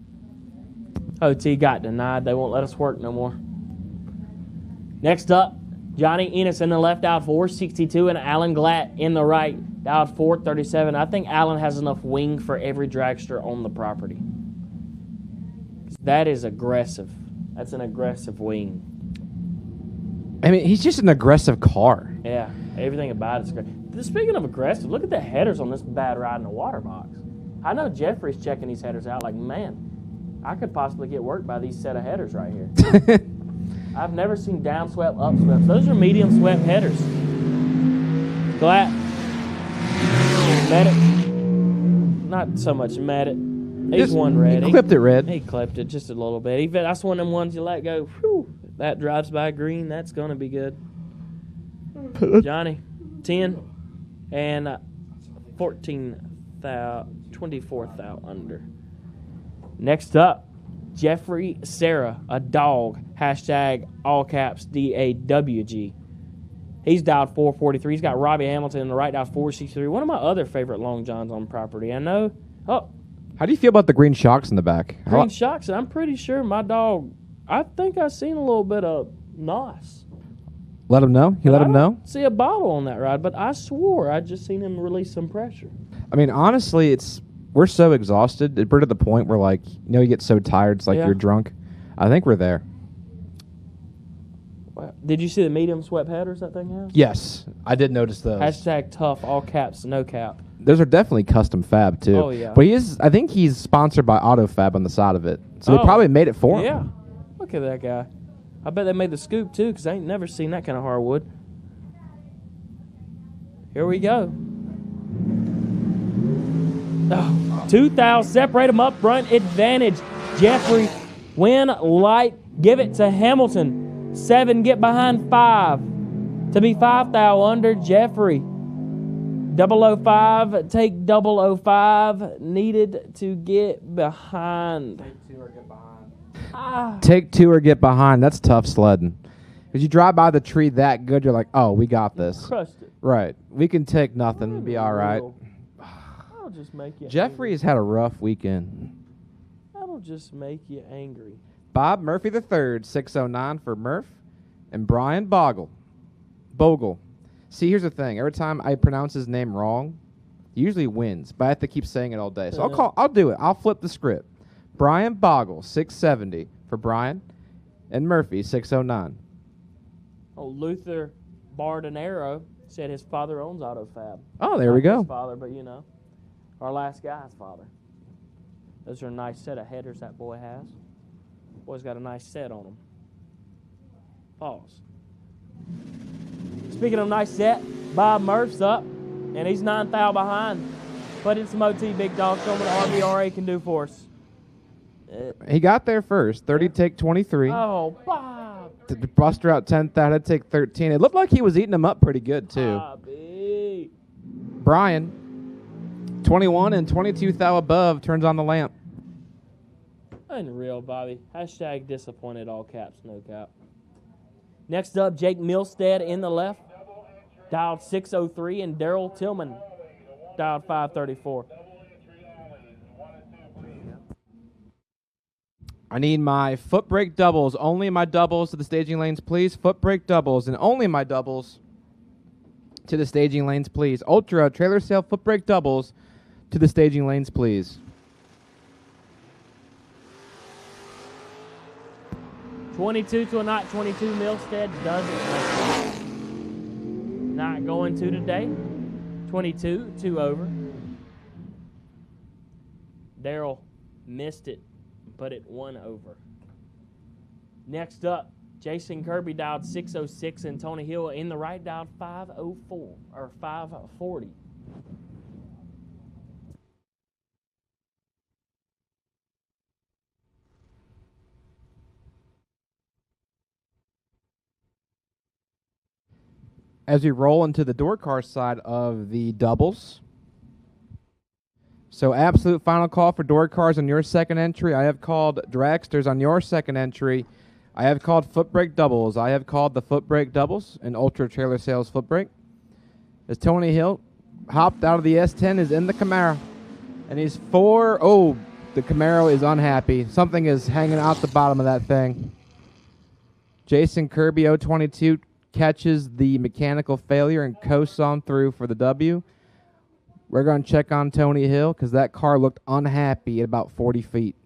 OT got denied. They won't let us work no more. Next up, Johnny Enos in the left, dialed 462, and Alan Glatt in the right, dialed 437. I think Alan has enough wing for every dragster on the property. That is aggressive. That's an aggressive wing. I mean, he's just an aggressive car. Yeah, everything about it's great. Speaking of aggressive, look at the headers on this bad ride in the water box. I know Jeffrey's checking these headers out like, man, I could possibly get worked by these set of headers right here. I've never seen downswept, upswept. Those are medium swept headers. Glatt. Met it. Not so much met it. He's Just, one red. He clipped it red. He clipped it just a little bit. That's one of them ones you let go. Whew, that drives by green. That's going to be good. Johnny, 10 and 14 thou, 24 thou under. Next up, Jeffrey Sarah, a dog, hashtag all caps DAWG. He's dialed 443. He's got Robbie Hamilton in the right, dialed 463. One of my other favorite Long Johns on property. I know. Oh, How do you feel about the green shocks in the back? Green shocks, and I'm pretty sure my dog, I think I seen a little bit of NOS. Let him know. You let him know. See a bottle on that ride, but I swore I just seen him release some pressure. I mean, honestly, we're so exhausted. We're to the point where, like, you get so tired, it's like you're drunk. I think we're there. Wow. Did you see the medium swept headers that thing has? Yes, I did notice those. Hashtag tough, all caps, no cap. Those are definitely custom fab too. Oh, yeah. But I think he's sponsored by AutoFab on the side of it, so they probably made it for him. Yeah. Look at that guy. I bet they made the scoop too, because I ain't never seen that kind of hardwood. Here we go. Oh, 2,000, separate them up front, advantage. Jeffrey, win light, give it to Hamilton. 7, get behind 5. To be 5,000 under, Jeffrey. 005, take 005, needed to get behind. Take 2 or get behind. That's tough sledding. Because you drive by the tree that good, you're like, oh, we got this. Crushed it. Right. We can take nothing and be all right. That'll just make you Jeffrey's had a rough weekend. That'll just make you angry. Bob Murphy III, 609 for Murph. And Brian Bogle. See, here's the thing. Every time I pronounce his name wrong, he usually wins. But I have to keep saying it all day. So I'll do it. I'll flip the script. Brian Bogle, 670 for Brian. And Murphy, 609. Oh, Luther Bardenero said his father owns AutoFab. Oh, there we go. His father, but our last guy's father. Those are a nice set of headers that boy has. Boy's got a nice set on them. Pause. Speaking of nice set, Bob Murph's up, and he's 9,000 behind. Put in some OT, big dog. Show me what the RVRA can do for us. He got there first. 30 take 23. Oh, Bob. Buster out 10,000. I'd take 13. It looked like he was eating them up pretty good, too. Bobby. Brian, 21 and 22,000 above, turns on the lamp. Unreal, Bobby. Hashtag disappointed, all caps, no cap. Next up, Jake Milstead in the left. Dialed 603, and Daryl Tillman dialed 534. I need my foot brake doubles. Only my doubles to the staging lanes, please. Foot brake doubles, and only my doubles to the staging lanes, please. Ultra trailer sale foot brake doubles to the staging lanes, please. 22 to a not 22. Milstead doesn't make it. Not going to today. 22, 2 over. Daryl missed it, put it 1 over. Next up, Jason Kirby dialed 606, and Tony Hill in the right dialed 504 or 540. As we roll into the door car side of the doubles. So absolute final call for door cars on your second entry. I have called dragsters on your second entry. I have called foot brake doubles. I have called the foot brake doubles and Ultra Trailer Sales foot brake. As Tony Hill hopped out of the S10, is in the Camaro. And he's 4. Oh, the Camaro is unhappy. Something is hanging out the bottom of that thing. Jason Kirby, 022, catches the mechanical failure and coasts on through for the W. We're going to check on Tony Hill because that car looked unhappy at about 40 feet.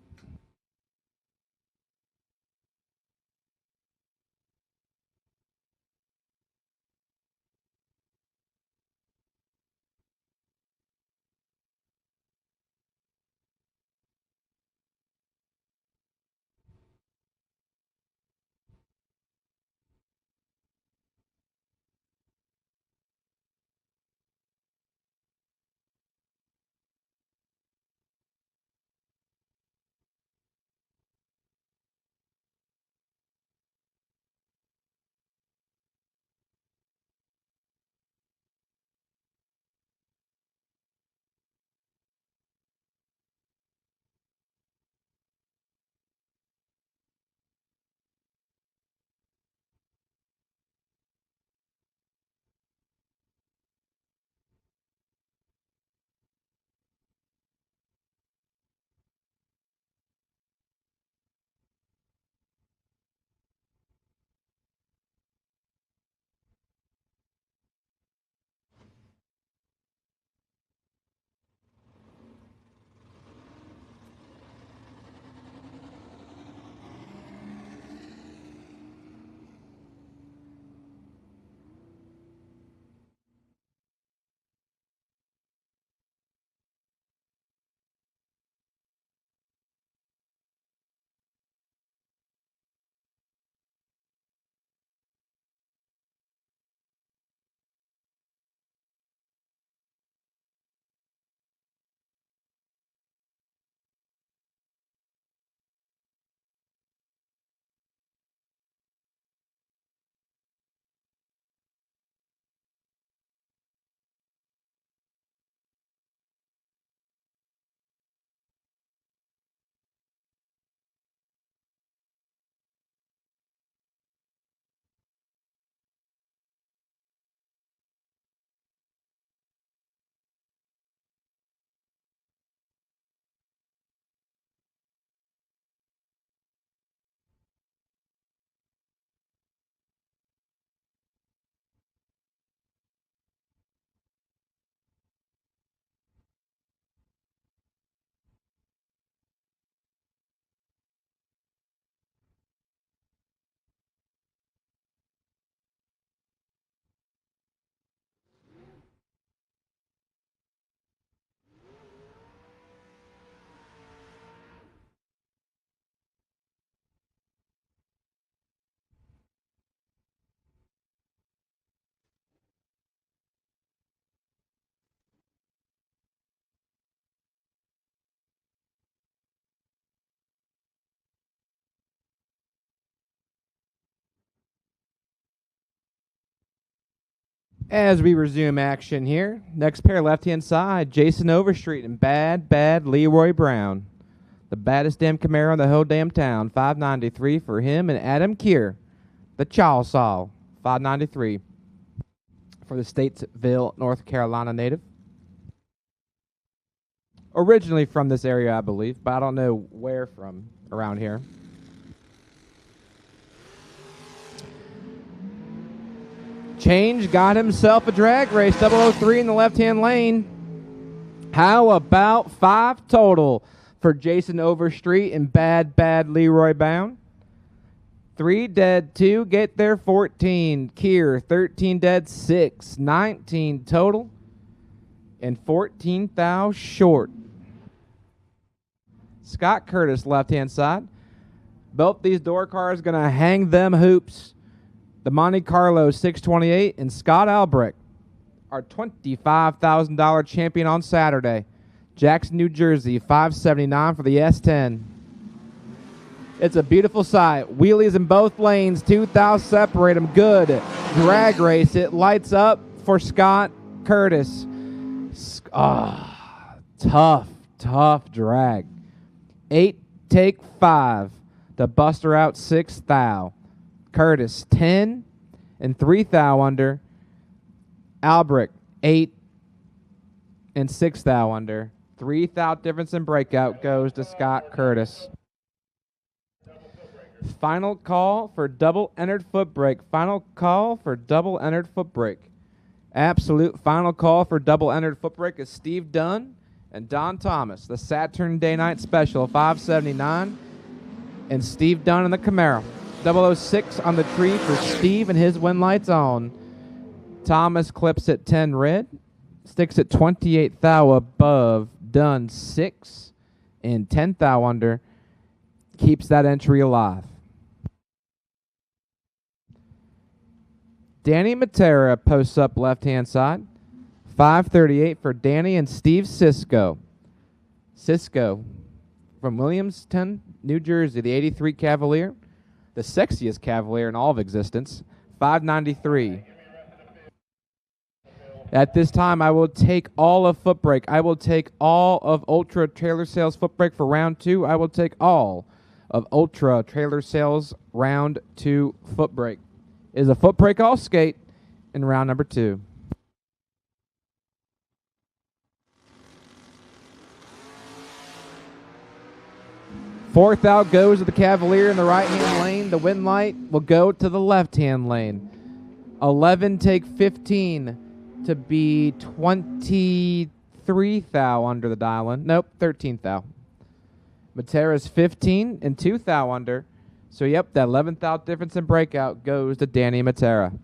As we resume action here, next pair left-hand side, Jason Overstreet and Bad Leroy Brown. The baddest damn Camaro in the whole damn town. $593 for him and Adam Keir, the Chawsaw. $593 for the Statesville, North Carolina native. Originally from this area, I believe, but I don't know where from around here. Change got himself a drag race, 003 in the left-hand lane. How about 5 total for Jason Overstreet and Bad Leroy Brown? 3 dead, 2 get there, 14. Keir, 13 dead, 6. 19 total, and 14 thou short. Scott Curtis, left-hand side. Both these door cars going to hang them hoops. The Monte Carlo 628 and Scott Albrecht, our $25,000 champion on Saturday. Jackson, New Jersey, $579 for the S10. It's a beautiful sight. Wheelies in both lanes. 2,000 separate them. Good drag race. It lights up for Scott Curtis. Tough drag. 8 take 5 to Buster out 6 thou. Curtis 10 and 3 thou under. Albrecht 8 and 6 thou under. 3 thou difference in breakout goes to Scott Curtis. Final call for double entered foot brake. Final call for double entered foot brake. Absolute final call for double entered foot brake is Steve Dunn and Don Thomas. The Saturn Day Night Special, $579. And Steve Dunn in the Camaro. 006 on the tree for Steve and his win lights on. Thomas clips at 10 red. Sticks at 28 thou above. Dunn 6 and 10 thou under. Keeps that entry alive. Danny Matera posts up left-hand side. $538 for Danny and Steve Cisco. Cisco from Williamstown, New Jersey, the 83 Cavalier. The sexiest Cavalier in all of existence. $593. At this time, I will take all of Footbrake. I will take all of Ultra Trailer Sales Footbrake for round 2. I will take all of Ultra Trailer Sales round 2 Footbrake. It is a Footbrake all skate in round number 2. Fourth out goes to the Cavalier in the right-hand lane. The win light will go to the left-hand lane. 11 take 15 to be 23 thou under the dial-in. Nope, 13 thou. Matera's 15 and 2 thou under. So, yep, that 11 thou difference in breakout goes to Danny Matera.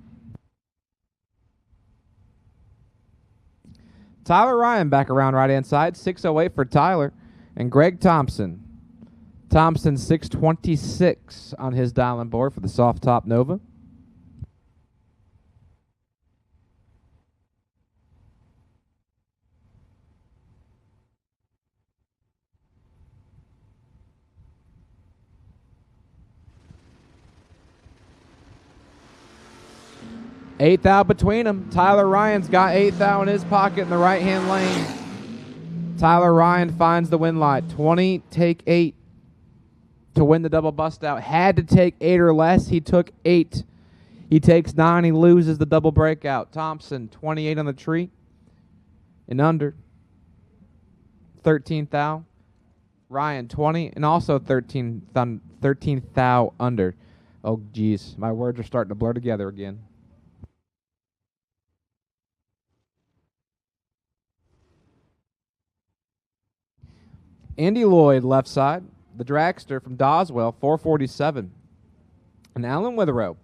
Tyler Ryan back around right-hand side. 608 for Tyler. And Greg Thompson. Thompson 626 on his dial-in board for the soft top Nova. Eighth out between them. Tyler Ryan's got 8th out in his pocket in the right-hand lane. Tyler Ryan finds the win light. 20 take 8. To win the double bust out. Had to take 8 or less. He took 8. He takes 9. He loses the double breakout. Thompson, 28 on the tree. And under. 13 thou. Ryan, 20. And also 13 thou under. Oh, geez. My words are starting to blur together again. Andy Lloyd, left side. The Dragster from Doswell, 447. And Alan Witherow,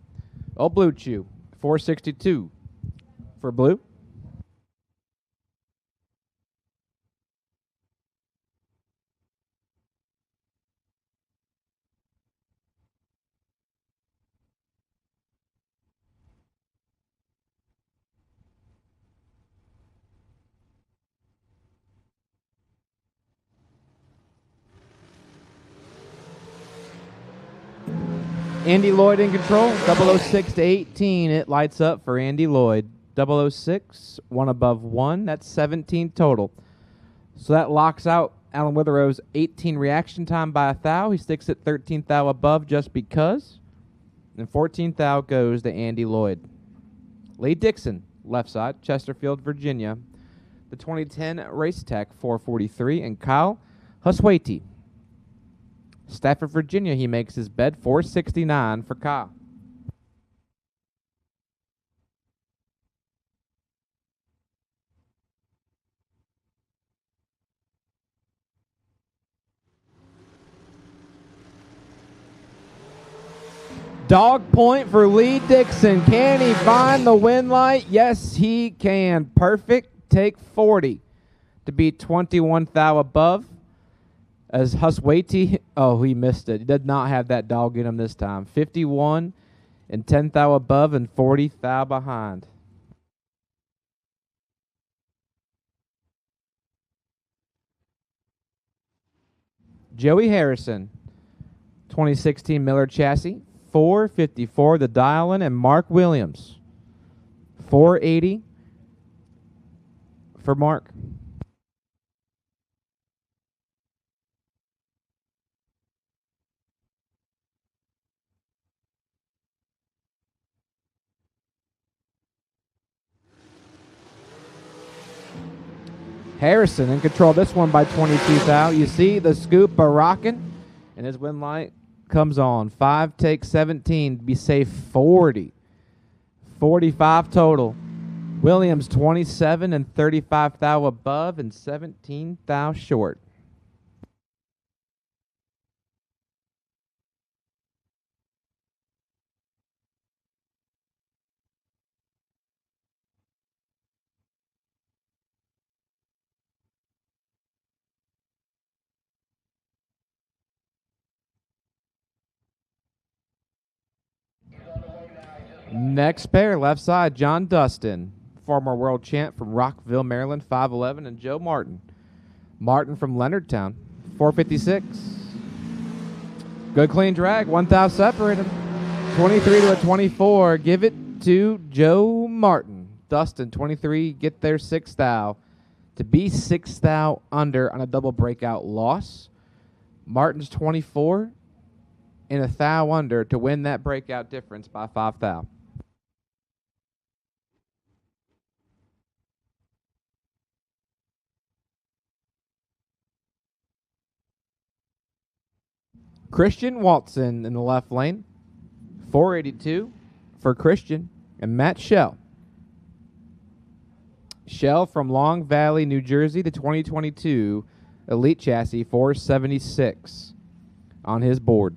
Old Blue Chew, 462 for Blue. Andy Lloyd in control, 006 to 18. It lights up for Andy Lloyd. 006, one above one. That's 17 total. So that locks out Alan Witherow's 18 reaction time by a thou. He sticks at 13 thou above just because. And 14 thou goes to Andy Lloyd. Lee Dixon, left side, Chesterfield, Virginia. The 2010 Race Tech 443. And Kyle Huswaity, Stafford, Virginia. He makes his bed 469 for Kyle. Dog point for Lee Dixon. Can he find the win light? Yes, he can. Perfect. Take 40 to be 21 thou above. As Huswaity, oh, he missed it. He did not have that dog in him this time. 51 and 10 thou above and 40 thou behind. Joey Harrison, 2016 Miller chassis, 454 the dial-in, and Mark Williams, 480 for Mark. Harrison in control of this one by 22 thou. You see the scoop a-rocking, and his win light comes on. 5 takes 17 to be safe 40. 45 total. Williams 27 and 35 thou above and 17 thou short. Next pair, left side, John Dustin, former world champ from Rockville, Maryland, 5'11", and Joe Martin. Martin from Leonardtown, 456. Good clean drag, 1 thou separated. 23 to a 24. Give it to Joe Martin. Dustin, 23, get there 6 thou. To be 6 thou under on a double breakout loss. Martin's 24 and a thou under to win that breakout difference by 5 thou. Christian Walton in the left lane, 482 for Christian, and Matt Shell. Shell from Long Valley, New Jersey, the 2022 Elite Chassis, 476 on his board.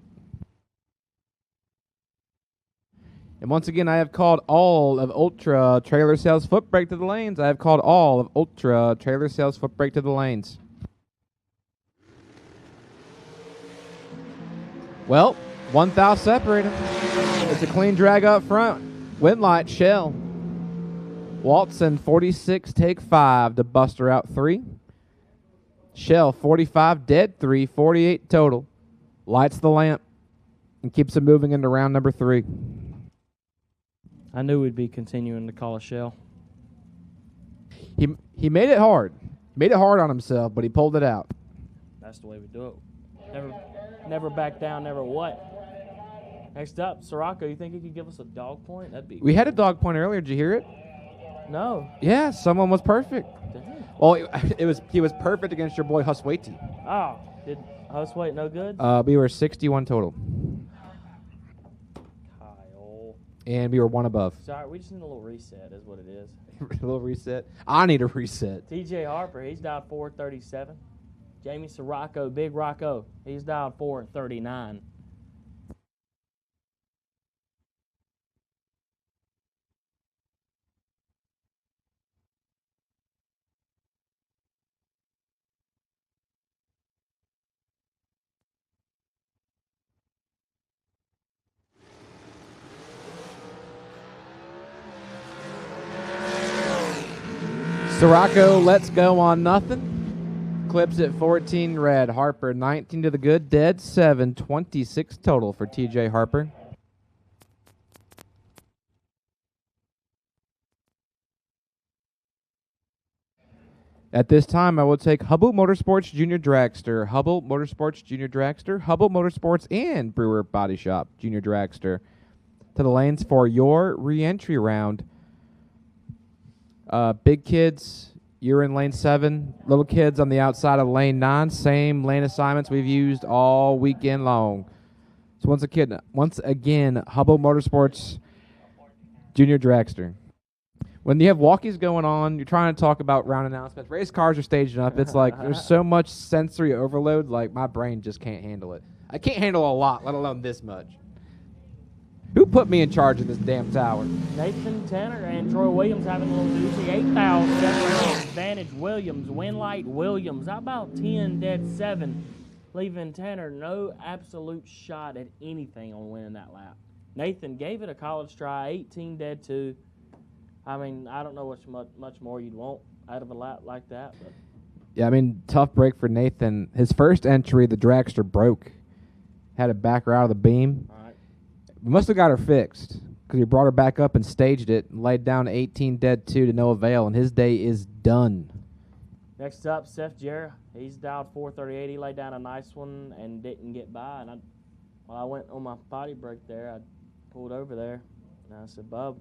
And once again, I have called all of Ultra Trailer Sales Footbrake to the lanes. I have called all of Ultra Trailer Sales Footbrake to the lanes. Well, 1 thou separated. It's a clean drag up front. Windlight, Shell. Walton, 46, take 5 to Buster out 3. Shell, 45, dead 3, 48 total. Lights the lamp and keeps it moving into round number 3. I knew we'd be continuing to call a Shell. He made it hard. Made it hard on himself, but he pulled it out. That's the way we do it. Never back down, never what. Next up, Sirocco, you think he could give us a dog point? That'd be We had a dog point earlier. Did you hear it? No. Yeah, someone was perfect. Damn. Well, he was perfect against your boy Huswaity. Oh, did Huswaite no good? We were 61 total, Kyle. and we were 1 above. Sorry, we just need a little reset is what it is. A little reset. I need a reset. TJ Harper, he's dialed 437. Jamie Sirocco, Big Rocco, he's dialed 439. Sirocco, let's go on nothing. Clips at 14 red. Harper, 19 to the good. Dead 7, 26 total for TJ Harper. At this time, I will take Hubble Motorsports Jr Dragster, Hubble Motorsports Jr Dragster, Hubble Motorsports, and Brewer Body Shop Jr Dragster to the lanes for your re-entry round. Big kids, you're in lane 7. Little kids on the outside of lane 9. Same lane assignments we've used all weekend long. So once again, Hubble Motorsports Junior Dragster. When you have walkies going on, you're trying to talk about round announcements. Race cars are staging up. It's like there's so much sensory overload, like my brain just can't handle it. I can't handle a lot, let alone this much. Who put me in charge of this damn tower? Nathan Tanner and Troy Williams having a little doozy. 8,000 advantage Williams. Winlight Williams. How about 10 dead 7? Leaving Tanner no absolute shot at anything on winning that lap. Nathan gave it a college try. 18 dead 2. I mean, I don't know much more you'd want out of a lap like that. But. Yeah, I mean, tough break for Nathan. His first entry, the dragster broke. Had to back her out of the beam. All right. We must have got her fixed because he brought her back up and staged it and laid down 18 dead 2 to no avail, and his day is done. Next up, Seth Jarrah. He's dialed 438. He laid down a nice one and didn't get by. And I went on my potty break there. I pulled over there, and I said, Bub,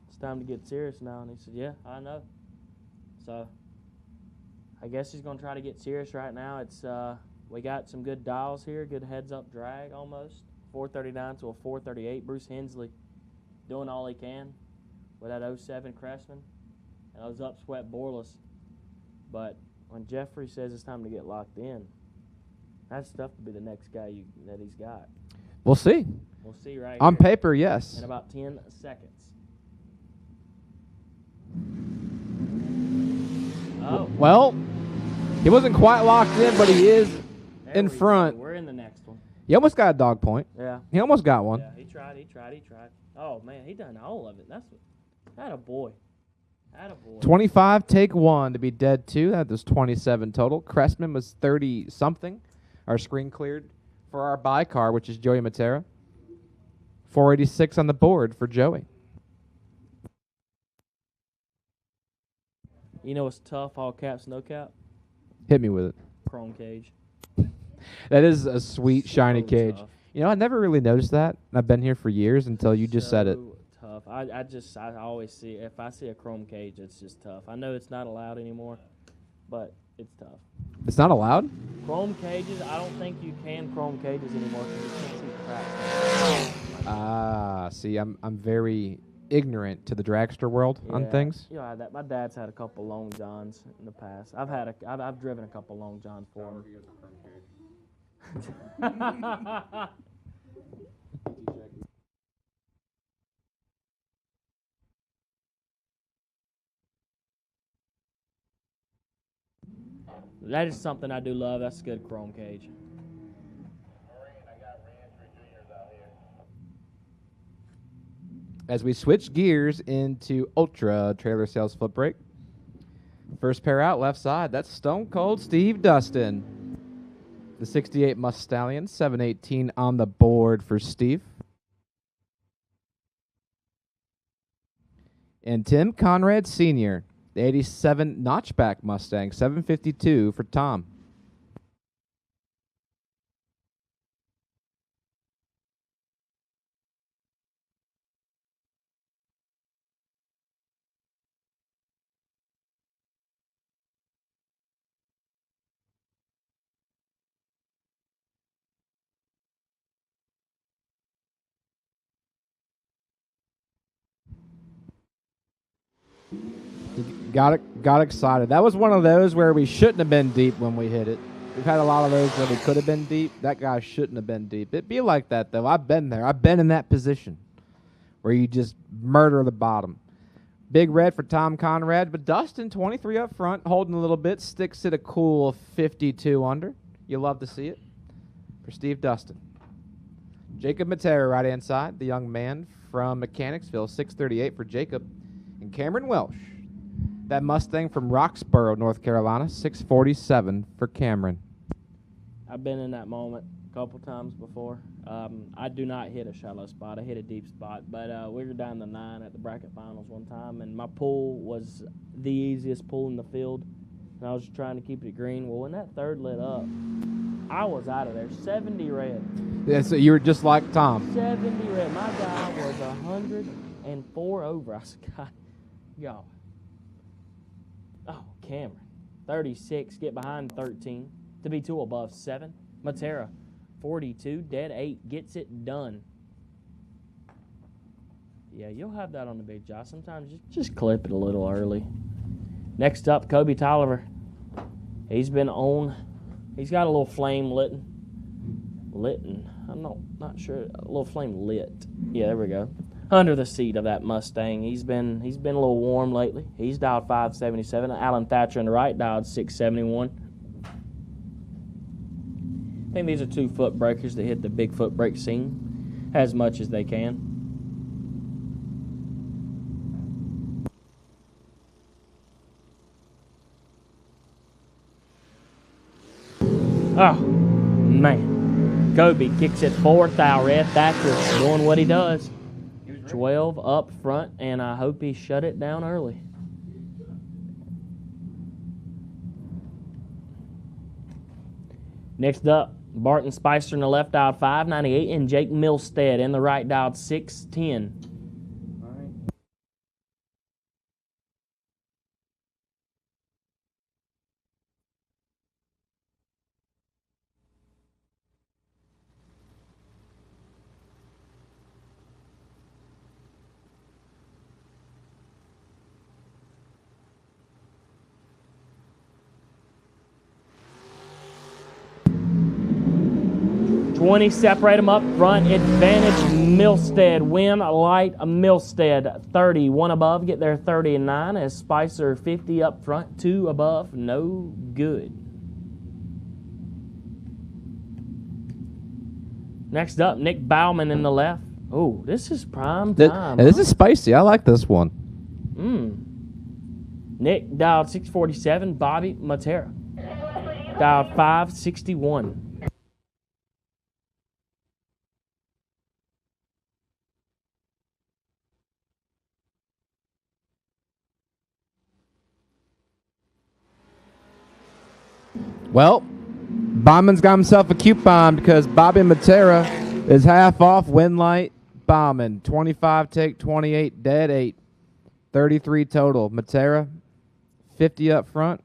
it's time to get serious now. And he said, yeah, I know. So I guess he's going to try to get serious right now. It's we got some good dials here, good heads-up drag almost. 439 to a 438. Bruce Hensley doing all he can with that 07 Cressman. And those upswept Borless. But when Jeffrey says it's time to get locked in, that's tough to be the next guy that he's got. We'll see. We'll see right On here. paper, yes. In about 10 seconds. Oh. Well, he wasn't quite locked in, but he is There in we front. go. We're in the next one. He almost got a dog point. Yeah. He almost got one. Yeah, he tried. Oh, man, he done all of it. That a boy. 25, take 1 to be dead 2. That was 27 total. Cressman was 30-something. Our screen cleared for our buy car, which is Joey Matera. 486 on the board for Joey. You know what's tough, all caps, no cap? Hit me with it. Chrome cage. That is a sweet, shiny So cage. tough. You know, I never really noticed that. I've been here for years until you just said it. Tough. I always see, if I see a chrome cage, it's just tough. I know it's not allowed anymore, but it's tough. It's not allowed? Chrome cages, I don't think you can chrome cages anymore because you can't see cracks. See, I'm very ignorant to the dragster world on things. Yeah, my dad's had a couple Long Johns in the past. I've driven a couple Long Johns for him. That is something I do love. That's a good chrome cage. As we switch gears into Ultra Trailer Sales Footbrake. First pair out, left side. That's Stone Cold Steve Dustin. The 68 Mustallion, 718 on the board for Steve. And Tim Conrad Sr., the 87 Notchback Mustang, 752 for Tom. Got excited. That was one of those where we shouldn't have been deep when we hit it. We've had a lot of those where we could have been deep. That guy shouldn't have been deep. It'd be like that, though. I've been there. I've been in that position where you just murder the bottom. Big red for Tom Conrad, but Dustin, 23 up front, holding a little bit, sticks at a cool 52 under. You love to see it for Steve Dustin. Jacob Matera, right-hand side, the young man from Mechanicsville, 638 for Jacob. And Cameron Welsh, that Mustang from Roxborough, North Carolina, 647 for Cameron. I've been in that moment a couple times before. I do not hit a shallow spot. I hit a deep spot. But we were down to 9 at the bracket finals one time, and my pull was the easiest pull in the field. And I was trying to keep it green. Well, when that third lit up, I was out of there. 70 red. Yeah, so you were just like Tom. 70 red. My guy was 104 over. I said, God, y'all. Oh, Cameron. 36. Get behind 13. To be 2 above 7. Matera. 42. Dead 8. Gets it done. Yeah, you'll have that on the big jaw. Sometimes just clip it a little early. Next up, Kobe Tolliver. He's been on. He's got a little flame litten. I'm not sure. A little flame lit. Yeah, there we go. Under the seat of that Mustang. He's been a little warm lately. He's dialed 577. Alan Thatcher on the right dialed 671. I think these are 2 foot breakers that hit the big foot brake scene as much as they can. Oh, man. Kobe kicks it forward. Thou Red Thatcher doing what he does. 12 up front, and I hope he shut it down early. Next up, Barton Spicer in the left dialed 598, and Jake Milstead in the right dialed 610. Separate them up front. Advantage Milstead. Win light Milstead. 30. 1 above. Get there 30 and 9. As Spicer 50 up front. 2 above. No good. Next up, Nick Bauman in the left. Oh, this is prime time. This is spicy. I like this one. Nick dialed 647. Bobby Matera dialed 561. Well, Bauman's got himself a coupon because Bobby Matera is half off. Win light, Bauman. 25 take, 28 dead, 8. 33 total. Matera, 50 up front.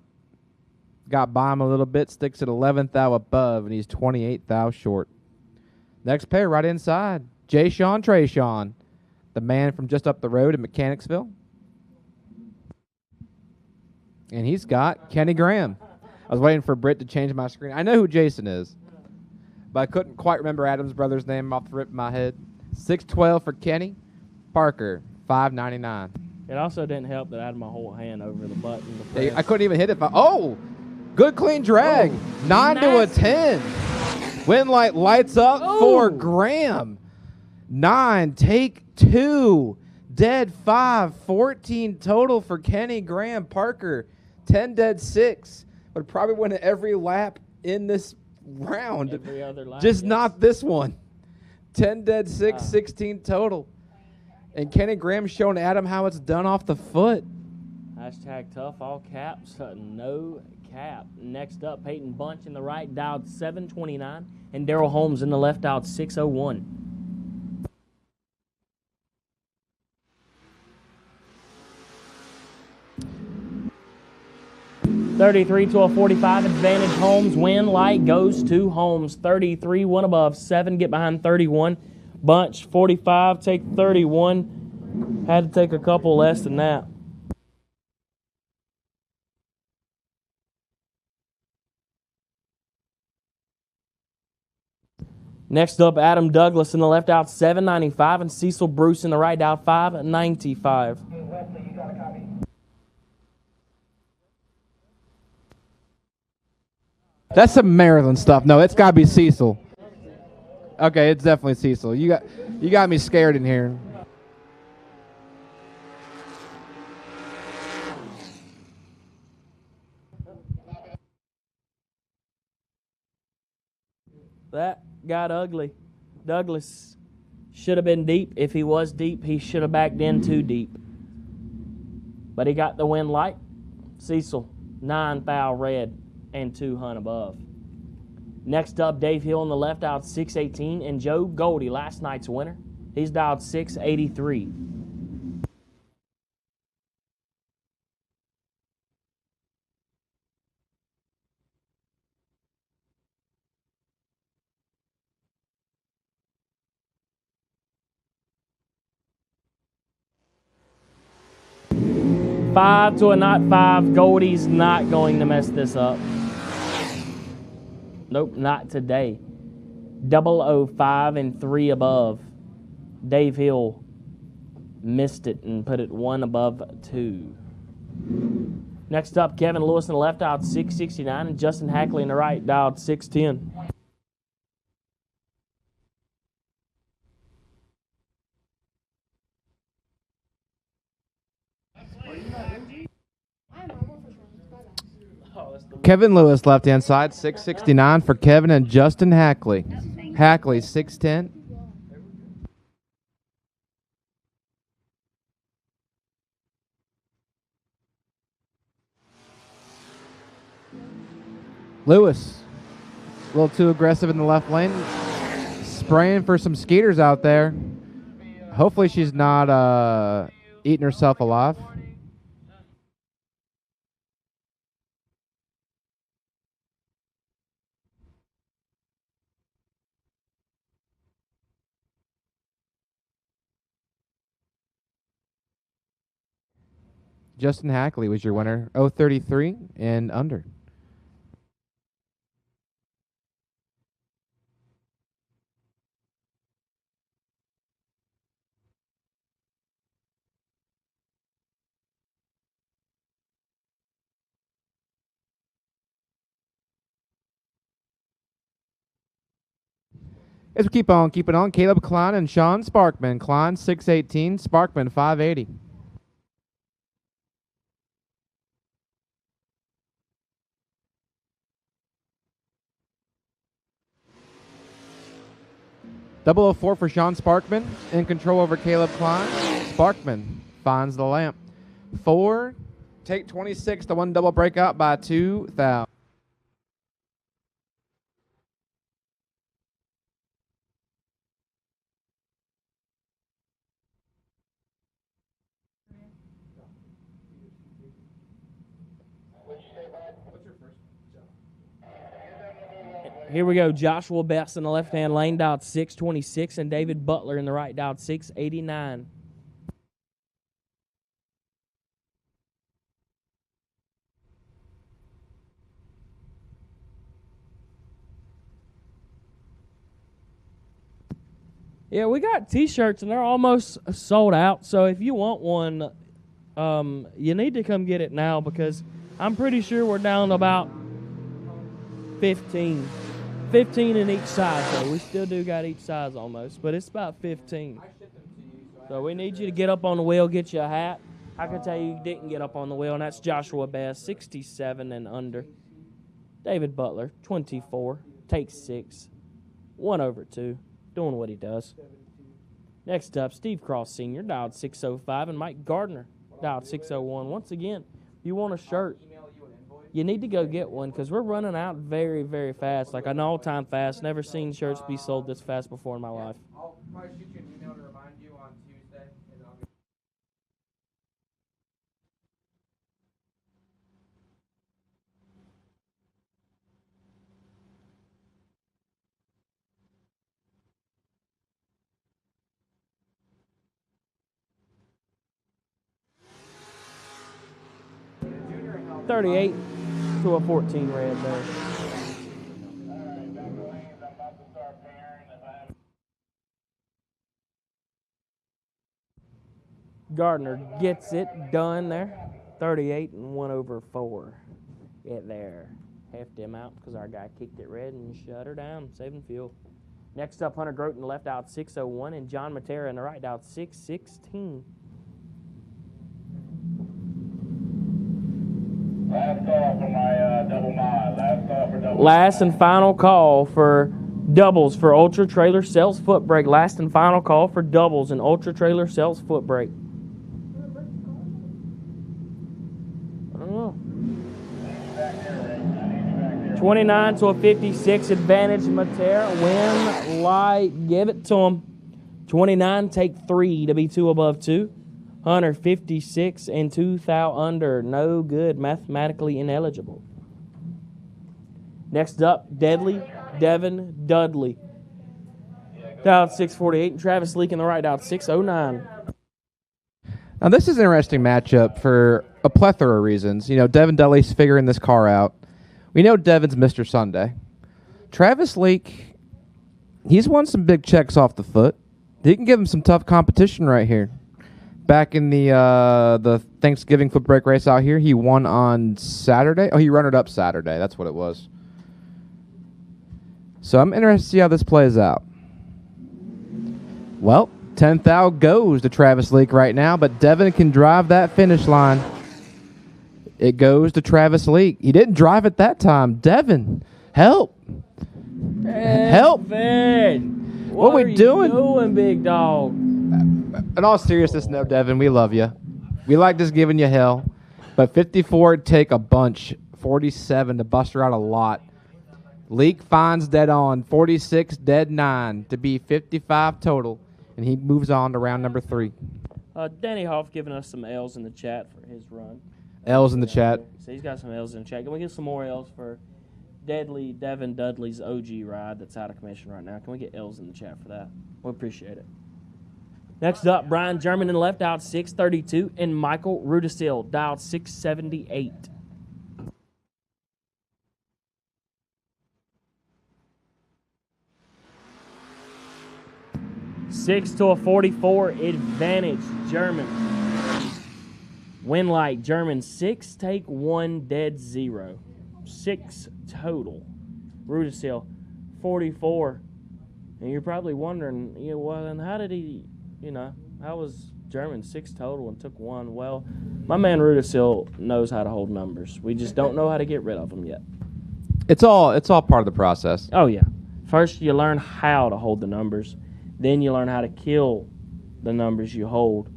Got by him a little bit. Sticks at 11th thou above, and he's 28th thou short. Next pair right inside. Jay-Sean Trayshawn, the man from just up the road in Mechanicsville. And he's got Kenny Graham. I was waiting for Britt to change my screen. I know who Jason is, but I couldn't quite remember Adam's brother's name off the rip of my head. 612 for Kenny. Parker, 599. It also didn't help that I had my whole hand over the button. I couldn't even hit it. Oh, good clean drag. 9 to a 10. Win light lights up for Graham. 9, take 2. Dead 5, 14 total for Kenny Graham. Parker, 10 dead 6. Would probably win every lap in this round. Every other lap, just yes. not this one. 10 dead 6, 16 total. And Kenny Graham showing Adam how it's done off the foot. Hashtag tough, all caps, no cap. Next up, Peyton Bunch in the right, dialed 729, and Daryl Holmes in the left, dialed 601. 33 to a 45 advantage. Holmes win. Light goes to Holmes. 33, 1 above 7. Get behind 31. Bunch 45. Take 31. Had to take a couple less than that. Next up, Adam Douglas in the left out 795 and Cecil Bruce in the right out 595. That's some Maryland stuff. No, it's got to be Cecil. Okay, it's definitely Cecil. You got me scared in here. That got ugly. Douglas should have been deep. If he was deep, he should have backed in too deep. But he got the win light. Cecil 9 thou red, and 2 hunt above. Next up, Dave Hill on the left, dialed 618, and Joe Goldie, last night's winner. He's dialed 683. Five to a not 5. Goldie's not going to mess this up. Nope, not today. 005 and 3 above. Dave Hill missed it and put it 1 above 2. Next up, Kevin Lewis on the left, dialed 669, and Justin Hackley on the right, dialed 610. Kevin Lewis, left-hand side, 669 for Kevin and Justin Hackley. Hackley, 610. Lewis, a little too aggressive in the left lane. Spraying for some skeeters out there. Hopefully she's not eating herself alive. Justin Hackley was your winner, 033 and under. As we keep on keeping on, Caleb Klein and Sean Sparkman. Klein, 618, Sparkman, 580. Double 04 for Sean Sparkman, in control over Caleb Klein. Sparkman finds the lamp. 4, take 26, the 1 double breakout by 2 thou. Here we go. Joshua Best in the left-hand lane, dialed 626, and David Butler in the right, dialed 689. Yeah, we got T-shirts, and they're almost sold out. So if you want one, you need to come get it now, because I'm pretty sure we're down to about 15 in each size, though. We still do got each size almost, but it's about 15. So we need you to get up on the wheel, get you a hat. I can tell you didn't get up on the wheel, and that's Joshua Bass, 67 and under. David Butler, 24, takes 6, 1 over 2, doing what he does. Next up, Steve Cross Sr., dialed 605, and Mike Gardner, dialed 601. Once again, if you want a shirt, you need to go get one, because we're running out very, very fast, like an all-time fast. Never seen shirts be sold this fast before in my life. I'll probably shoot you an email to remind you on Tuesday, and I'll be 38 to a 14 red there. Gardner gets it done there. 38 and 1 over 4. Get there. Heft him out because our guy kicked it red and shut her down, saving fuel. Next up, Hunter Groten left out 601, and John Matera in the right out 616. Last call for my double mod. Last call for double. Last and final call for doubles for Ultra Trailer Sales Footbrake. Last and final call for doubles and Ultra Trailer Sales Footbrake. I don't know. 29 to a 56 advantage. Matera, win, light, give it to him. 29, take 3 to be 2 above 2. Hunter, 56 and 2 thou under. No good, mathematically ineligible. Next up, Deadly, Devin Dudley. Dialed 648, and Travis Leak in the right, dialed 609. Now, this is an interesting matchup for a plethora of reasons. You know, Devin Dudley's figuring this car out. We know Devin's Mr. Sunday. Travis Leak, he's won some big checks off the foot. He can give him some tough competition right here. Back in the Thanksgiving Footbrake race out here, he won on Saturday. Oh, he runner-up Saturday. That's what it was. So I'm interested to see how this plays out. Well, 10th thou goes to Travis Leak right now, but Devin can drive that finish line. It goes to Travis Leak. He didn't drive it that time. Devin, help. Help. What are we doing, big dog? In all seriousness, no, Devin, we love you. We like just giving you hell. But 54 take a bunch. 47 to bust her out a lot. Leak finds dead on. 46 dead 9 to be 55 total. And he moves on to round number 3. Danny Hoff giving us some L's in the chat for his run. L's in the chat. So he's got some L's in the chat. Can we get some more L's for Deadly Devin Dudley's OG ride that's out of commission right now? Can we get L's in the chat for that? We appreciate it. Next up, Brian German in the left, dialed 632, and Michael Rudisil, dialed 678. 6 to a 44 advantage, German. Win light, German 6, take 1, dead 0. 6 total. Rudisil, 44. And you're probably wondering, well, then how did he, how was German 6 total and took 1? Well, my man Rudisil knows how to hold numbers. We just don't know how to get rid of them yet. It's all part of the process. Oh, yeah. First, you learn how to hold the numbers. Then you learn how to kill the numbers you hold.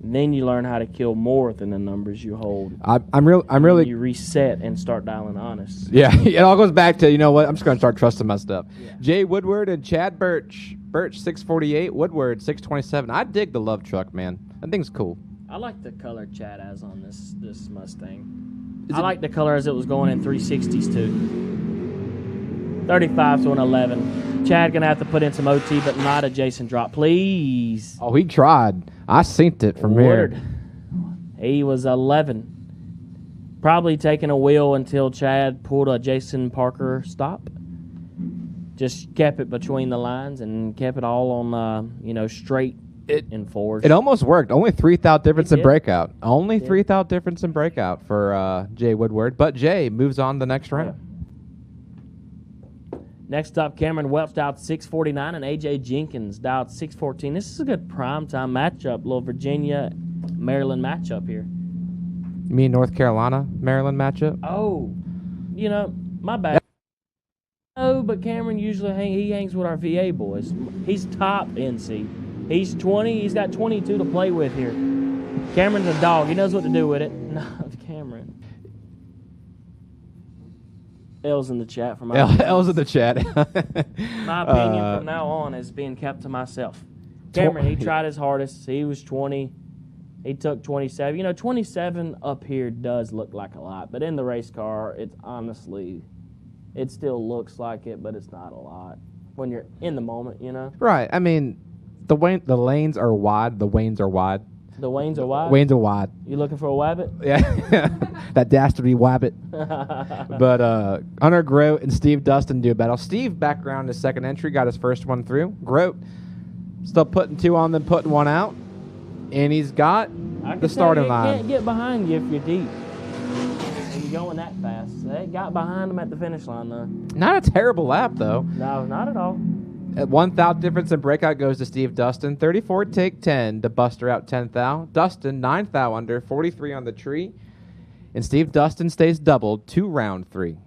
Then you learn how to kill more than the numbers you hold. I'm really. You reset and start dialing honest. Yeah, it all goes back to, you know what? I'm just going to start trusting my stuff. Yeah. Jay Woodward and Chad Birch. Birch 648, Woodward 627. I dig the love truck, man. That thing's cool. I like the color Chad has on this Mustang. I like the color as it was going in 360s too. 35 to an 11. Chad gonna have to put in some OT, but not a Jason drop, please. Oh, he tried. I synced it from here. He was 11. Probably taking a wheel until Chad pulled a Jason Parker stop. Just kept it between the lines and kept it all on, straight and forward. It almost worked. Only 3 thou difference in breakout. Only 3 thou difference in breakout for Jay Woodward. But Jay moves on to the next round. Yeah. Next up, Cameron Welch dialed 649 and A.J. Jenkins dialed 614. This is a good primetime matchup, little Virginia-Maryland matchup here. You mean North Carolina-Maryland matchup? Oh, my bad. No, but Cameron usually hangs with our VA boys. He's top NC. He's 20. He's got 22 to play with here. Cameron's a dog. He knows what to do with it. No, Cameron. L's in the chat for my L's in the chat. My opinion from now on is being kept to myself. Cameron, he tried his hardest. He was 20. He took 27. 27 up here does look like a lot, but in the race car, it's honestly, it still looks like it, but it's not a lot when you're in the moment, Right. I mean, the lanes are wide. The Waynes are wide. The Waynes are wide? Waynes are wide. You looking for a wabbit? Yeah. That dastardly wabbit. But Hunter Grote and Steve Dustin do battle. Steve, background his second entry, got his first one through. Grote still putting 2 on, then putting 1 out. And he's got the starting line. Can't get behind you if you're deep. And you're going that fast. They got behind him at the finish line, though. Not a terrible lap, though. No, not at all. At 1 thou difference in breakout goes to Steve Dustin. 34 take 10 to Buster out 10 thou. Dustin 9 thou under, 43 on the tree. And Steve Dustin stays doubled to round 3.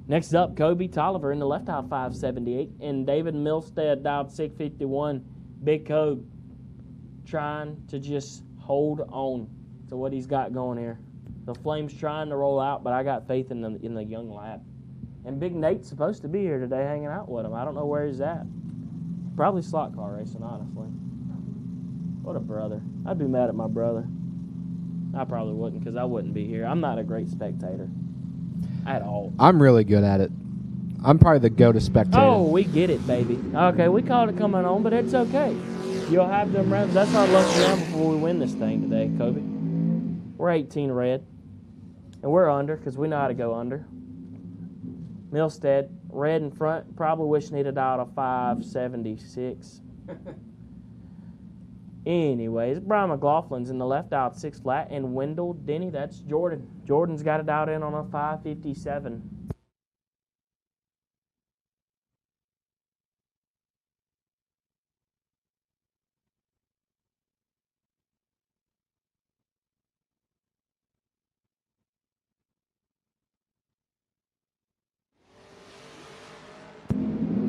Next up, Kobe Tolliver in the left aisle 578 and David Milstead dialed 651. Big Kobe trying to just hold on to what he's got going here. The Flames trying to roll out, but I got faith in the young lad. And Big Nate's supposed to be here today hanging out with him. I don't know where he's at. Probably slot car racing, honestly. What a brother. I'd be mad at my brother. I probably wouldn't because I wouldn't be here. I'm not a great spectator at all. I'm really good at it. I'm probably the go-to spectator. Oh, we get it, baby. Okay, we called it coming on, but it's okay. You'll have them rounds. That's our lucky round before we win this thing today, Kobe. We're 18 red. And we're under because we know how to go under. Milstead, red in front. Probably wish needed out a 576. Anyways, Brian McLaughlin's in the left out 6 flat. And Wendell Denny, that's Jordan. Jordan's got it out in on a 557.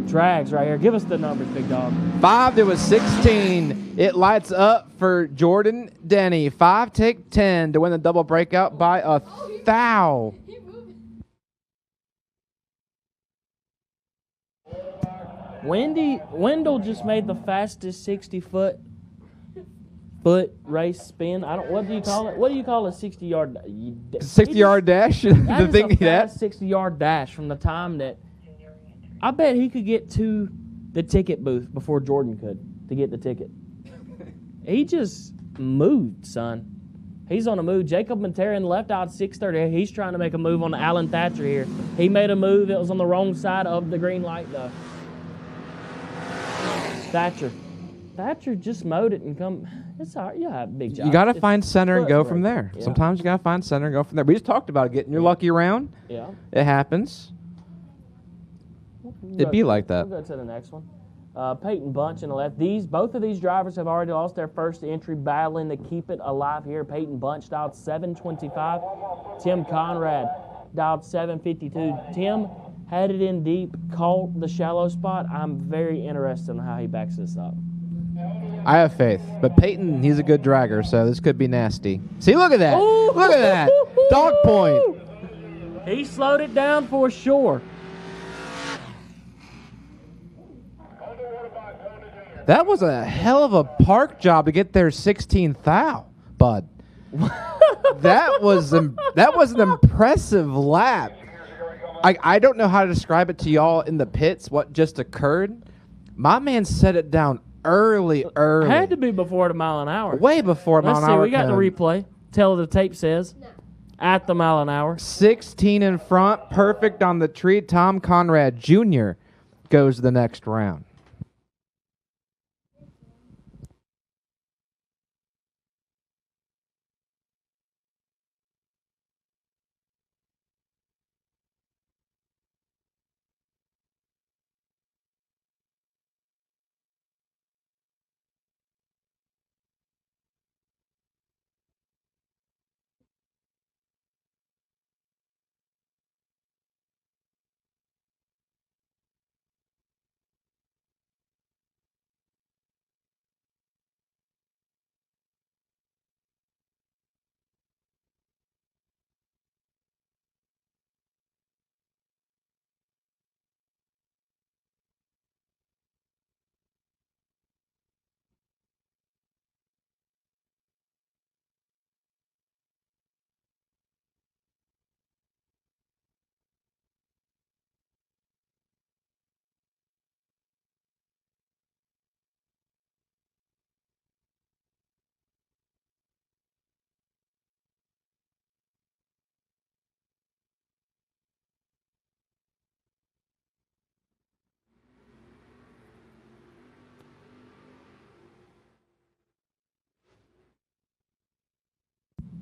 Drags right here. Give us the numbers, big dog. 5 to a 16. It lights up for Jordan Denny. 5 take 10 to win the double breakout by a thou. Wendell just made the fastest 60-foot race spin. What do you call it? What do you call a 60-yard 60-yard dash? That is a fast 60-yard dash from the time that I bet he could get to the ticket booth before Jordan could to get the ticket. He just moved, son. He's on a move. Jacob Montera in the left out 630. He's trying to make a move on Alan Thatcher here. He made a move. It was on the wrong side of the green light, though. Thatcher just mowed it and come. It's all right. Yeah, big job. You got to find center and go from there. Yeah. Sometimes you got to find center and go from there. We just talked about getting your lucky round. Yeah. It happens. It'd be like that. We'll go to the next one. Peyton Bunch in the left. Both of these drivers have already lost their first entry, battling to keep it alive here. Peyton Bunch dialed 725. Tim Conrad dialed 752. Tim had it in deep, caught the shallow spot. I'm very interested in how he backs this up. I have faith. But Peyton, he's a good dragger, so this could be nasty. See, look at that. Ooh. Look at that. Dog point. He slowed it down for sure. That was a hell of a park job to get there 16th thou, bud. that was an impressive lap. I don't know how to describe it to y'all in the pits, what just occurred. My man set it down early. Had to be before the mile an hour. Way before a mile an hour. Let's see, we got the replay. Tell the tape says. At the mile an hour. 16 in front, perfect on the tree. Tom Conrad Jr. goes to the next round.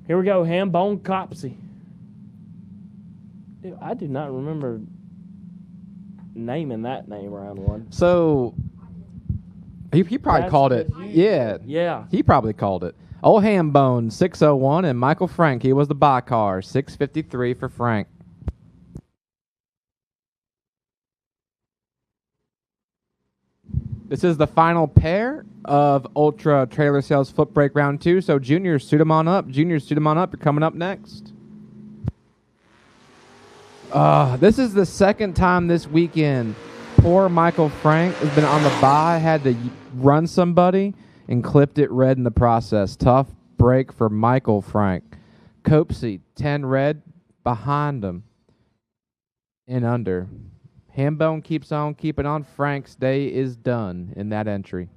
Here we go, Hambone Copsey. Dude, I do not remember naming that name round one. So, he probably called it. Yeah. Yeah. He probably called it. Old Hambone, 601, and Michael Frank, he was the buy car, 653 for Frank. This is the final pair of Ultra Trailer Sales Footbrake Round 2. So, Junior, suit them on up. You're coming up next. This is the second time this weekend. Poor Michael Frank has been on the bye, had to run somebody, and clipped it red in the process. Tough break for Michael Frank. Copesy, 10 red, behind him and under. Hambone keeps on keeping on. Frank's day is done in that entry.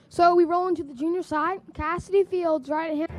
So we roll into the junior side. Cassidy Fields, right hand.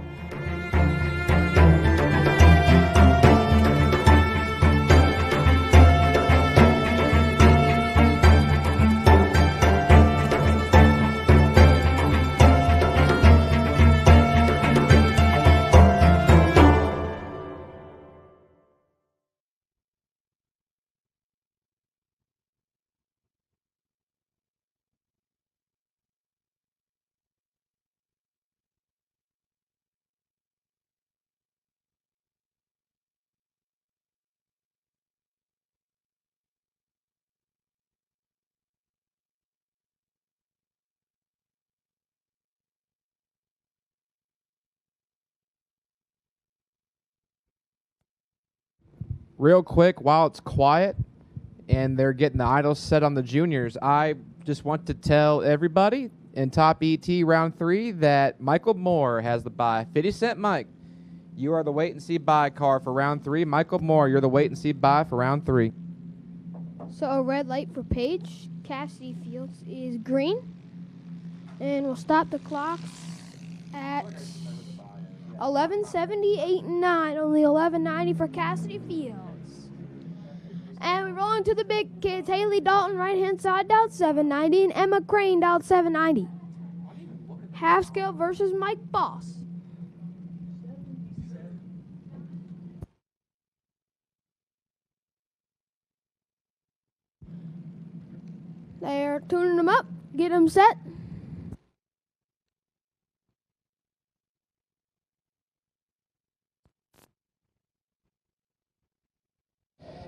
Real quick, while it's quiet and they're getting the idols set on the juniors, I just want to tell everybody in Top ET Round 3 that Michael Moore has the bye. 50 Cent Mike, you are the wait-and-see bye car for Round 3. Michael Moore, you're the wait-and-see bye for Round 3. So a red light for Paige. Cassidy Fields is green. And we'll stop the clocks at 11:78 and 9. Only 11:90 for Cassidy Fields. And we roll into the big kids. Haley Dalton, right-hand side, dialed 790. And Emma Crane, dialed 790. Half scale versus Mike Boss. They're tuning them up. Get them set.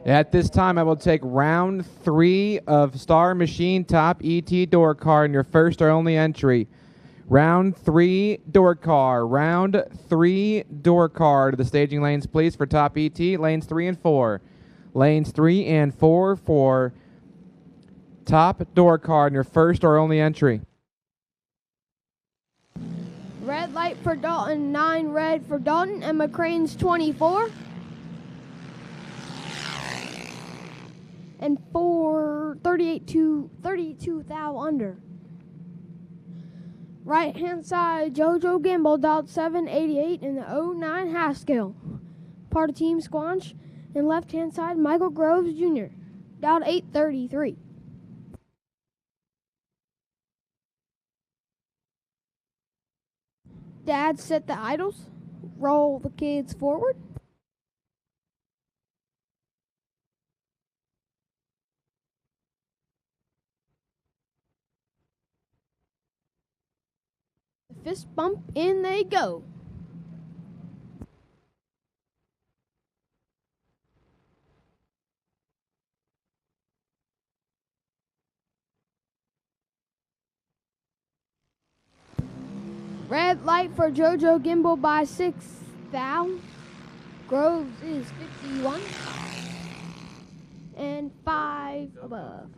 At this time, I will take Round 3 of Star Machine Top ET Door Car in your first or only entry. Round 3 Door Car. Round 3 Door Car to the staging lanes, please, for Top ET. Lanes 3 and 4. Lanes 3 and 4 for Top Door Car in your first or only entry. Red light for Dalton, 9 red for Dalton. Emma Crane's 24. And 32 thou under. Right hand side, JoJo Gimbal, dialed 788 in the 09 half scale. Part of Team Squanch. And left hand side, Michael Groves Jr., dialed 833. Dad set the idols. Roll the kids forward. Fist bump, in they go. Red light for JoJo Gimbal by 6 thou. Groves is 51. And 5 above.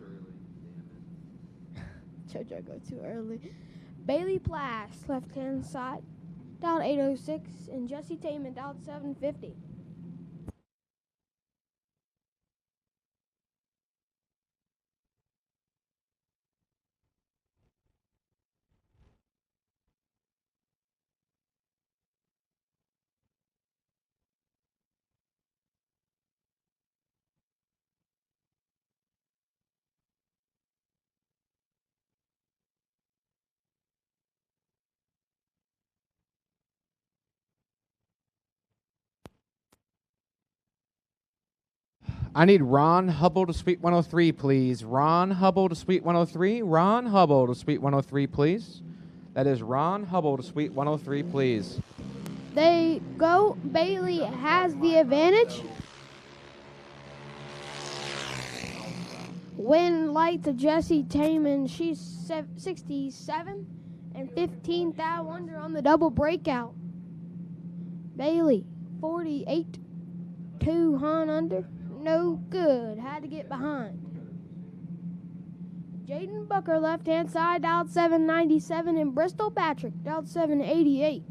JoJo go too early. Bailey Plass, left-hand side, dialed 806, and Jesse Taman, dialed 750. I need Ron Hubble to Suite 103, please. Ron Hubble to Suite 103. Ron Hubble to Suite 103, please. That is Ron Hubble to Suite 103, please. They go. Bailey has the advantage. Win light to Jessie Taman. She's 67 and 15 thou under on the double breakout. Bailey, 48, 2 hun under. No good. Had to get behind. Jaden Booker, left-hand side, dialed 797, and Bristol Patrick, dialed 788.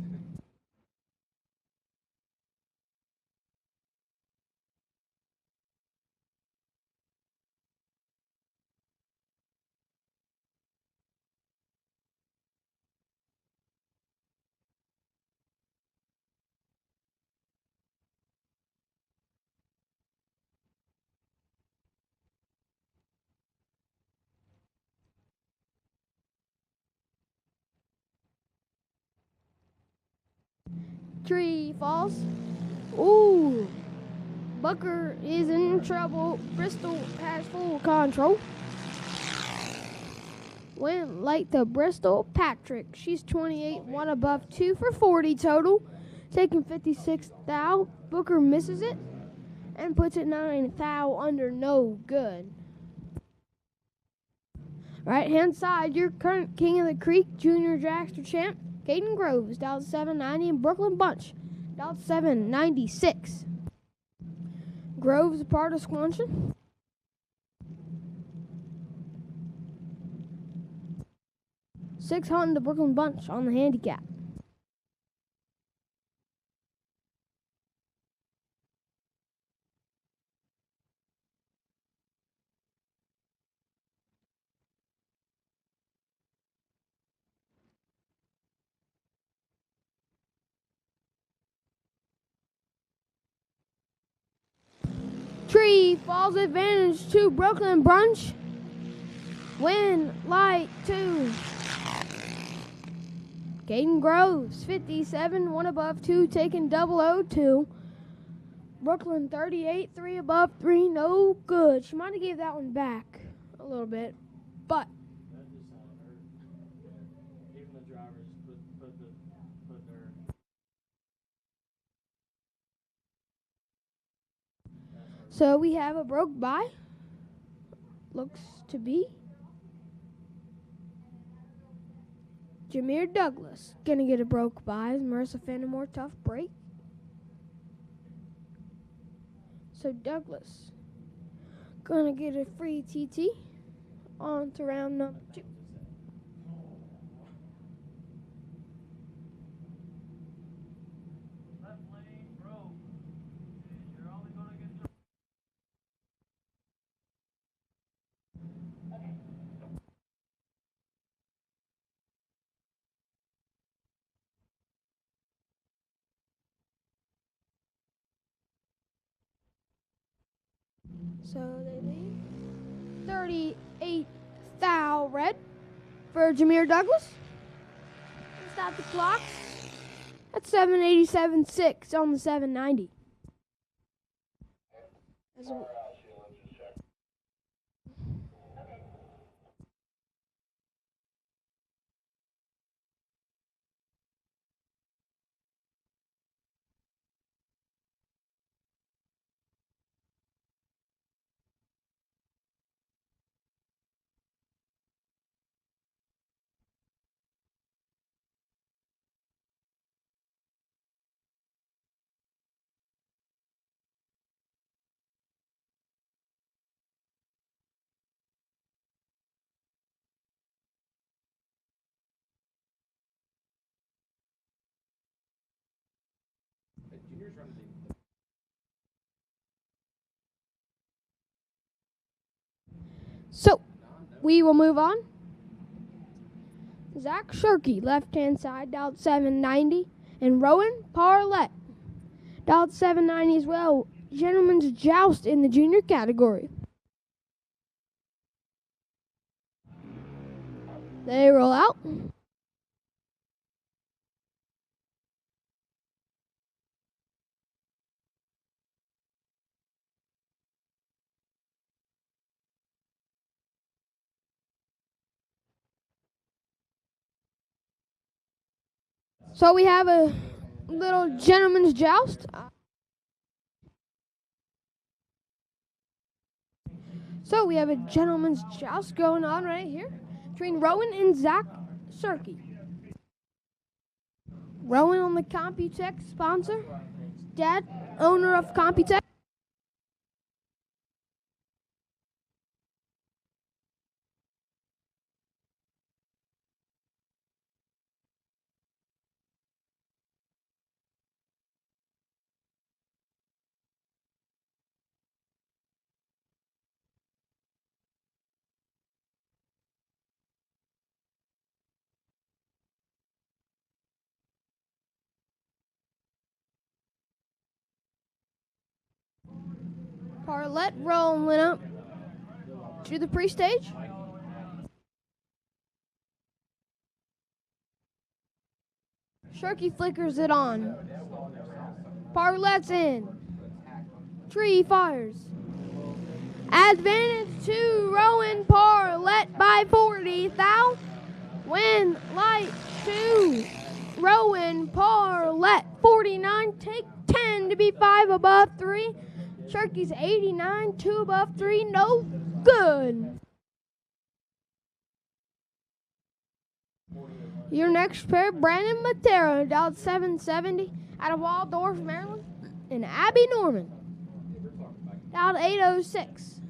Tree falls. Ooh. Booker is in trouble. Bristol has full control. Went light to Bristol Patrick. She's 28, 1 above, 2 for 40 total. Taking 56 thou. Booker misses it and puts it 9 thou under. No good. Right hand side, your current King of the Creek Junior Dragster champ, Caden Groves, dialed 790, and Brooklyn Bunch, dialed 796. Groves a part of Squanchen. $600 to Brooklyn Bunch on the handicap. Tree falls advantage to Brooklyn Brunch. Win light to Caden Groves, 57, 1 above, 2, taking 002. Brooklyn 38, 3 above, 3, no good. She might have gave that one back a little bit, but That just sounded hurt. Even the drivers put their. so we have a broke by. Looks to be Jameer Douglas. Gonna get a broke by. Marissa Fenimore, tough break. So Douglas gonna get a free TT on to round number 2. So they leave 38 thou red for Jameer Douglas. Stop the clock. That's 787.6 on the 790. So, we will move on. Zach Shirky, left-hand side, dialed 790. And Rowan Parlett, dialed 790 as well. Gentlemen's Joust in the junior category. They roll out. So we have a little gentleman's joust. So we have a gentleman's joust going on right here between Rowan and Zach Serkey. Rowan on the Computech sponsor. Dad, owner of Computech. Parlett rolling up to the pre-stage. Sharky flickers it on. Parlett's in. Tree fires. Advantage to Rowan Parlett by 40. Thou. Win light to Rowan Parlett. 49. Take 10 to be 5 above 3. Sharky's 89. 2 above 3. No good. Your next pair, Brandon Matera, dialed 770 out of Waldorf, Maryland, and Abby Norman, dialed 806.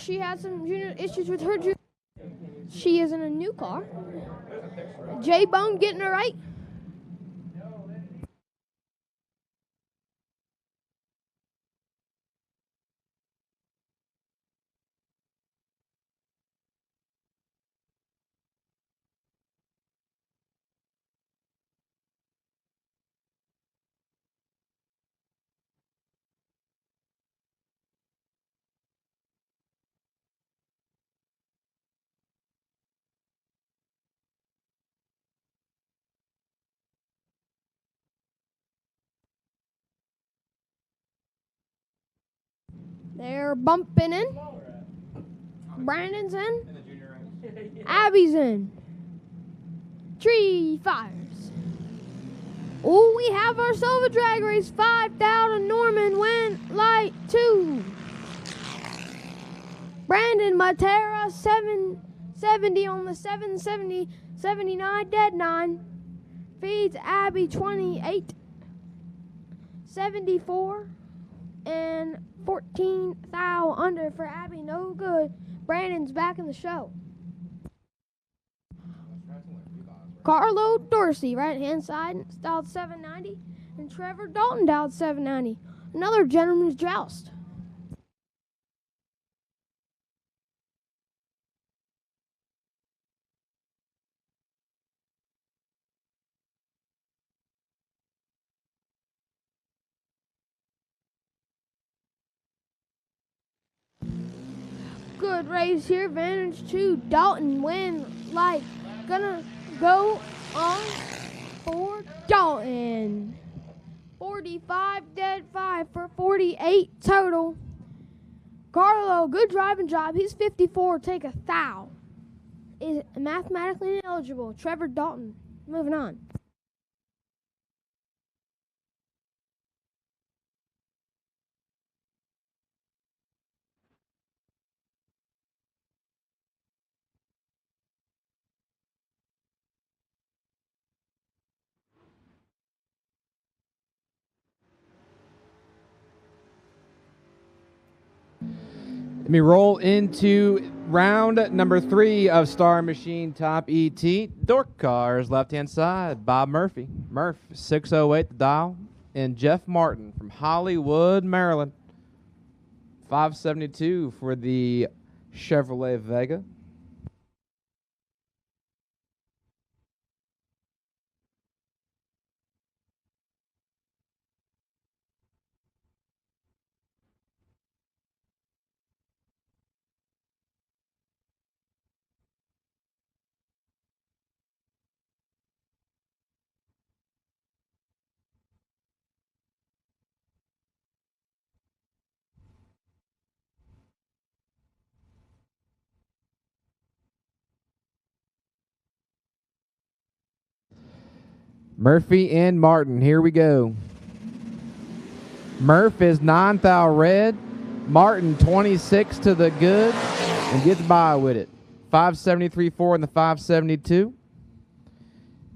She had some junior issues with her. She is in a new car. J-Bone getting her right. They're bumping in. Brandon's in. Abby's in. Tree fires. Oh, we have ourselves a drag race. 5,000 Norman win light 2. Brandon Matera 770 on the 770 79 dead 9. Feeds Abby 28 74 and 14 thou under for Abby. No good. Brandon's back in the show. Carlo Dorsey, right hand side, dialed 790, and Trevor Dalton dialed 790. Another gentleman's joust. Good race here. Advantage to Dalton. Win light. Gonna go on for Dalton. 45 dead 5 for 48 total. Carlo, good driving job. He's 54. Take a thou. Is mathematically ineligible. Trevor Dalton. Moving on. Let me roll into round number 3 of Star Machine Top ET. Dork Cars, left-hand side, Bob Murphy. Murph, 608 the dial. And Jeff Martin from Hollywood, Maryland. 572 for the Chevrolet Vega. Murphy and Martin, here we go. Murph is 9 thou red, Martin 26 to the good and gets by with it. 573.4 in the 572.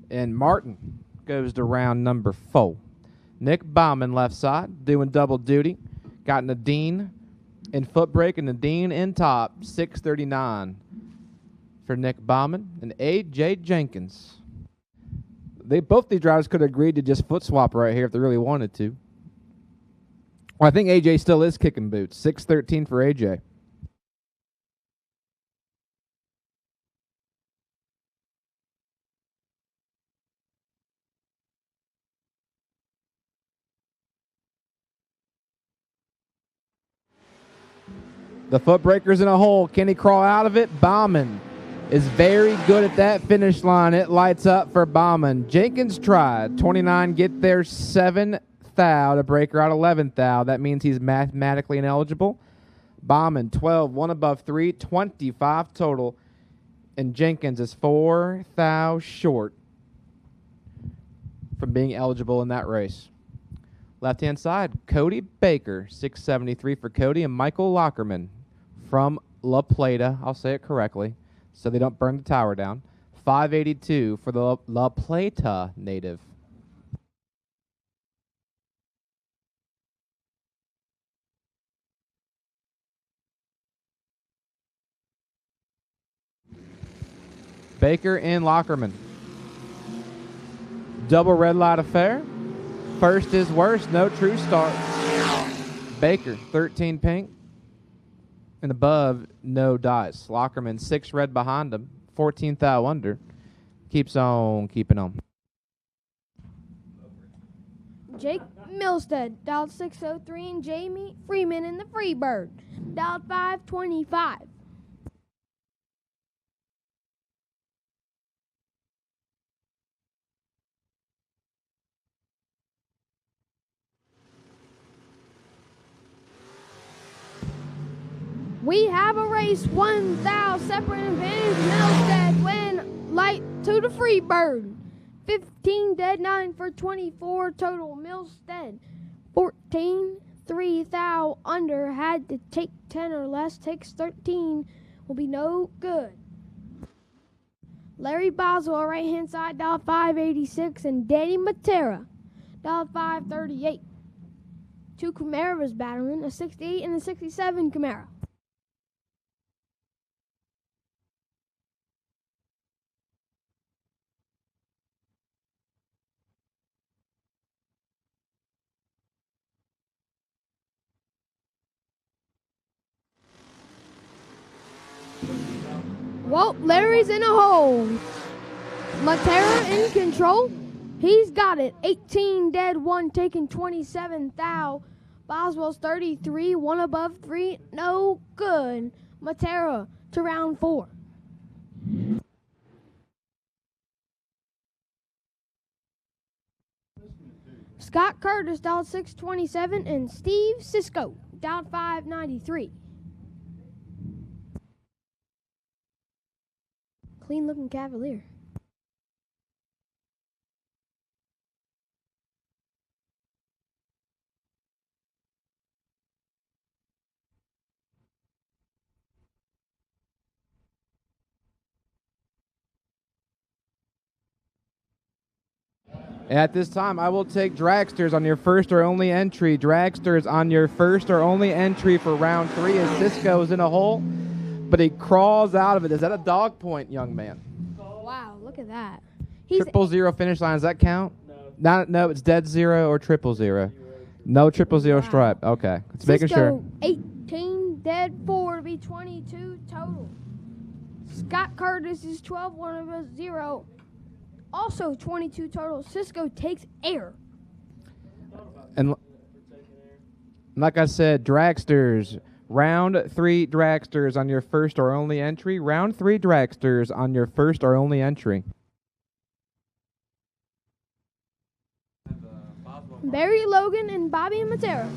And Martin goes to round number 4. Nick Bauman left side doing double duty. Got Nadine in Footbrake and Nadine in top. 639 for Nick Bauman and A.J. Jenkins. Both these drivers could have agreed to just foot swap right here if they really wanted to. Well, I think A.J. still is kicking boots. 613 for A.J. The Footbreaker's in a hole. Can he crawl out of it? Bauman is very good at that finish line. It lights up for Bauman. Jenkins tried. 29 get there, 7th thou to break her out 11th thou. That means he's mathematically ineligible. Bauman 12, 1 above 3, 25 total. And Jenkins is 4 thou short from being eligible in that race. Left-hand side, Cody Baker, 673 for Cody, and Michael Lockerman from La Plata. I'll say it correctly so they don't burn the tower down. 582 for the La Plata native. Baker and Lockerman. Double red light affair. First is worst, no true start. Baker, 13 pink. And above, no dice. Lockerman, 6 red behind him. 14th thou under. Keeps on keeping on. Jake Milstead, dialed 603, and Jamie Freeman in the Freebird, dialed 525. We have a race, 1 thou separate advantage. Milstead win light to the Freebird. 15 dead 9 for 24 total. Milstead 14 3 thou under. Had to take 10 or less. Takes 13. Will be no good. Larry Boswell, right hand side, dial 586, and Danny Matera, dial 538. 2 Camaras battling, a 68 and a 67 Camaro. Well, Larry's in a hole. Matera in control. He's got it. 18 dead, 1 taking 27 thou. Boswell's 33, 1 above 3. No good. Matera to round 4. Scott Curtis dialed 627 and Steve Cisco dialed 593. Clean looking Cavalier. At this time, I will take Dragsters on your first or only entry. Dragsters on your first or only entry for round 3 as Cisco's in a hole, but he crawls out of it. Is that a dog point, young man? Wow, look at that. 000 finish line, does that count? No, it's dead 0 or 000. No 000 stripe. Okay, let's making sure. 18, dead 4 to be 22 total. Scott Curtis is 12, 1 of us 0. Also 22 total. Cisco takes air. And like I said, Dragsters. Round 3 Dragsters on your first or only entry. Round 3 Dragsters on your first or only entry. Barry Logan and Bobby Matera.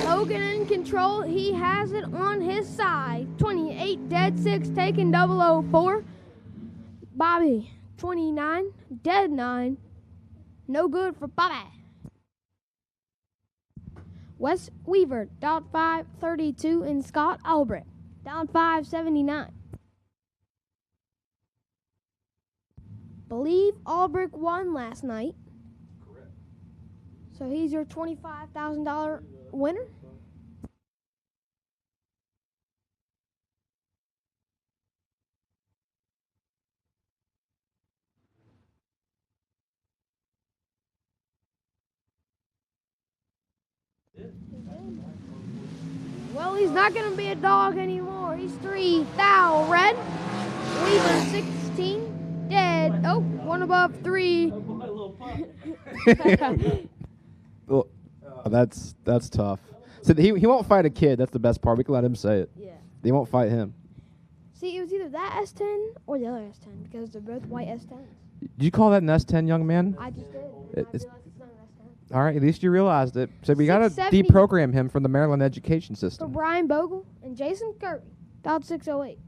Logan in control. He has it on his side. 28 dead 6 taking 004. Bobby 29 dead 9. No good for Bobby. Wes Weaver, down 532, and Scott Albrecht, down 579. Believe Albrecht won last night. Correct. So he's your $25,000 winner. Well, he's not going to be a dog anymore. He's 3 thou red. Weaver 16 dead. Oh, one above 3. Well, that's tough. So he won't fight a kid. That's the best part. We can let him say it. Yeah. They won't fight him. See, it was either that S10 or the other S10 because they're both white S10s. Did you call that an S10, young man? I just did. It's- I realized it's not an S10. All right, at least you realized it. So we got to 670. deprogram him from the Maryland education For system. Brian Bogle and Jason Kirby, dialed 608.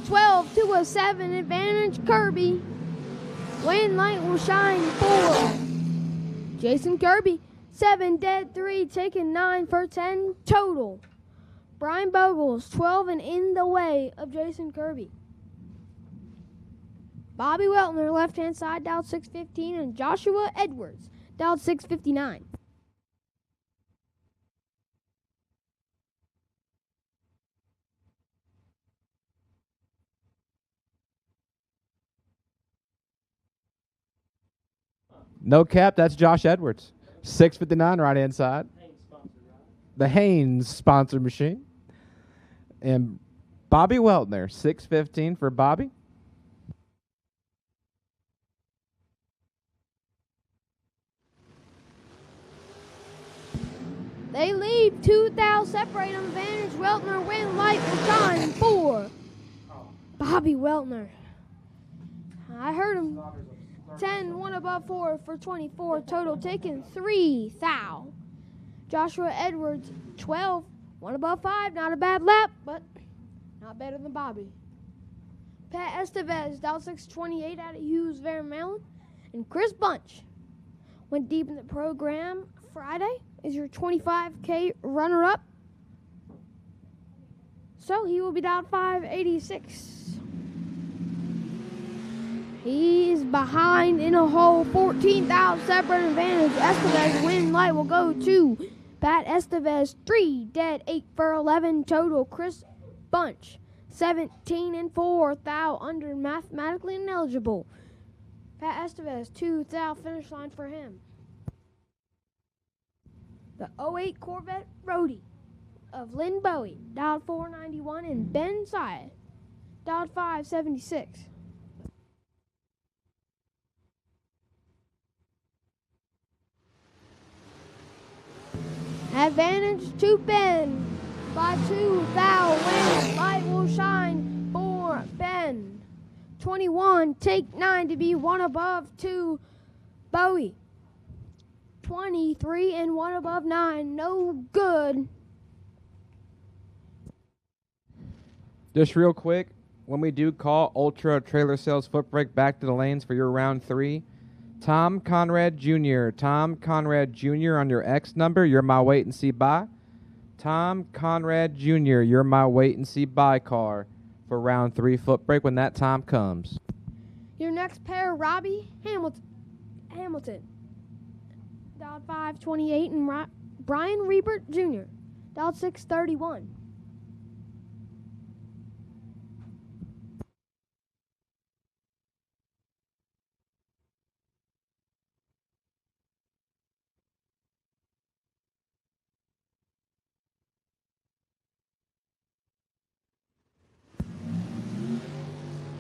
Twelve to a 7 advantage Kirby. When light will shine 4. Jason Kirby, 7 dead 3, taking 9 for 10 total. Brian Bogles, 12 and in the way of Jason Kirby. Bobby Weltner, left hand side, dialed 615, and Joshua Edwards, dialed 659. No cap, that's Josh Edwards. 659 right hand side. The Haynes sponsor machine. And Bobby Weltner, 615 for Bobby. They lead 2 thou, separate them, advantage. Weltner, win, light will shine 4. Bobby Weltner. I heard him. 10, 1 above 4 for 24 total, taking 3 thou. Joshua Edwards, 12, 1 above 5, not a bad lap, but not better than Bobby. Pat Estevez, dial 628 out of Hughesville, Maryland. And Chris Bunch went deep in the program Friday, is your 25K runner-up. So he will be down 586. He's behind in a hole, 14,000 separate advantage. Estevez win light will go to Pat Estevez, 3 dead, 8 for 11 total. Chris Bunch, 17 and 4 thou under mathematically ineligible. Pat Estevez, 2 thou finish line for him. The 08 Corvette Roadie of Lynn Bowie, dialed 491, and Ben Syed, dialed 576. Advantage to Ben by 2 thou win. Light will shine for Ben. 21, take 9 to be 1 above 2 Bowie. 23 and 1 above 9, no good. Just real quick, when we do call Ultra Trailer Sales Footbrake back to the lanes for your round 3, Tom Conrad Jr. Tom Conrad Jr. on your X number, you're my wait and see buy. Tom Conrad Jr., you're my wait and see buy car for round 3 Footbrake when that time comes. Your next pair, Robbie Hamilton. Dialed 528, and Brian Rebert Jr. Dialed 631.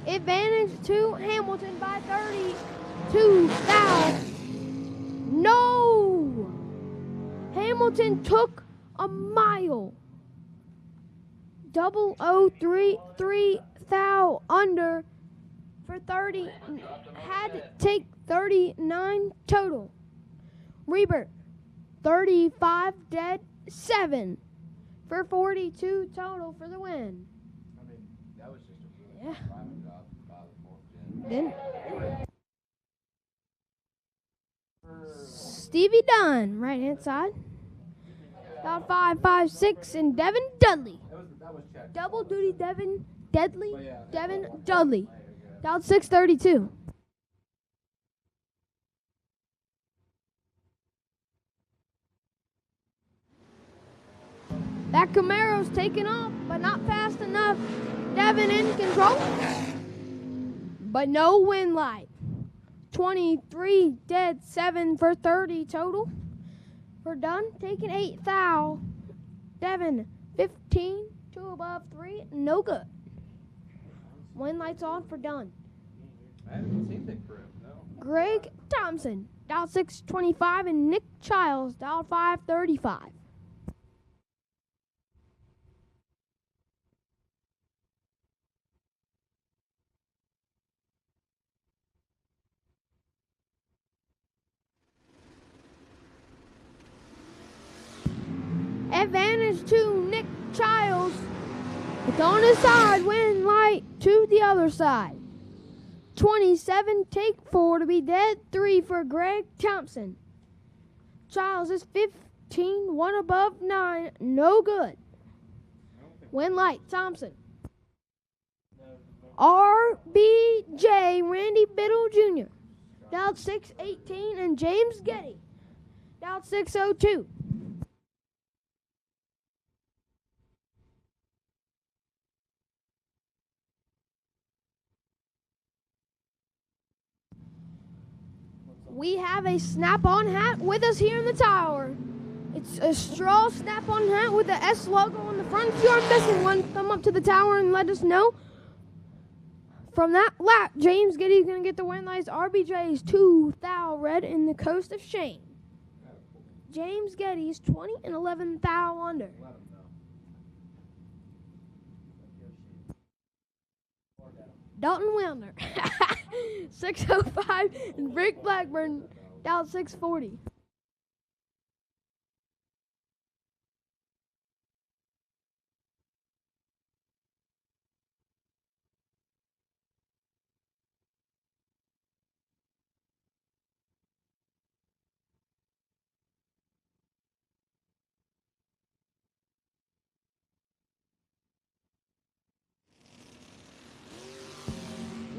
Advantage to Hamilton by 32 thou. No! Hamilton took a mile. 003 thou under for 30, had to take 39 total. Rebirth, 35 dead, 7 for 42 total for the win. I mean, that was just a Yeah. driving job by the fourth gen. Then Stevie Dunn, right hand side. About 5.56, and Devin Dudley. That was checked. Double duty Devin Deadly. Oh, yeah. Devin Dudley. About 6.32. That Camaro's taking off, but not fast enough. Devin in control, but no wind light. 23 dead, 7 for 30 total. For Dunn, taking 8 thou. Devin, 15, 2 above 3, no good. Wind lights on for Dunn. I haven't seen it for him, no. Greg Thompson, dial 625, and Nick Childs, dial 535. Advantage to Nick Childs. It's on his side, wind light to the other side. 27, take 4 to be dead, 3 for Greg Thompson. Childs is 15, 1 above 9, no good. Wind light, Thompson. RBJ, Randy Biddle Jr. Dialed 618, and James Getty. Dialed 602. We have a snap-on hat with us here in the tower. It's a straw snap-on hat with the S logo on the front. If you are missing one, come up to the tower and let us know. From that lap, James Getty's going to get the win lights. RBJ's 2 thou red in the Coast of Shame. James Getty's 20 and 11 thou under. Dalton Wilner, 605, and Rick Blackburn, down 640.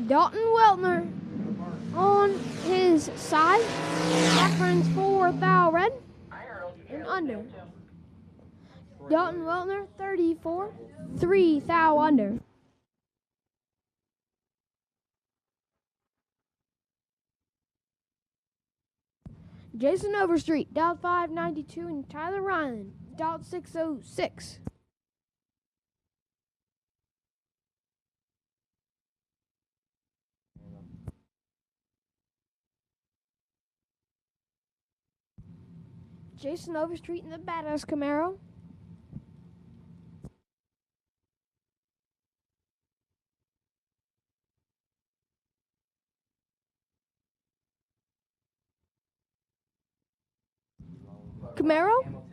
Dalton Weltner on his side. Blackburn's 4 thou red and under. Dalton Weltner 34, 3 thou under. Jason Overstreet, dialed 592, and Tyler Ryan, dialed 606. Jason Overstreet in the badass Camaro. Camaro.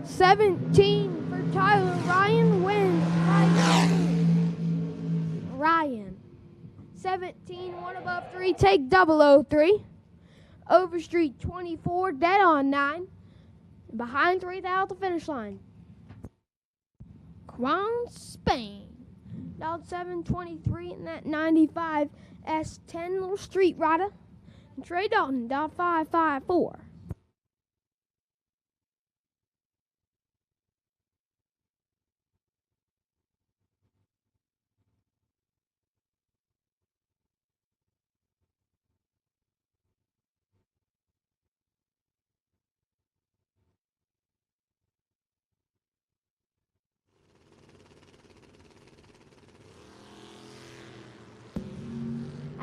$17 for Tyler Ryan wins. Ryan. 17, 1 above 3, take 003. Overstreet 24, dead on 9. Behind 3 thou at the finish line. Quan Spain. Dialed 723 in that 95 S10 little street rider. And Trey Dalton, dialed 554.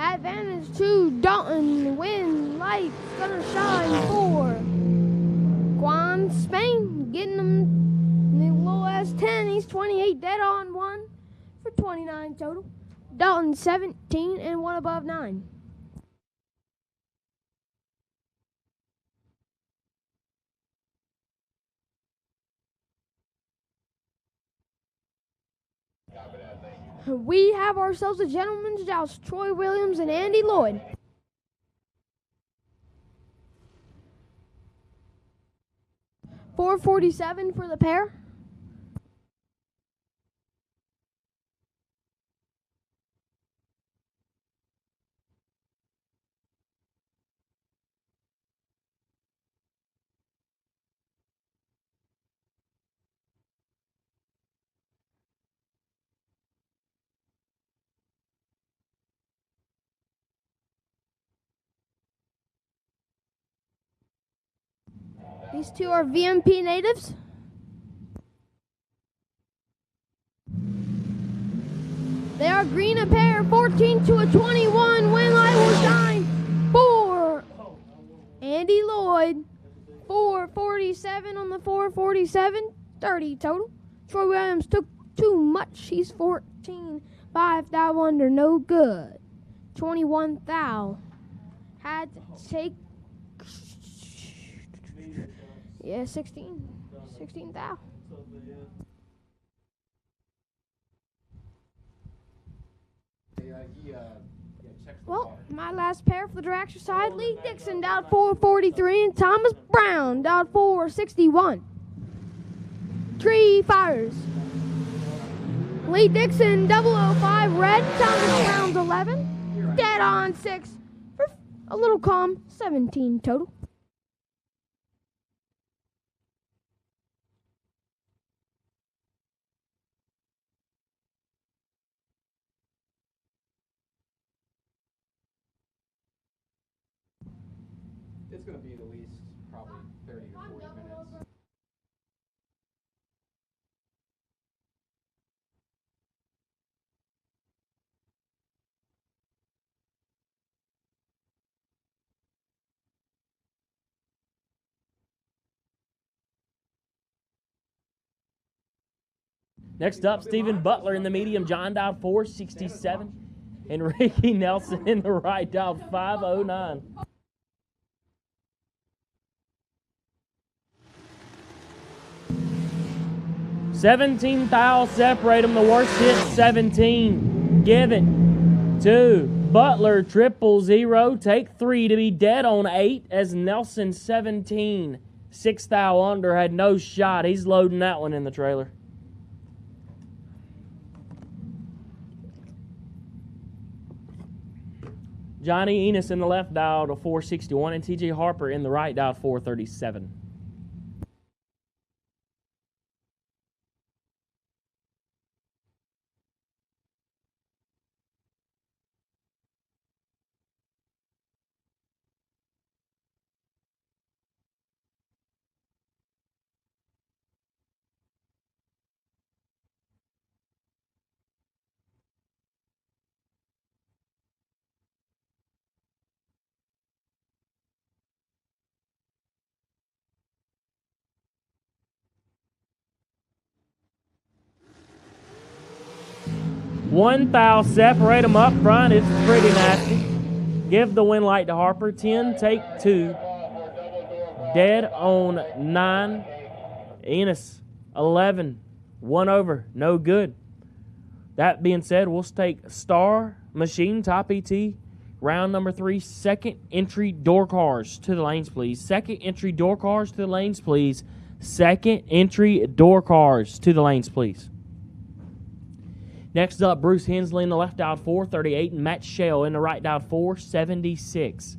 Advantage to Dalton. Win light gonna shine for Quan Spain. Getting him in the low S10. Johnny's 28 dead on 1 for 29 total. Dalton 17 and 1 above 9. We have ourselves a gentleman's joust. Troy Williams and Andy Lloyd. $447 for the pair. These two are VMP natives. They are green a pair, 14 to a 21. Win light will shine for Andy Lloyd. 447 on the 447, 30 total. Troy Williams took too much. He's 14. 5 thou under, no good. 21 thou. Had to take 16 thou. Well, my last pair for the Dragster side, Lee Dixon dialed 443 and Thomas Brown dialed 461. Tree fires. Lee Dixon 005 red, Thomas Brown's 11. Dead on 6 for a little calm, 17 total. It's going to be at least probably 30 to 40 minutes. Next up, Stephen Butler in the medium, John dialed 467, and Ricky Nelson in the right dialed 509. $17,000 separate them. The worst hit 17. Give it to Butler 000. Take 3 to be dead on 8 as Nelson 17. 6 thou under had no shot. He's loading that one in the trailer. Johnny Enos in the left dial to 461 and TJ Harper in the right dial 437. One thou separate them up front. It's pretty nasty. Give the win light to Harper. 10, take 2. Dead on 9. Enos 11. 1 over. No good. That being said, we'll take Star Machine Top ET. Round number 3. Second entry door cars to the lanes, please. Second entry door cars to the lanes, please. Second entry door cars to the lanes, please. Next up, Bruce Hensley in the left dialed 438 and Matt Shell in the right dialed 476.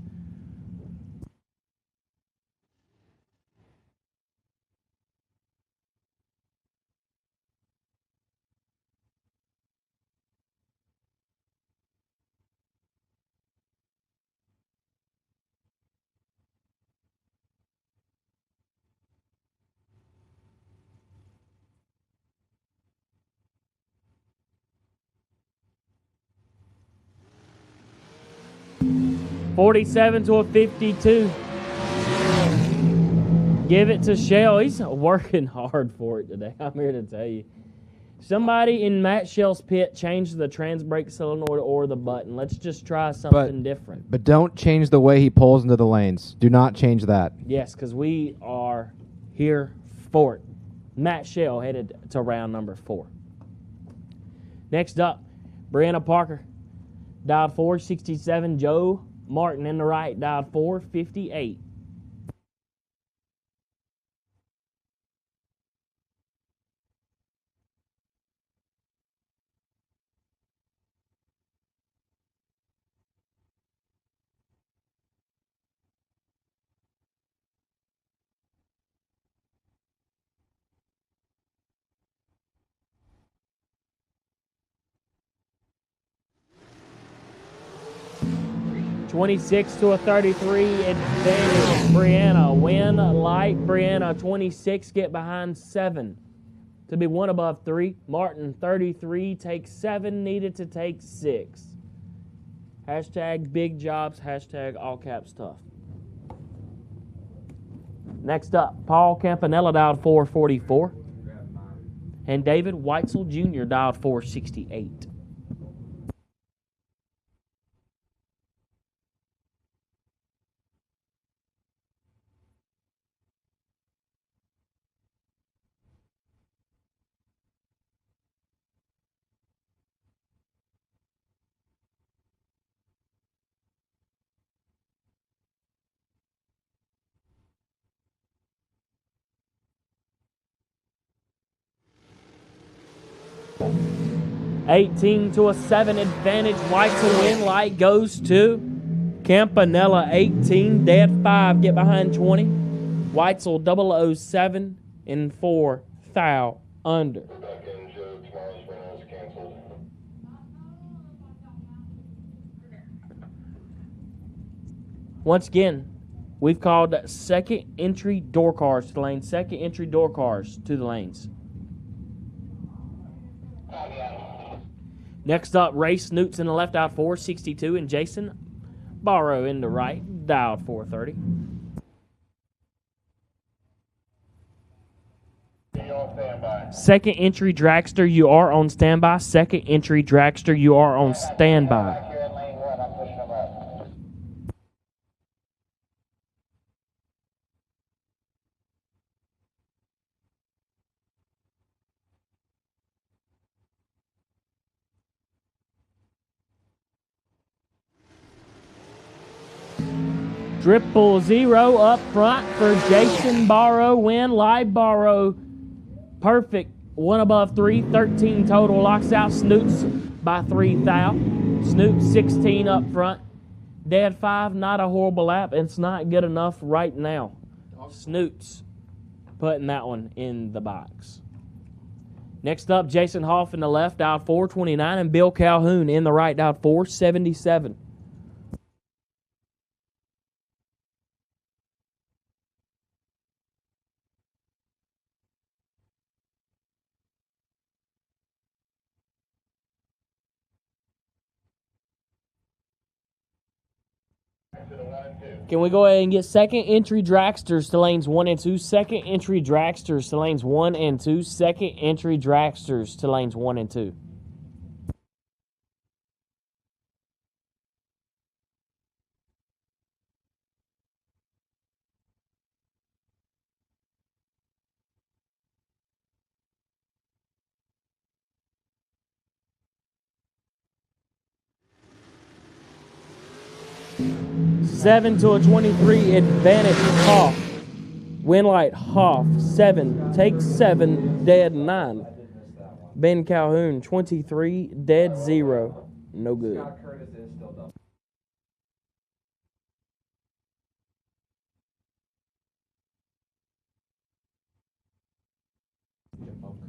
$47 to a $52. Give it to Shell. He's working hard for it today. I'm here to tell you. Somebody in Matt Shell's pit changed the trans brake solenoid or the button. Let's just try something different. But don't change the way he pulls into the lanes. Do not change that. Yes, because we are here for it. Matt Shell headed to round number 4. Next up, Brianna Parker, dialed 467. Joe Martin in the right, dialed 458. (26 to a 33 advantage. Brianna win light. Brianna 26 get behind 7 to be 1 above 3. Martin 33 takes 7, needed to take 6. Hashtag big jobs. Hashtag all caps tough. Next up, Paul Campanella dialed 444, and David Weitzel Jr. dialed 468. (18 to a 7 advantage. Weitzel win light goes to Campanella. 18, dead 5, get behind 20. Weitzel 007 and 4 thou under. Once again, we've called second entry door cars to the lanes. Second entry door cars to the lanes. Next up, Ray Snoots in the left, out 462, and Jason Barrow in the right, dialed 430. Second entry Dragster, you are on standby. Second entry Dragster, you are on standby. Triple zero up front for Jason Barrow. Win live Barrow. Perfect. 1 above 3. 13 total. Locks out Snoots by 3 thou. Snoots 16 up front. Dead 5. Not a horrible lap. It's not good enough right now. Snoots putting that one in the box. Next up, Jason Hoff in the left, out 429, and Bill Calhoun in the right, out 477. Can we go ahead and get second entry Dragsters to lanes 1 and 2? Second entry Dragsters to lanes 1 and 2. Second entry Dragsters to lanes 1 and 2. (7 to a 23 advantage Hoff. Win light Hoff 7 takes 7, dead 9. Ben Calhoun 23, dead 0, no good.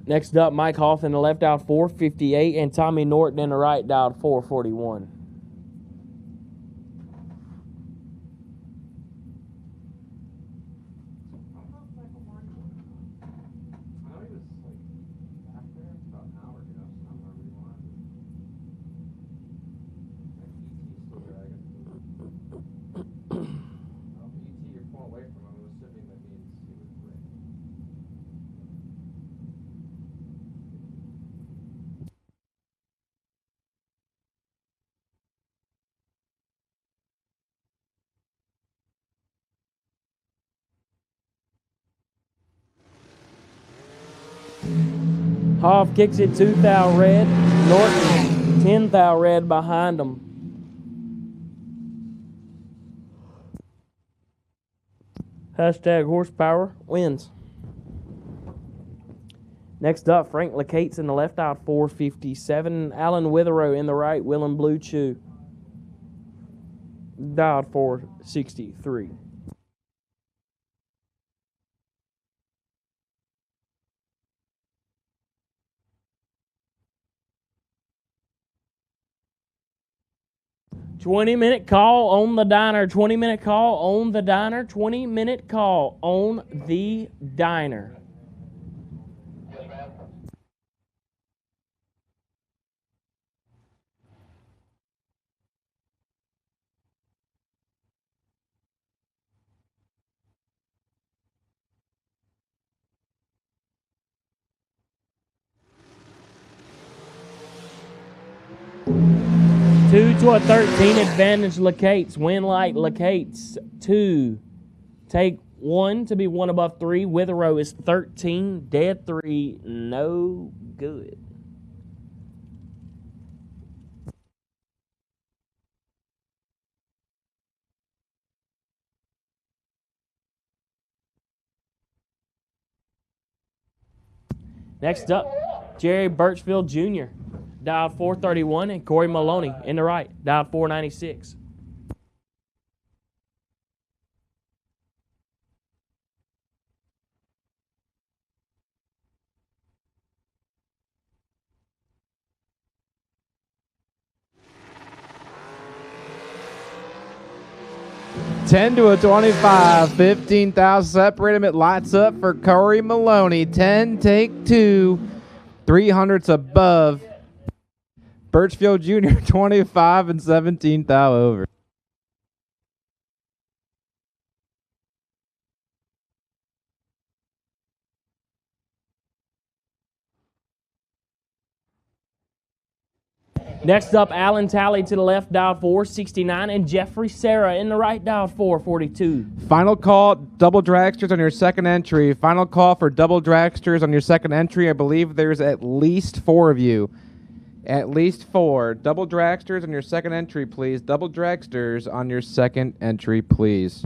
Next up, Mike Hoff in the left, out 458, and Tommy Norton in the right, dialed 441. Hoff kicks it 2 thou red. Norton 10 thou red behind him. Hashtag horsepower wins. Next up, Frank Lacates in the left out 457. Alan Witherow in the right, Willem Blue Chew. Dialed 463. $20-minute call on the diner. 20-minute call on the diner. 20-minute call on the diner. Two to a 13 advantage Lacates. Win light Lacates 2. Take 1 to be 1 above 3. Witherow is 13. Dead 3. No good. Next up, Jerry Birchfield Jr. Dialed 431, and Corey Maloney in the right, dialed 496. $10 to a 25, 15,000 separate him. It lights up for Corey Maloney. 10, take 2, 300s above. Birchfield Jr. 25 and 17 thou over. Next up, Alan Talley to the left, dialed 469, and Jeffrey Serra in the right, dialed 442. Final call, double dragsters on your second entry. Final call for double dragsters on your second entry. I believe there's at least 4 of you. At least 4. Double dragsters on your second entry, please. Double dragsters on your second entry, please.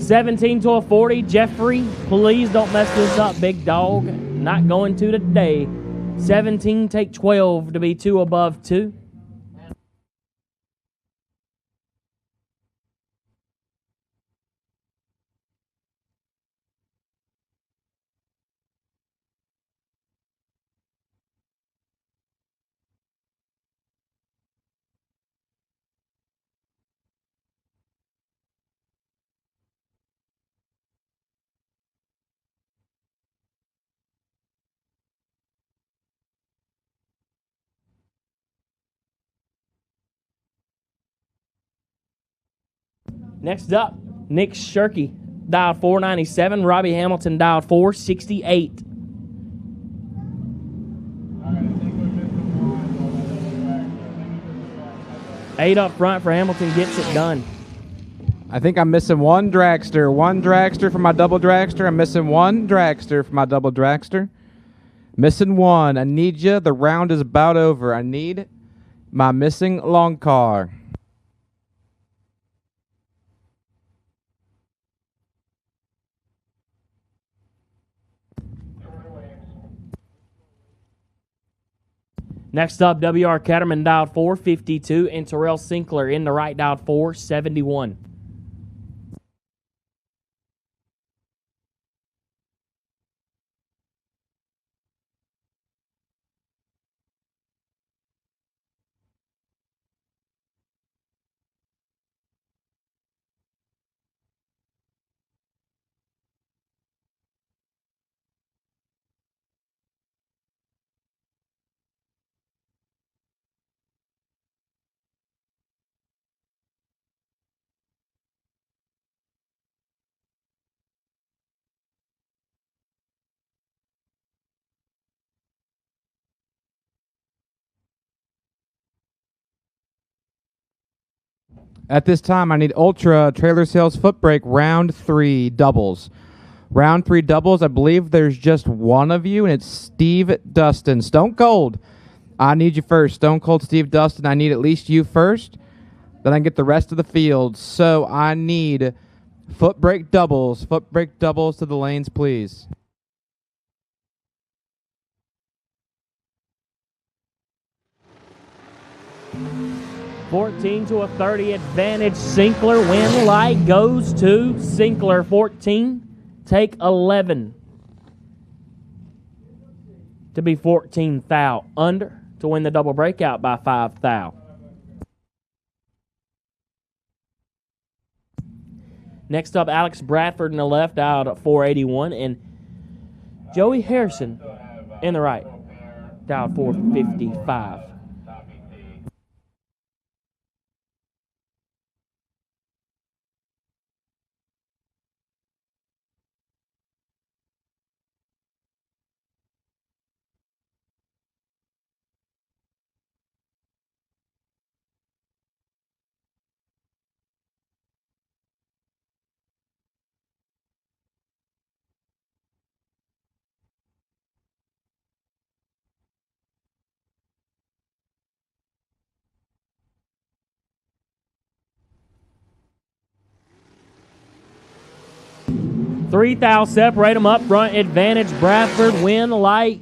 $17 to a 40. Jeffrey, please don't mess this up, big dog. Not going to today. 17, take 12 to be 2 above 2. Next up, Nick Shirky, dialed 497. Robbie Hamilton, dialed 468. Eight up front for Hamilton gets it done. I think I'm missing one dragster. One dragster for my double dragster. I'm missing one dragster for my double dragster. Missing one. I need you. The round is about over. I need my missing long car. Next up, W.R. Ketterman, dialed 452, and Terrell Sinkler in the right, dialed 471. At this time, I need Ultra Trailer Sales Footbrake Round 3 doubles. Round 3 doubles, I believe there's just one of you, and it's Steve Dustin. Stone Cold, I need you first. Stone Cold Steve Dustin, I need at least you first. Then I can get the rest of the field. So I need Footbrake doubles. Footbrake doubles to the lanes, please. (14-30) advantage. Sinkler win light goes to Sinkler. 14. Take 11. To be 14 thou under to win the double breakout by 5 thou. Next up, Alex Bradford in the left out at 481, and Joey Harrison in the right down 455. Three thou separate them up front. Advantage Bradford win light.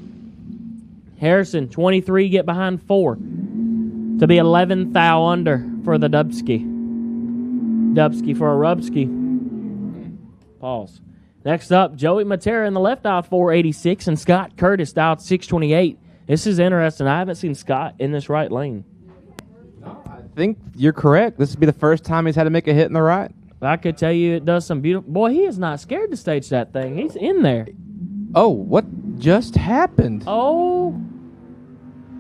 Harrison 23 get behind 4 to be 11 thou under for the Dubsky. Dubsky for a Rubsky. Pause. Next up, Joey Matera in the left out 486 and Scott Curtis out 628. This is interesting. I haven't seen Scott in this right lane. I think you're correct. This would be the first time he's had to make a hit in the right. I could tell you it does some beautiful... Boy, he is not scared to stage that thing. He's in there. Oh, what just happened? Oh,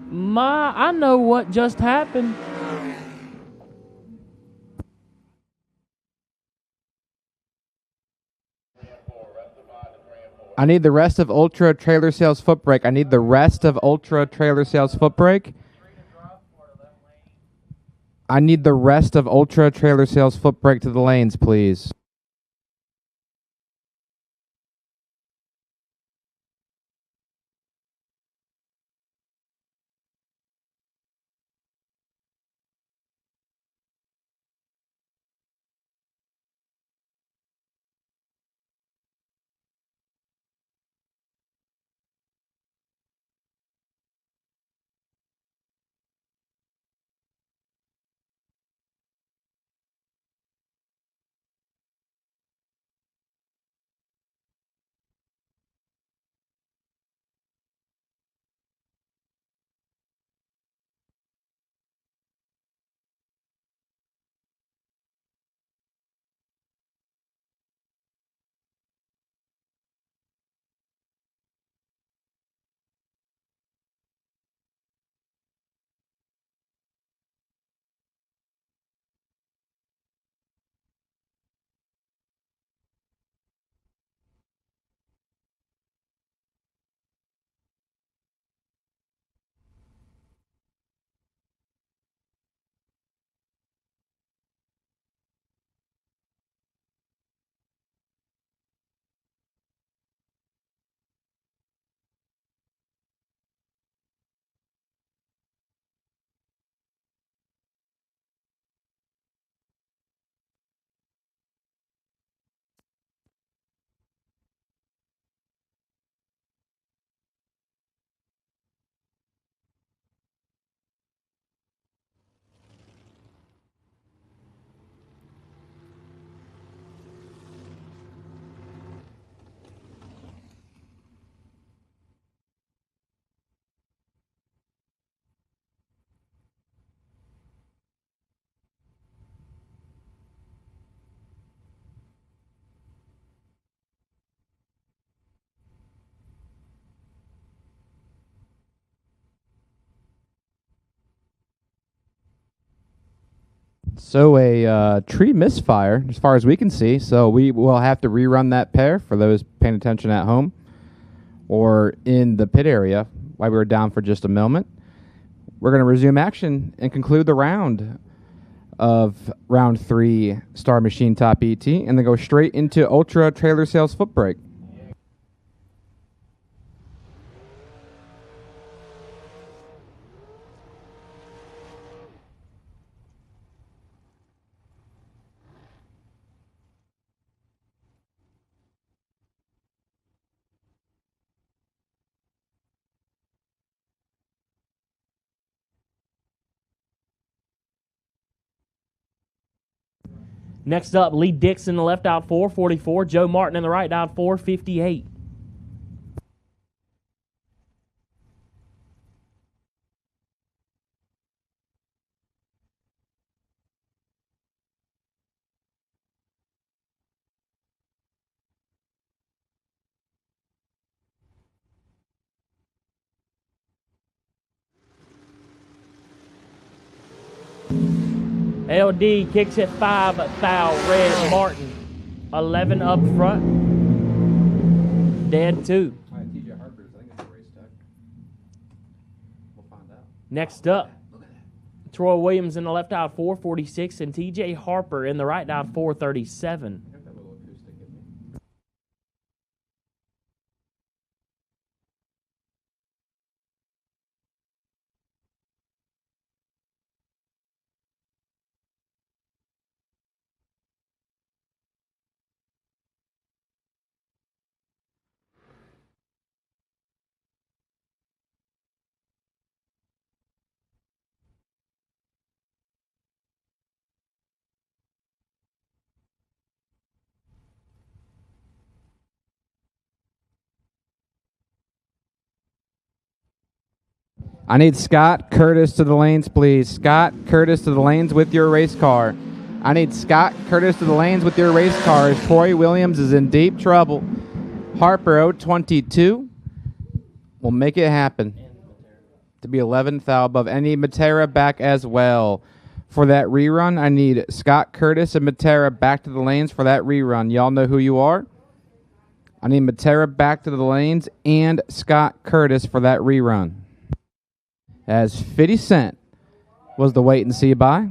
my... I know what just happened. I need the rest of Ultra Trailer Sales Footbrake. I need the rest of Ultra Trailer Sales Footbrake. I need the rest of Ultra Trailer Sales Footbrake to the lanes, please. So a tree misfire, as far as we can see. So we will have to rerun that pair for those paying attention at home or in the pit area while we were down for just a moment. We're going to resume action and conclude the round of round 3 Star Machine Top ET, and then go straight into Ultra Trailer Sales Footbrake. Next up, Lee Dixon in the left out 444. Joe Martin in the right out 458. LD kicks it 5 foul, red Martin. 11 up front. Dead 2. TJ Harper's, I think it's a race tech. We'll find out. Next up, Troy Williams in the left out 446 and TJ Harper in the right out 437. I need Scott Curtis to the lanes, please. Scott Curtis to the lanes with your race car. I need Scott Curtis to the lanes with your race car. Troy Williams is in deep trouble. Harper 022 will make it happen to be 11th thou above. I need Matera back as well for that rerun. I need Scott Curtis and Matera back to the lanes for that rerun. Y'all know who you are. I need Matera back to the lanes and Scott Curtis for that rerun. As 50 Cent was the wait and see by.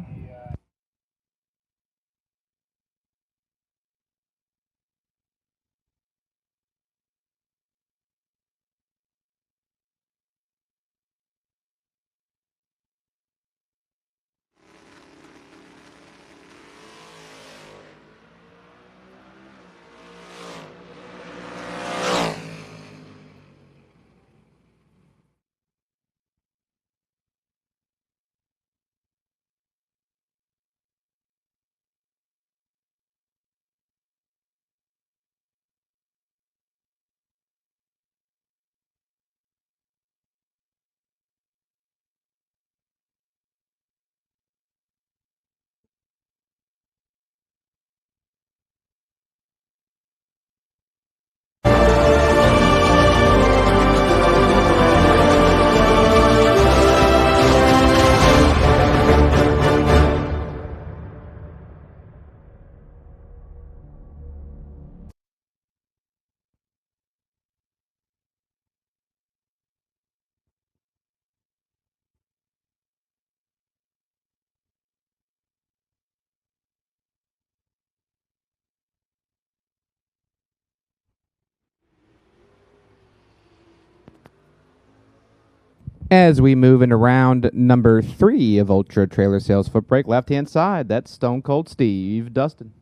As we move into round number 3 of Ultra Trailer Sales Footbrake, left-hand side, that's Stone Cold Steve Dustin.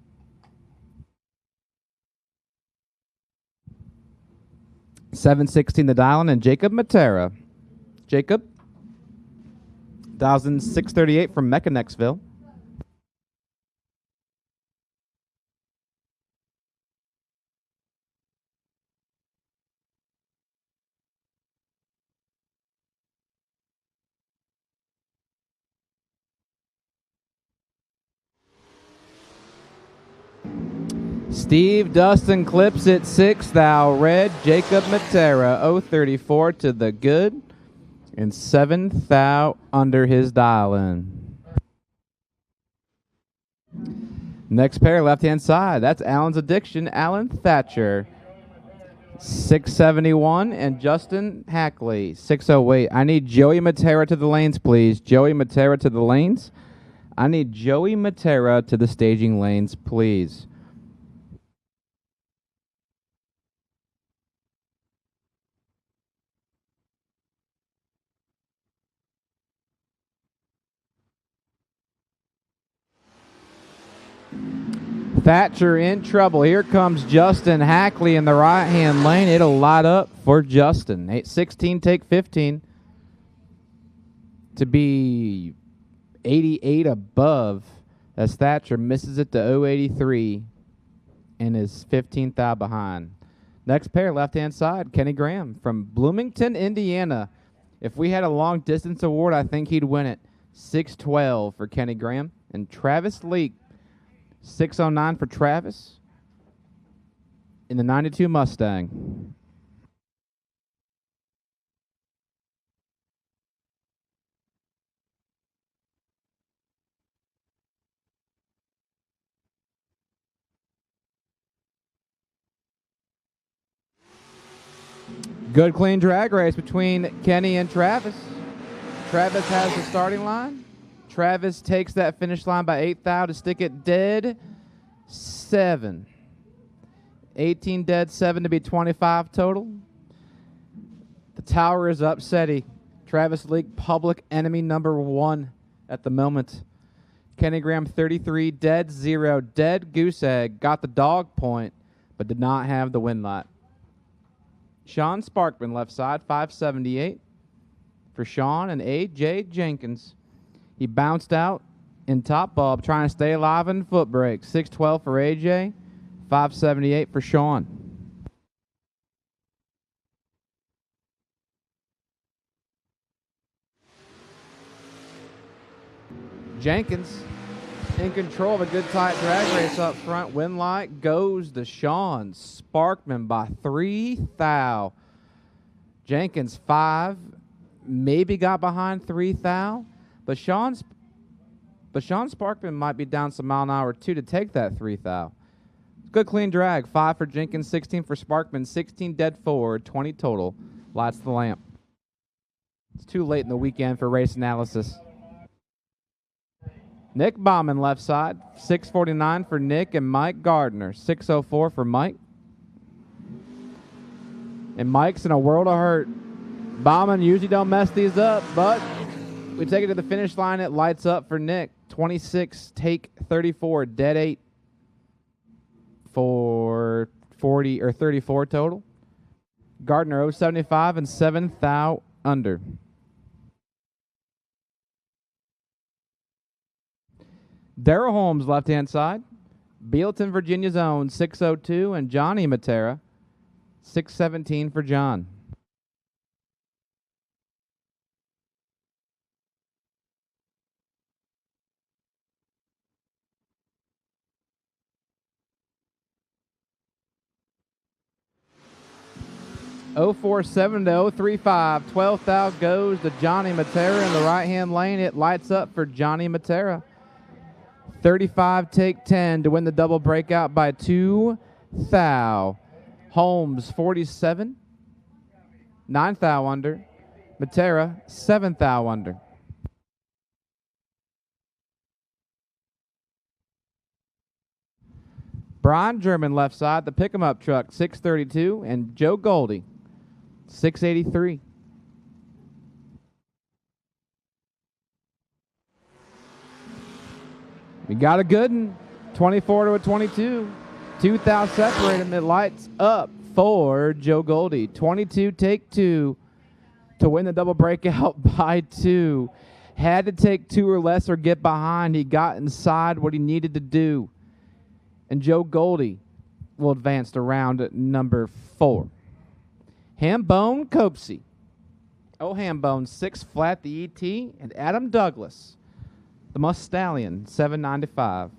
$716 the dial and Jacob Matera. Jacob, 1,638 from Mechanexville. Steve Dustin clips it 6 thou red. Jacob Matera 034 to the good and 7 thou under his dial-in. Next pair, left-hand side. That's Alan's Addiction, Alan Thatcher. 671 and Justin Hackley 608. I need Joey Matera to the lanes, please. Joey Matera to the lanes. I need Joey Matera to the staging lanes, please. Thatcher in trouble. Here comes Justin Hackley in the right-hand lane. It'll light up for Justin. 8-16, take 15. To be 88 above as Thatcher misses it to 083 and is 15th out behind. Next pair, left-hand side, Kenny Graham from Bloomington, Indiana. If we had a long-distance award, I think he'd win it. 612 for Kenny Graham. And Travis Leak, 609 for Travis in the 92 Mustang. Good clean drag race between Kenny and Travis. Travis has the starting line. Travis takes that finish line by 8 thou to stick it dead 7. 18 dead 7 to be 25 total. The tower is upsetting. Travis Leak, public enemy number 1 at the moment. Kenny Graham 33 dead 0, dead goose egg, got the dog point, but did not have the win lot. Sean Sparkman left side 578 for Sean and A.J. Jenkins. He bounced out in top bulb, trying to stay alive in Footbrake. 612 for A.J., 578 for Sean. Jenkins in control of a good tight drag race up front. Win light goes to Sean Sparkman by 3 thou. Jenkins 5, maybe got behind 3 thou, but Sean Sparkman might be down some mile an hour too to take that 3 thou. Good clean drag. 5 for Jenkins, 16 for Sparkman, 16 dead forward, 20 total. Lights the lamp. It's too late in the weekend for race analysis. Nick Bauman left side, 649 for Nick and Mike Gardner, 604 for Mike. And Mike's in a world of hurt. Bauman usually don't mess these up, but we take it to the finish line. It lights up for Nick. 26, take 34, dead 8 for 40 or 34 total. Gardner 075 and 7 thou under. Darrell Holmes, left-hand side. Bealeton, Virginia's own, 602, and Johnny Matera, 617 for John. .047 to .035. 12th out goes to Johnny Matera in the right-hand lane. It lights up for Johnny Matera. 35, take 10 to win the double breakout by 2 thou. Holmes, 47. 9 thou under. Matera, 7 thou under. Brian German left side, the pick-em-up truck, 632, and Joe Goldie, 683. We got a good one, 24 to a 22. 2 thou separate him. It lights up for Joe Goldie. 22, take 2 to win the double breakout by 2. Had to take 2 or less or get behind. He got inside what he needed to do. And Joe Goldie will advance to round number 4. Hambone Copsey. Oh, Hambone, 6 flat, the ET, and Adam Douglas, the Mustallion, 795.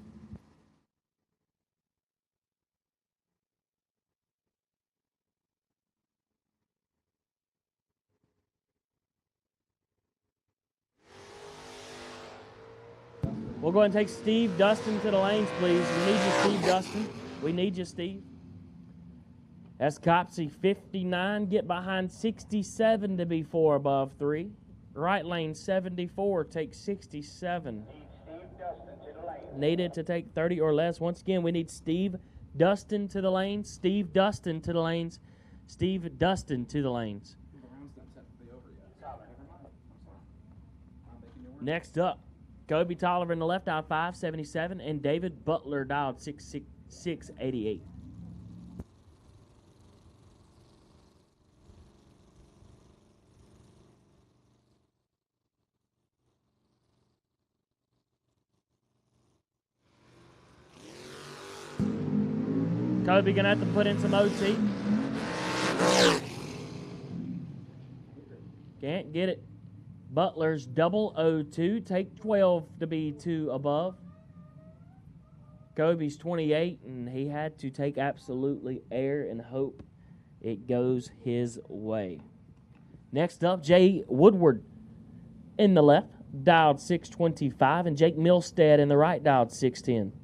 We'll go ahead and take Steve Dustin to the lanes, please. We need you, Steve Dustin. We need you, Steve. That's Copsey, 59. Get behind 67 to be 4 above 3. Right lane, 74. Take 67. needed to take 30 or less. Once again, we need Steve Dustin to the lanes. Steve Dustin to the lanes. Steve Dustin to the lanes. Next up, Kobe Tolliver in the left, dialed 577, and David Butler dialed 688. Kobe gonna have to put in some OT. Can't get it. Butler's double O2. Take 12 to be 2 above. Kobe's 28, and he had to take absolutely air and hope it goes his way. Next up, Jay Woodward in the left, dialed 625, and Jake Milstead in the right, dialed 610.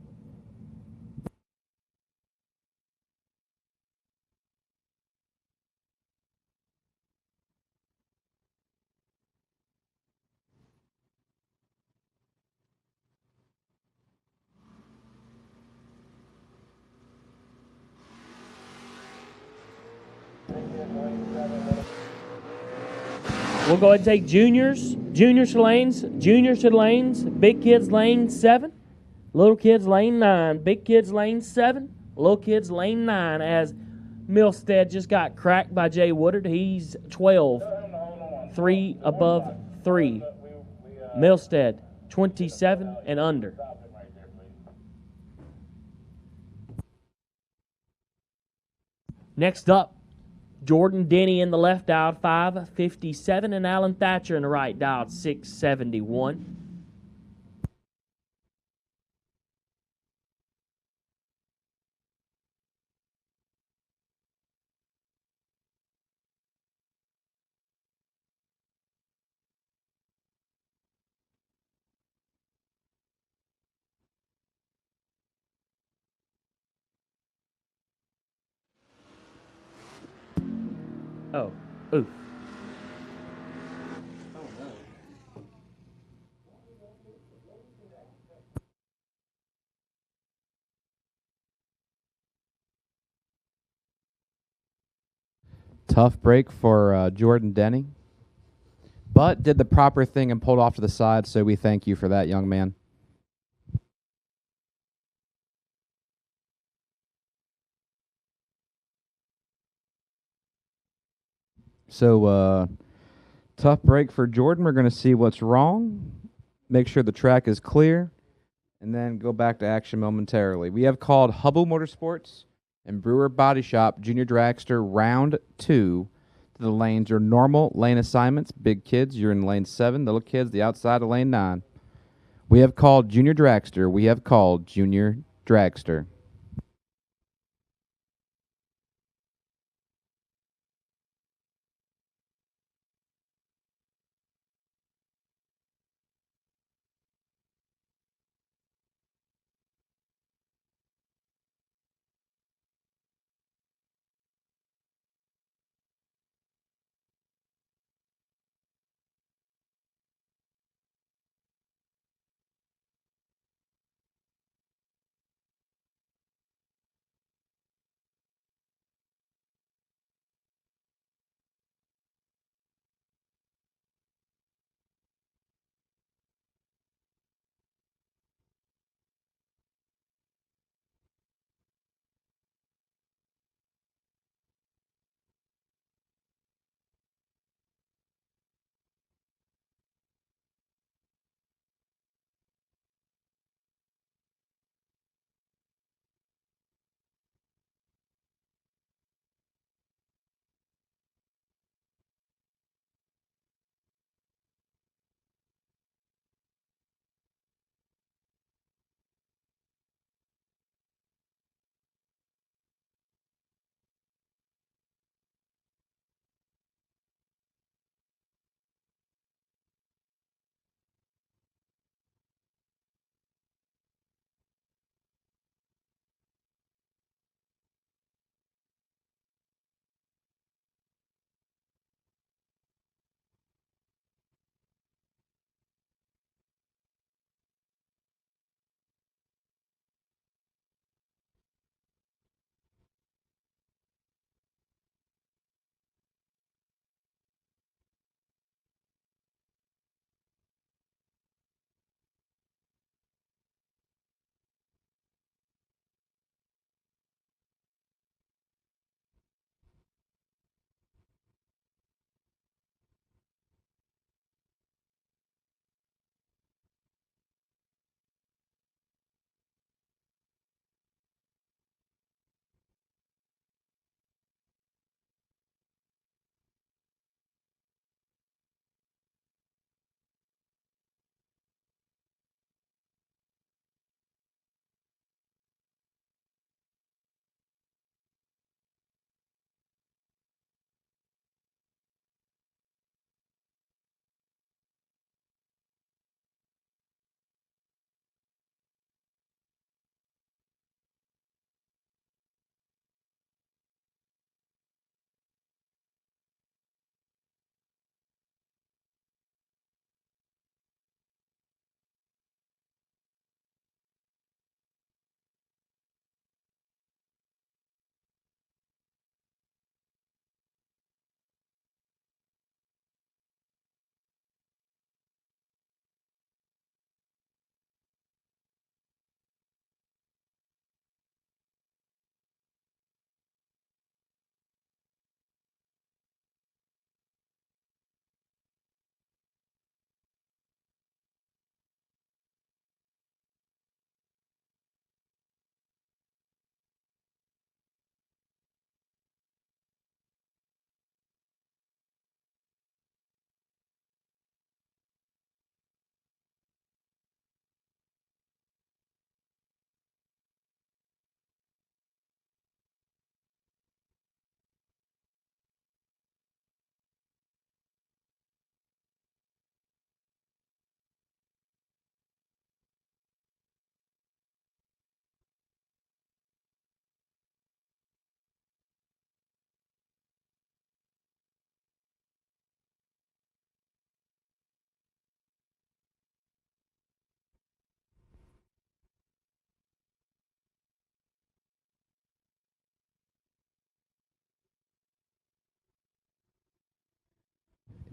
We'll go ahead and take juniors. Juniors to lanes. Juniors to lanes. Big kids lane 7. Little kids lane 9. Big kids lane 7. Little kids lane 9. As Milstead just got cracked by Jay Woodard. He's 12. 3 above 3. Milstead 27 and under. Next up, Jordan Denny in the left, dialed 557, and Alan Thatcher in the right, dialed 671. Oh, ooh. Tough break for Jordan Denny, but did the proper thing and pulled off to the side, so we thank you for that, young man. So, tough break for Jordan. We're going to see what's wrong, make sure the track is clear, and then go back to action momentarily. We have called Hubble Motorsports and Brewer Body Shop Junior Dragster Round 2. The lanes are normal lane assignments. Big kids, you're in lane 7. Little kids, the outside of lane 9. We have called Junior Dragster. We have called Junior Dragster.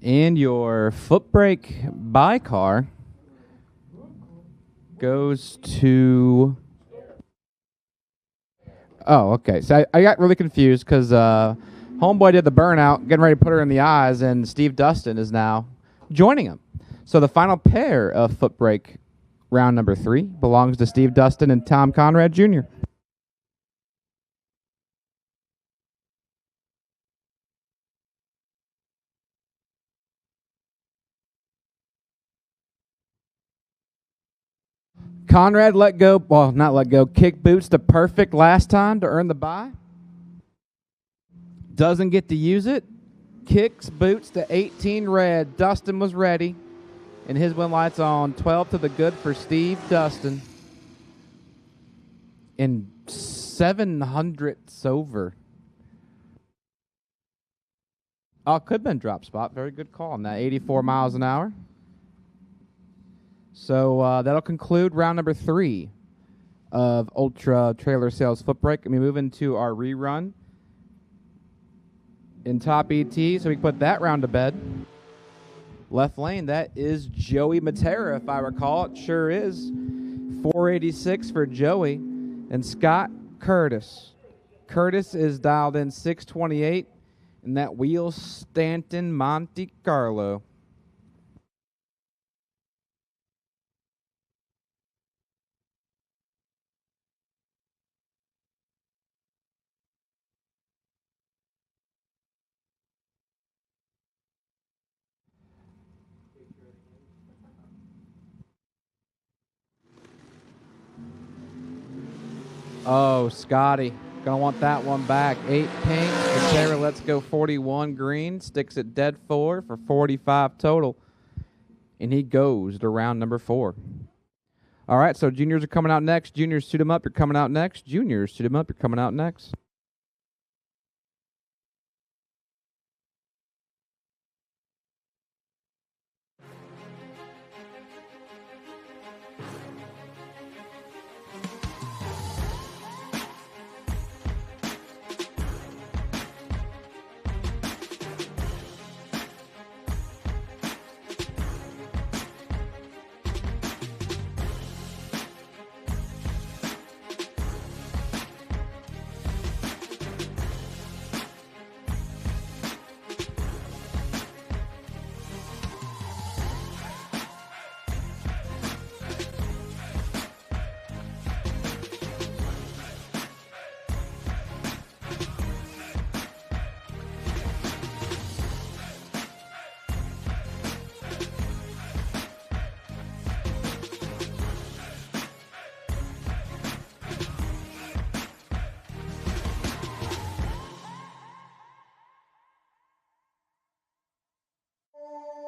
And your Footbrake buy car goes to... Oh, okay. So I got really confused because Homeboy did the burnout, getting ready to put her in the eyes, and Steve Dustin is now joining him. So the final pair of Footbrake round number 3 belongs to Steve Dustin and Tom Conrad, Jr. Conrad let go, well, not let go, kick boots to perfect last time to earn the bye. Doesn't get to use it. Kicks boots to 18 red. Dustin was ready. And his win light's on. 12 to the good for Steve Dustin. And 700ths over. Oh, could have been drop spot. Very good call on that. 84 miles an hour. So that'll conclude round number 3 of Ultra Trailer Sales Footbrake. And we move into our rerun in top ET, so we can put that round to bed. Left lane, that is Joey Matera, if I recall. It sure is. 486 for Joey. And Scott Curtis. Curtis is dialed in 628, and that wheel Stanton Monte Carlo. Oh, Scotty. Gonna want that one back. 8 pink. Matera lets go 41 green. Sticks it dead 4 for 45 total. And he goes to round number 4. All right, so juniors are coming out next. Juniors, suit them up. You're coming out next. Juniors, suit them up. You're coming out next.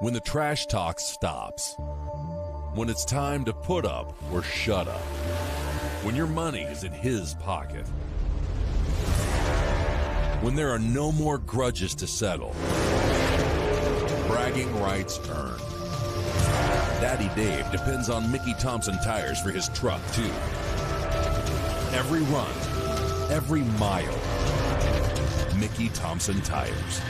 When the trash talk stops. When it's time to put up or shut up. When your money is in his pocket. When there are no more grudges to settle. Bragging rights earned. Daddy Dave depends on Mickey Thompson tires for his truck, too. Every run, every mile. Mickey Thompson tires.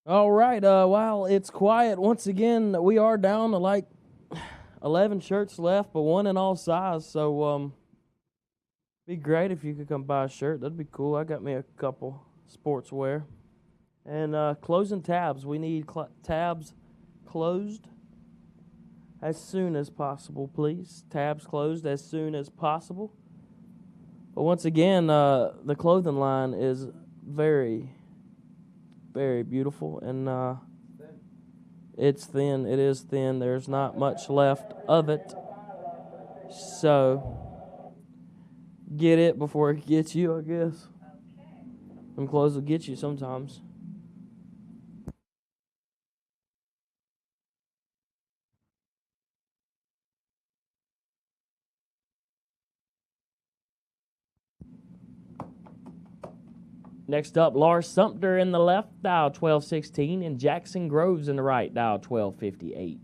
All right. While it's quiet once again, we are down to like 11 shirts left, but one in all size. So, be great if you could come buy a shirt. That'd be cool. I got me a couple sportswear. And closing tabs. We need tabs closed as soon as possible, please. Tabs closed as soon as possible. But once again, the clothing line is very, very beautiful, and it's thin. It is thin. There's not much left of it. So get it before it gets you, I guess. Them clothes will get you sometimes. Next up, Lars Sumter in the left, dial 1216, and Jackson Groves in the right, dial 1258.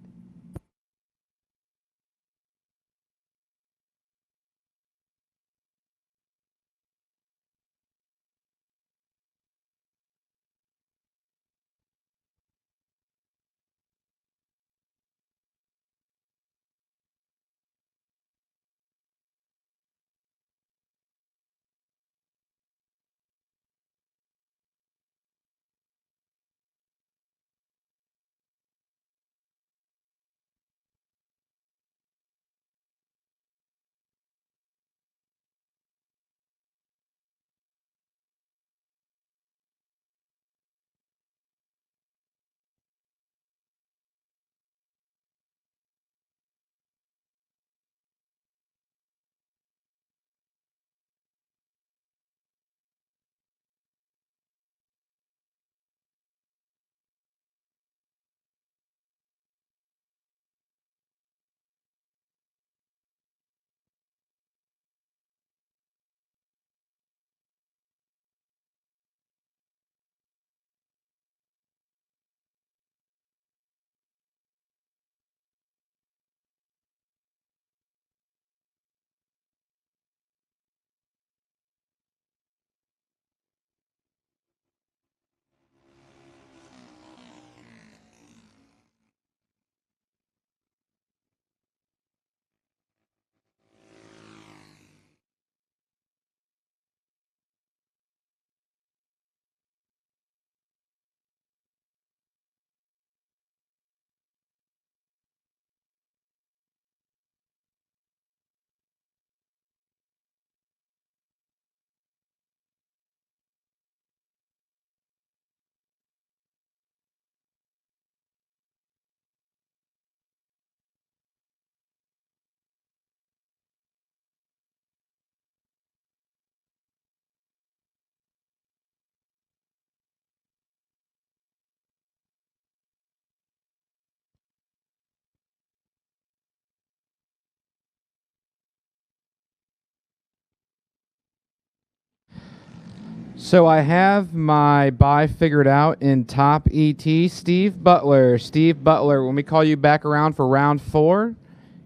So I have my buy figured out in top ET. Steve Butler. Steve Butler, when we call you back around for round 4,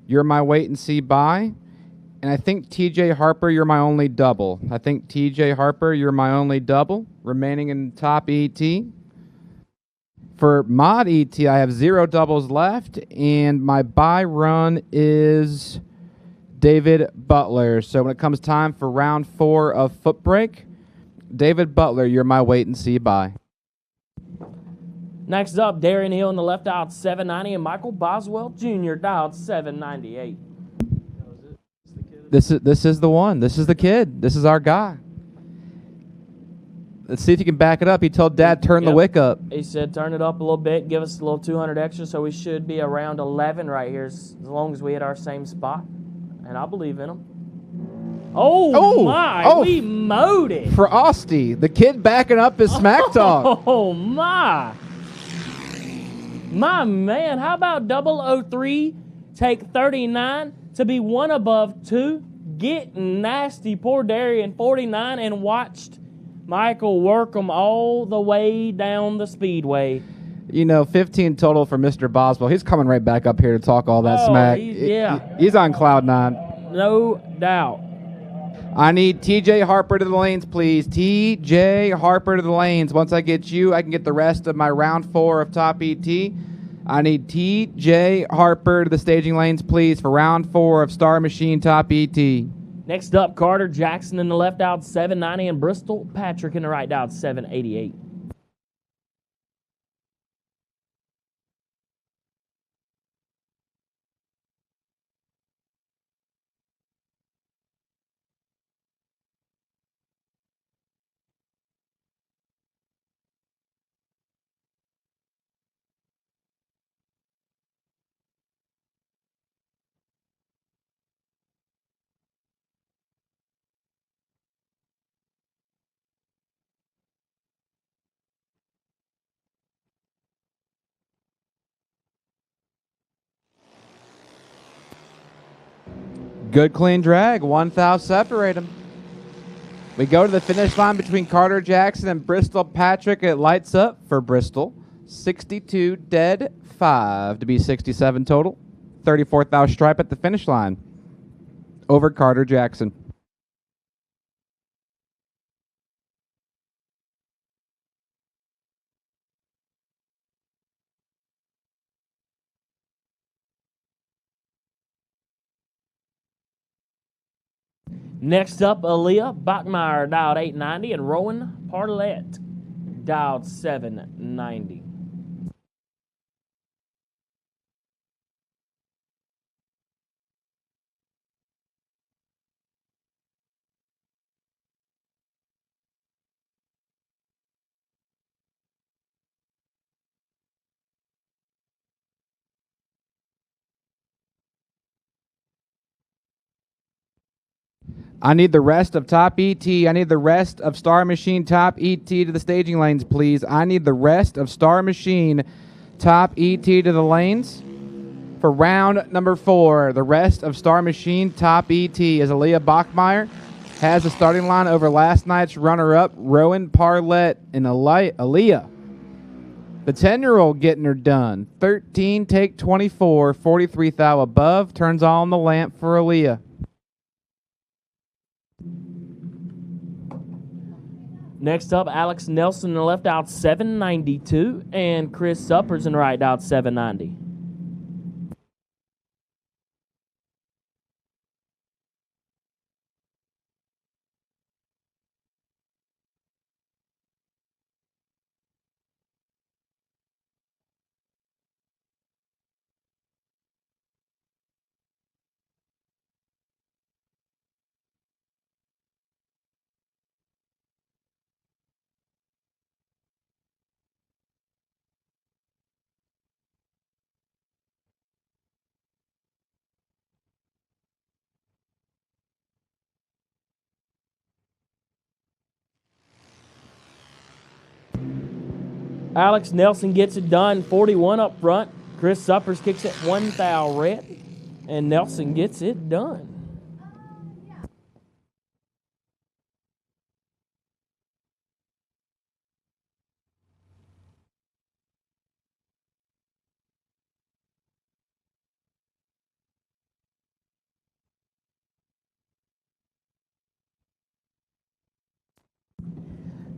you're my wait and see buy. And I think TJ Harper, you're my only double. I think TJ Harper, you're my only double, remaining in top ET. For mod ET, I have 0 doubles left, and my buy run is David Butler. So when it comes time for round 4 of Footbrake, David Butler, you're my wait and see buy. Next up, Darren Hill in the left, dialed 790, and Michael Boswell Jr. dialed 798. This is the one. This is the kid. This is our guy. Let's see if you can back it up. He told Dad, turn the wick up. He said, turn it up a little bit, give us a little 200 extra, so we should be around 11 right here, as long as we hit our same spot. And I believe in him. Oh my, we mowed it. For Austie, the kid backing up his smack talk. Oh, my. My man, how about 003 take 39 to be 1 above 2? Getting nasty. Poor Darian, 49, and watched Michael work him all the way down the speedway. You know, 15 total for Mr. Boswell. He's coming right back up here to talk all that smack. Yeah. He's on cloud 9. No doubt. I need TJ Harper to the lanes, please. TJ Harper to the lanes. Once I get you, I can get the rest of my round 4 of top ET. I need TJ Harper to the staging lanes, please, for round 4 of Star Machine top ET. Next up, Carter Jackson in the left out 790 and Bristol Patrick in the right out 788. Good clean drag. 1 thou separate them. We go to the finish line between Carter Jackson and Bristol Patrick. It lights up for Bristol. 62 dead, 5 to be 67 total. 34 thou stripe at the finish line over Carter Jackson. Next up, Aaliyah Bachmeyer dialed 890 and Rowan Parlett dialed 790. I need the rest of top ET. I need the rest of Star Machine top ET to the staging lanes, please. I need the rest of Star Machine top ET to the lanes for round number 4. The rest of Star Machine top ET as Aaliyah Bachmeyer has the starting line over last night's runner-up, Rowan Parlett and Aaliyah. The 10-year-old getting her done. 13, take 24, 43 thou above. Turns on the lamp for Aaliyah. Next up, Alex Nelson in the left out 792 and Chris Suppers in the right out 790. Alex Nelson gets it done, 41 up front. Chris Suppers kicks it 1 thou red, and Nelson gets it done.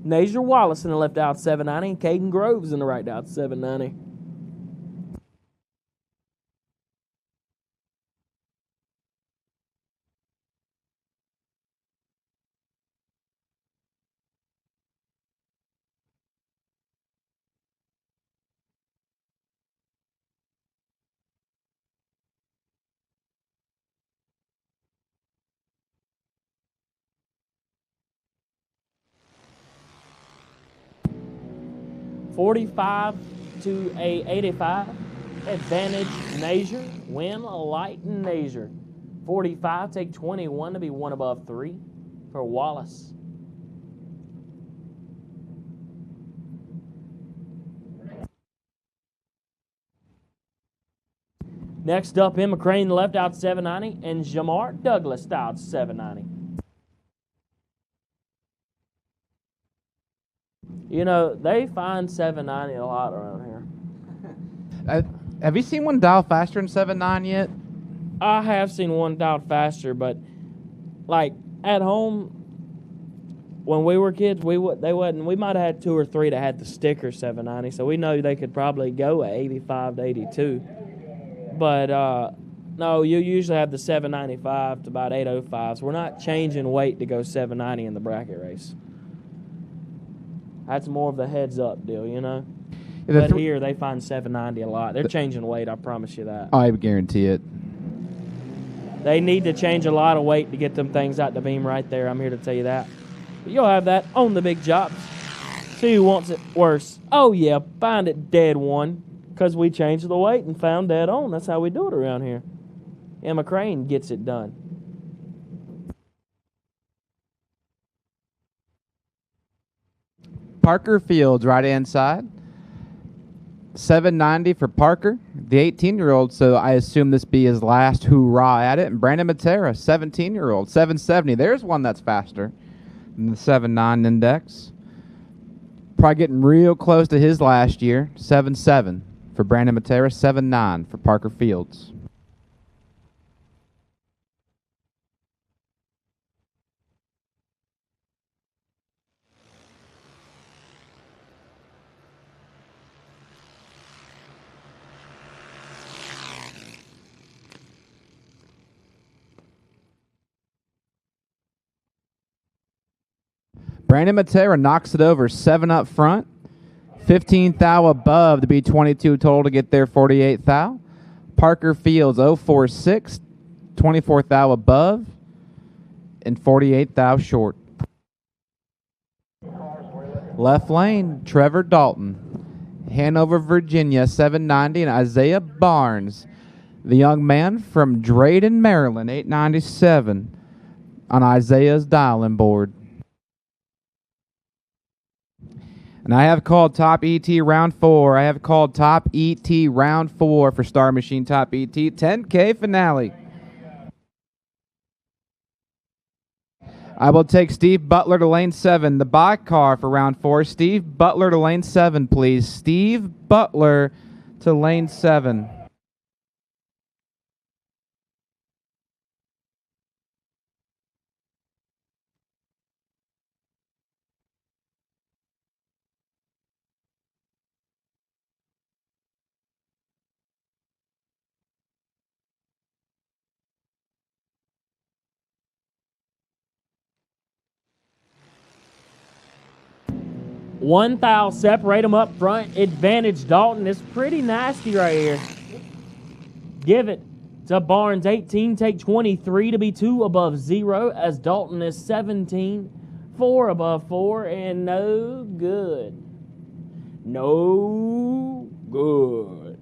Nazier Wallace in the left out 790 and Caden Groves in the right out 790. $45 to a $85. Advantage Nazier. Win light Nazier. 45, take 21 to be 1 above 3 for Wallace. Next up, Emma Crane left out 790 and Jamar Douglas out 790. You know, they find 790 a lot around here. Have you seen one dial faster than 7.9 yet? I have seen one dialed faster, but like at home, when we were kids, we might have had 2 or 3 that had the sticker 790, so we know they could probably go at 85 to 82. But no, you usually have the 795 to about 805. So we're not changing weight to go 790 in the bracket race. That's more of the heads up deal, you know. Yeah, But here they find 790 a lot. They're changing weight, I promise you that. I guarantee it. They need to change a lot of weight to get them things out the beam right there. I'm here to tell you that. But you'll have that on the big jobs. See who wants it worse. Oh, yeah, find it dead one. Because we changed the weight and found dead on. That's how we do it around here. Emma Crane gets it done. Parker Fields, right hand side. 790 for Parker, the 18-year-old, so I assume this be his last hoorah at it. And Brandon Matera, 17-year-old, 770. There's one that's faster than the 7.9 index. Probably getting real close to his last year. 7.7 for Brandon Matera, 7.9 for Parker Fields. Brandon Matera knocks it over, 7 up front, 15 thou above to be 22 total to get their 48 thou. Parker Fields 046, 24 thou above, and 48 thou short. Left lane, Trevor Dalton, Hanover, Virginia, 790, and Isaiah Barnes, the young man from Drayton, Maryland, 897 on Isaiah's dialing board. And I have called Top ET Round 4. I have called Top ET Round 4 for Star Machine Top ET 10K finale. I will take Steve Butler to lane 7, the buy car for Round 4. Steve Butler to lane 7, please. Steve Butler to lane 7. One thou, separate them up front. Advantage Dalton is pretty nasty right here. Give it to Barnes, 18, take 23 to be 2 above 0, as Dalton is 17, 4 above 4, and no good. No good.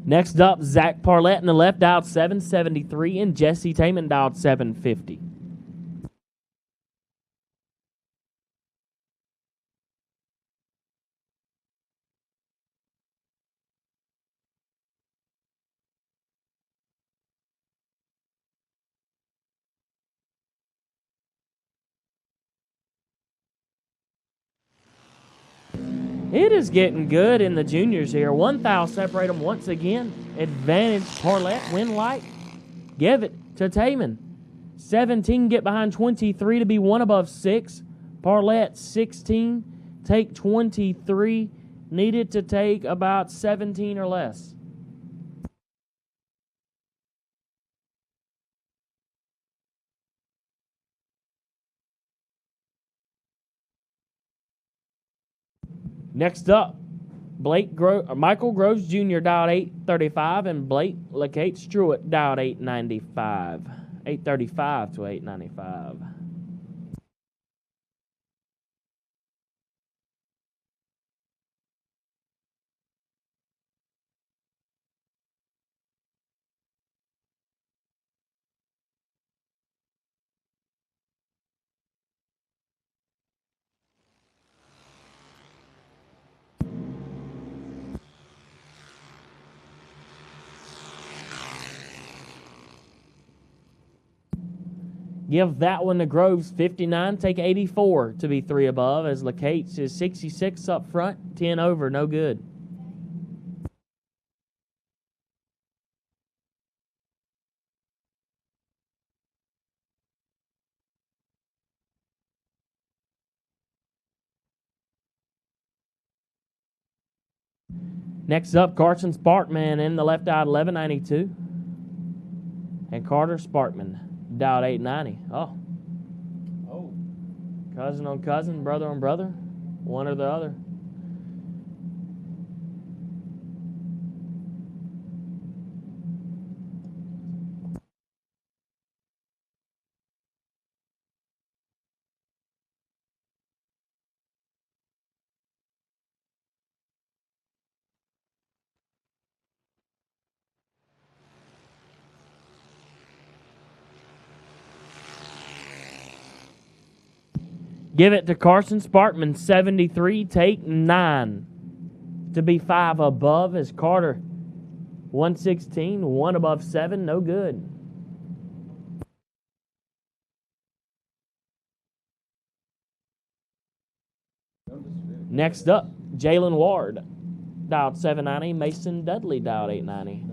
Next up, Zach Parlett in the left, dialed 773, and Jesse Taman dialed 750. It is getting good in the juniors here. 1 thou, separate them once again. Advantage Parlett, win light. Give it to Taman. 17, get behind 23 to be 1 above 6. Parlett, 16, take 23. Needed to take about 17 or less. Next up, Michael Groves Jr. dialed 835, and Blake LeCate Stewart dialed 895. 835 to 895. Give that one to Groves, 59. Take 84 to be 3 above, as Lacates is 66 up front, 10 over, no good. Next up, Carson Sparkman in the left out, 1192. And Carter Sparkman, dialed 890. Oh. Oh. Cousin on cousin, brother on brother, one or the other. Give it to Carson Sparkman, 73. Take 9 to be 5 above, as Carter, 116. 1 above 7, no good. Next up, Jalen Ward, dialed 790. Mason Dudley, dialed 890.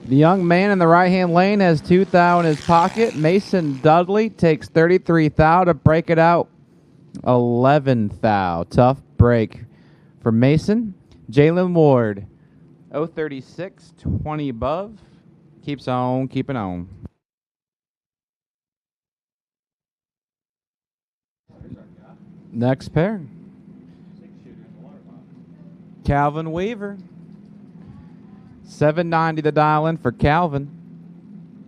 The young man in the right-hand lane has 2 thou in his pocket. Mason Dudley takes 33 thou to break it out 11 thou. Tough break for Mason. Jalen Ward, 036, 20 above. Keeps on keeping on. Next pair. Calvin Weaver. 790 the dial in for Calvin.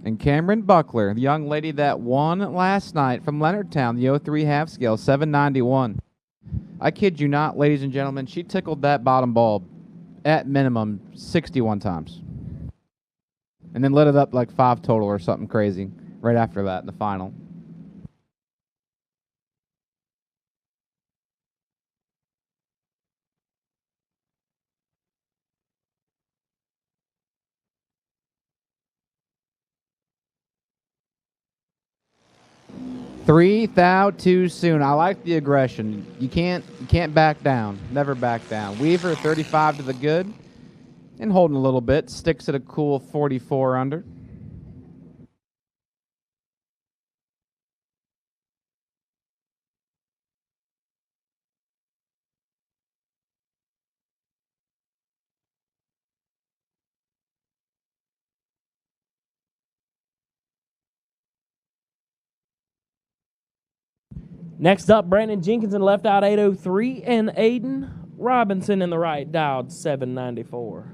And Cameron Buckler, the young lady that won last night from Leonardtown, the 03 half scale, 791. I kid you not, ladies and gentlemen, she tickled that bottom bulb at minimum 61 times. And then lit it up like 5 total or something crazy right after that in the final. Three thou too soon. I like the aggression. You can't back down. Never back down. Weaver 35 to the good and holding a little bit. Sticks at a cool 44 under. Next up, Brandon Jenkins in the left out, 803. And Aiden Robinson in the right, dialed 794.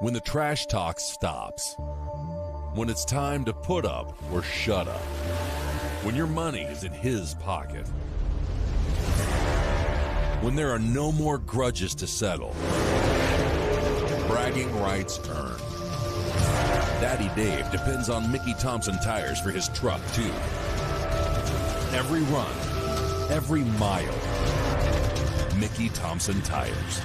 When the trash talk stops. When it's time to put up or shut up. When your money is in his pocket. When there are no more grudges to settle. Bragging rights earned. Daddy Dave depends on Mickey Thompson tires for his truck, too. Every run, every mile. Mickey Thompson tires.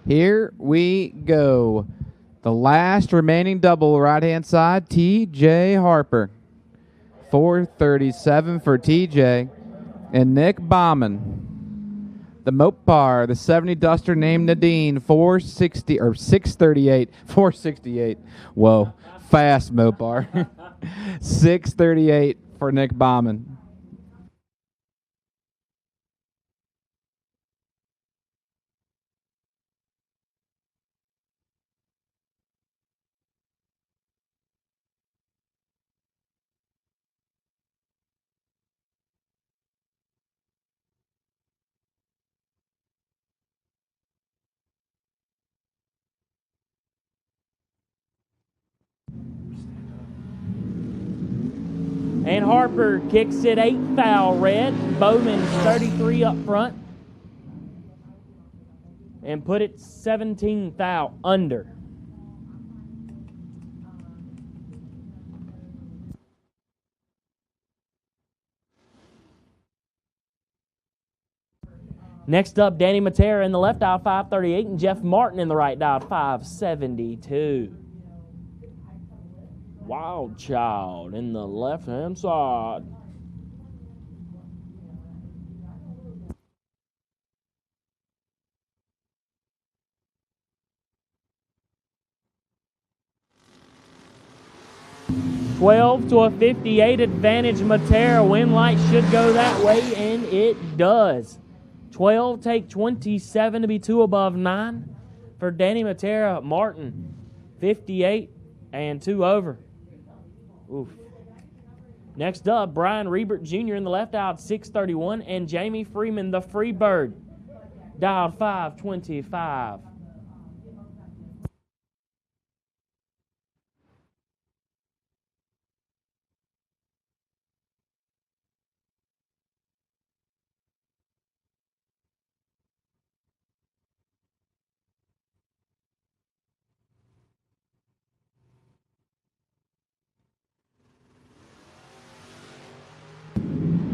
Here we go. The last remaining double right-hand side, T.J. Harper. 437 for T.J. And Nick Bauman. The Mopar, the 70 Duster named Nadine, 460 or 638, 468. Whoa, fast Mopar. 638 for Nick Bauman. And Harper kicks it 8 thou red. Bowman's 33 up front. And put it 17 thou under. Next up, Danny Matera in the left dial, 538, and Jeff Martin in the right dial, 572. Wild Child in the left-hand side. $12 to a 58 advantage. Matera. Win light should go that way, and it does. 12 take 27 to be 2 above 9 for Danny Matera. Martin, 58 and 2 over. Oof. Next up, Brian Rebert Jr. in the left dialed 631, and Jamie Freeman, the Freebird, dialed 525.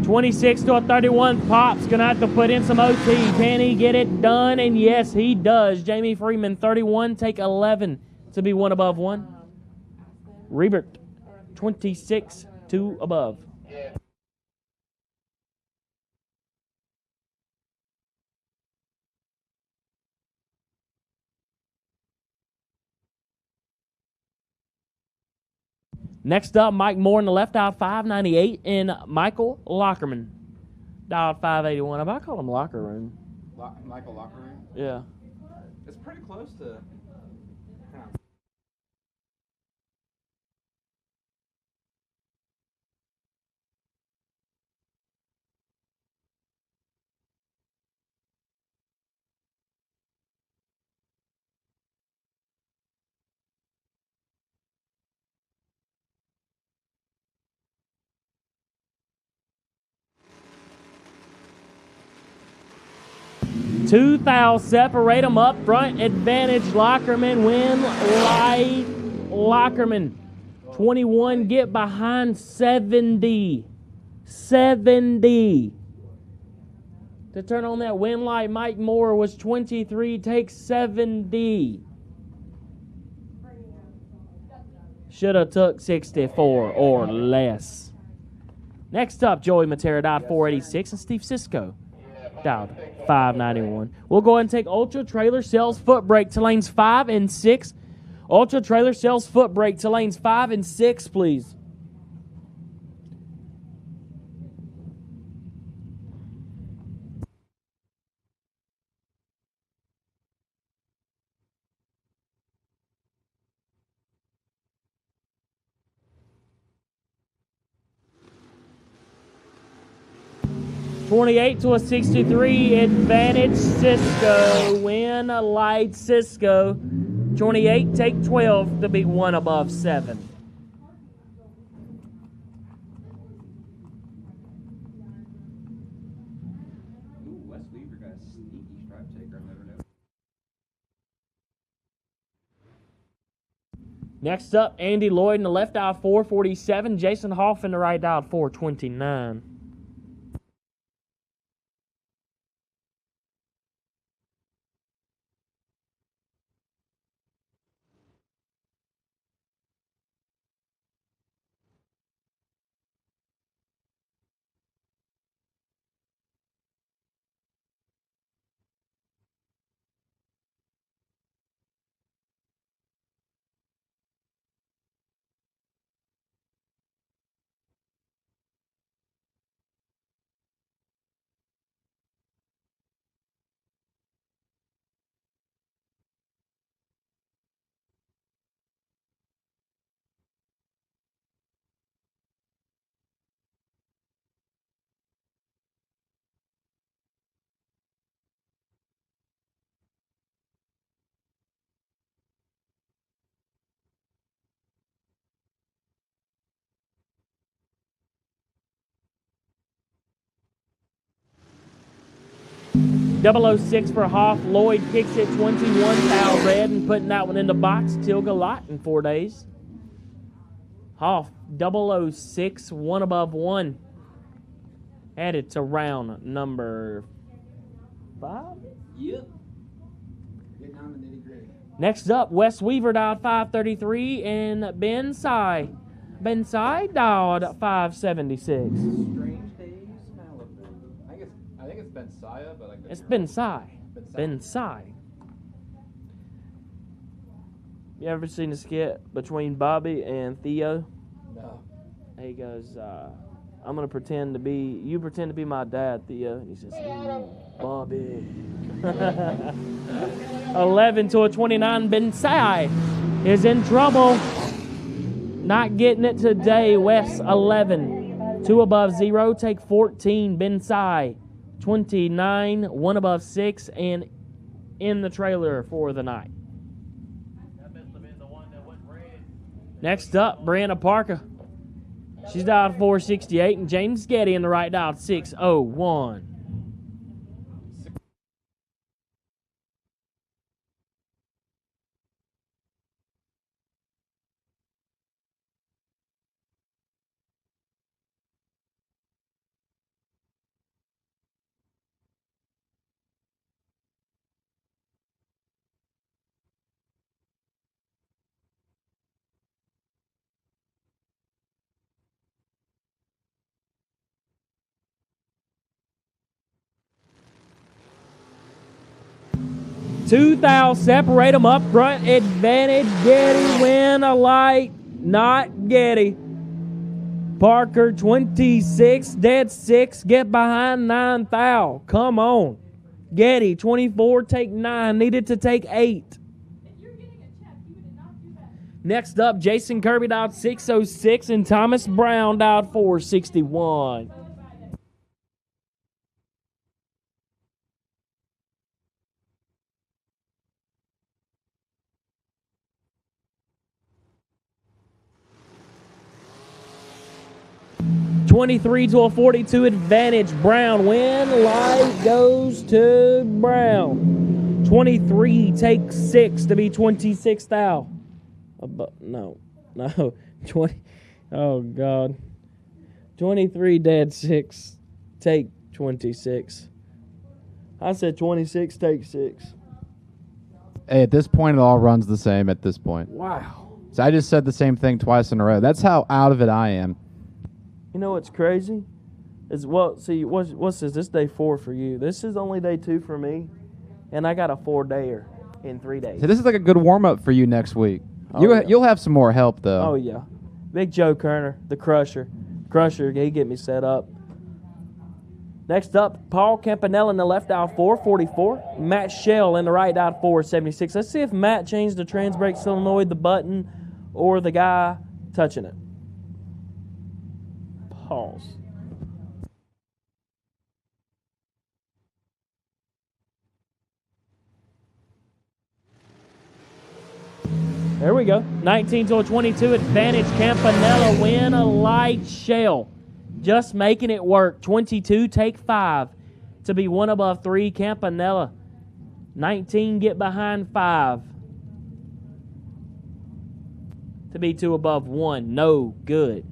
$26 to a 31. Pop's going to have to put in some OT. Can he get it done? And yes, he does. Jamie Freeman, 31, take 11 to be 1 above 1. Rebert, 26, 2 above. Next up, Mike Moore in the left dial, 598, and Michael Lockerman, dialed 581. I call him Locker Room. Michael Locker Room? Yeah. It's pretty close to... Two thou separate them up front. Advantage Lockerman. Win light Lockerman. 21 get behind 70. 70. To turn on that win light, Mike Moore was 23. Take 70. Should have took 64 or less. Next up, Joey Matera dialed 486, and Steve Cisco dialed 591. We'll go ahead and take Ultra Trailer Sales Footbrake to lanes 5 and 6. Ultra Trailer Sales Footbrake to lanes 5 and 6, please. $28 to a 63, advantage Cisco. Win light Cisco. 28, take 12 to be 1 above 7. Ooh, Wes Weaver got a sneaky stripe taker. I never know. Next up, Andy Lloyd in the left dial 447, Jason Hoff in the right dial 429. .006 for Hoff. Lloyd kicks it 21 thou red and putting that one in the box. Tilga Lot in 4 days. Hoff 006, 1 above 1. Added to round number 5? Yep. Getting on the nitty gritty. Next up, Wes Weaver dialed 533 and Ben Sy. Ben Sy dialed 576. Strange Days, Malibu. I think it's Ben Saya, but like It's Ben Sy. Ben Sy. You ever seen a skit between Bobby and Theo? No. He goes, I'm going to pretend to be, you pretend to be my dad, Theo. And he says, Bobby. 11 to a 29, Ben Sy is in trouble. Not getting it today. Wes 11. 2 above 0, take 14. Ben Sy 29, 1 above 6, and in the trailer for the night. Next up, Brianna Parker. She's dialed 468, and James Getty in the right dialed 601. $2,000, separate them up front, advantage, Getty, win a light, not Getty. Parker, 26, dead 6, get behind 9,000, come on. Getty, 24, take 9, needed to take 8. Next up, Jason Kirby dialed 606 and Thomas Brown dialed 461. $23 to a 42 advantage. Brown win. Light goes to Brown. 23 takes 6 to be 26 thou. No. 20. Oh God. 23 dead 6. Take 26. I said 26 take 6. Hey, at this point, it all runs the same at this point. Wow. So I just said the same thing twice in a row. That's how out of it I am. You know what's crazy? Is what's this? This day 4 for you. This is only day 2 for me, and I got a 4-dayer in 3 days. So this is like a good warm-up for you next week. Oh, You'll have some more help, though. Oh, yeah. Big Joe Kerner, the Crusher. He get me set up. Next up, Paul Campanella in the left dial 444. Matt Shell in the right dial 476. Let's see if Matt changed the trans brake solenoid, the button, or the guy touching it. Pause. There we go. 19 to a 22 advantage. Campanella win a light Shell. Just making it work. 22 take 5 to be 1 above 3. Campanella. 19 get behind 5 to be 2 above 1. No good.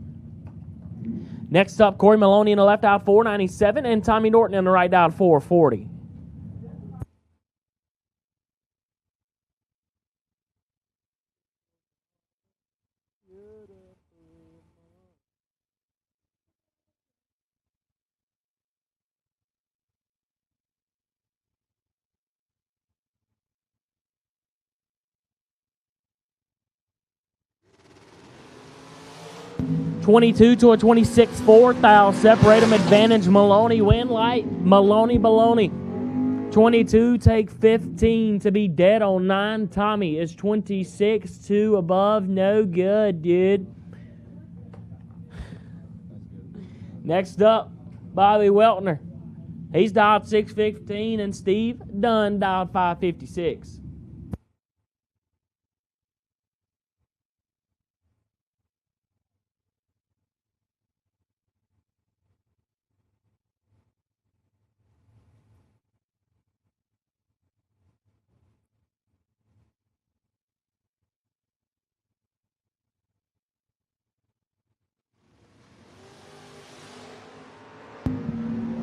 Next up, Corey Maloney in the left out 497 and Tommy Norton in the right out 440. $22 to a 26, 4,000. Separate them, advantage. Maloney win light. Maloney baloney. 22 take 15 to be dead on 9. Tommy is 26, 2 above. No good, dude. Next up, Bobby Weltner. He's dialed 615 and Steve Dunn dialed 556.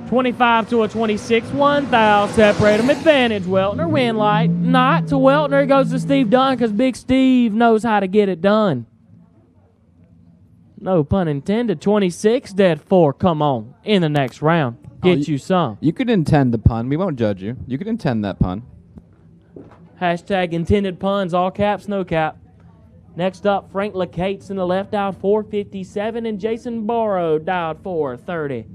25 to a 26, 1 thou, separate them, advantage, Weltner, win light, not to Weltner, it goes to Steve Dunn, because Big Steve knows how to get it done. No pun intended, 26, dead 4, come on, in the next round, get you some. You could intend the pun, we won't judge you. You could intend that pun. Hashtag intended puns, all caps, no cap. Next up, Frank LeCates in the left, dialed 457, and Jason Borrow, dialed 430.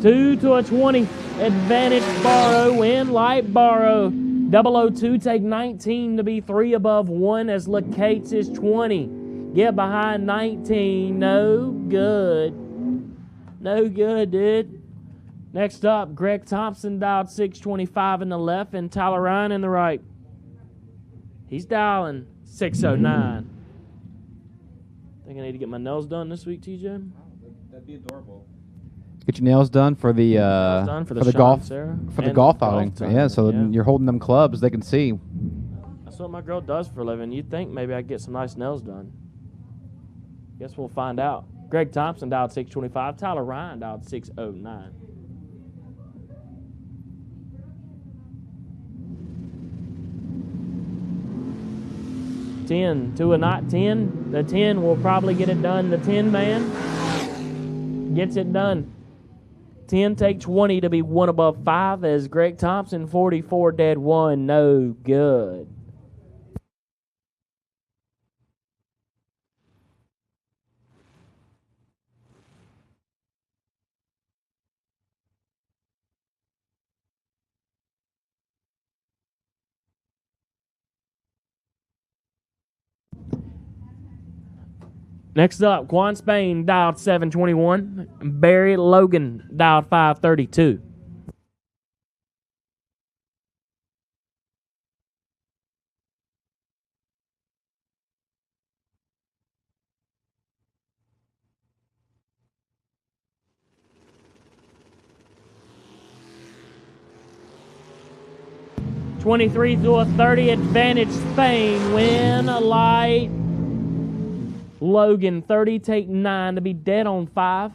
Two to a 20, advantage Borrow, win light Borrow. 002, take 19 to be 3 above 1 as LeCates is 20. Get behind 19, no good. No good, dude. Next up, Greg Thompson dialed 625 in the left and Tyler Ryan in the right. He's dialing 609. Think I need to get my nails done this week, TJ? That'd be adorable. Get your nails done for the done for the Sean, golf Sarah, for the and golf golf outing. time, Yeah, so yeah. you're holding them clubs, they can see. That's what my girl does for a living. You'd think maybe I'd get some nice nails done. Guess we'll find out. Greg Thompson dialed 625. Tyler Ryan dialed 609. $10 to a not 10. The 10 will probably get it done. The 10 man gets it done. 10 take 20 to be 1 above 5 as Greg Thompson 44 dead 1. No good. Next up, Quan Spain dialed 721. Barry Logan dialed 532. $23 to a 30, advantage Spain, win a light. Logan 30, take 9 to be dead on 5.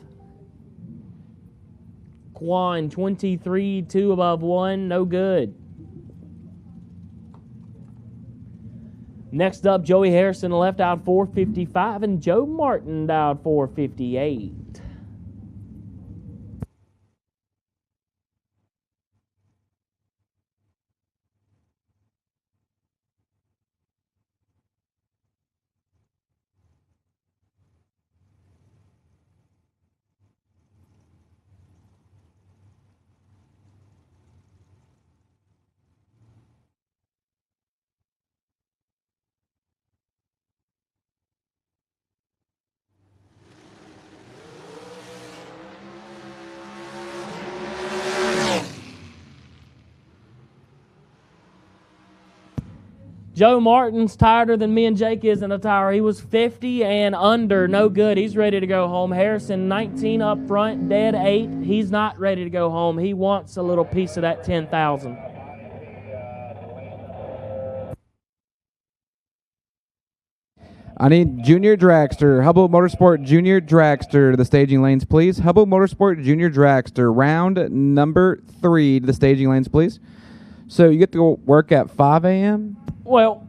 Quan 23, 2 above 1, no good. Next up, Joey Harrison left out 455 and Joe Martin dialed 458. Joe Martin's tireder than me and Jake is in the tire. He was 50 and under, no good. He's ready to go home. Harrison, 19 up front, dead 8. He's not ready to go home. He wants a little piece of that 10,000. I need Junior Dragster, Hubble Motorsport Junior Dragster to the staging lanes, please. Hubble Motorsport Junior Dragster, round number 3 to the staging lanes, please. So you get to go work at 5 a.m.? Well,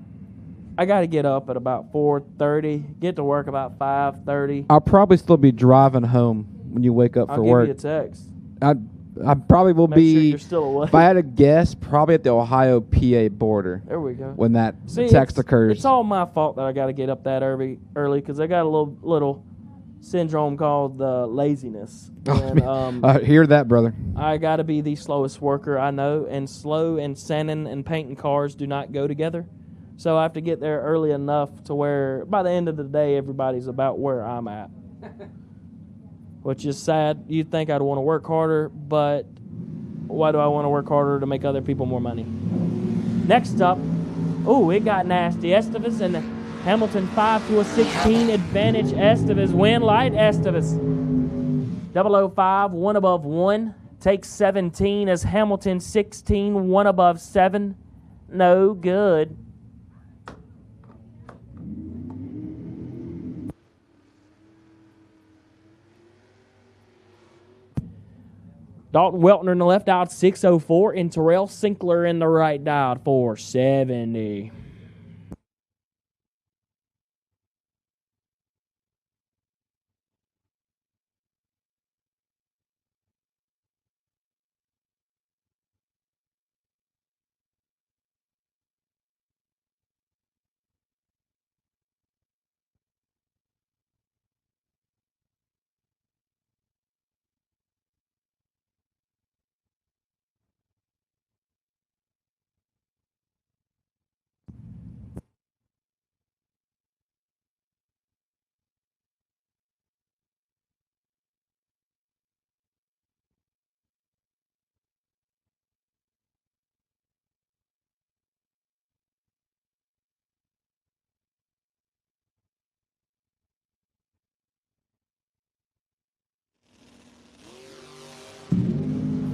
I got to get up at about 4:30, get to work about 5:30. I'll probably still be driving home when you wake up for work. I'll give you a text. I probably will Make sure be, you're still awake. if I had to guess, probably at the Ohio-PA border There we go. when that See, text occurs. It's all my fault that I got to get up that early because I got a little syndrome called laziness. And, hear that, brother. I got to be the slowest worker I know, and slow and sanding and painting cars do not go together. So I have to get there early enough to where by the end of the day, everybody's about where I'm at. which is sad. You'd think I'd want to work harder, but why do I want to work harder? To make other people more money. Next up, oh, it got nasty. Estevez and Hamilton 5 to a 16 advantage. Estevez win light. Estevez 005 1 above 1 takes 17 as Hamilton 16 1 above 7. No good. Dalton Weltner in the left dialed 604 and Terrell Sinkler in the right dialed 470.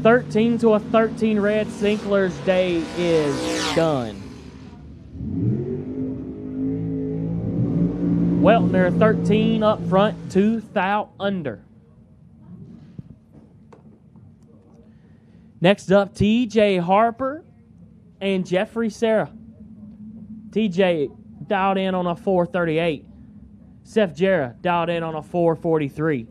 $13 to a 13 red. Sinkler's day is done. Weltner 13 up front, 2 thou under. Next up, TJ Harper and Jeffrey Serra. TJ dialed in on a 438. Seth Jarrah dialed in on a 443.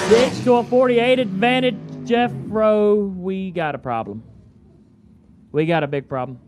Six to a 48 advantage. Jeff Rowe, we got a problem. We got a big problem.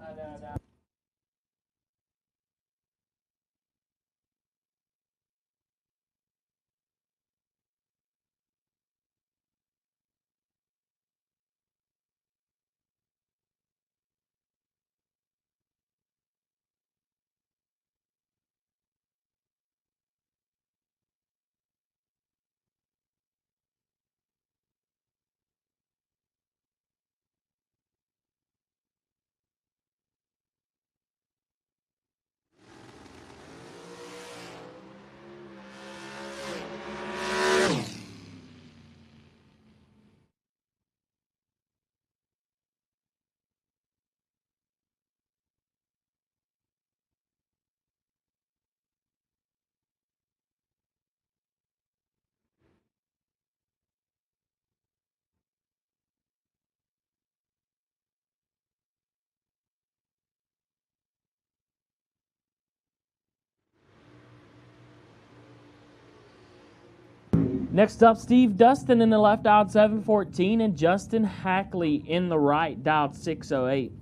Next up, Steve Dustin in the left dialed 714 and Justin Hackley in the right dialed 608.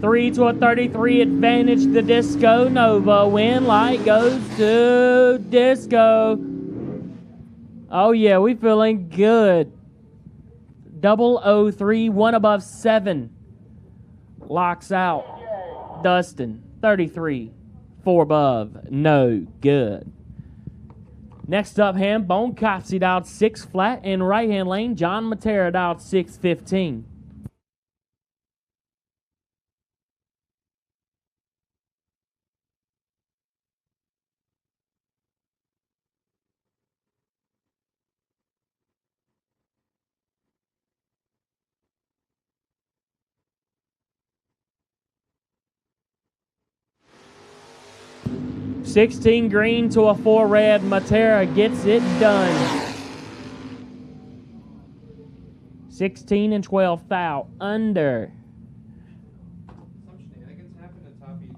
3 to a 33 advantage. The Disco Nova. Win light goes to Disco. Oh, yeah, we feeling good. 003, 1 above 7. Locks out. Dustin, 33, 4 above. No good. Next up, Hambone Copsy dialed 6 flat. In right-hand lane, John Matera dialed 615. $16 green to a 4 red. Matera gets it done. 16 and 12 foul under. Some shenanigans happen to top each.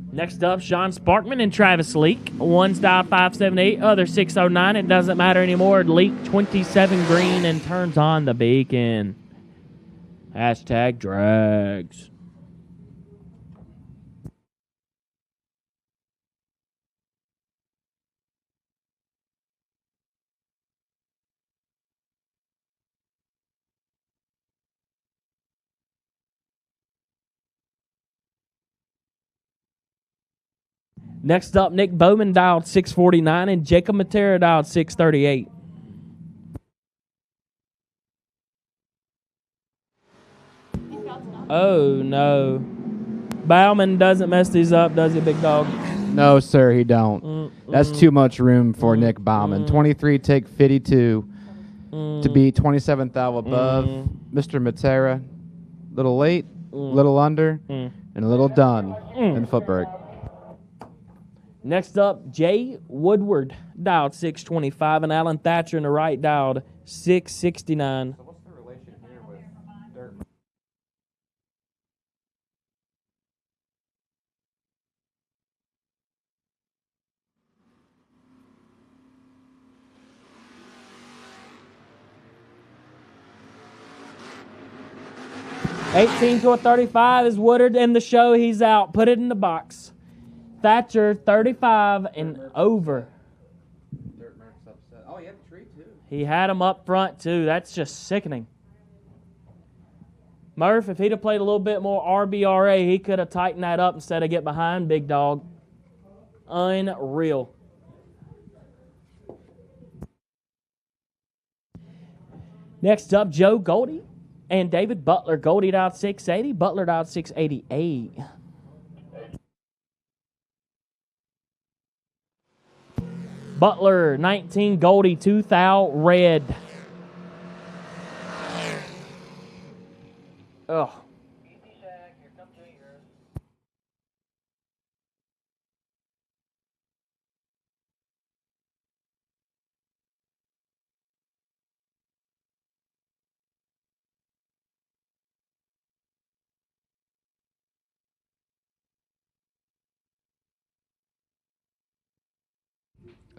Next up, Sean Sparkman and Travis Leak. One's dialed 578, other 609. It doesn't matter anymore. Leak 27 green and turns on the beacon. Hashtag drags. Next up, Nick Bowman dialed 649 and Jacob Matera dialed 638. Oh, no. Bauman doesn't mess these up, does he, big dog? No, sir, he don't. That's too much room for Nick Bauman. 23, take 52 to be 27th thou above. Mr. Matera, little late, little under, and a little done in Footbrake. Next up, Jay Woodward dialed 625 and Alan Thatcher in the right dialed 669. So what's the relation here with dirt? 18 to a 35 is Woodard in the show. He's out. Put it in the box. Thatcher, 35 and over. Dirt Merc's upset. Oh, he had the tree too. He had him up front, too. That's just sickening. Murph, if he'd have played a little bit more RBRA, he could have tightened that up instead of get behind big dog. Unreal. Next up, Joe Goldie and David Butler. Goldie dialed 680, Butler dialed 688. Butler, 19, Goldie, 2 thou, red. Ugh.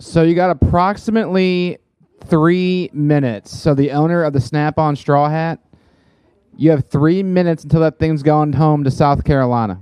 So you got approximately 3 minutes. So the owner of the Snap-on straw hat, you have 3 minutes until that thing's going home to South Carolina.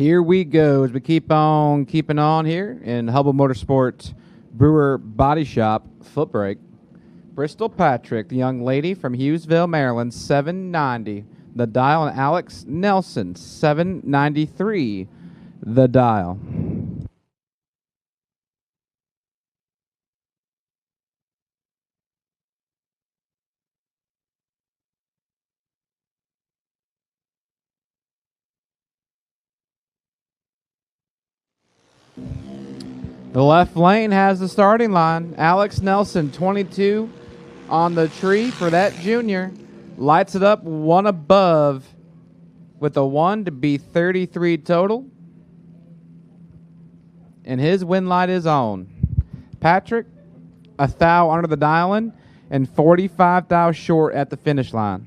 Here we go as we keep on keeping on here in Hubble Motorsport Brewer Body Shop Footbrake. Bristol Patrick, the young lady from Hughesville, Maryland, 790 the dial, and Alex Nelson, 793 the dial. The left lane has the starting line. Alex Nelson, 22 on the tree for that junior. Lights it up one above with a 1 to be 33 total. And his win light is on. Patrick, a thou under the dial-in and 45 thou short at the finish line.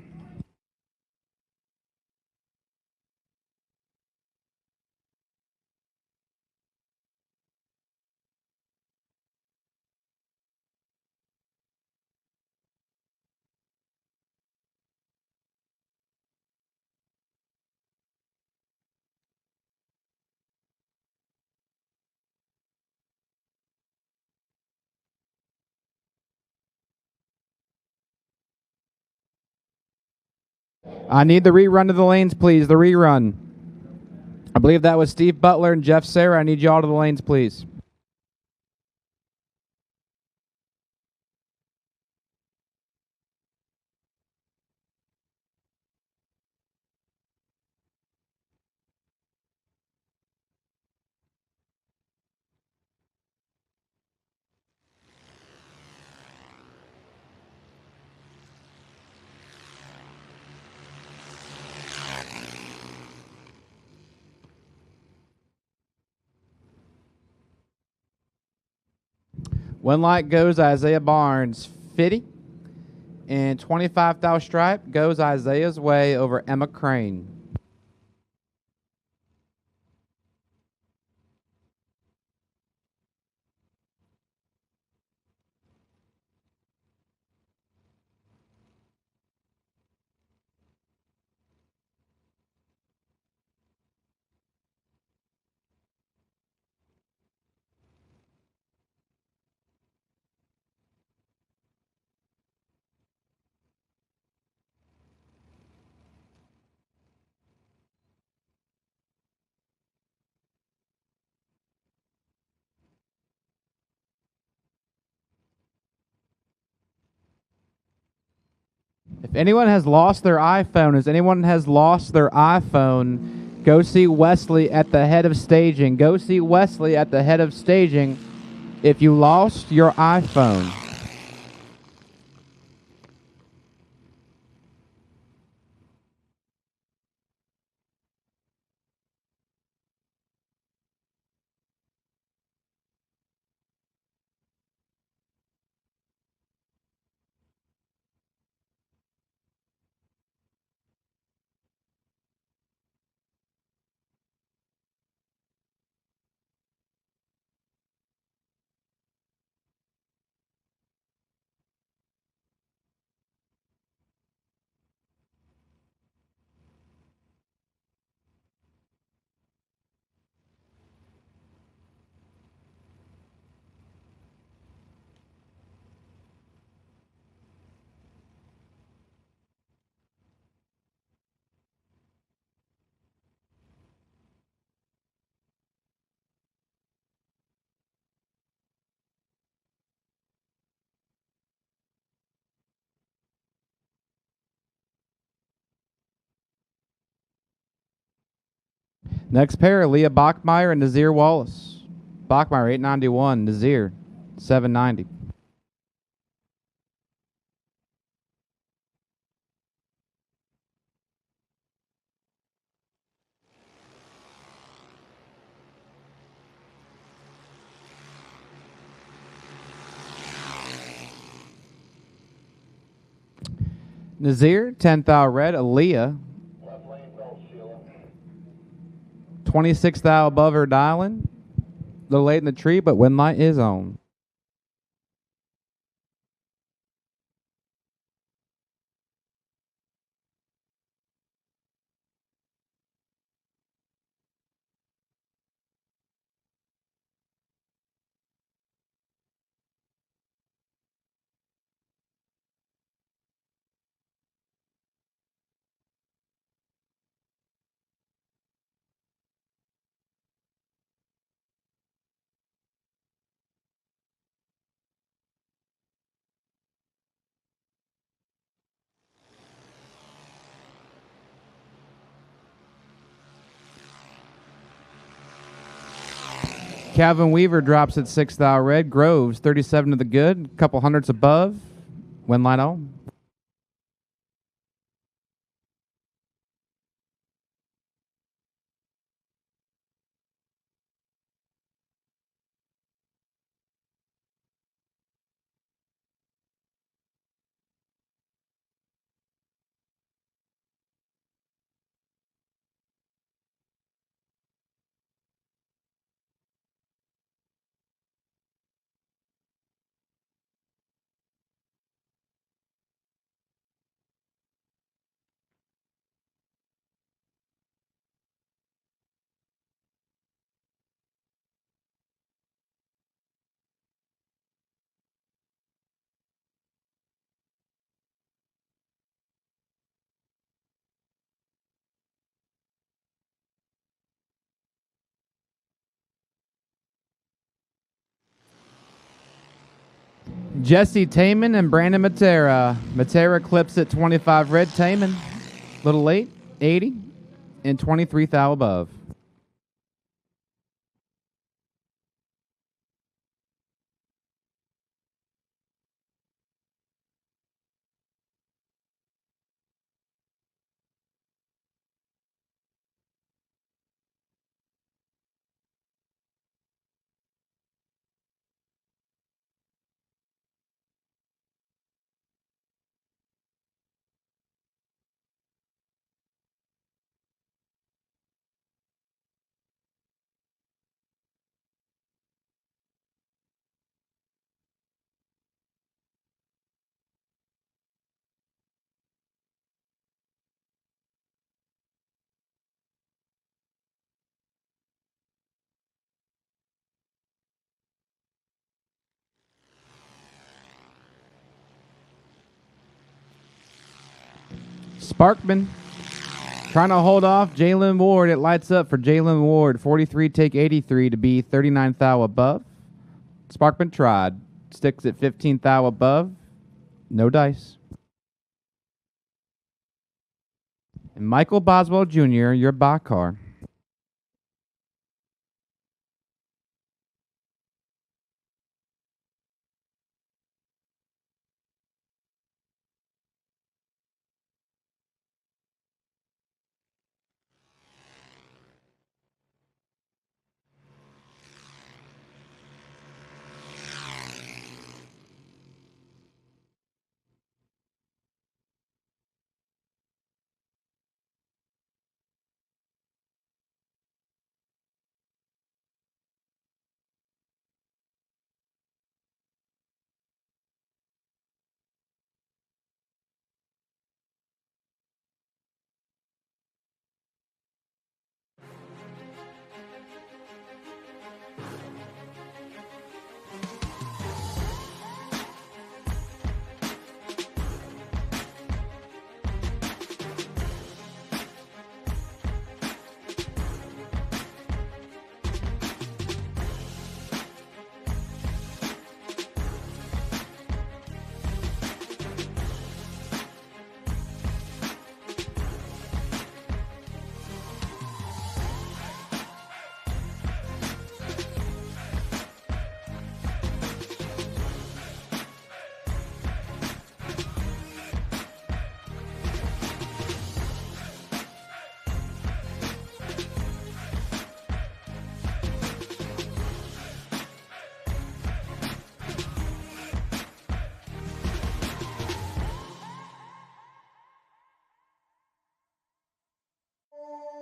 I need the rerun to the lanes, please. The rerun. I believe that was Steve Butler and Jeff Sarah. I need y'all to the lanes, please. One light goes Isaiah Barnes, 50. And 25 thou stripe goes Isaiah's way over Emma Crane. If anyone has lost their iPhone, go see Wesley at the head of staging. Go see Wesley at the head of staging if you lost your iPhone. Next pair, Leah Bachmeyer and Nazir Wallace. Bachmeyer, 891. Nazir, 790. Nazir, 10th thou red. Aaliyah, 26th thou above her dialing. A little late in the tree, but win light is on. Calvin Weaver drops at 6 thou red. Groves 37 to the good. A couple hundreds above. Win line all. Jesse Taman and Brandon Matera. Matera clips at 25 red. Taman, little late, 80, and 23 thou above. Sparkman trying to hold off Jalen Ward. It lights up for Jalen Ward. 43 take 83 to be 39 thou above. Sparkman tried. Sticks at 15 thou above. No dice. And Michael Boswell Jr., your buy car.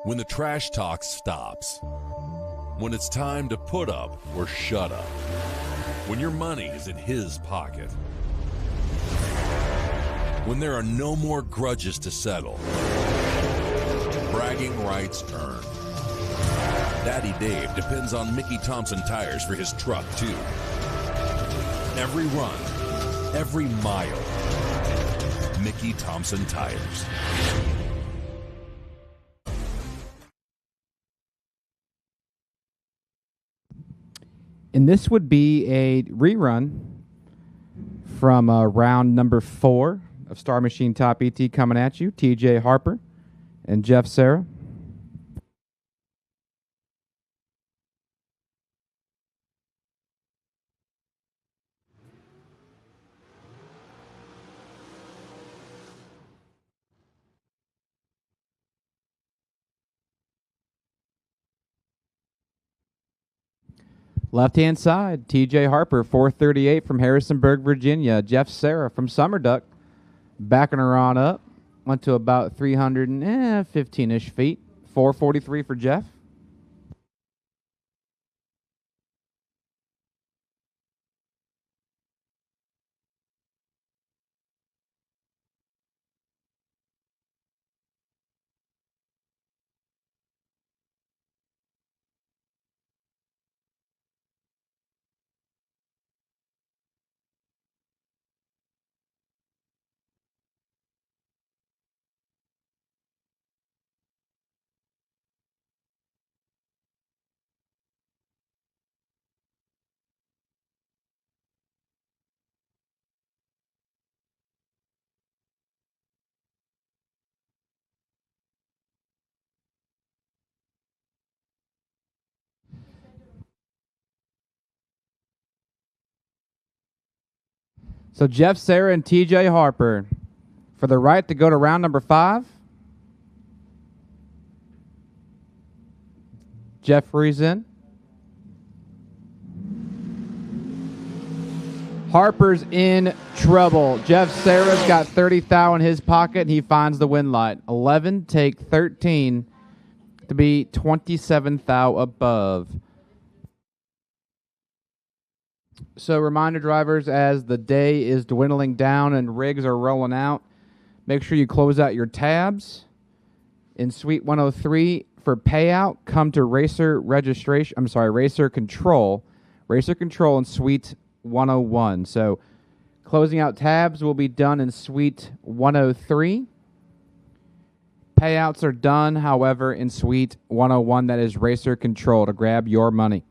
When the trash talk stops. When it's time to put up or shut up. When your money is in his pocket. When there are no more grudges to settle. Bragging rights earned. Daddy Dave depends on Mickey Thompson tires for his truck, too. Every run, every mile. Mickey Thompson tires. And this would be a rerun from round number 4 of Star Machine Top ET coming at you. TJ Harper and Jeff Serra. Left-hand side, TJ Harper, 438 from Harrisonburg, Virginia. Jeff Serra from Summerduck, backing her on up. Went to about 315-ish feet. 443 for Jeff. So Jeff Serra and TJ Harper for the right to go to round number 5. Jeffrey's in. Harper's in trouble. Jeff Serra's got 30 thou in his pocket, and he finds the win light. 11, take 13 to be 27 thou above. So reminder, drivers, as the day is dwindling down and rigs are rolling out, make sure you close out your tabs. In Suite 103 for payout, come to Racer Control. Racer Control in Suite 101. So closing out tabs will be done in Suite 103. Payouts are done, however, in Suite 101. That is Racer Control to grab your money.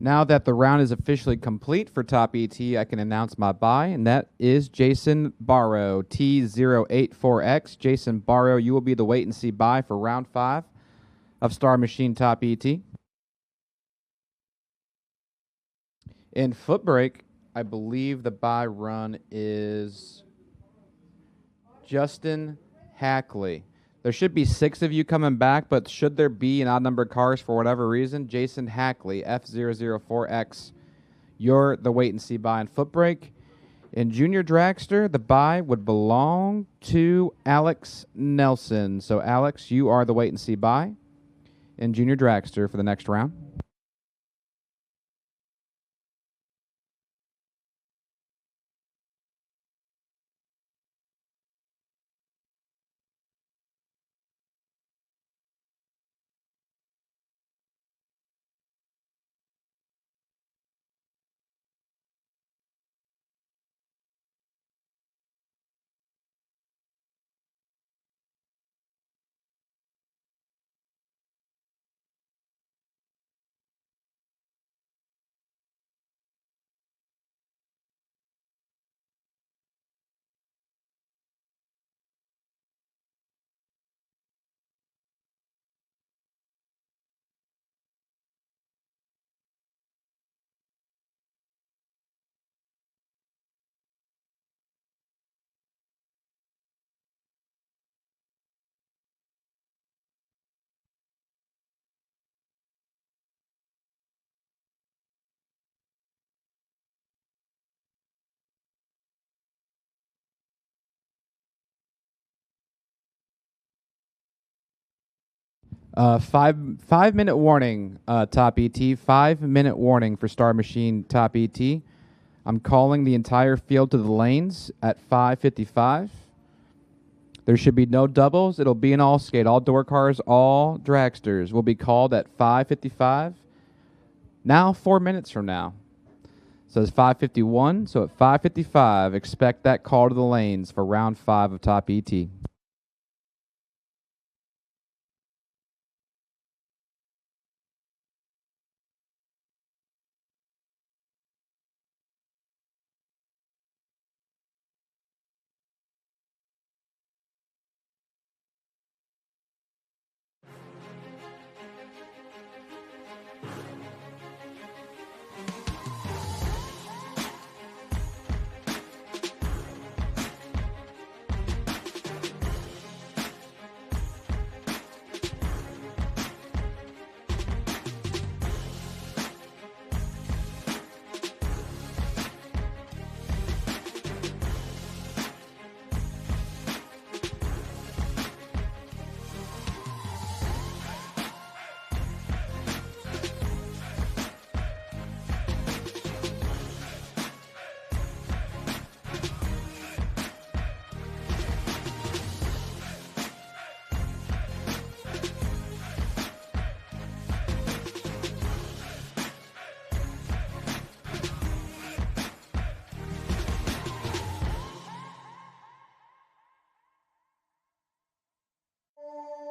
Now that the round is officially complete for Top ET, I can announce my buy, and that is Jason Barrow, T084X. Jason Barrow, you will be the wait and see buy for round 5 of Star Machine Top ET. In Footbrake, I believe the buy run is Justin Hackley. There should be 6 of you coming back, but should there be an odd-numbered cars for whatever reason, Jason Hackley, F004X, you're the wait-and-see buy in Footbrake. In Junior Dragster, the buy would belong to Alex Nelson. So, Alex, you are the wait-and-see buy in Junior Dragster for the next round. 5 minute warning, Top ET. 5 minute warning for Star Machine Top ET. I'm calling the entire field to the lanes at 5:55. There should be no doubles. It'll be an all skate. All door cars, all dragsters will be called at 5:55. Now 4 minutes from now. So it's 5:51. So at 5:55, expect that call to the lanes for round 5 of Top ET.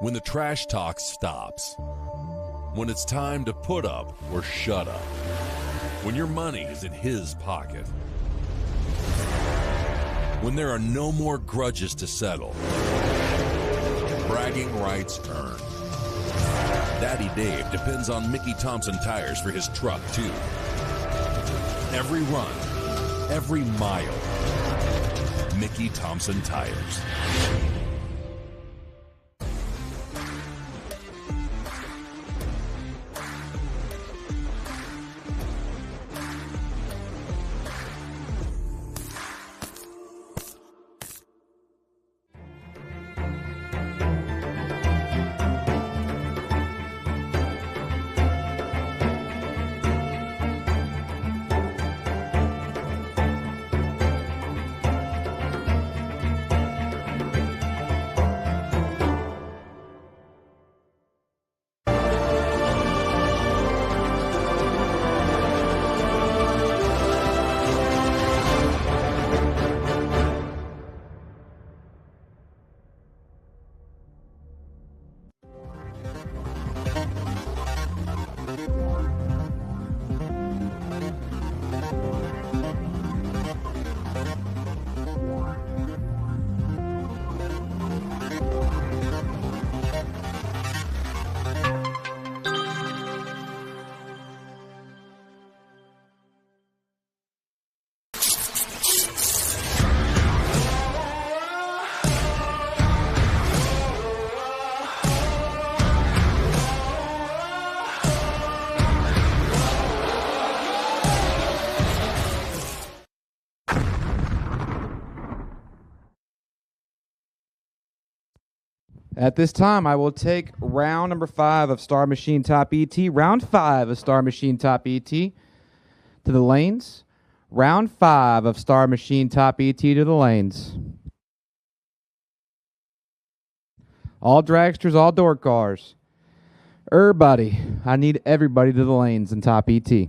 When the trash talk stops. When it's time to put up or shut up. When your money is in his pocket. When there are no more grudges to settle. Bragging rights earned. Daddy Dave depends on Mickey Thompson tires for his truck, too. Every run, every mile. Mickey Thompson tires. At this time, I will take round number 5 of Star Machine Top ET. Round 5 of Star Machine Top ET to the lanes. Round 5 of Star Machine Top ET to the lanes. All dragsters, all door cars. Everybody, I need everybody to the lanes in Top ET.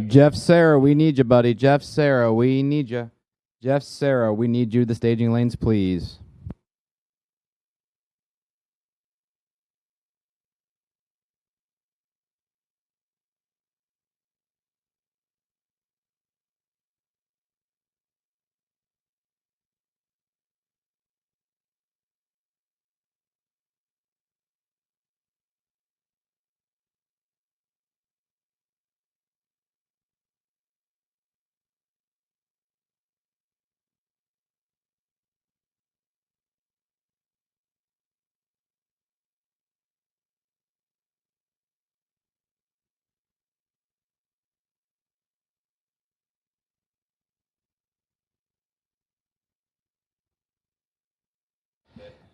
Jeff Sarah, we need you, buddy. Jeff Sarah, we need you. Jeff Sarah, we need you to the staging lanes, please.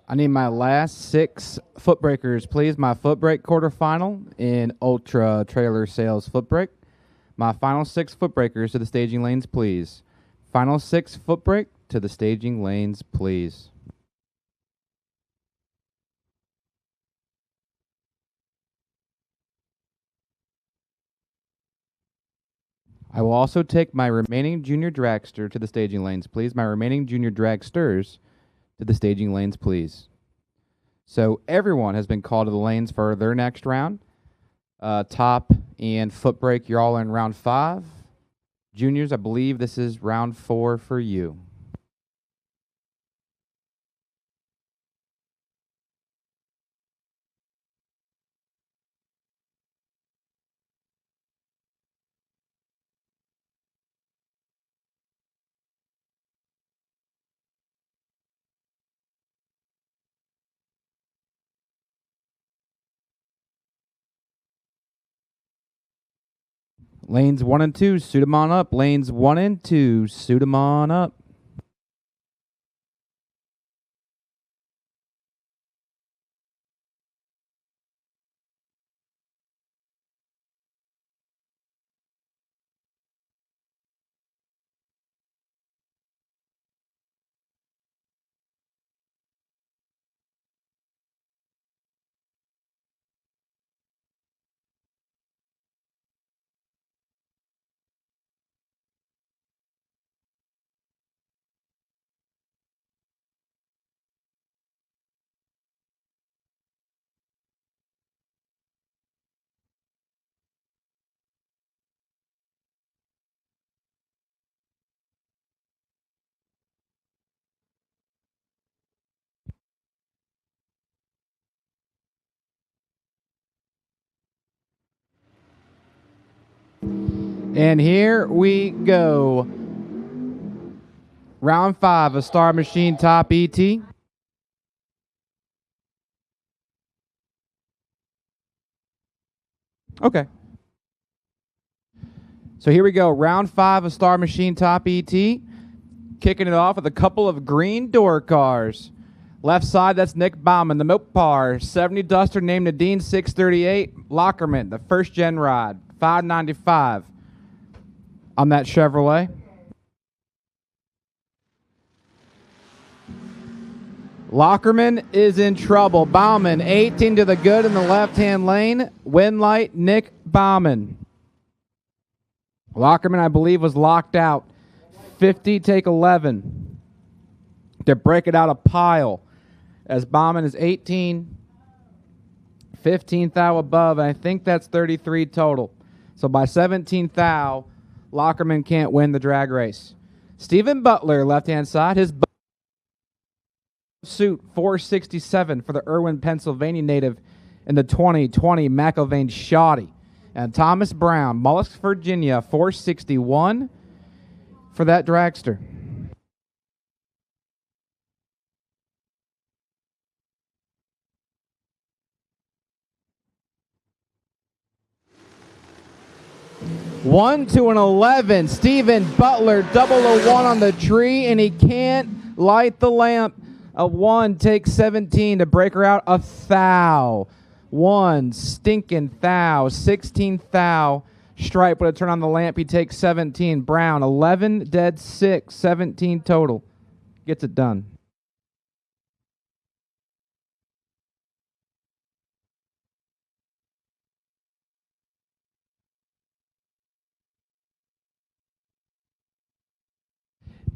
I need my last 6 footbreakers, please. My footbrake quarterfinal in Ultra Trailer Sales footbrake. My final 6 footbreakers to the staging lanes, please. Final 6 footbrake to the staging lanes, please. I will also take my remaining Junior Dragster to the staging lanes, please. My remaining Junior Dragsters to the staging lanes, please. So everyone has been called to the lanes for their next round. Top and footbrake, you're all in round 5. Juniors, I believe this is round 4 for you. Lanes 1 and 2, suit 'em on up. Lanes 1 and 2, suit 'em on up. And here we go. Round 5, a Star Machine Top ET. Okay. So here we go. Round 5, a Star Machine Top ET. Kicking it off with a couple of green door cars. Left side, that's Nick Bauman, the Mopar. 70 Duster named Nadine 638. Lockerman, the first gen ride. $595 on that Chevrolet. Lockerman is in trouble. Bauman, 18 to the good in the left-hand lane. Win light, Nick Bauman. Lockerman, I believe, was locked out. 50, take 11. To break it out a pile. As Bauman is 18, 15 thou above, and I think that's 33 total. So by 17 thou, Lockerman can't win the drag race. Stephen Butler, left-hand side, his suit 467 for the Irwin, Pennsylvania native in the 2020 McIlvain Shoddy. And Thomas Brown, Mollusk, Virginia, 461 for that dragster. One to an 11. Stephen Butler, 001 on the tree, and he can't light the lamp. A 1 takes 17 to break her out. A thou. 1 stinking thou. 16 thou. Stripe would have turned on the lamp. He takes 17. Brown, 11, dead 6. 17 total. Gets it done.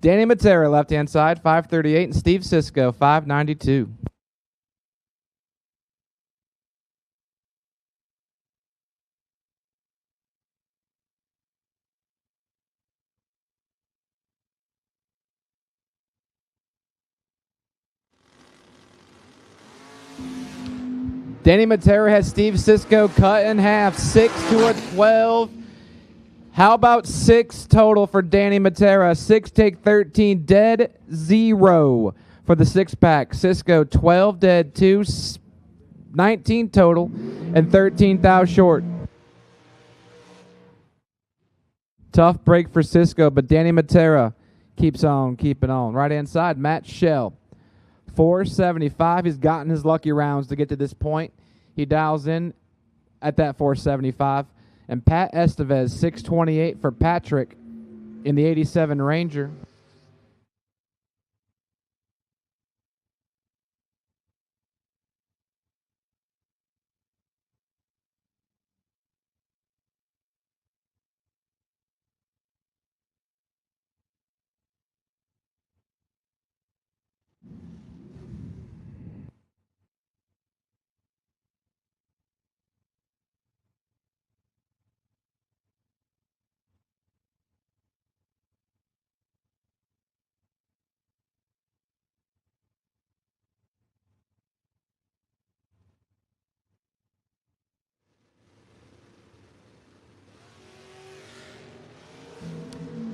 Danny Matera, left-hand side, 538, and Steve Cisco, 592. Danny Matera has Steve Cisco cut in half, 6 to a 12. How about 6 total for Danny Matera? 6 take 13, dead 0 for the 6-pack. Cisco 12 dead 2, 19 total, and 13 thou short. Tough break for Cisco, but Danny Matera keeps on keeping on. Right-hand side, Matt Shell. 475. He's gotten his lucky rounds to get to this point. He dials in at that 475. And Pat Estevez, 628 for Patrick in the 87 Ranger.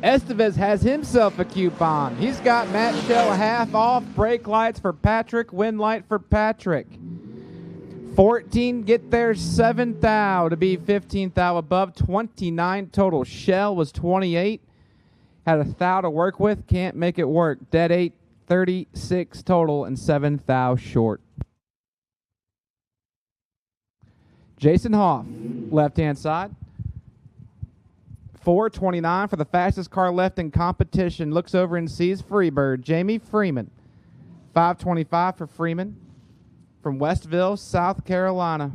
Estevez has himself a coupon. He's got Matt Shell half off, brake lights for Patrick, wind light for Patrick. 14 get there, 7 thou to be 15 thou above, 29 total. Shell was 28, had a thou to work with, can't make it work. Dead 8, 36 total, and 7 thou short. Jason Hoff, left-hand side. 429 for the fastest car left in competition. Looks over and sees Freebird, Jamie Freeman. 525 for Freeman from Westville, South Carolina.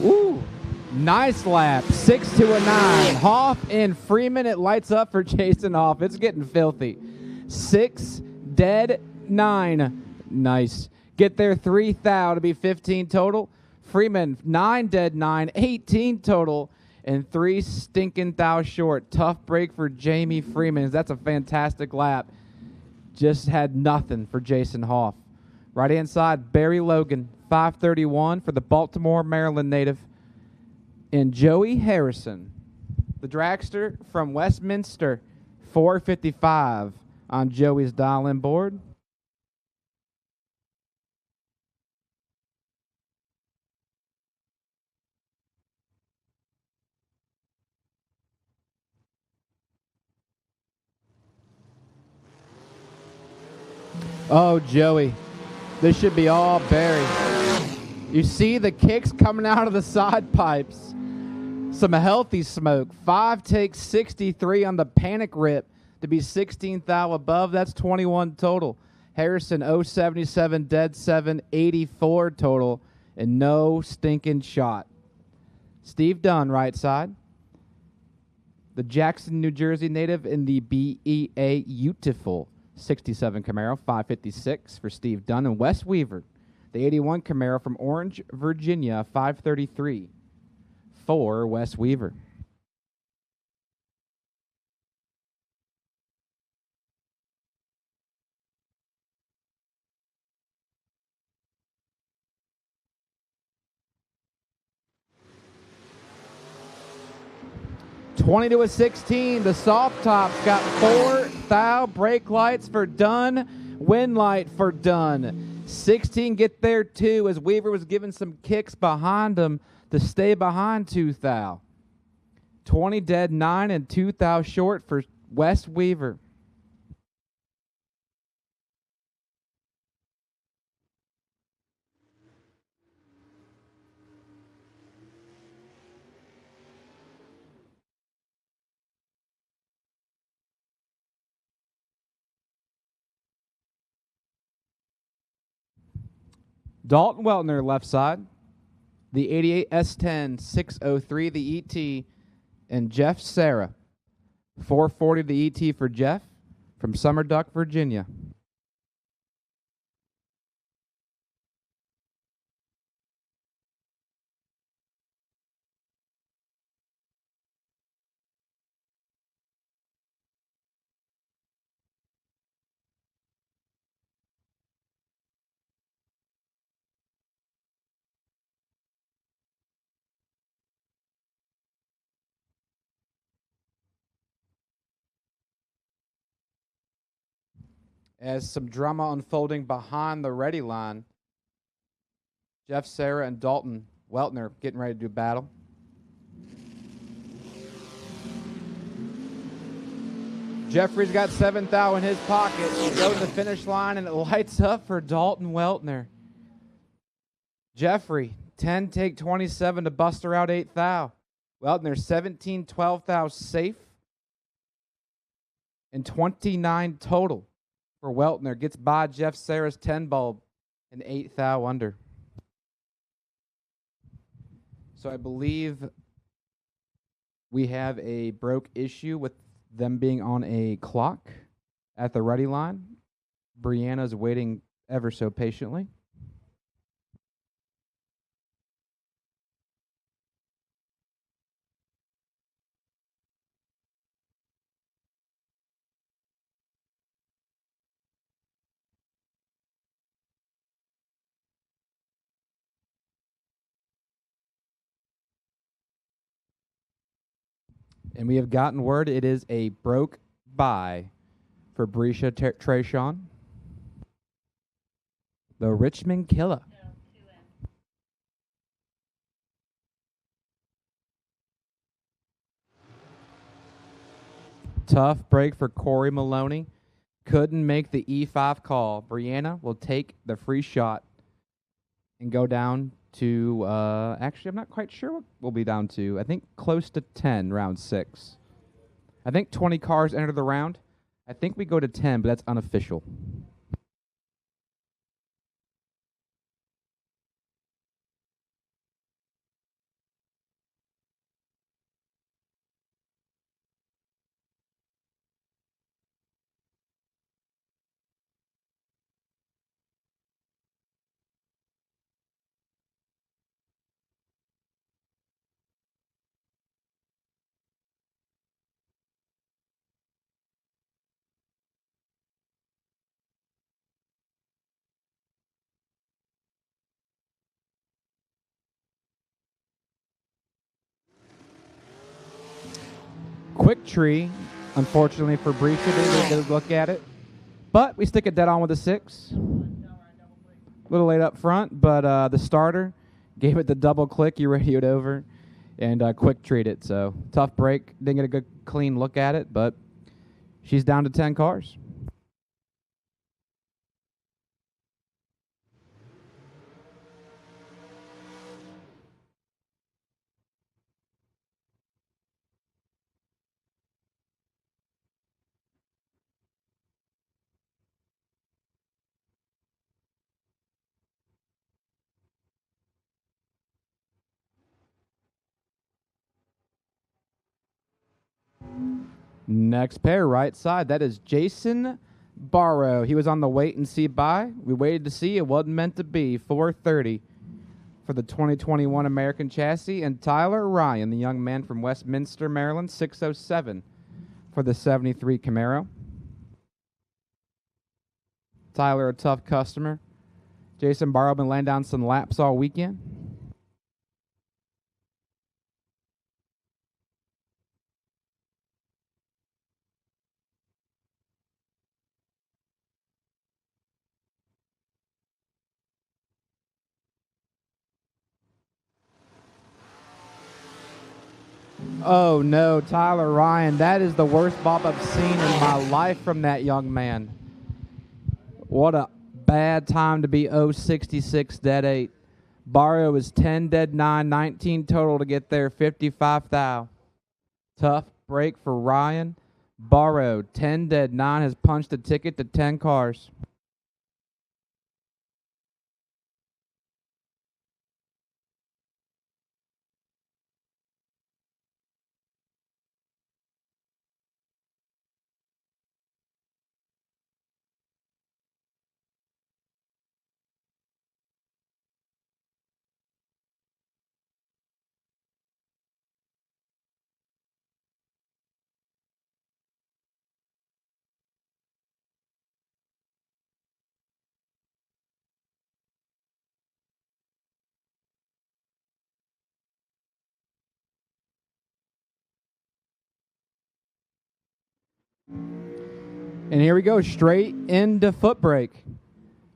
Ooh, nice lap. 6 to a 9. Hoff and Freeman. It lights up for Jason Hoff. It's getting filthy. 6 dead 9. Nice. Get there 3 thou to be 15 total. Freeman 9 dead 9, 18 total, and 3 stinking thou short. Tough break for Jamie Freeman. That's a fantastic lap. Just had nothing for Jason Hoff. Right-hand side, Barry Logan, 531 for the Baltimore, Maryland native. And Joey Harrison, the dragster from Westminster, 455 on Joey's dial-in board. Oh, Joey. This should be all Barry. You see the kicks coming out of the side pipes. Some healthy smoke. 5 takes 63 on the panic rip to be 16 thou above. That's 21 total. Harrison 077 dead 7, 84 total, and no stinking shot. Steve Dunn, right side. The Jackson, New Jersey native in the BEA Beautiful 67 Camaro, 556 for Steve Dunn. And Wes Weaver, the 81 Camaro from Orange, Virginia, 533 for Wes Weaver. $20 to a 16. The soft top's got 4 thou brake lights for Dunn, wind light for Dunn. 16 get there too, as Weaver was giving some kicks behind him to stay behind 2 thou. 20 dead, 9 and 2 thou short for West Weaver. Dalton Weltner left side. The 88 S10 603 the ET, and Jeff Sarah. 440 the ET for Jeff from Summer Duck, Virginia. As some drama unfolding behind the ready line, Jeff Sarah and Dalton Weltner getting ready to do battle. Jeffrey's got 7 thou in his pocket. He goes to the finish line, and it lights up for Dalton Weltner. Jeffrey, 10 take 27 to buster out 8 thou. Weltner, 17 12 thou safe, and 29 total for Weltner. Gets by Jeff Sarah's 10 bulb and 8 thou under. So I believe we have a broke issue with them being on a clock at the ready line. Brianna's waiting ever so patiently. And we have gotten word it is a broke bye for Brescia Trayshawn. The Richmond Killer. Tough break for Corey Maloney. Couldn't make the E5 call. Brianna will take the free shot and go down to, actually, I'm not quite sure what we'll be down to. I think close to 10, round 6. I think 20 cars enter the round. I think we go to 10, but that's unofficial. Quick tree, unfortunately for Brescia, they didn't look at it. But we stick it dead on with a 6. A little late up front, but the starter gave it the double click. You radioed over and quick treat it. So tough break. Didn't get a good clean look at it, but she's down to 10 cars. Next pair, right side. That is Jason Barrow. He was on the wait and see buy. We waited to see. It wasn't meant to be. 430 for the 2021 American Chassis. And Tyler Ryan, the young man from Westminster, Maryland, 607 for the 73 Camaro. Tyler, a tough customer. Jason Barrow been laying down some laps all weekend. Oh no, Tyler Ryan. That is the worst bop I've seen in my life from that young man. What a bad time to be 066 dead 8. Barrio is 10 dead 9, 19 total to get there, 55 thou. Tough break for Ryan. Barrow, 10 dead 9, has punched a ticket to 10 cars. And here we go, straight into Footbrake.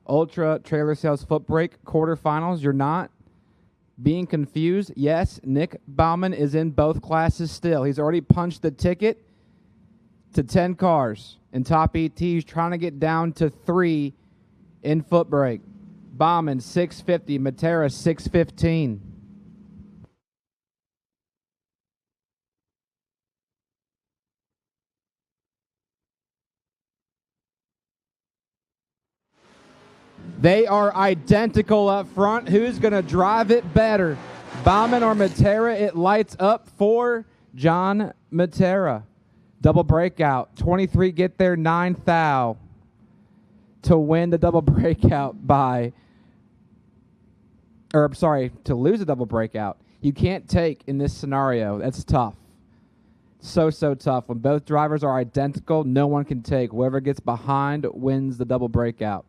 Ultra Trailer Sales Footbrake quarterfinals. You're not being confused. Yes, Nick Bauman is in both classes still. He's already punched the ticket to 10 cars. In top ET, he's trying to get down to 3 in Footbrake. Bauman, 650. Matera, 615. They are identical up front. Who's going to drive it better? Bauman or Matera? It lights up for John Matera. Double breakout. 23 get there, 9 thou to win the double breakout by, or I'm sorry, to lose a double breakout. You can't take in this scenario. That's tough. So tough. When both drivers are identical, no one can take. Whoever gets behind wins the double breakout.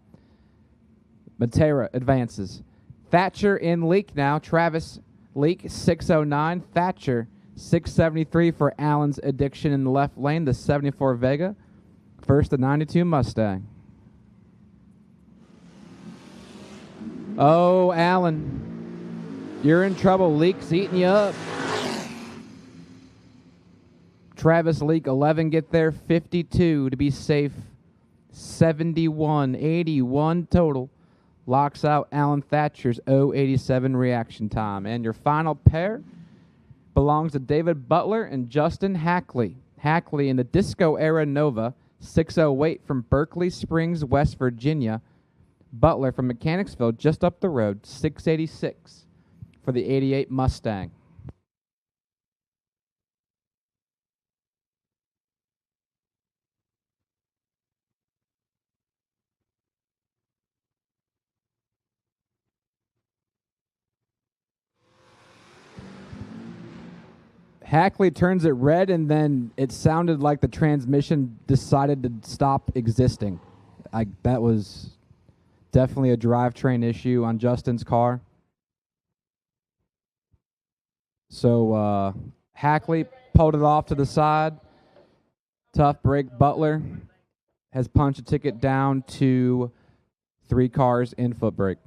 Matera advances. Thatcher in Leak now. Travis Leak, 609. Thatcher, 673 for Allen's Addiction in the left lane. The 74 Vega. First, the 92 Mustang. Oh, Allen. You're in trouble. Leak's eating you up. Travis Leak, 11 get there. 52 to be safe. 71. 81 total. Locks out Alan Thatcher's 087 reaction time. And your final pair belongs to David Butler and Justin Hackley. Hackley in the Disco Era Nova, 608 from Berkeley Springs, West Virginia. Butler from Mechanicsville, just up the road, 686 for the 88 Mustang. Hackley turns it red, and then it sounded like the transmission decided to stop existing. That was definitely a drivetrain issue on Justin's car. So Hackley pulled it off to the side. Tough break. Butler has punched a ticket down to 3 cars in Footbrake.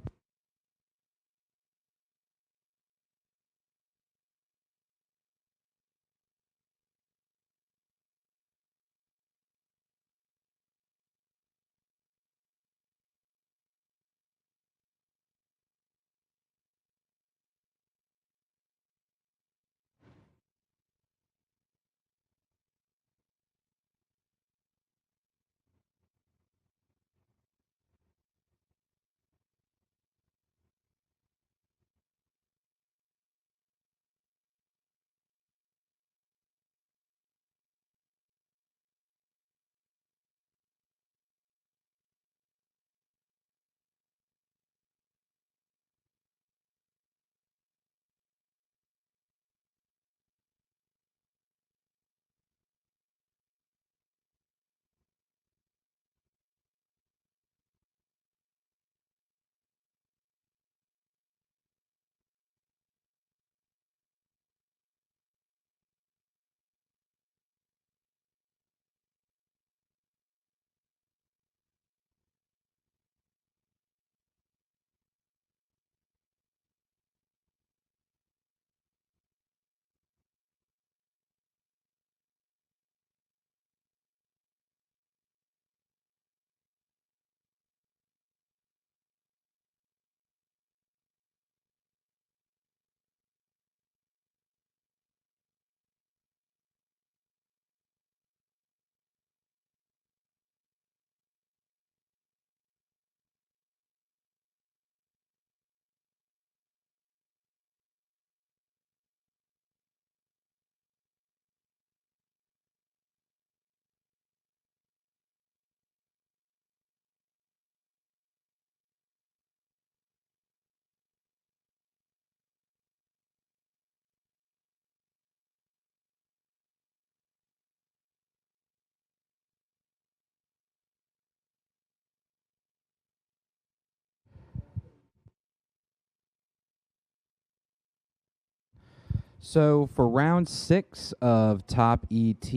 So for round 6 of Top ET,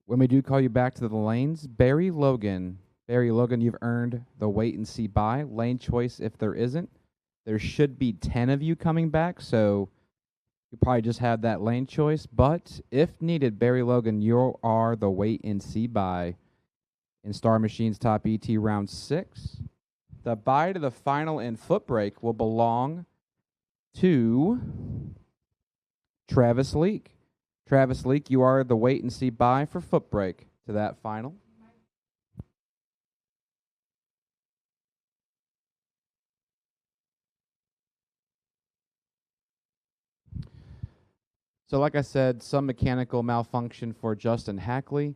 when we do call you back to the lanes, Barry Logan, you've earned the wait and see bye. Lane choice if there isn't. There should be 10 of you coming back, so you probably just have that lane choice. But if needed, Barry Logan, you are the wait and see bye in Star Machine's Top ET round 6. The bye to the final and Footbrake will belong to Travis Leake. Travis Leake, you are the wait and see bye for Footbrake to that final. So like I said, some mechanical malfunction for Justin Hackley.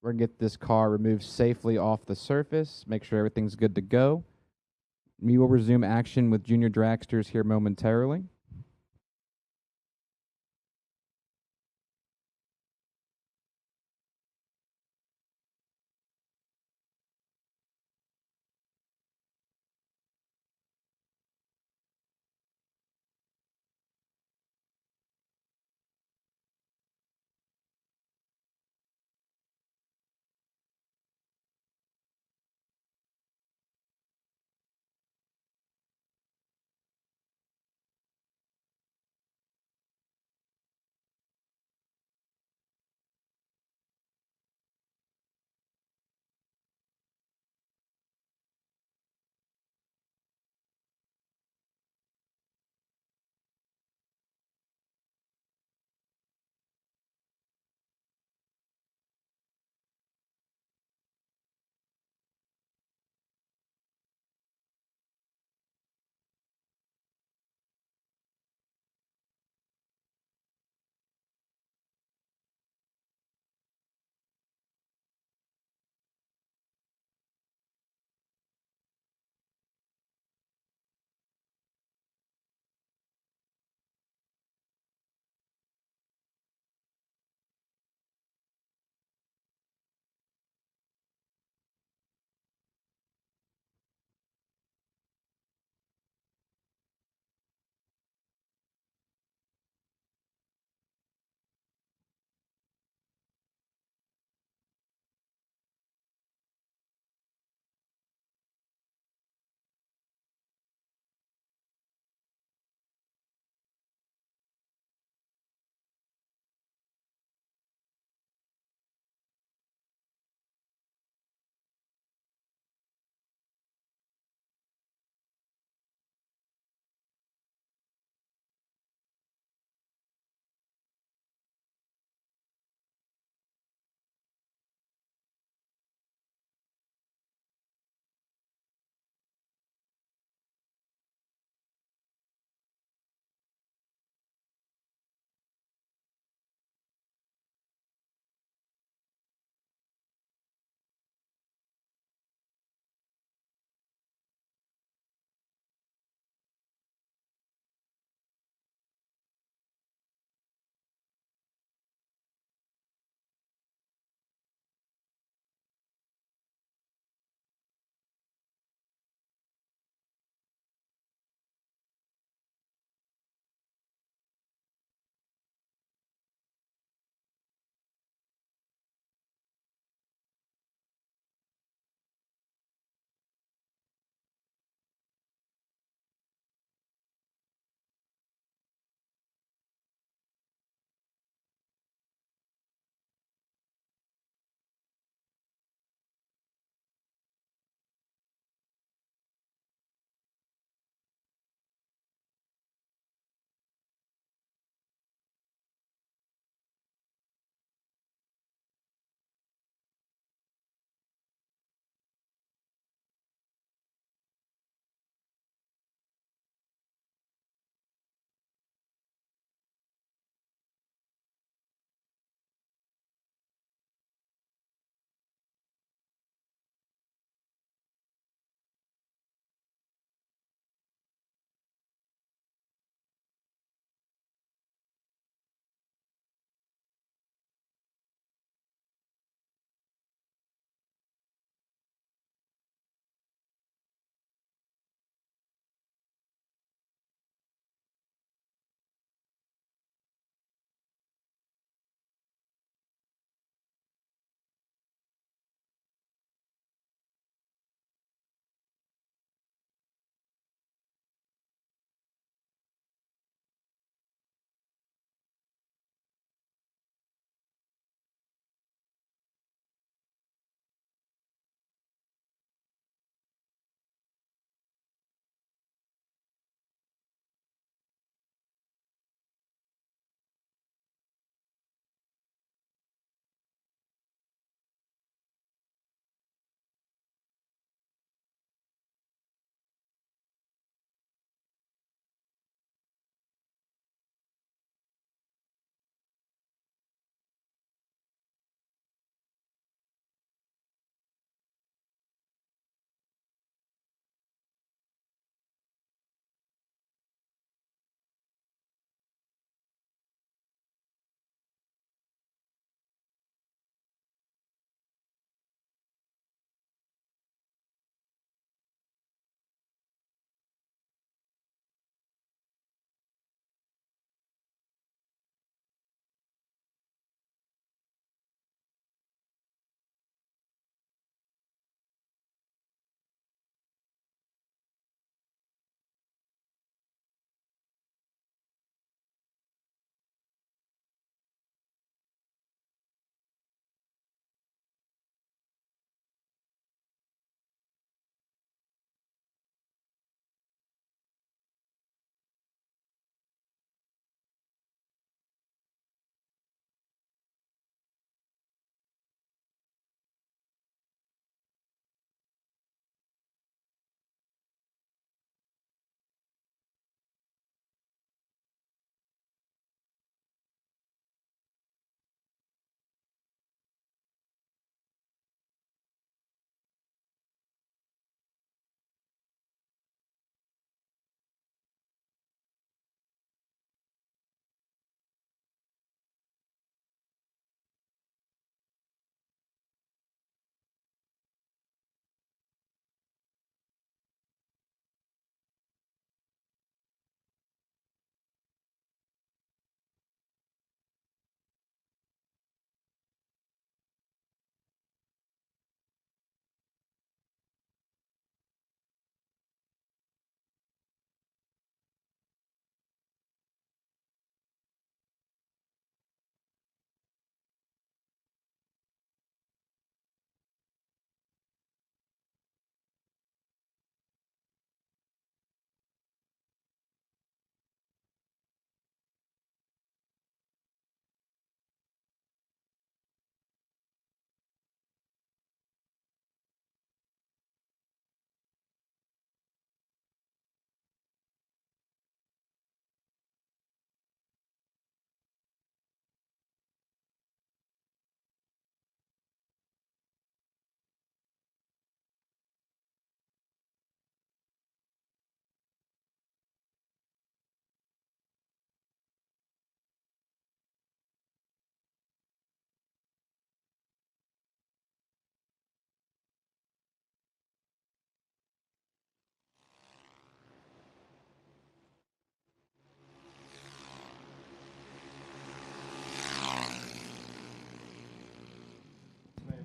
We're going to get this car removed safely off the surface, make sure everything's good to go. We will resume action with Junior Dragsters here momentarily.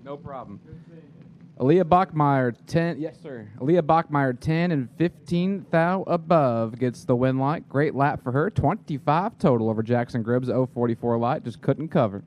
No problem. Aaliyah Bachmeyer, 10. Yes, sir. Aaliyah Bachmeyer, 10 and 15 thou above gets the win light. Great lap for her. 25 total over Jackson Gribbs' 044 light. Just couldn't cover.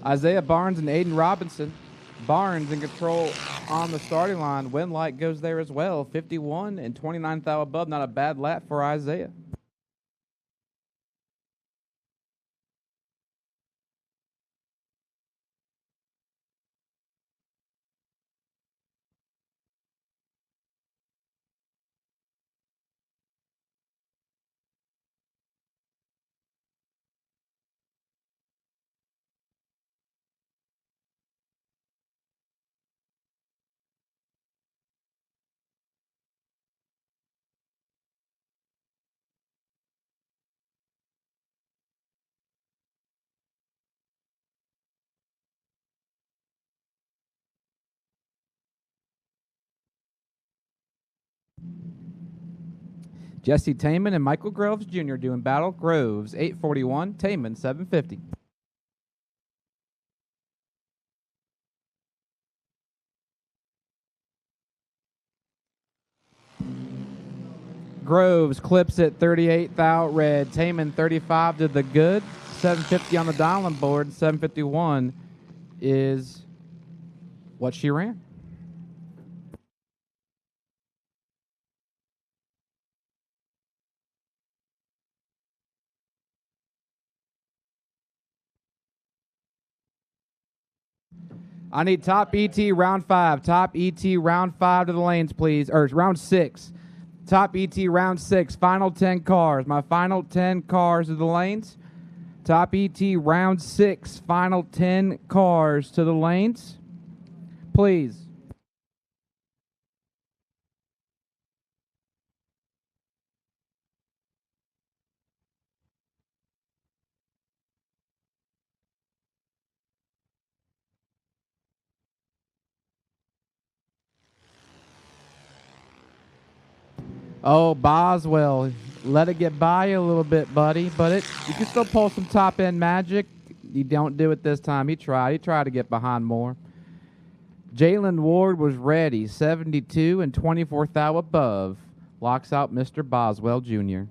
Isaiah Barnes and Aiden Robinson. Barnes in control on the starting line. Win light goes there as well. 51 and 29 thou above. Not a bad lap for Isaiah. Jesse Taman and Michael Groves Jr. doing battle. Groves, 841. Taman, 750. Groves clips at 38 thou red. Taman, 35 to the good. 750 on the dialing board. 751 is what she ran. I need top ET round 5. Top ET round 5 to the lanes, please. Or round 6. Top ET round 6. Final 10 cars. My final 10 cars to the lanes. Top ET round 6. Final 10 cars to the lanes. Please. Oh, Boswell, let it get by you a little bit, buddy. But you can still pull some top-end magic. You don't do it this time. He tried. He tried to get behind more. Jalen Ward was ready. 72 and 24 thou above. Locks out Mr. Boswell Jr.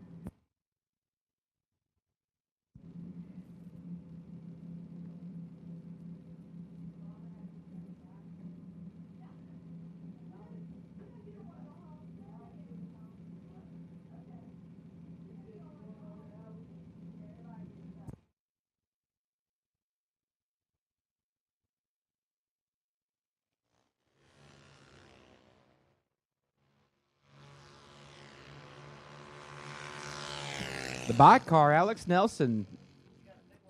The bike car, Alex Nelson,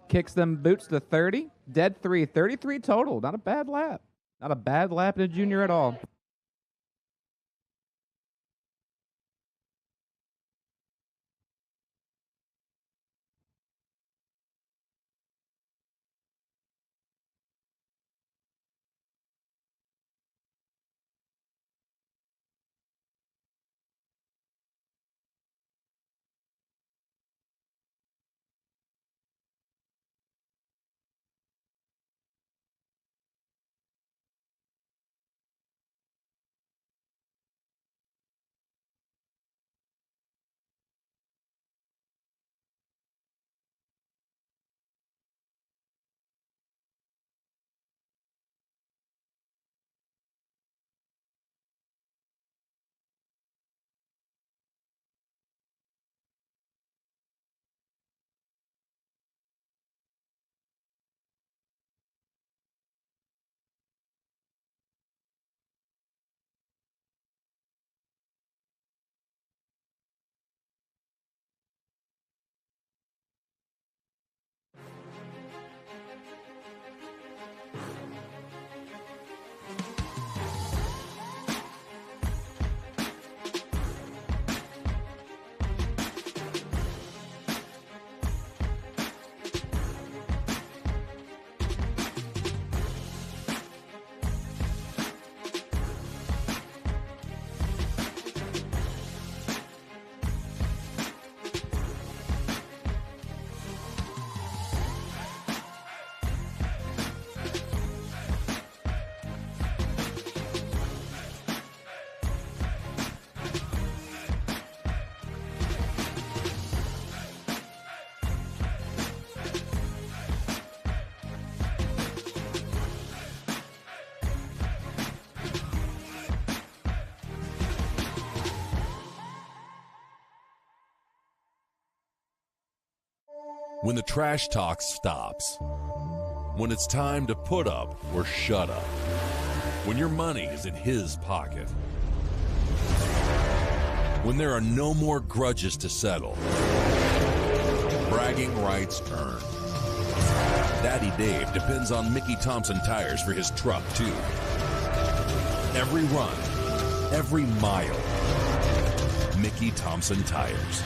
kicks them boots to 30. Dead 3. 33 total. Not a bad lap. Not a bad lap in a junior at all. When the trash talk stops. When it's time to put up or shut up. When your money is in his pocket. When there are no more grudges to settle. Bragging rights earned. Daddy Dave depends on Mickey Thompson tires for his truck, too. Every run, every mile. Mickey Thompson tires.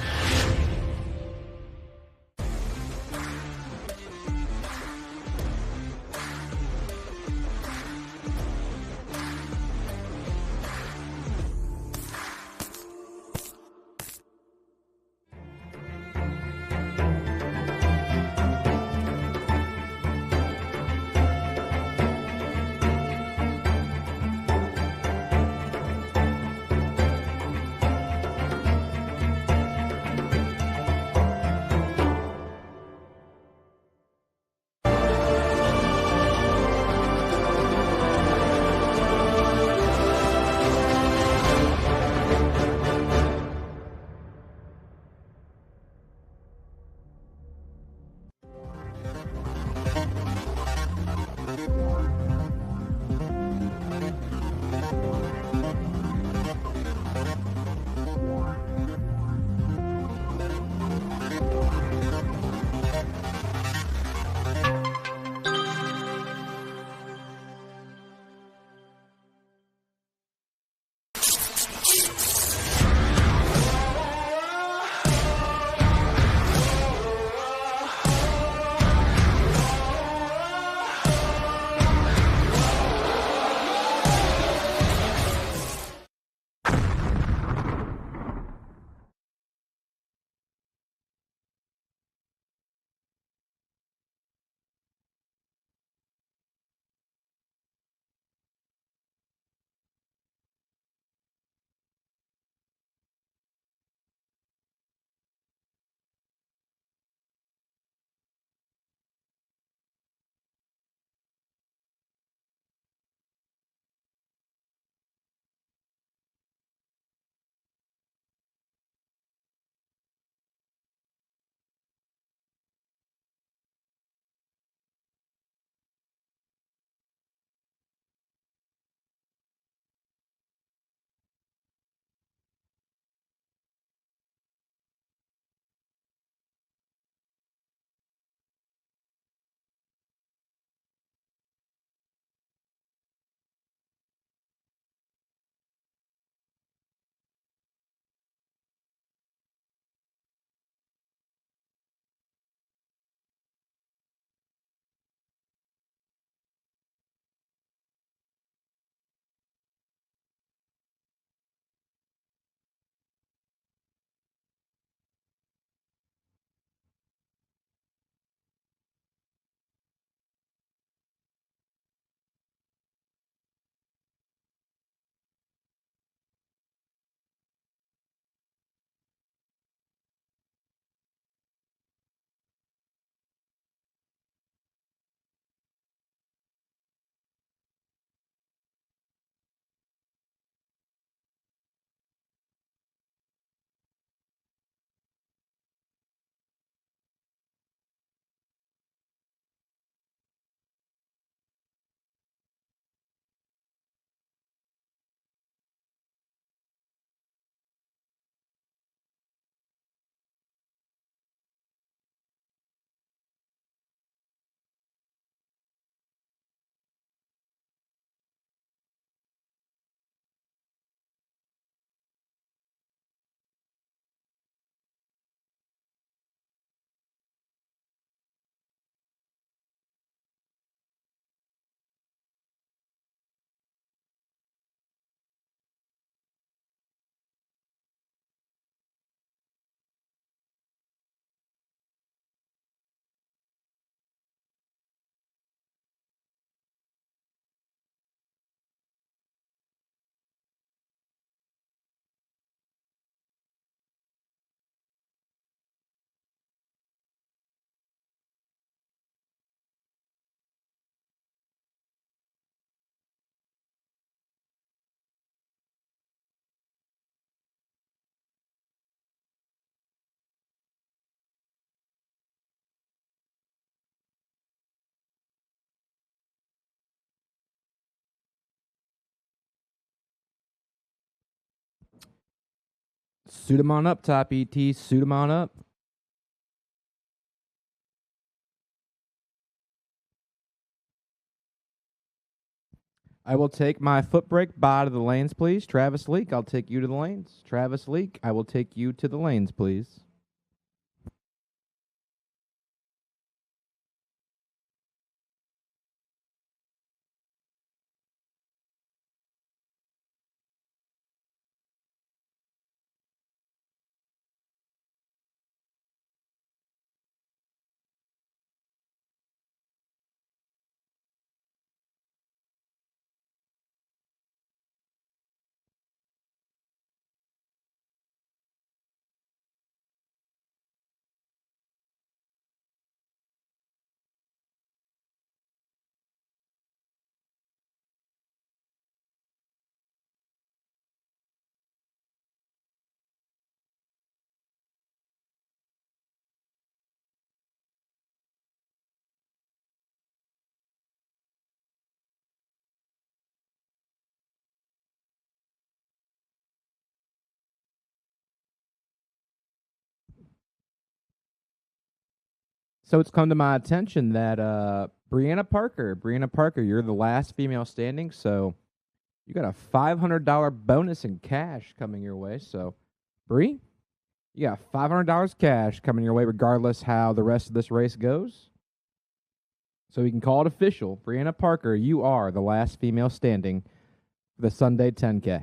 Suit him on up, Top ET. Suit him on up. I will take my Footbrake by to the lanes, please. Travis Leak, I'll take you to the lanes. Travis Leak, I will take you to the lanes, please. So it's come to my attention that Brianna Parker, you're the last female standing, so you got a $500 bonus in cash coming your way. So, Bree, you got $500 cash coming your way regardless how the rest of this race goes. So we can call it official. Brianna Parker, you are the last female standing for the Sunday 10K.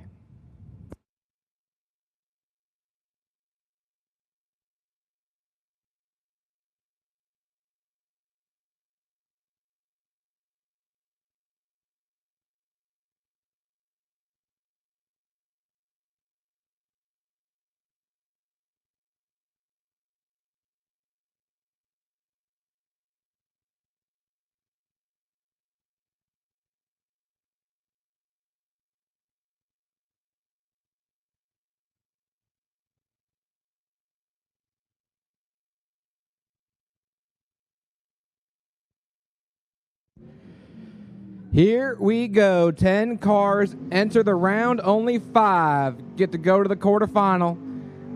Here we go. 10 cars enter the round. Only 5 get to go to the quarterfinal.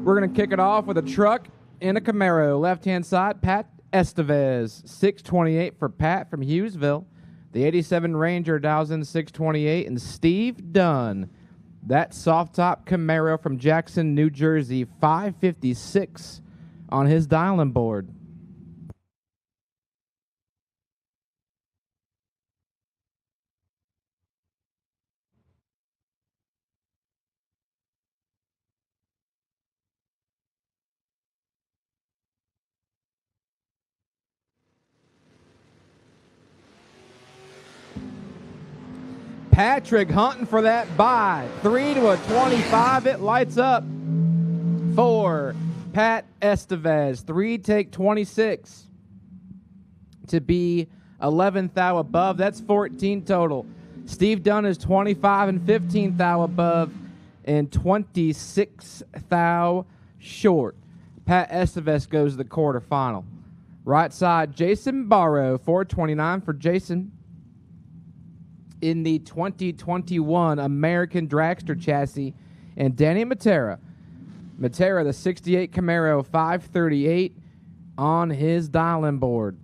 We're going to kick it off with a truck and a Camaro. Left-hand side, Pat Estevez. 628 for Pat from Hughesville. The 87 Ranger dials in 628. And Steve Dunn. That soft-top Camaro from Jackson, New Jersey. 556 on his dialing board. Patrick hunting for that buy. 3 to a 25. It lights up for Pat Estevez. 3 take 26 to be 11th thou above. That's 14 total. Steve Dunn is 25 and 15th thou above and 26 thou short. Pat Estevez goes to the quarterfinal. Right side, Jason Barrow. 429 for Jason. In the 2021 American Dragster chassis, and Danny Matera. Matera, the 68 Camaro, 538 on his dialing board.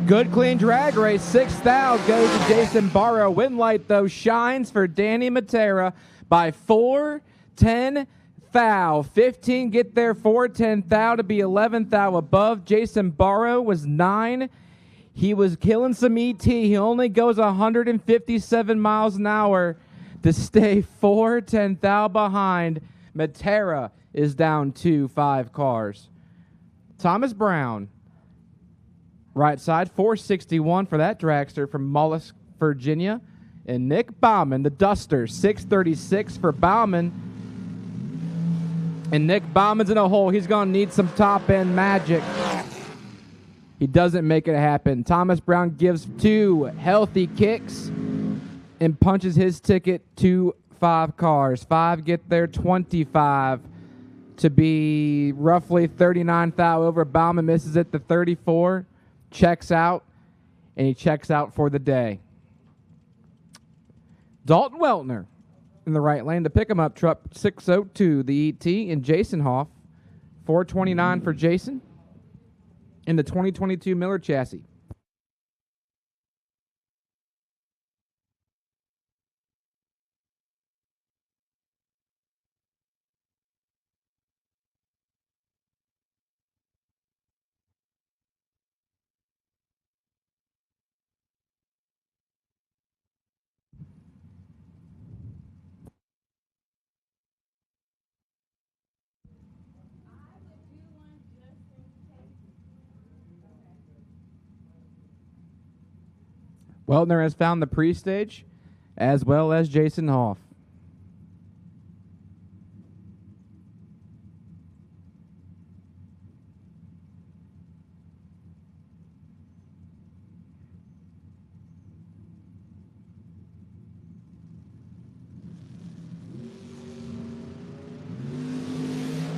Good clean drag race. 6th thou goes to Jason Barrow. Win light, though, shines for Danny Matera by 4-10 thou. 15 get there, 4-10 thou to be 11th thou above. Jason Barrow was 9. He was killing some ET. He only goes 157 miles an hour to stay 4-10 thou behind. Matera is down to 5 cars. Thomas Brown. Right side, 461 for that dragster from Mollusk, Virginia. And Nick Bauman, the Duster, 636 for Bauman. And Nick Bauman's in a hole. He's going to need some top-end magic. He doesn't make it happen. Thomas Brown gives 2 healthy kicks and punches his ticket to 5 cars. 5 get there, 25 to be roughly 39 thou over. Bauman misses it to 34, checks out, and he checks out for the day. Dalton Weltner in the right lane to pick him up, truck 602, the ET, and Jason Hoff, 429 for Jason in the 2022 Miller chassis. Weltner has found the pre-stage, as well as Jason Hoff.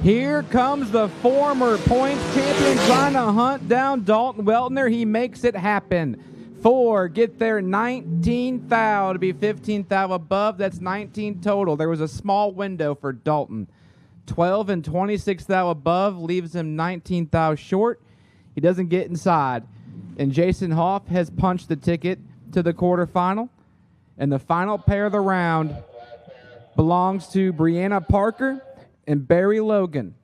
Here comes the former points champion trying to hunt down Dalton Weltner. He makes it happen. 4 get there, 19 thou to be 15 thou above. That's 19 total. There was a small window for Dalton. 12 and 26 thou above leaves him 19 thou short. He doesn't get inside. And Jason Hoff has punched the ticket to the quarterfinal. And the final pair of the round belongs to Brianna Parker and Barry Logan.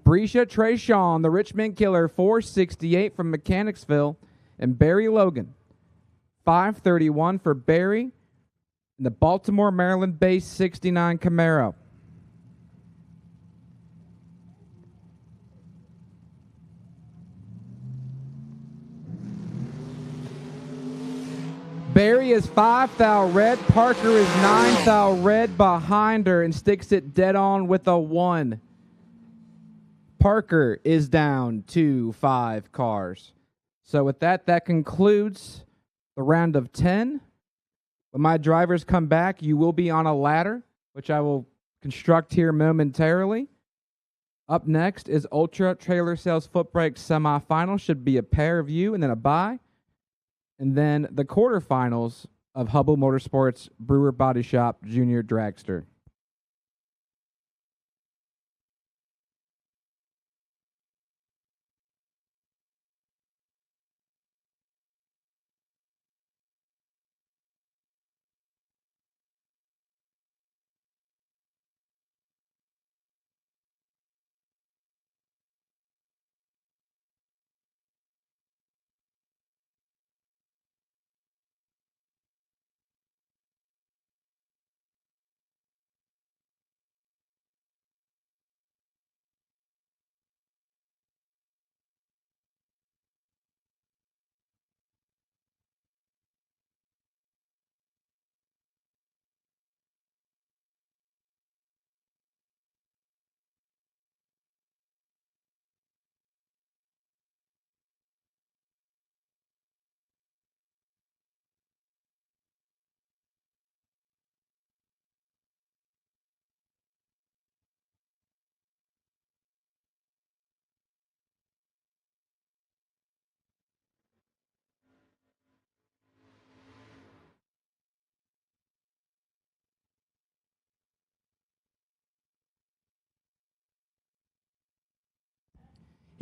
Brescia Trayshawn, the Richmond Killer, 468 from Mechanicsville. And Barry Logan, 531 for Barry, and the Baltimore, Maryland-based 69 Camaro. Barry is 5 thou red. Parker is 9 thou red behind her and sticks it dead on with a 1. Parker is down to 5 cars. So with that, that concludes the round of 10. When my drivers come back, you will be on a ladder, which I will construct here momentarily. Up next is Ultra Trailer Sales Footbrake semifinal. Should be a pair of you and then a bye. And then the quarterfinals of Hubble Motorsports Brewer Body Shop Jr Dragster.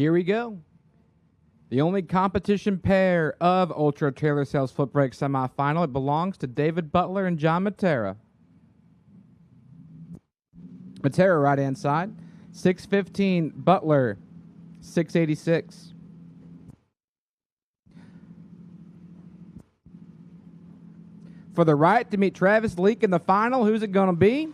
Here we go. The only competition pair of Ultra Trailer Sales Footbrake semifinal. It belongs to David Butler and John Matera. Matera right hand side. 615. Butler 686. For the right to meet Travis Leak in the final, who's it going to be?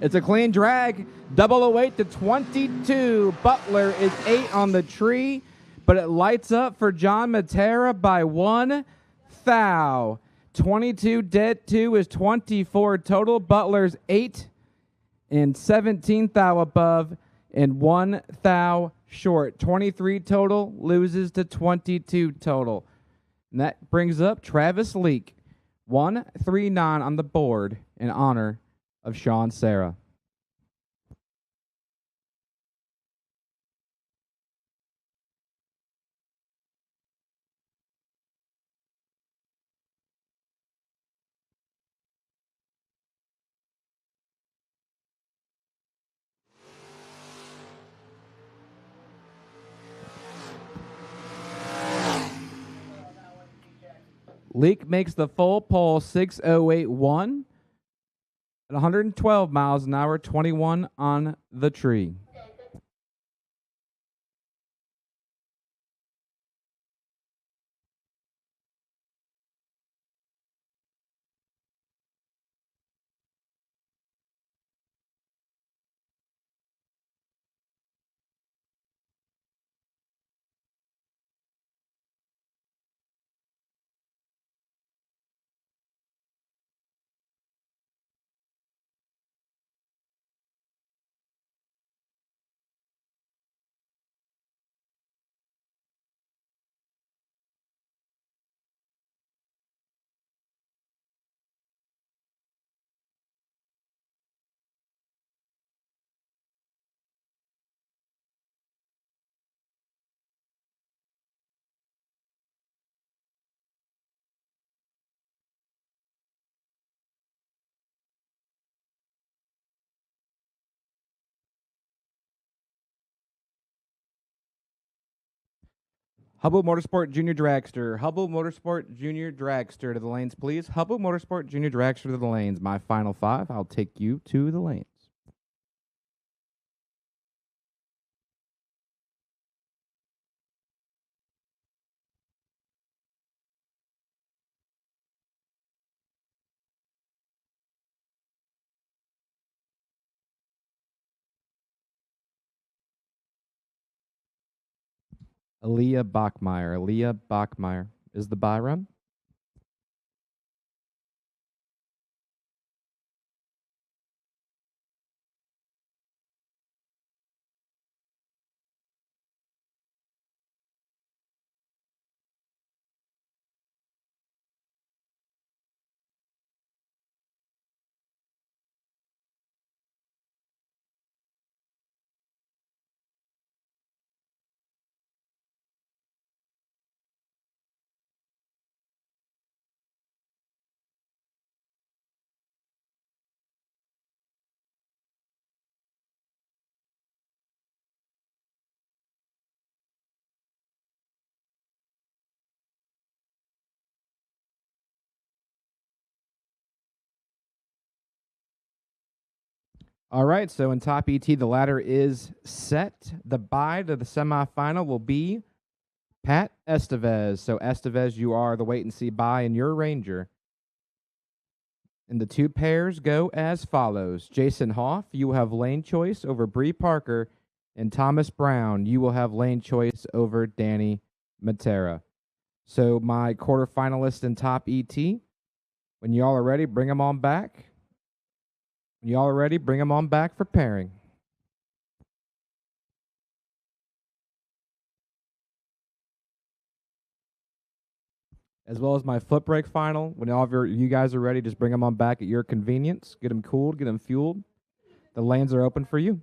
It's a clean drag. 008 to 22. Butler is 8 on the tree, but it lights up for John Matera by 1 thou. 22 dead, 2 is 24 total. Butler's 8 and 17 thou above and 1 thou short. 23 total, loses to 22 total. And that brings up Travis Leak 139 on the board in honor of Sean Sarah. Leak makes the full pole 6081 at 112 miles an hour, 21 on the tree. Hubble Motorsport Jr Dragster. Hubble Motorsport Jr Dragster to the lanes, please. Hubble Motorsport Jr Dragster to the lanes. My final 5. I'll take you to the lanes. Aaliyah Bachmeyer. Aaliyah Bachmeyer is the buy run. All right, so in top ET, the ladder is set. The bye to the semifinal will be Pat Estevez. So, Estevez, you are the wait and see bye in your Ranger. And the two pairs go as follows. Jason Hoff, you will have lane choice over Bree Parker. And Thomas Brown, you will have lane choice over Danny Matera. So, my quarterfinalists in top ET, when y'all are ready, bring them on back. When y'all are ready, bring them on back for pairing. As well as my Footbrake final. When all of you guys are ready, just bring them on back at your convenience. Get them cooled, get them fueled. The lanes are open for you.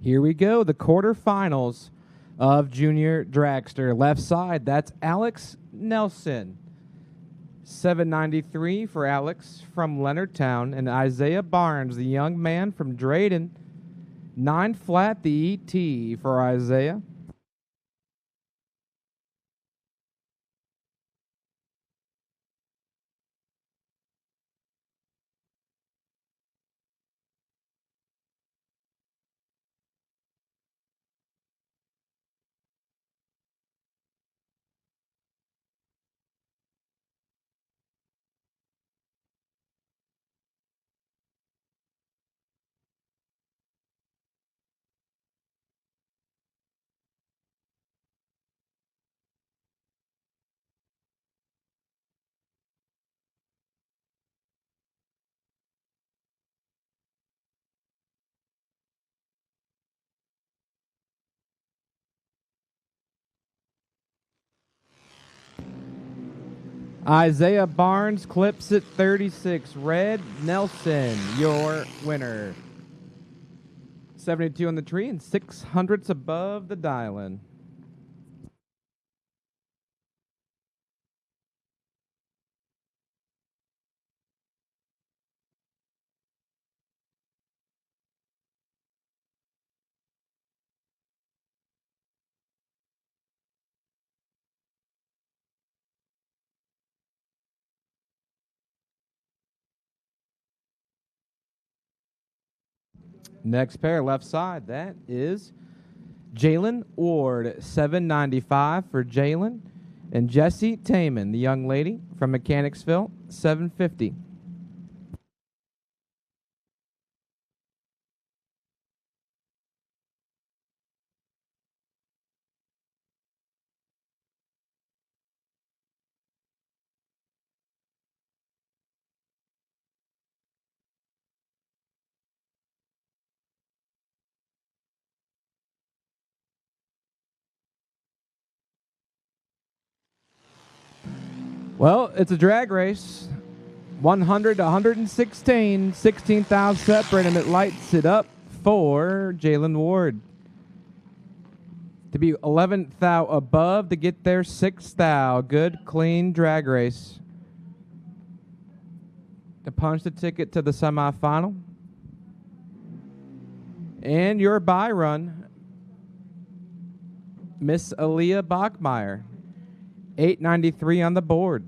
Here we go, the quarterfinals of Junior Dragster. Left side, that's Alex Nelson. 793 for Alex from Leonardtown, and Isaiah Barnes, the young man from Drayton. 9 flat, the ET for Isaiah. Isaiah Barnes clips it 36. Red Nelson, your winner. 72 on the tree and 600ths above the dial-in. Next pair, left side, that is Jalen Ward, 795 for Jalen. And Jessie Taman, the young lady from Mechanicsville, 750. Well, it's a drag race. 100 to 116, 16,000 separate, and it lights it up for Jalen Ward. To be 11th thou above to get there 6th thou. Good, clean drag race. To punch the ticket to the semifinal. And your bye run, Miss Aaliyah Bachmeyer. 893 on the board.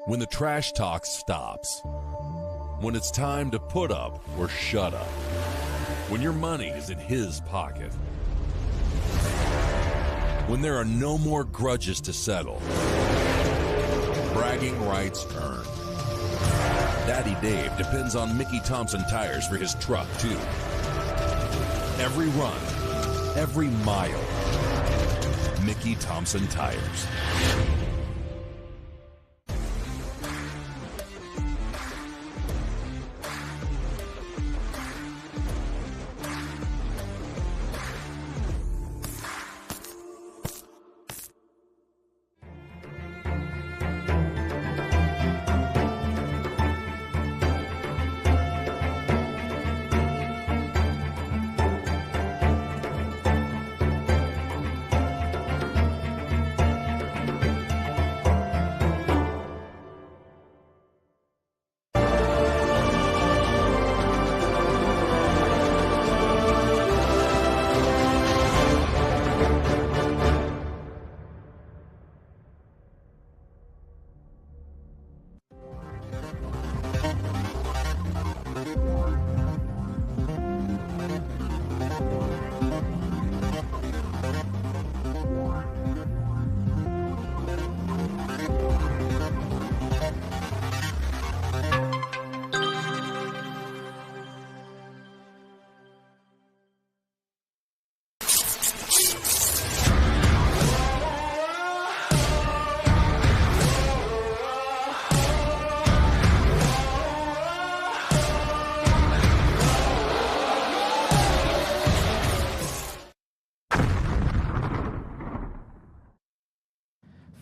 When the trash talk stops. When it's time to put up or shut up. When your money is in his pocket. When there are no more grudges to settle. Bragging rights earned. Daddy Dave depends on Mickey Thompson tires for his truck, too. Every run, every mile. Mickey Thompson tires.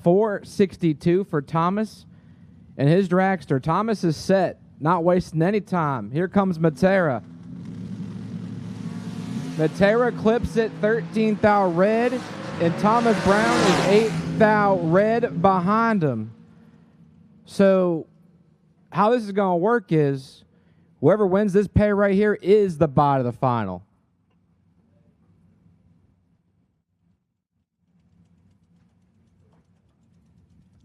$462 for Thomas and his dragster. Thomas is set, not wasting any time. Here comes Matera. Matera clips it 13th thou red, and Thomas Brown is 8th thou red behind him. So how this is going to work is whoever wins this pair right here is the bot of the final.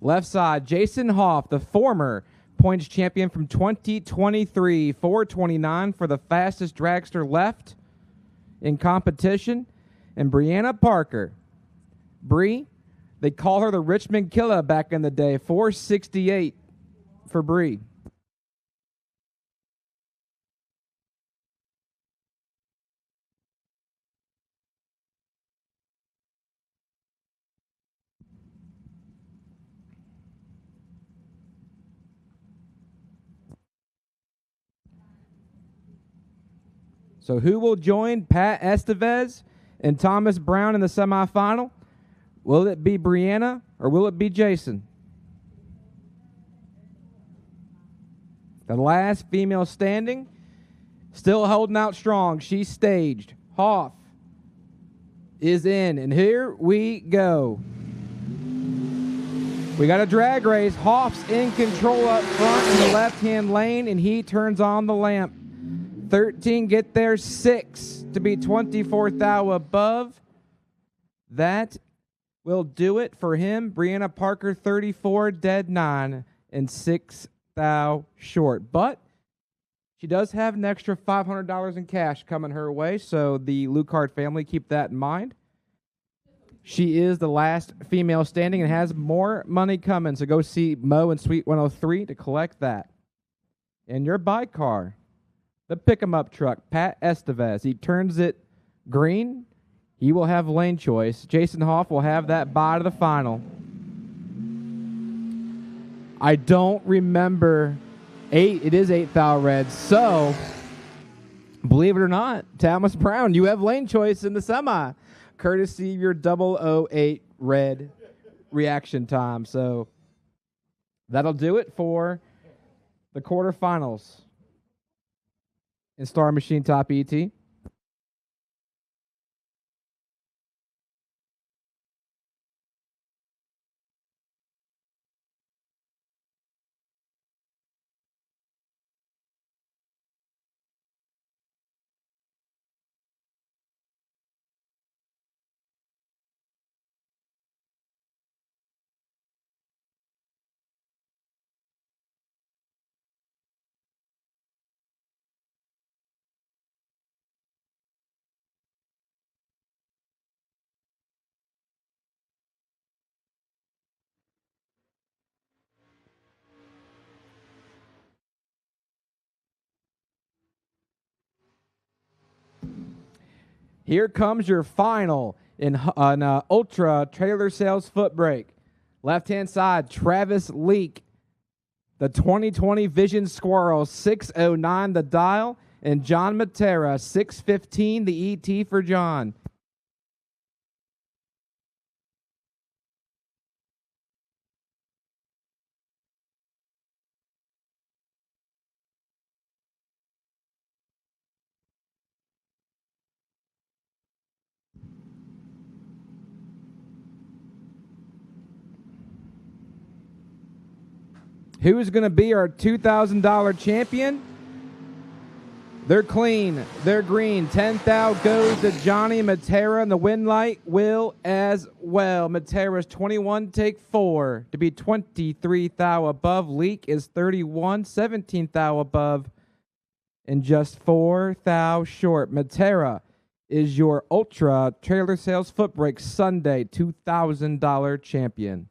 Left side, Jason Hoff, the former points champion from 2023, 429 for the fastest dragster left in competition. And Brianna Parker. Bree, they call her the Richmond Killer back in the day, 468 for Bree. So who will join Pat Estevez and Thomas Brown in the semifinal? Will it be Brianna or will it be Jason? The last female standing, still holding out strong. She's staged. Hoff is in, and here we go. We got a drag race. Hoff's in control up front in the left-hand lane, and he turns on the lamp. 13 get there, 6 to be 24th thou above. That will do it for him. Brianna Parker, 34, dead 9, and 6 thou short. But she does have an extra $500 in cash coming her way, so the Lucard family, keep that in mind. She is the last female standing and has more money coming, so go see Mo in Suite 103 to collect that. And your buy car. The pick-em-up truck, Pat Estevez. He turns it green. He will have lane choice. Jason Hoff will have that bot of the final. I don't remember 8. It is 8 thou red. So, believe it or not, Thomas Brown, you have lane choice in the semi, courtesy of your 008 red reaction time. So, that'll do it for the quarterfinals in Star Machine Top ET. Here comes your final in an Ultra Trailer Sales Footbrake. Left-hand side, Travis Leak, the 2020 Vision Squirrel, 609 the dial, and John Matera, 615 the ET for John. Who's going to be our $2,000 champion? They're clean. They're green. 10,000 goes to Johnny Matera, and the win light will as well. Matera's 21, take 4 to be 23,000 above. Leak is 31, 17,000 above, and just 4,000 short. Matera is your Ultra Trailer Sales Footbrake Sunday $2,000 champion.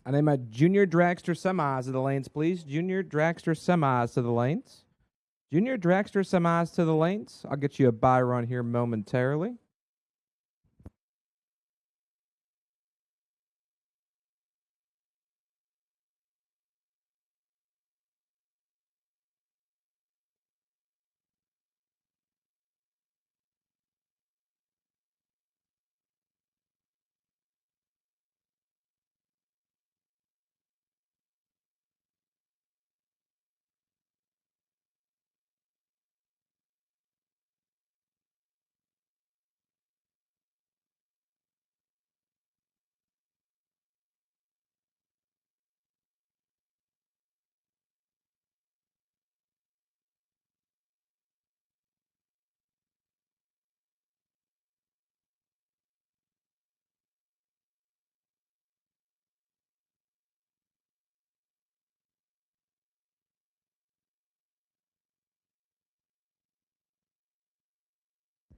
I need my Junior Dragster semis to the lanes, please. Junior Dragster semis to the lanes. Junior Dragster semis to the lanes. I'll get you a buy run here momentarily.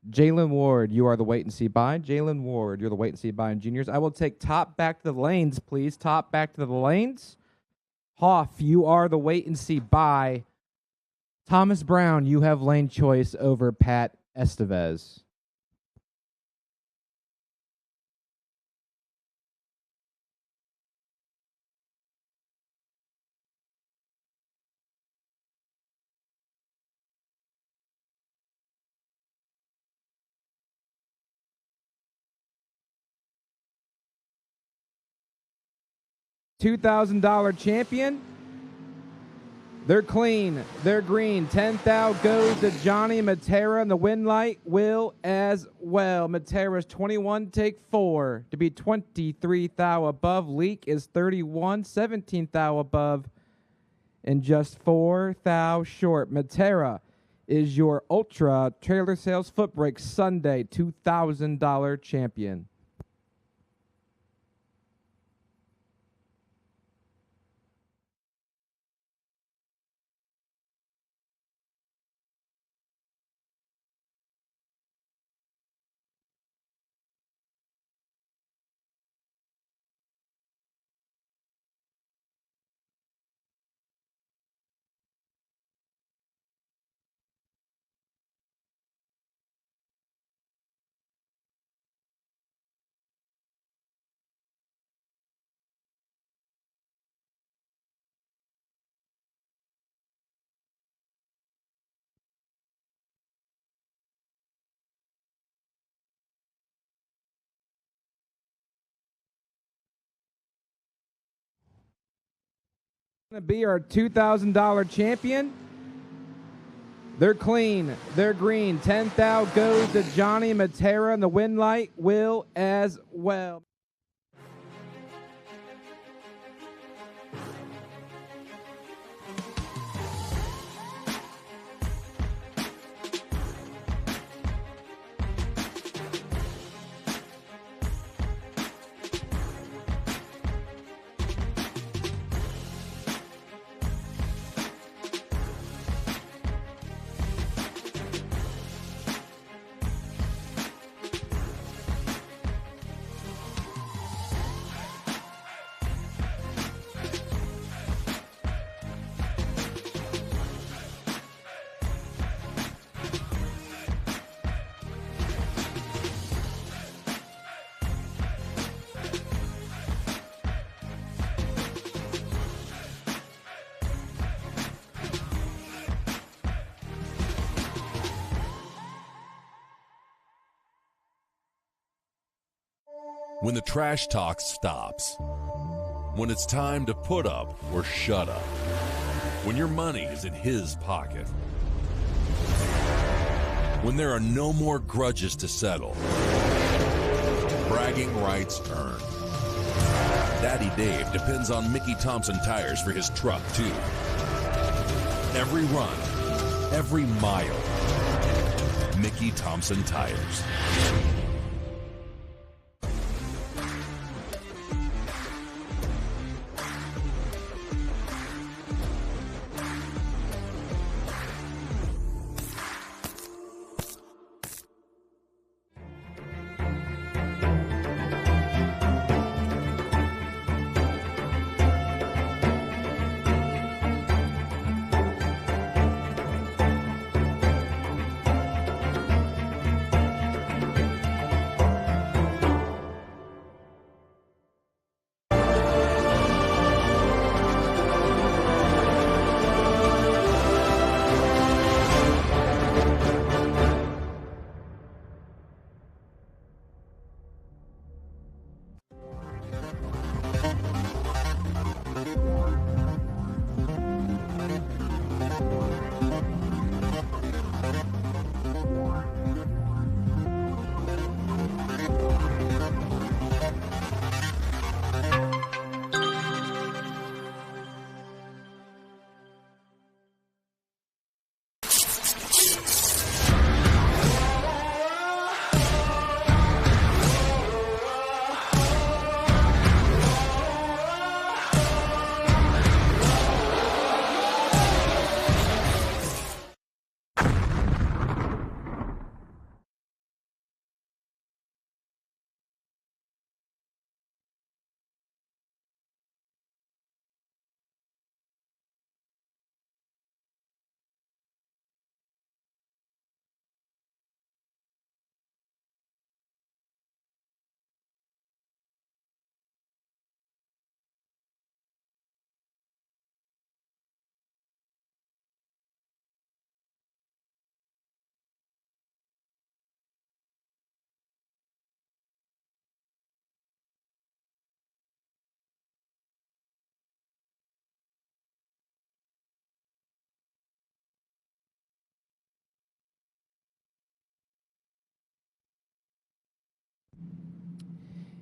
Jalen Ward, you are the wait and see buy. Jalen Ward, you're the wait and see buy in juniors. I will take top back to the lanes, please. Top back to the lanes. Hoff, you are the wait and see buy. Thomas Brown, you have lane choice over Pat Estevez. $2,000 champion. They're clean. They're green. 10,000 goes to Johnny Matera, and the win light will as well. Matera's 21, take 4 to be 23,000 above. Leak is 31, 17,000 above, and just 4,000 short. Matera is your Ultra Trailer Sales Footbrake Sunday $2,000 champion. Going to be our $2,000 champion. They're clean. They're green. 10,000 goes to Johnny Matera, and the win light will as well. When the trash talk stops. When it's time to put up or shut up. When your money is in his pocket. When there are no more grudges to settle. Bragging rights earned. Daddy Dave depends on Mickey Thompson tires for his truck, too. Every run, every mile. Mickey Thompson tires.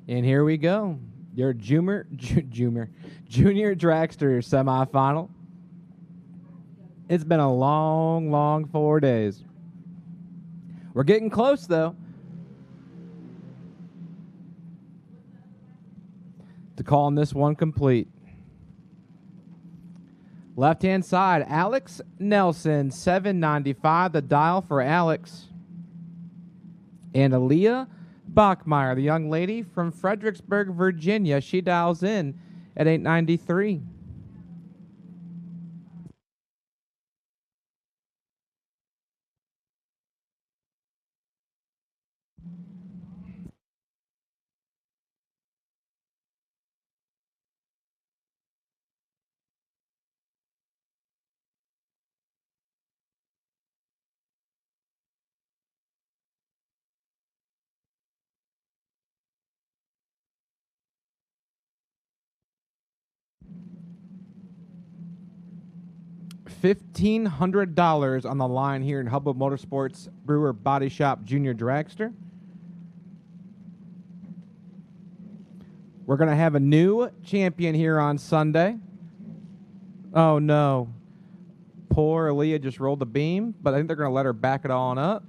And here we go. Your Junior Dragster semifinal. It's been a long, long 4 days. We're getting close, though, to calling this one complete. Left-hand side, Alex Nelson, 795, the dial for Alex. And Aaliyah Bachmeyer, the young lady from Fredericksburg, Virginia, she dials in at 893. $1,500 on the line here in Hubble Motorsports Brewer Body Shop Junior Dragster. We're going to have a new champion here on Sunday. Oh, no. Poor Aaliyah just rolled the beam, but I think they're going to let her back it on up.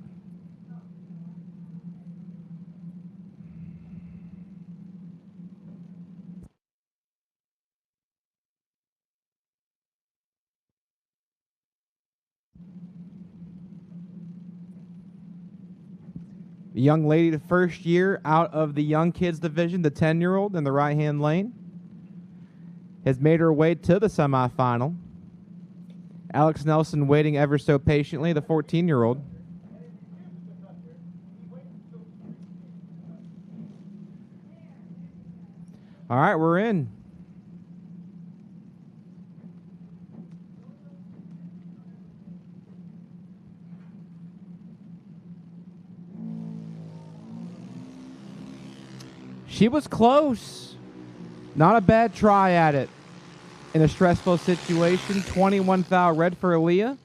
The young lady, the first year out of the young kids division, the 10-year-old in the right-hand lane, has made her way to the semifinal. Alex Nelson waiting ever so patiently, the 14-year-old. All right, we're in. She was close. Not a bad try at it in a stressful situation. 21 thou red for Aaliyah.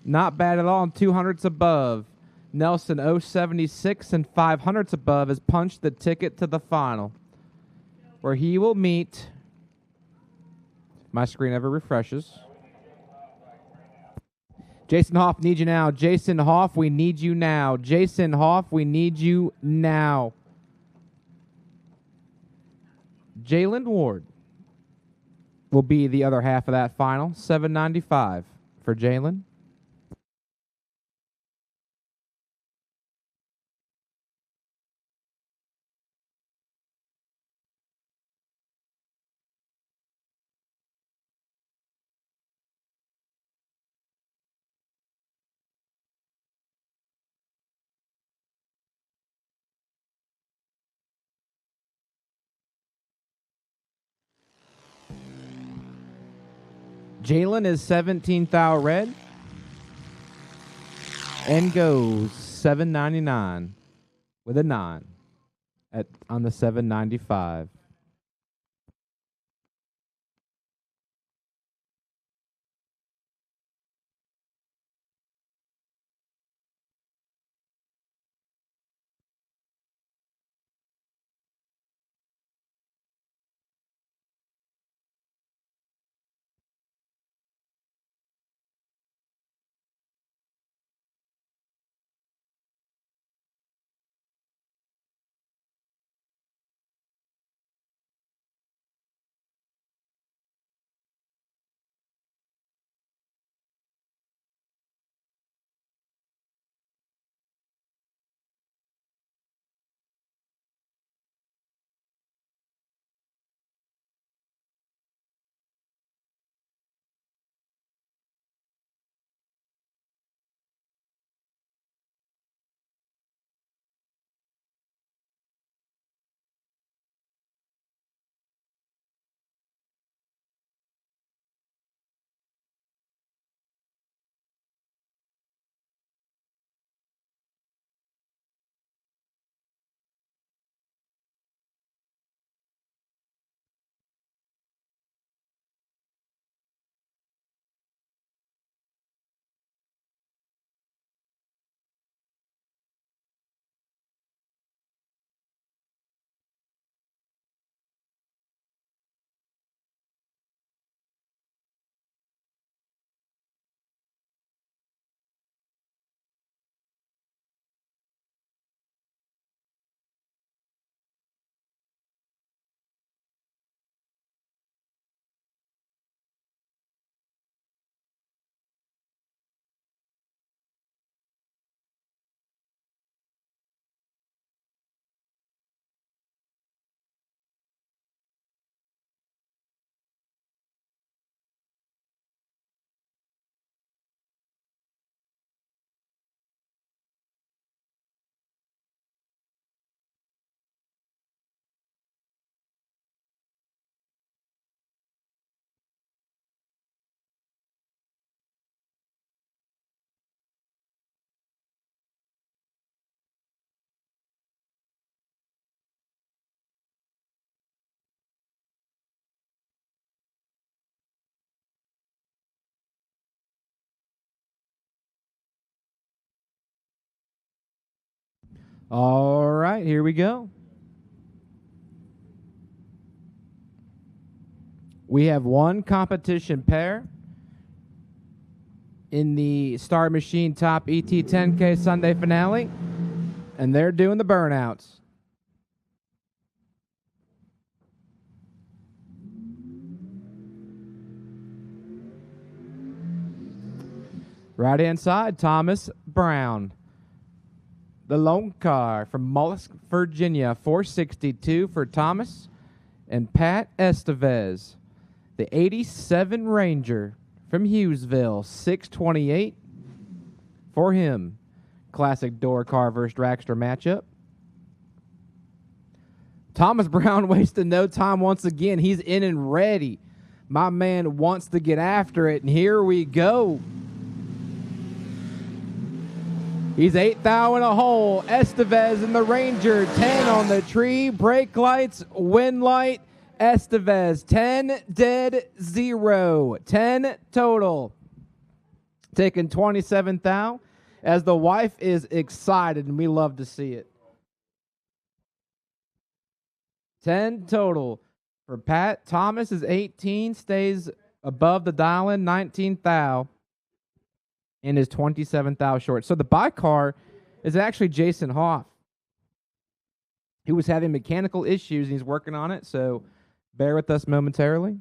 Not bad at all. And 200s above. Nelson 076 and 500s above has punched the ticket to the final, where he will meet. My screen ever refreshes. Jason Hoff, need you now. Jason Hoff, we need you now. Jason Hoff, we need you now. Jalen Ward will be the other half of that final. 795 for Jalen. Jalen is 17 thou red and goes 799 with a 9 on the 795. All right, here we go. We have one competition pair in the Star Machine Top ET10K Sunday finale, and they're doing the burnouts. Right-hand side, Thomas Brown. The lone car from Mollusk, Virginia, 462 for Thomas. And Pat Estevez, the 87 Ranger from Hughesville, 628 for him. Classic door car versus dragster matchup. Thomas Brown wasted no time once again. He's in and ready. My man wants to get after it, and here we go. He's 8 thou in a hole. Estevez in the Ranger, 10 on the tree. Brake lights, wind light. Estevez, 10 dead, 0. 10 total. Taking 27 thou as the wife is excited, and we love to see it. 10 total for Pat. Thomas is 18, stays above the dial-in, 19 thou. And is 27 thou short. So the bicar is actually Jason Hoff. He was having mechanical issues, and he's working on it, so bear with us momentarily.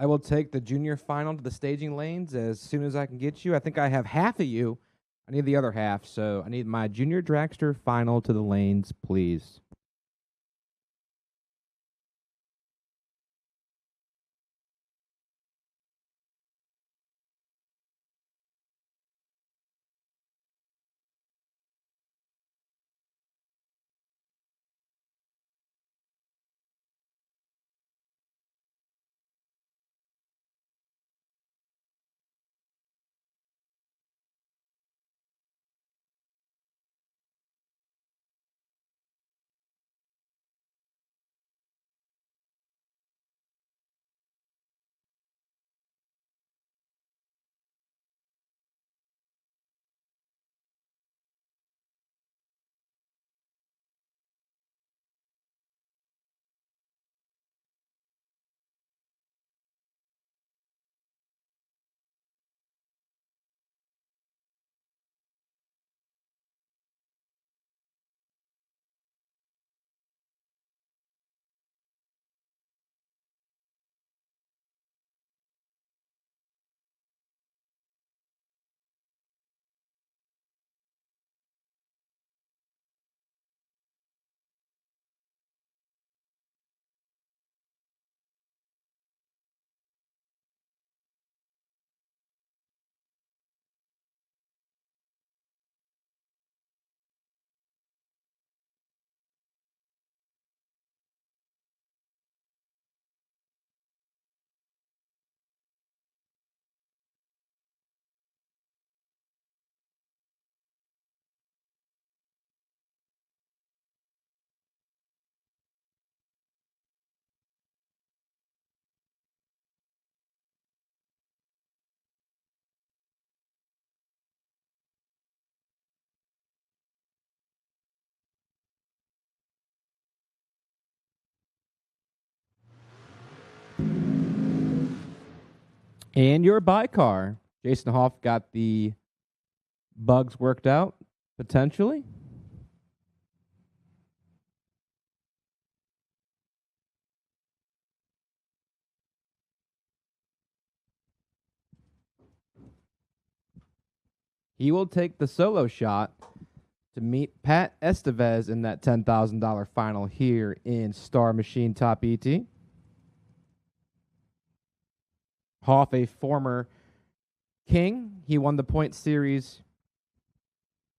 I will take the junior final to the staging lanes as soon as I can get you. I think I have half of you. I need the other half, so I need my junior dragster final to the lanes, please. And your buy car. Jason Hoff got the bugs worked out, potentially. He will take the solo shot to meet Pat Estevez in that $10,000 final here in Star Machine Top ET. Hoff, a former king. He won the point series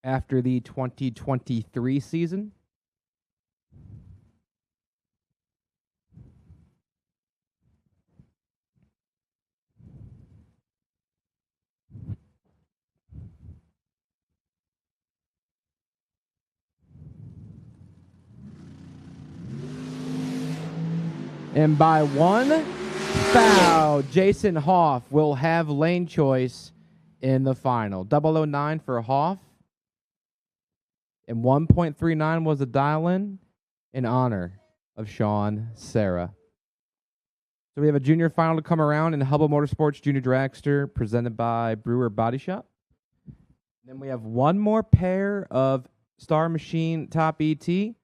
after the 2023 season. And by one foul, Jason Hoff will have lane choice in the final. 009 for Hoff. And 1.39 was the dial-in honor of Sean Serra. So we have a junior final to come around in Hubble Motorsports Junior Dragster presented by Brewer Body Shop. Then we have one more pair of Star Machine Top ET. We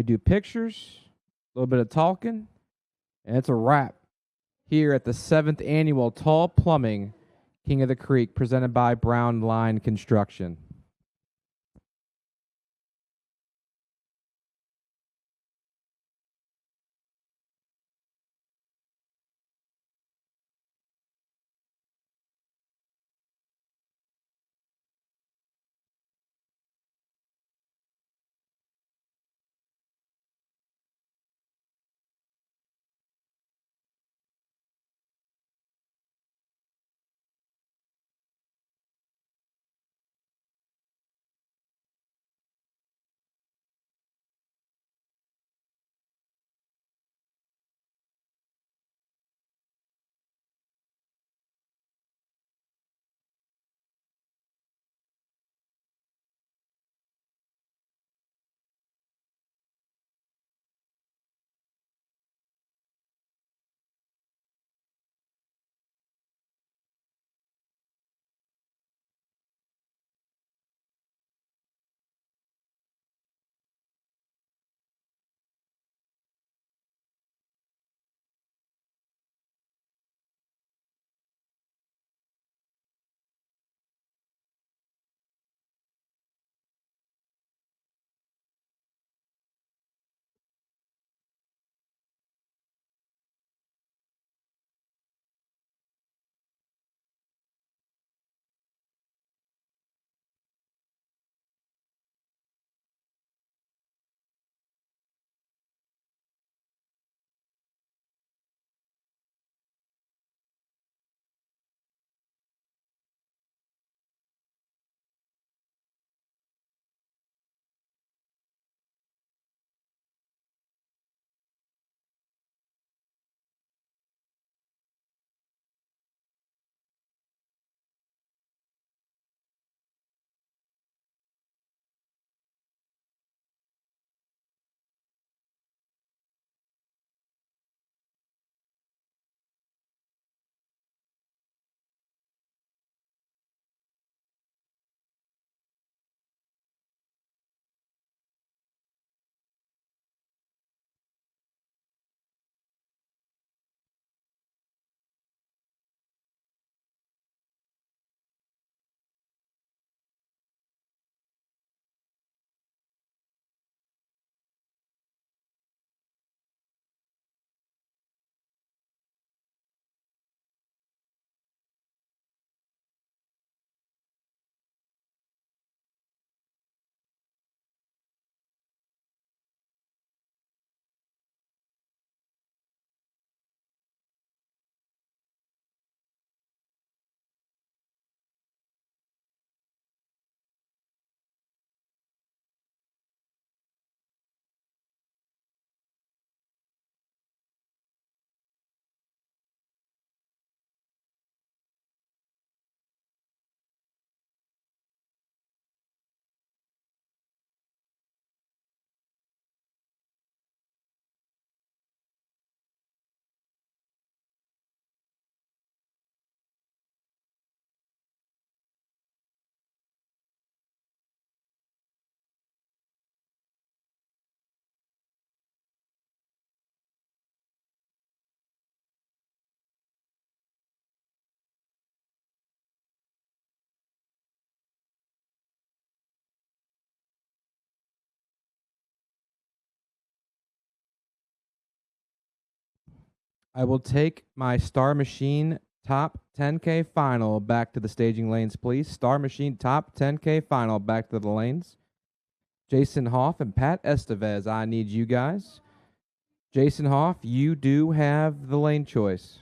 do pictures, a little bit of talking, and it's a wrap here at the 7th annual Tall Plumbing King of the Creek presented by Brown Line Construction. I will take my Star Machine top 10K final back to the staging lanes, please. Star Machine top 10K final back to the lanes. Jason Hoff and Pat Estevez, I need you guys. Jason Hoff, you do have the lane choice.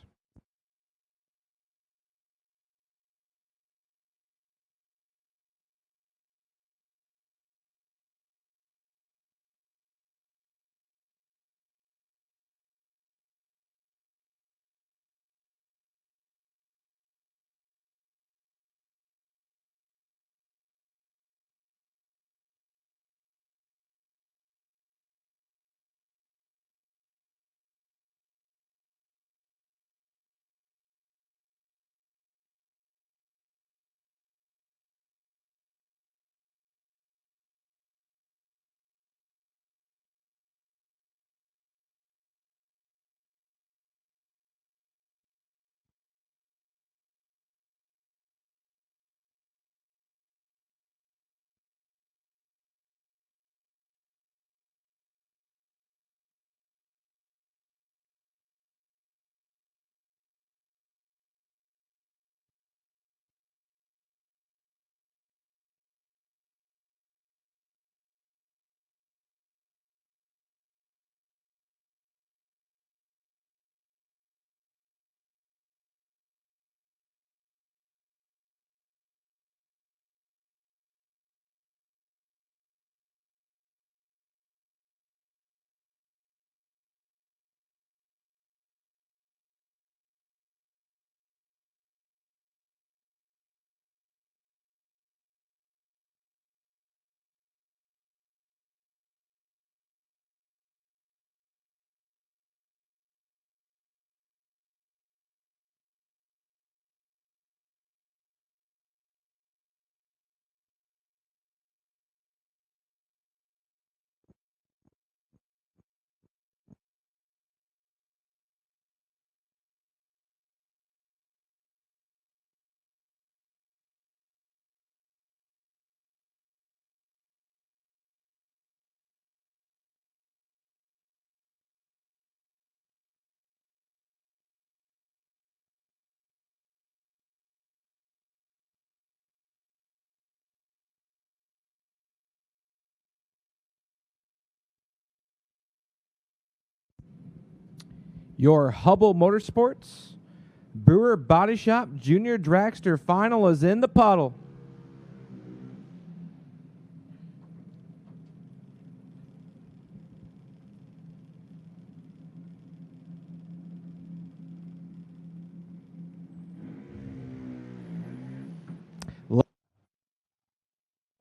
Your Hubble Motorsports Brewer Body Shop Junior Dragster Final is in the puddle.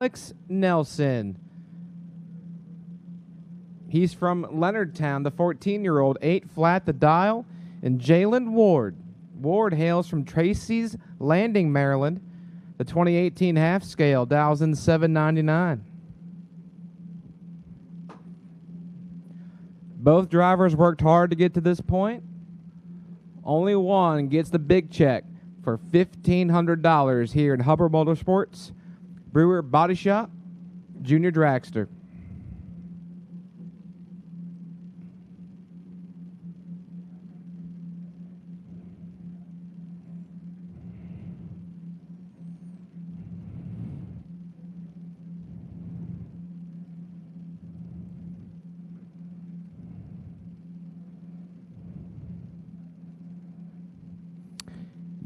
Alex Nelson. He's from Leonardtown, the 14-year-old, 8 flat the dial. And Jalen Ward. Ward hails from Tracy's Landing, Maryland. The 2018 half scale, dials in 799. Both drivers worked hard to get to this point. Only one gets the big check for $1,500 here in Hubbard Motorsports. Brewer Body Shop, Junior Dragster.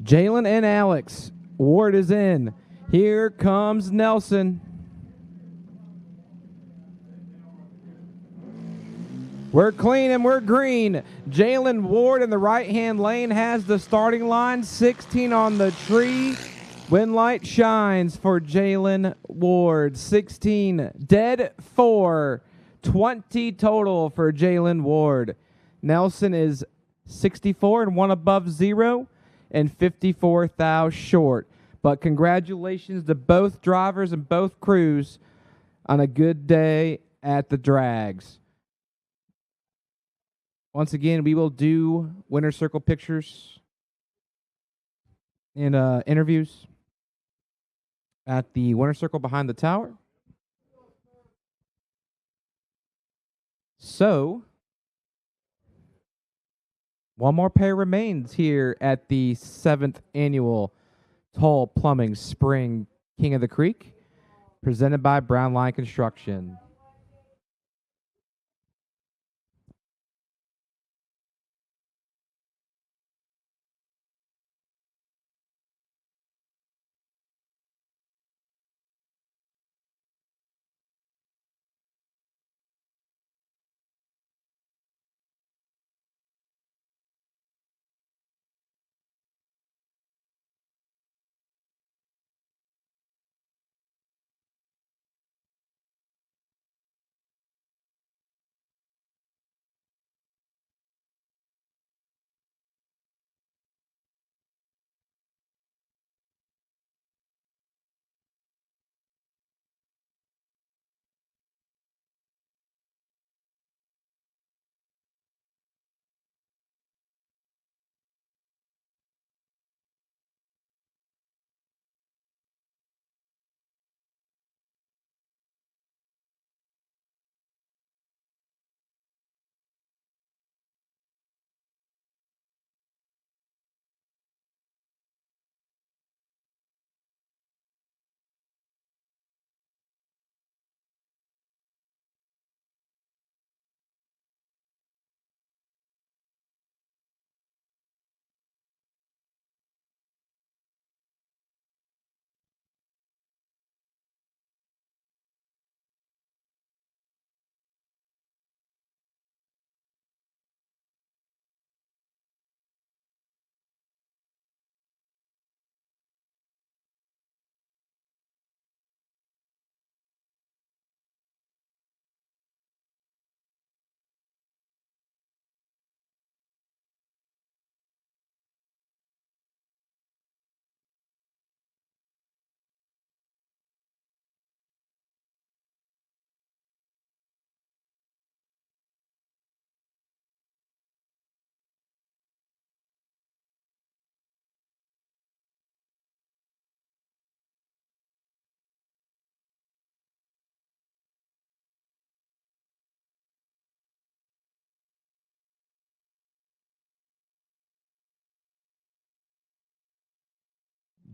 Jalen and Alex. Ward is in. Here comes Nelson. We're clean and we're green. Jalen Ward in the right-hand lane has the starting line. 16 on the tree. Wind light shines for Jalen Ward. 16 dead 4. 20 total for Jalen Ward. Nelson is 64 and 1 above 0 and 54 thou short. But congratulations to both drivers and both crews on a good day at the drags. Once again, we will do winner circle pictures and interviews at the winner circle behind the tower. So, One more pair remains here at the 7th annual Toll Plumbing Spring King of the Creek, presented by Brown Line Construction.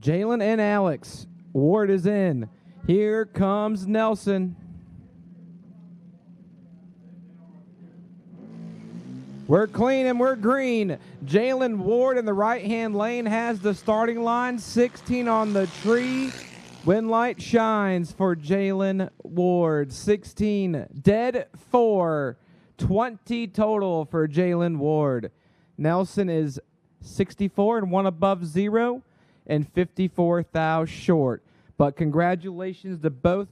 Jalen and Alex. Ward is in. Here comes Nelson. We're clean and we're green. Jalen Ward in the right-hand lane has the starting line. 16 on the tree. Wind light shines for Jalen Ward. 16 dead 4. 20 total for Jalen Ward. Nelson is 64 and 1 above 0 and 54 thou short. But congratulations to both.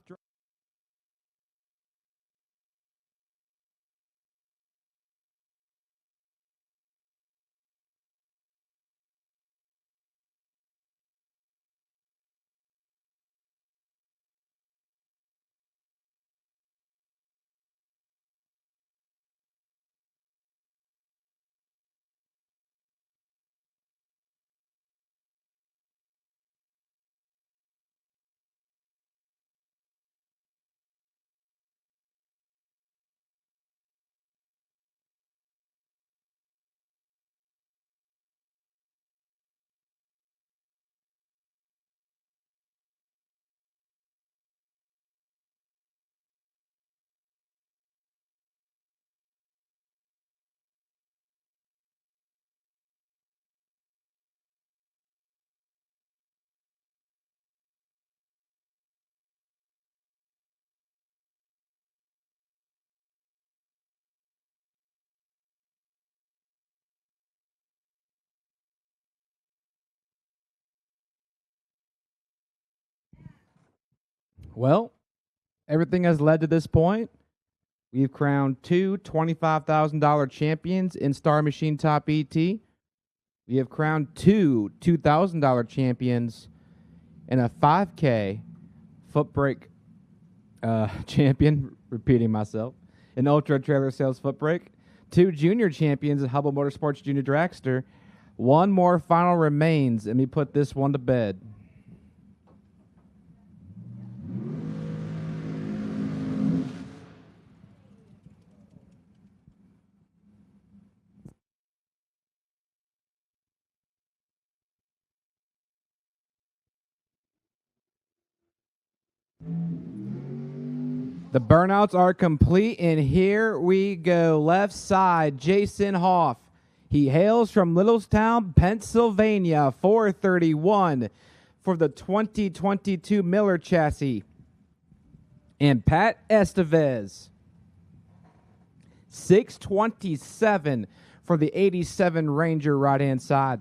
Well, everything has led to this point. We've crowned two $25,000 champions in Star Machine Top ET. We have crowned two $2,000 champions and a 5K Footbrake champion, repeating myself, an Ultra Trailer Sales Footbrake. Two junior champions at Hubble Motorsports Jr Dragster. One more final remains, and we put this one to bed. The burnouts are complete, and here we go. Left side, Jason Hoff. He hails from Littlestown, Pennsylvania, 431 for the 2022 Miller chassis. And Pat Estevez, 627 for the 87 Ranger right-hand side.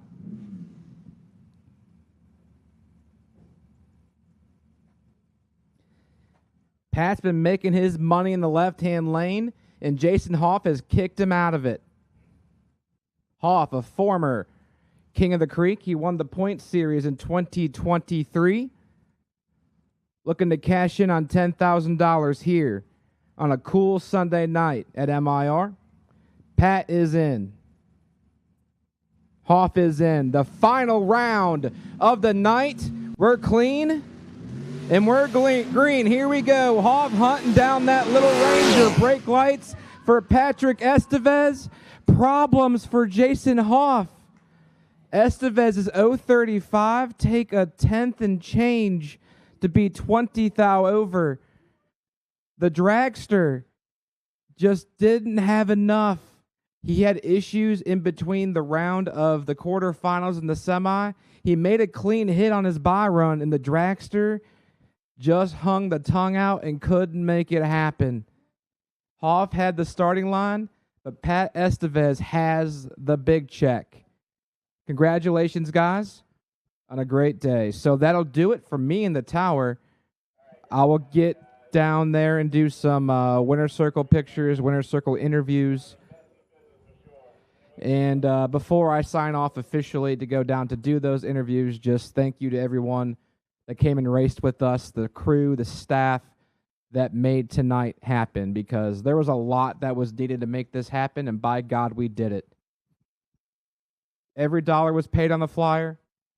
Pat's been making his money in the left-hand lane, and Jason Hoff has kicked him out of it. Hoff, a former King of the Creek. He won the point series in 2023. Looking to cash in on $10,000 here on a cool Sunday night at MIR. Pat is in. Hoff is in. The final round of the night. We're clean. And we're green. Here we go. Hoff hunting down that little Ranger. Brake lights for Patrick Estevez. Problems for Jason Hoff. Estevez is 035. Take a tenth and change to be 20 thou over. The Dragster just didn't have enough. He had issues in between the round of the quarterfinals and the semi. He made a clean hit on his buy run, and the Dragster just hung the tongue out and couldn't make it happen. Hoff had the starting line, but Pat Estevez has the big check. Congratulations, guys, on a great day. So that'll do it for me in the tower. I will get down there and do some winner circle pictures, winner circle interviews. And before I sign off officially to go down to do those interviews, just thank you to everyone that came and raced with us, the crew, the staff that made tonight happen, because there was a lot that was needed to make this happen, and by God, we did it. Every dollar was paid on the flyer.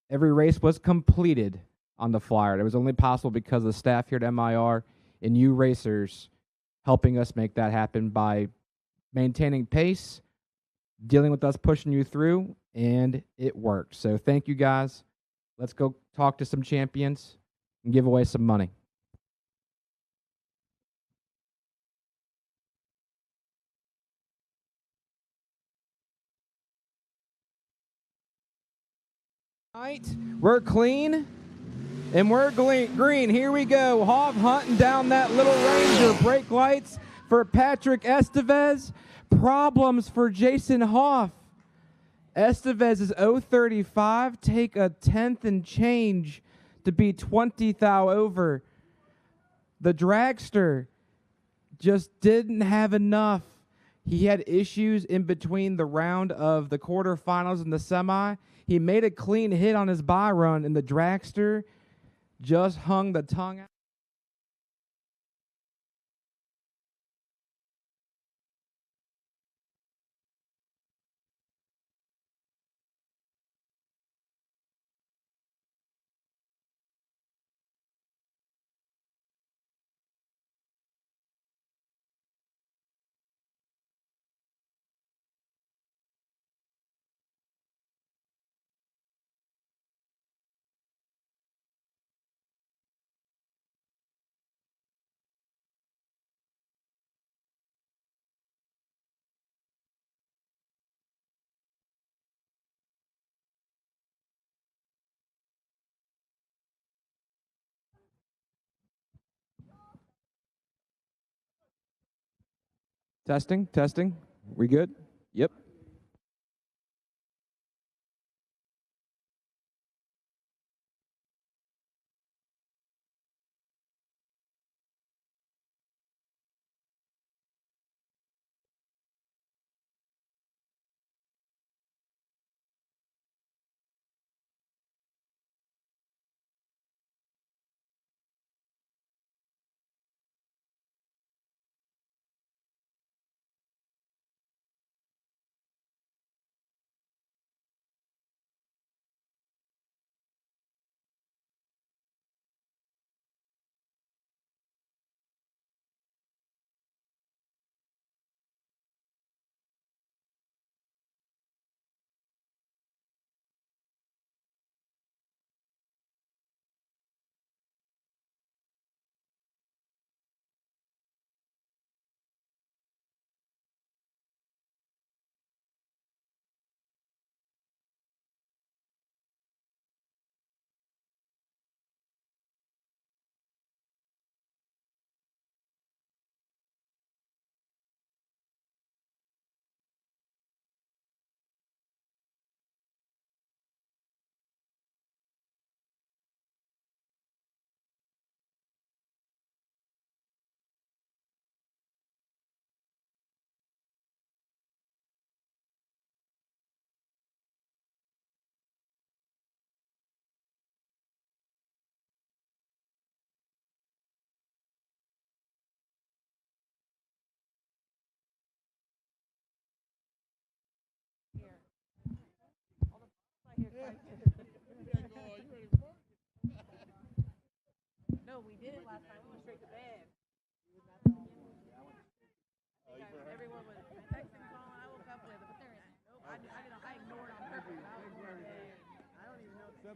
Every race was completed on the flyer. It was only possible because of the staff here at MIR and you racers helping us make that happen by maintaining pace, dealing with us pushing you through, and it worked. So thank you, guys. Let's go talk to some champions and give away some money. We're clean, and we're green. Here we go. Hoff hunting down that little Ranger. Brake lights for Patrick Estevez. Problems for Jason Hoff. Estevez is 035. Take a tenth and change to be 20 thou over. The Dragster just didn't have enough. He had issues in between the round of the quarterfinals and the semi. He made a clean hit on his buy run, and the Dragster just hung the tongue out. Testing, testing. We good? Yep.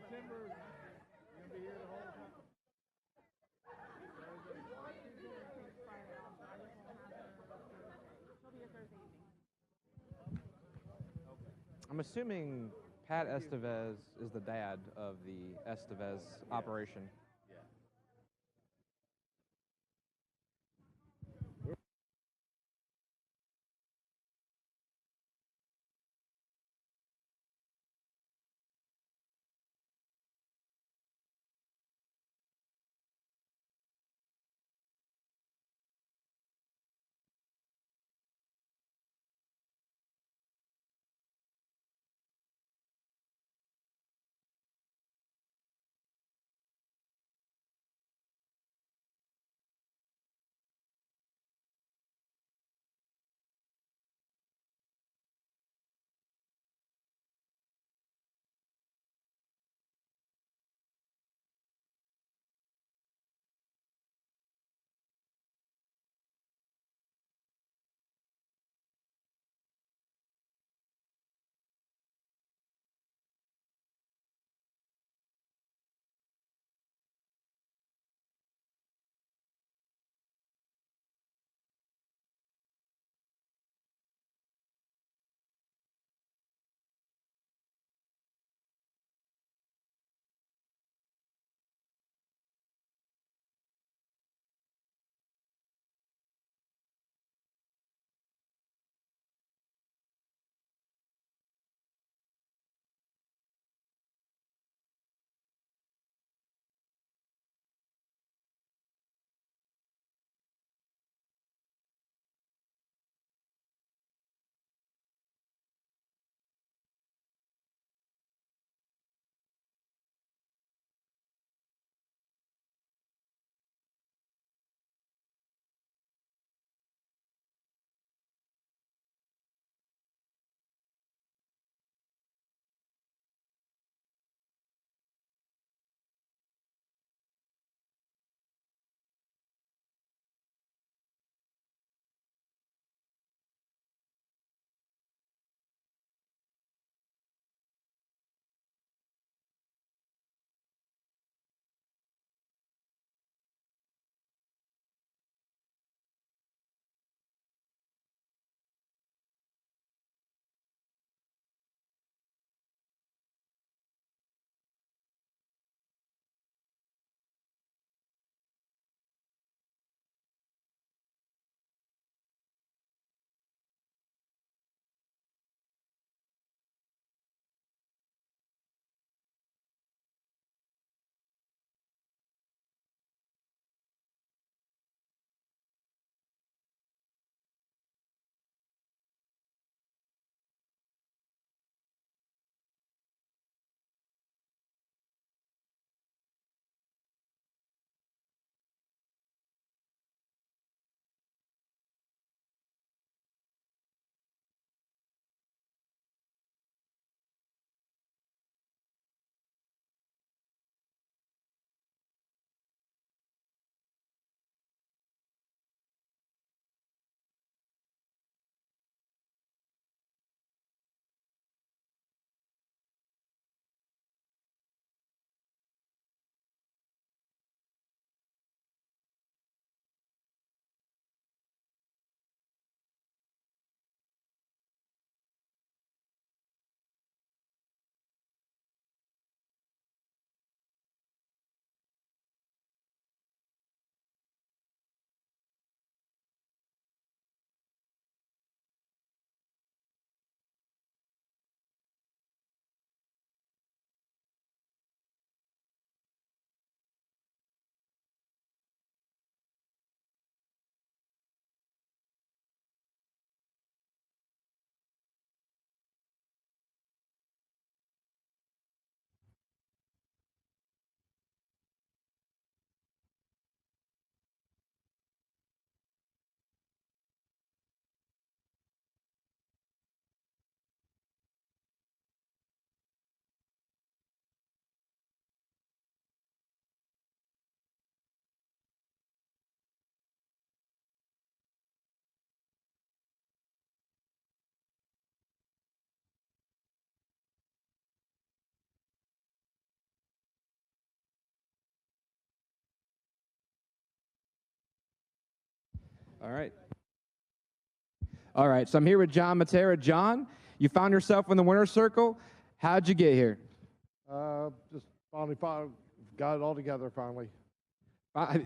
September, you're gonna be here the whole time. I'm assuming Pat Estevez is the dad of the Estevez operation. All right. All right, so I'm here with John Matera. John, you found yourself in the winner's circle. How'd you get here? Just finally got it all together finally.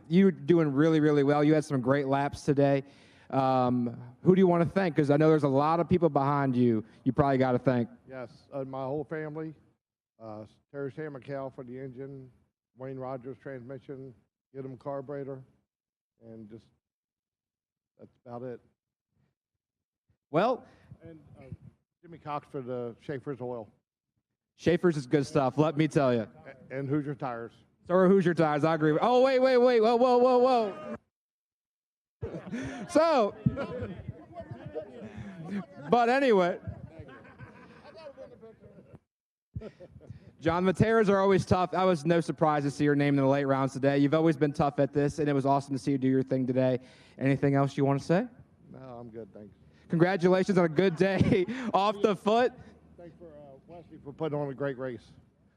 You're doing really, really well. You had some great laps today. Who do you want to thank? Because I know there's a lot of people behind you. You probably got to thank. Yes, my whole family. Terry Sam McHale for the engine, Wayne Rogers transmission, get him carburetor, and just that's about it. Well, And Jimmy Cox for the Schaefer's oil. Schaefer's is good stuff, let me tell you. And Hoosier tires. So are Hoosier tires, I agree. Oh, wait, whoa. So, but anyway. John, Materas are always tough. That was no surprise to see your name in the late rounds today. You've always been tough at this, and it was awesome to see you do your thing today. Anything else you want to say? No, I'm good, thanks. Congratulations on a good day off the foot. Thanks for Wesley for putting on a great race.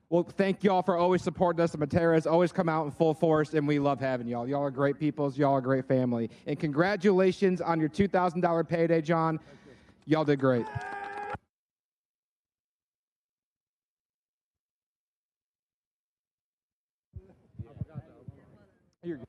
Well, thank you all for always supporting us. The Materas always come out in full force, and we love having y'all. Y'all are great people. Y'all are a great family. And congratulations on your $2,000 payday, John. Y'all did great. You're good.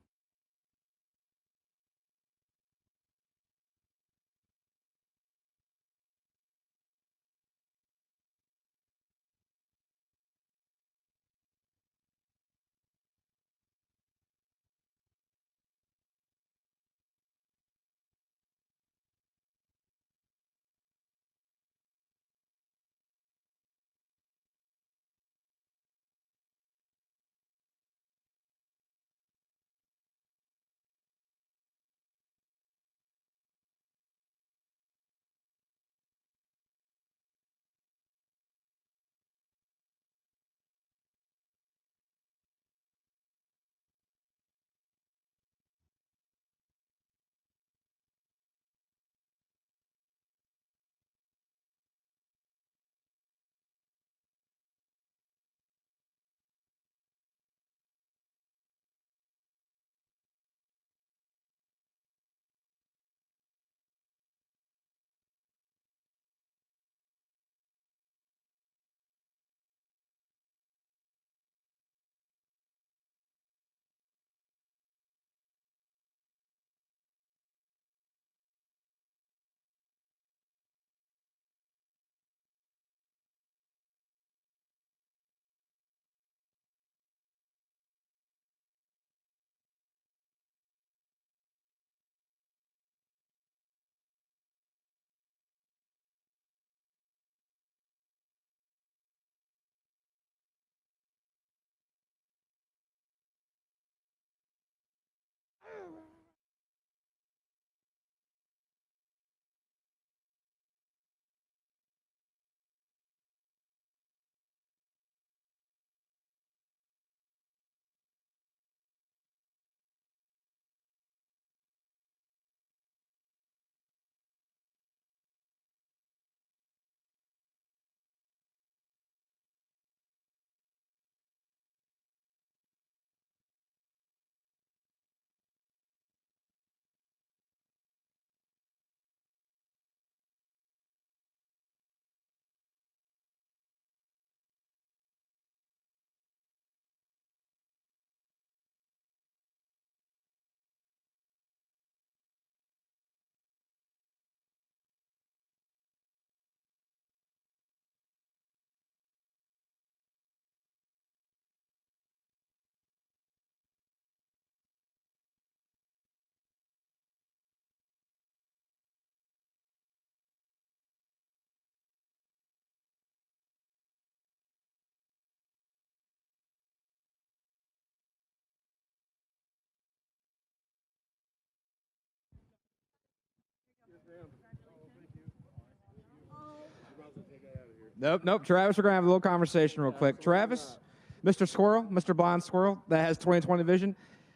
Nope. Travis, we're going to have a little conversation real quick. Travis, Mr. Squirrel, Mr. Blind Squirrel, that has 20/20 vision.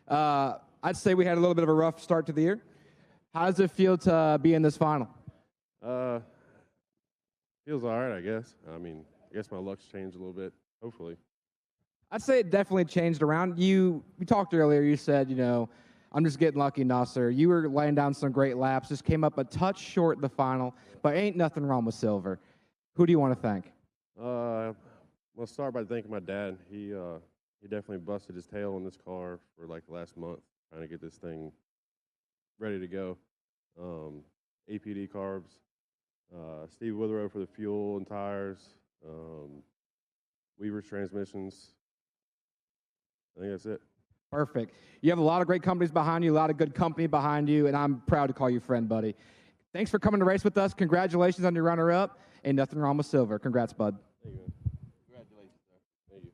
I'd say we had a little bit of a rough start to the year. How does it feel to be in this final? Feels all right, I guess. I mean, I guess my luck's changed a little bit, hopefully. I'd say it definitely changed around. We talked earlier, you said, I'm just getting lucky, Nasser. You were laying down some great laps. Just came up a touch short in the final, but ain't nothing wrong with silver. Who do you want to thank? Well, start by thanking my dad. He definitely busted his tail on this car for like the last month trying to get this thing ready to go. APD carbs, Steve Witherow for the fuel and tires, Weaver's transmissions. I think that's it. Perfect. You have a lot of great companies behind you, a lot of good company behind you, and I'm proud to call you friend, buddy. Thanks for coming to race with us. Congratulations on your runner-up. Ain't nothing wrong with silver. Congrats, bud. Thank you, man. Congratulations, sir. Thank you.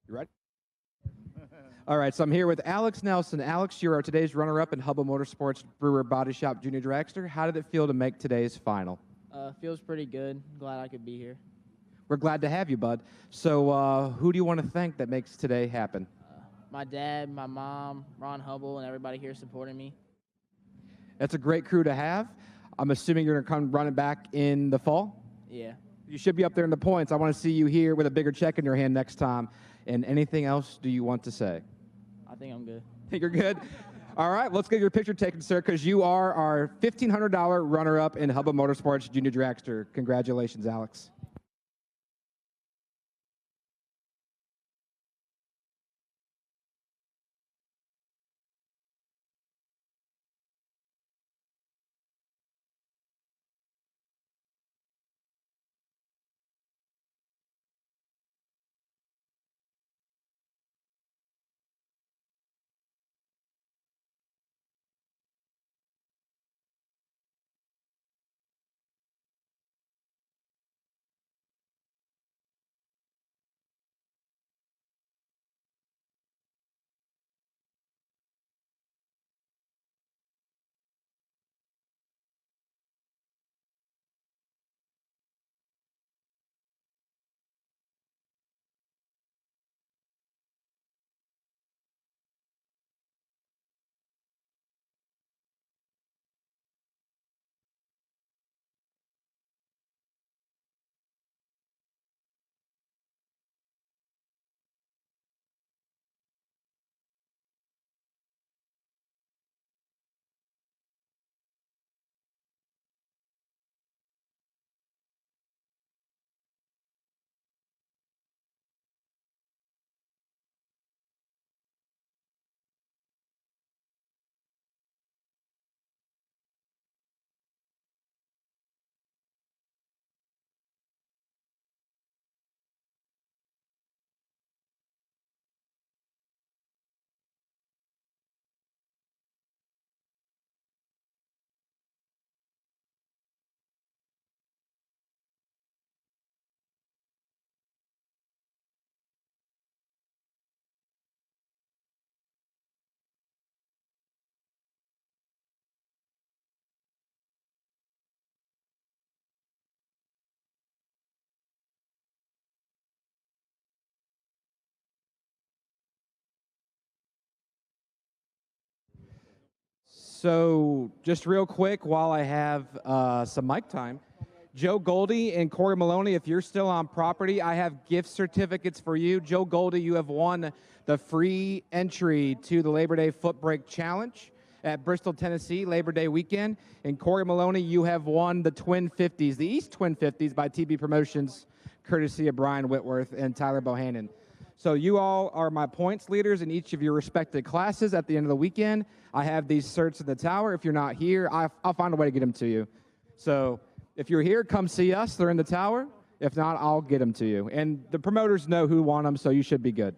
You ready? All right, so I'm here with Alex Nelson. Alex, you're our today's runner-up in Hubble Motorsports Brewer Body Shop Junior Dragster. How did it feel to make today's final? Feels pretty good. Glad I could be here. We're glad to have you, bud. So who do you want to thank that makes today happen? My dad, my mom, Ron Hubble, and everybody here supporting me. That's a great crew to have. I'm assuming you're going to come running back in the fall? Yeah. You should be up there in the points. I want to see you here with a bigger check in your hand next time. And anything else do you want to say? I think I'm good. Think you're good? All right, let's get your picture taken, sir, because you are our $1,500 runner-up in Hubble Motorsports Junior Dragster. Congratulations, Alex. So, just real quick, while I have some mic time, Joe Goldie and Corey Maloney, if you're still on property, I have gift certificates for you. Joe Goldie, you have won the free entry to the Labor Day Footbrake Challenge at Bristol, Tennessee, Labor Day weekend. And Corey Maloney, you have won the Twin 50s, the East Twin 50s by TB Promotions, courtesy of Brian Whitworth and Tyler Bohannon. So you all are my points leaders in each of your respected classes at the end of the weekend. I have these certs in the tower. If you're not here, I'll find a way to get them to you. So if you're here, come see us. They're in the tower. If not, I'll get them to you. And the promoters know who won them, so you should be good.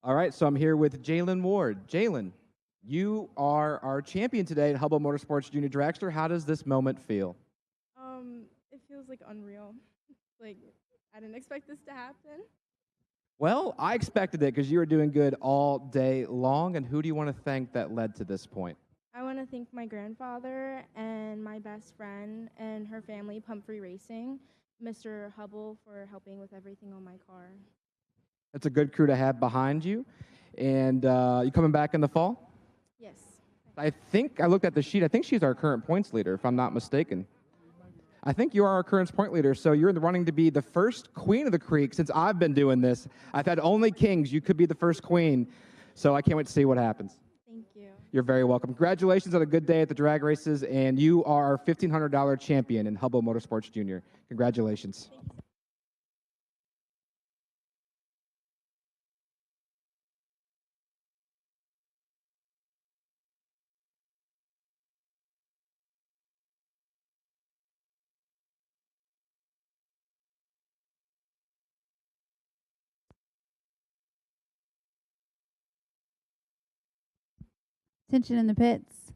All right, so I'm here with Jalen Ward. Jalen, you are our champion today at Hubble Motorsports Junior Dragster. How does this moment feel? It feels like unreal. Like, I didn't expect this to happen. Well, I expected it because you were doing good all day long. And who do you want to thank that led to this point? I want to thank my grandfather and my best friend and her family, Pump Free Racing, Mr. Hubble, for helping with everything on my car. That's a good crew to have behind you. And you coming back in the fall? Yes. I think I looked at the sheet. I think she's our current points leader, if I'm not mistaken. I think you are our current point leader, so you're in the running to be the first queen of the creek since I've been doing this. I've had only kings. You could be the first queen, so I can't wait to see what happens. Thank you. You're very welcome. Congratulations on a good day at the drag races, and you are our $1,500 champion in Hubble Motorsports Junior. Congratulations. Thank you. Attention in the pits.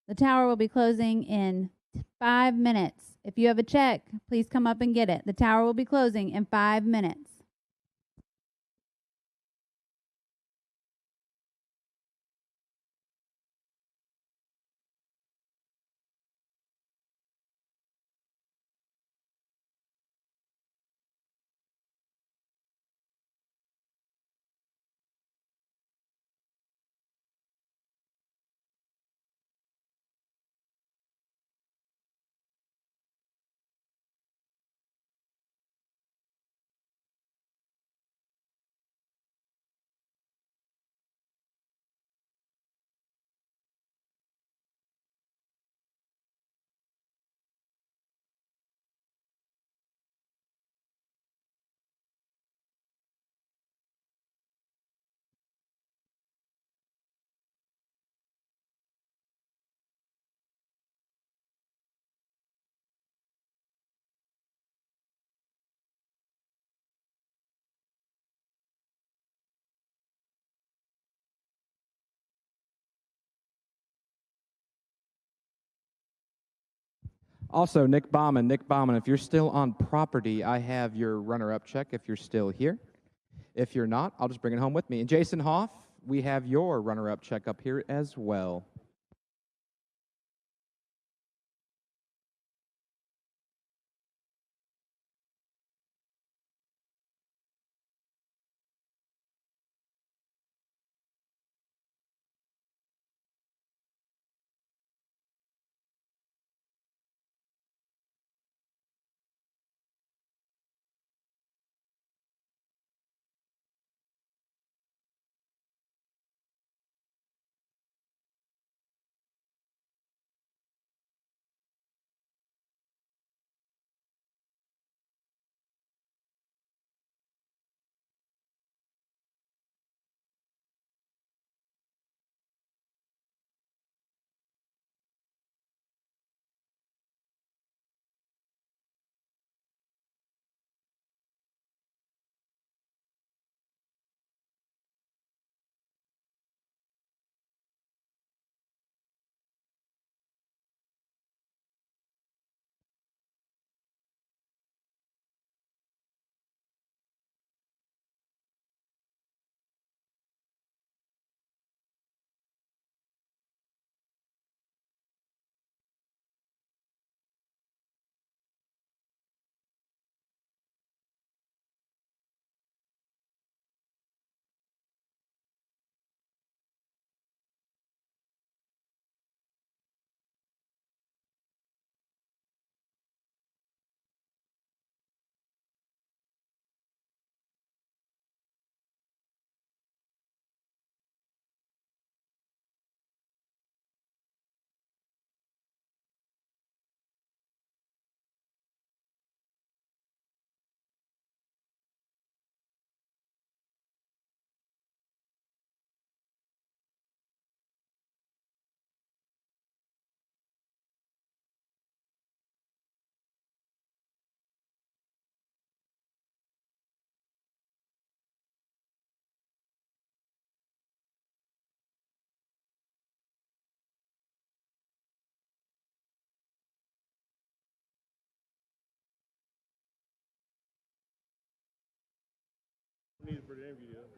The tower will be closing in 5 minutes. If you have a check, please come up and get it. The tower will be closing in 5 minutes. Also, Nick Bauman, if you're still on property, I have your runner-up check if you're still here. If you're not, I'll just bring it home with me. And Jason Hoff, we have your runner-up check up here as well.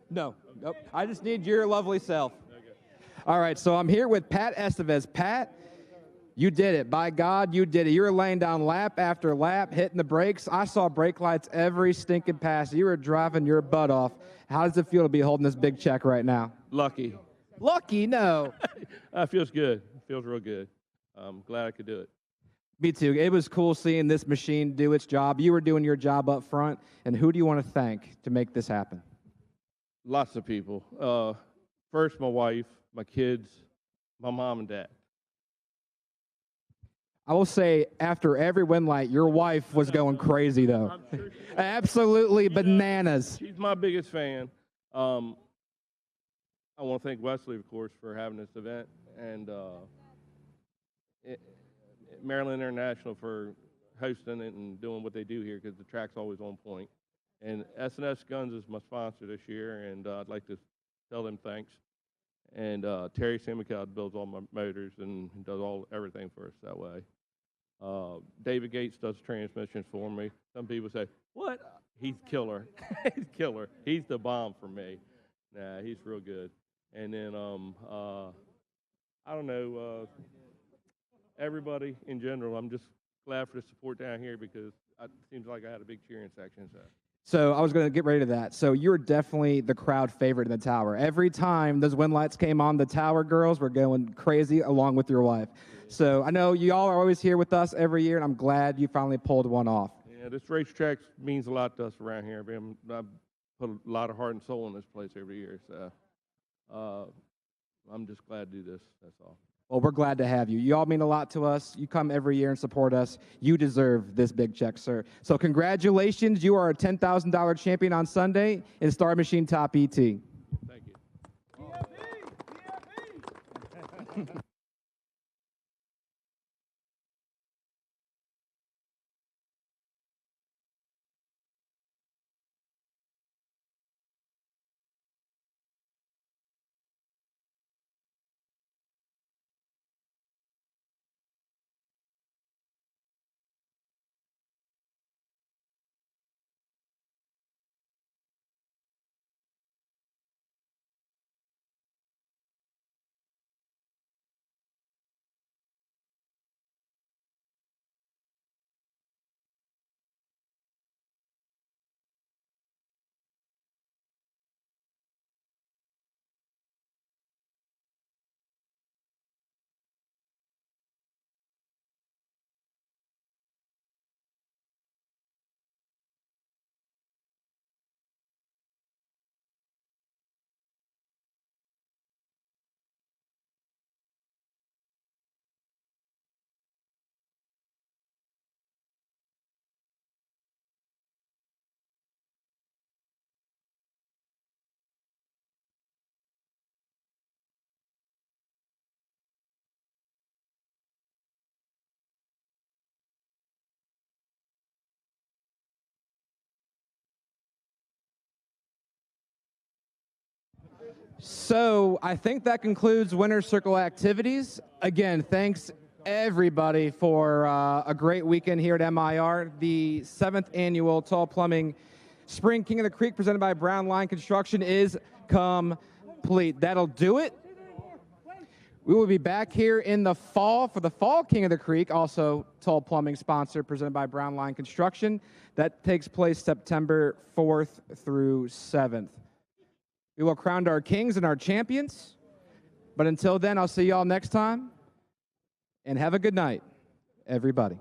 No. Nope. I just need your lovely self. All right, so I'm here with Pat Estevez. Pat, you did it. By God, you did it. You were laying down lap after lap, hitting the brakes. I saw brake lights every stinking pass. You were driving your butt off. How does it feel to be holding this big check right now? Lucky. Lucky? No. Feels good. Feels real good. I'm glad I could do it. Me too. It was cool seeing this machine do its job. You were doing your job up front. And who do you want to thank to make this happen? Lots of people. First, my wife, my kids, my mom and dad. I will say, after every win light, your wife was going crazy, though. Sure Absolutely bananas. She's my biggest fan. I want to thank Wesley, of course, for having this event, and Maryland International for hosting it and doing what they do here, because the track's always on point. And S&S Guns is my sponsor this year, and I'd like to tell them thanks. And Terry Semical builds all my motors and does everything for us that way. David Gates does transmissions for me. Some people say, what? He's killer. He's killer. He's the bomb for me. Nah, he's real good. And then, I don't know, everybody in general, I'm just glad for the support down here, because it seems like I had a big cheering section. So I was going to get ready to that. So you're definitely the crowd favorite in the tower. Every time those win lights came on, the tower girls were going crazy along with your wife. So I know you all are always here with us every year, and I'm glad you finally pulled one off. Yeah, this racetrack means a lot to us around here. I've put a lot of heart and soul in this place every year. So I'm just glad to do this. That's all. Well, we're glad to have you. You all mean a lot to us. You come every year and support us. You deserve this big check, sir. So congratulations. You are a $10,000 champion on Sunday in Star Machine Top ET. Thank you. So I think that concludes Winner's Circle activities. Again, thanks everybody for a great weekend here at MIR. The 7th annual Tall Plumbing Spring King of the Creek presented by Brown Line Construction is complete. That'll do it. We will be back here in the fall for the Fall King of the Creek, also Tall Plumbing sponsor, presented by Brown Line Construction. That takes place September 4th through 7th. We will crown our kings and our champions. But until then, I'll see you all next time. And have a good night, everybody.